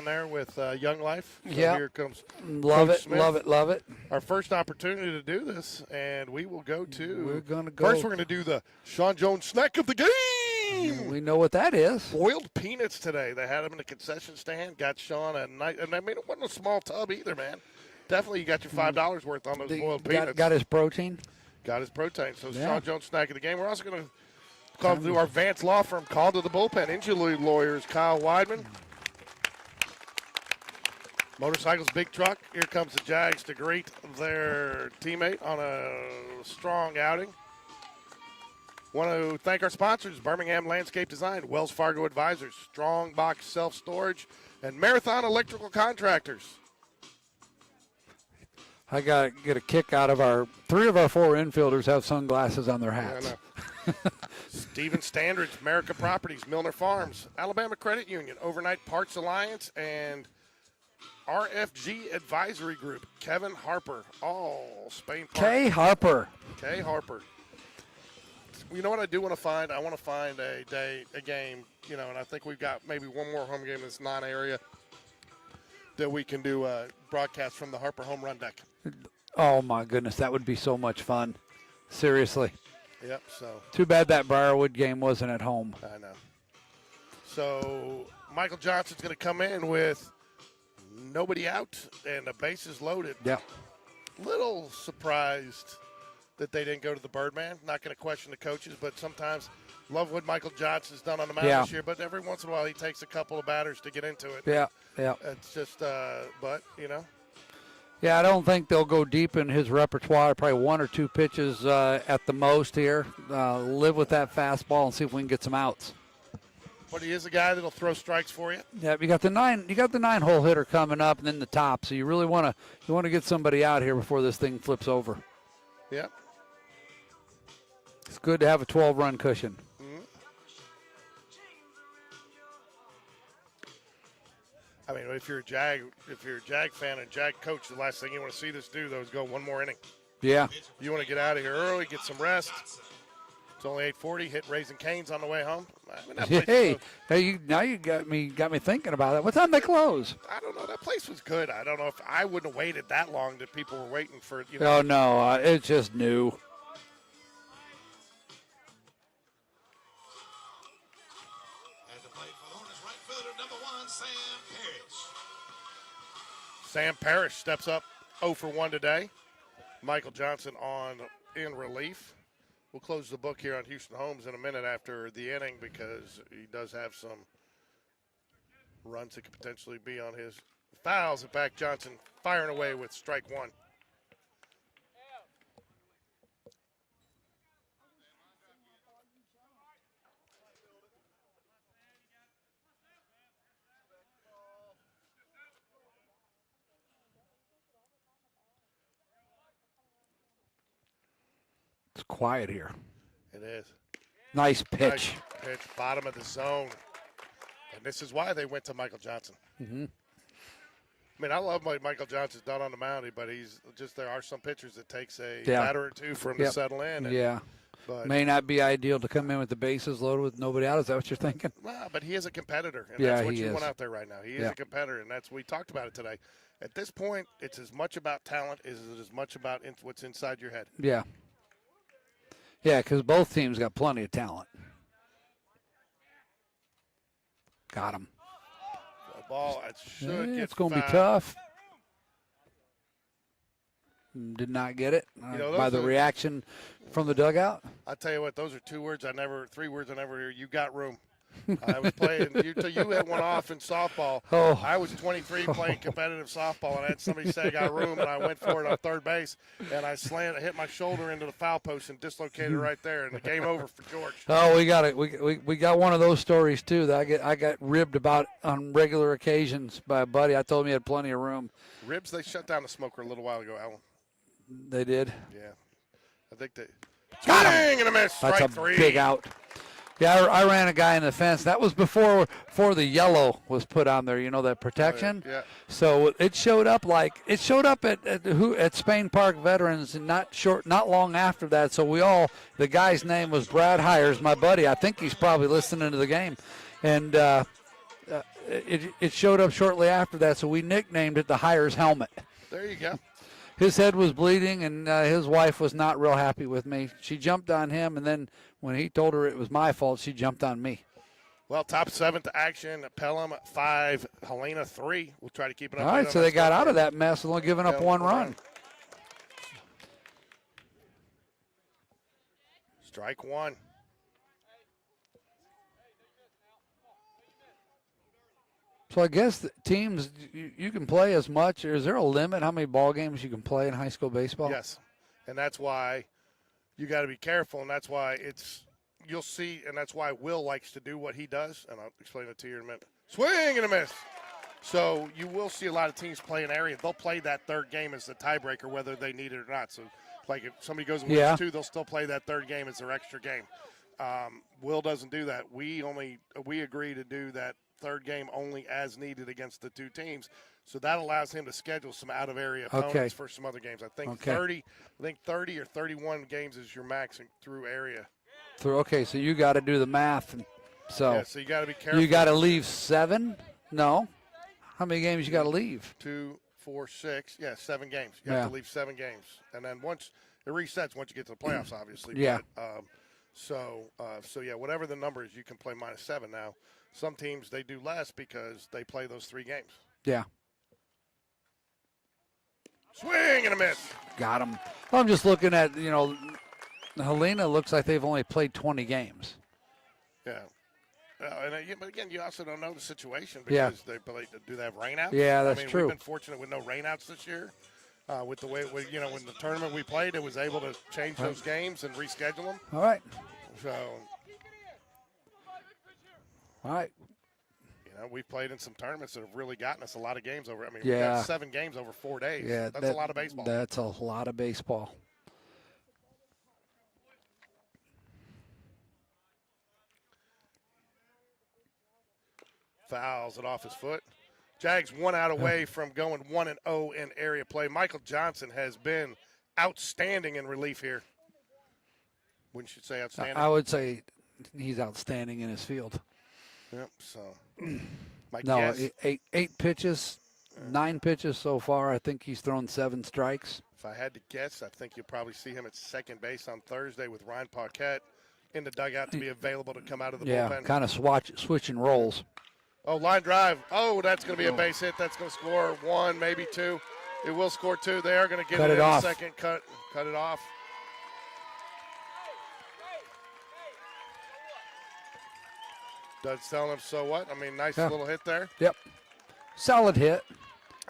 there with Young Life. So here comes Love Coach it, Smith. love it. Our first opportunity to do this, and we will go to. We're going to go. First, we're going to do the Sean Jones snack of the game. We know what that is. Boiled peanuts today. They had them in the concession stand. Got Sean a night, and I mean it wasn't a small tub either, man. Definitely, you got your $5 worth on those boiled peanuts. Got his protein. Got his protein. So Sean Jones snack of the game. We're also going to call to our Vance Law Firm call to the bullpen. Injury lawyers Kyle Weidman. Motorcycles, big truck. Here comes the Jags to greet their teammate on a strong outing. Want to thank our sponsors, Birmingham Landscape Design, Wells Fargo Advisors, Strong Box Self-Storage, and Marathon Electrical Contractors. I got to get a kick out of 3 of our 4 infielders have sunglasses on their hats. Steven Standridge, America Properties, Milner Farms, Alabama Credit Union, Overnight Parts Alliance, and RFG Advisory Group. Kevin Harper, all Spain Park. K. Harper. You know what I do want to find? I want to find a game, and I think we've got maybe one more home game in this non-area that we can do a broadcast from the Harper home run deck. Oh, my goodness. That would be so much fun. Seriously. Yep, so. Too bad that Briarwood game wasn't at home. I know. So Michael Johnson's going to come in with nobody out and the bases loaded. Yeah. Little surprised that they didn't go to the Birdman. Not going to question the coaches, but sometimes love what Michael Johnson's done on the mound this year, but every once in a while he takes a couple of batters to get into it. Yeah. It's just, but. Yeah, I don't think they'll go deep in his repertoire. Probably 1 or 2 pitches at the most here. Live with that fastball and see if we can get some outs. But he is a guy that'll throw strikes for you. Yeah, you got the 9-hole hitter coming up, and then the top. So you really want to get somebody out here before this thing flips over. Yep. It's good to have a 12-run cushion. I mean, if you're a Jag fan and Jag coach, the last thing you want to see this do, though, is go 1 more inning. Yeah. You want to get out of here early, get some rest. It's only 8:40. Hit Raising Cane's on the way home. I mean, now you got me thinking about that. What time they close? I don't know. That place was good. I don't know if I wouldn't have waited that long that people were waiting for. Oh no, it's just new. Hornets right fielder, number 1, Sam Parrish. Sam Parrish steps up 0 for 1 today. Michael Johnson in relief. We'll close the book here on Houston Holmes in a minute after the inning because he does have some runs that could potentially be on his. Fouls it back. Johnson firing away with strike 1. It's quiet here. It is. Nice pitch. Nice pitch, bottom of the zone. And this is why they went to Michael Johnson. Mm-hmm. I mean, I love what Michael Johnson's done on the mound, but there are some pitchers that takes a Yeah. batter or two for him to settle in. And, Yeah. But, May not be ideal to come in with the bases loaded with nobody out. Is that what you're thinking? well, but he is a competitor, and Yeah, that's what he you is. want out there right now. He is a competitor, and we talked about it today. At this point, it's as much about talent as it is as much about what's inside your head. Yeah. Yeah, because both teams got plenty of talent. Got him. The ball, it should get It's going to be fouled. tough. Did not get it by the reaction from the dugout. I tell you what, those are 3 words I never hear. You got room. I was playing. You had one off in softball. Oh. I was 23 playing competitive softball, and I had somebody say I got room, and I went for it on third base, and I hit my shoulder into the foul post and dislocated right there, and the game over for George. Oh, we got it. We got one of those stories too that I got ribbed about on regular occasions by a buddy. I told him he had plenty of room. Ribs, they shut down the smoker a little while ago, Alan. They did. Yeah. I think they. Got him. Swing and a miss. That's Strike a 3. big out. Yeah, I ran a guy in the fence. That was before the yellow was put on there. You know, that protection. Yeah. So it showed up at Spain Park Veterans, and not long after that. So the guy's name was Brad Hires, my buddy. I think he's probably listening to the game, and it showed up shortly after that. So we nicknamed it the Hires helmet. There you go. His head was bleeding, and his wife was not real happy with me. She jumped on him, and then when he told her it was my fault, she jumped on me. Well, top 7th action. Pelham 5, Helena 3. We'll try to keep it up. All right, so they got out of that mess, only giving up one run. Strike 1. So I guess the teams, you can play as much. Is there a limit how many ball games you can play in high school baseball? Yes, and that's why you got to be careful, and that's why you'll see, and that's why Will likes to do what he does, and I'll explain it to you in a minute. Swing and a miss. So you will see a lot of teams play an area. They'll play that third game as the tiebreaker, whether they need it or not. So, like if somebody goes and wins 2, they'll still play that third game as their extra game. Will doesn't do that. We agree to do that third game only as needed against the 2 teams. So that allows him to schedule some out-of-area opponents for some other games. I think 30 or 31 games is your max through area. So you got to do the math. So you got to be careful. You got to leave 7? No. How many games you got to leave? 2, 4, 6. Yeah, 7 games. You have to leave 7 games. And then once it resets, once you get to the playoffs, obviously. Yeah. But, whatever the number is, you can play -7 now. Some teams, they do less because they play those 3 games. Yeah. Swing and a miss. Got him. Well, I'm just looking at, Helena looks like they've only played 20 games. Yeah. But again, you also don't know the situation because do they have rainouts? Yeah, that's true. We've been fortunate with no rainouts this year. With the way, when the tournament we played, it was able to change those games and reschedule them. All right. So. All right. We've played in some tournaments that have really gotten us a lot of games over. We got 7 games over 4 days. Yeah, that's a lot of baseball. That's a lot of baseball. Fouls it off his foot. Jags 1 out away from going 1-0 in area play. Michael Johnson has been outstanding in relief here. Wouldn't you say outstanding? I would say he's outstanding in his field. Yep. So, guess, eight pitches, 9 pitches so far. I think he's thrown 7 strikes. If I had to guess, I think you'll probably see him at second base on Thursday with Ryan Paquette. in the dugout to be available to come out of the Yeah, bullpen. kind of switching roles. Oh, line drive. Oh, that's going to be a base hit. That's going to score 1, maybe 2. It will score 2. They are going to get Cut it it in off. a second. Cut it off. Doug's telling him, so what? I mean, nice little hit there. Yep. Solid hit.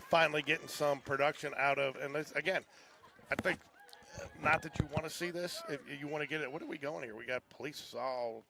Finally getting some production out of, and this, again, I think not that you want to see this. If you want to get it, what are we going here? We got police all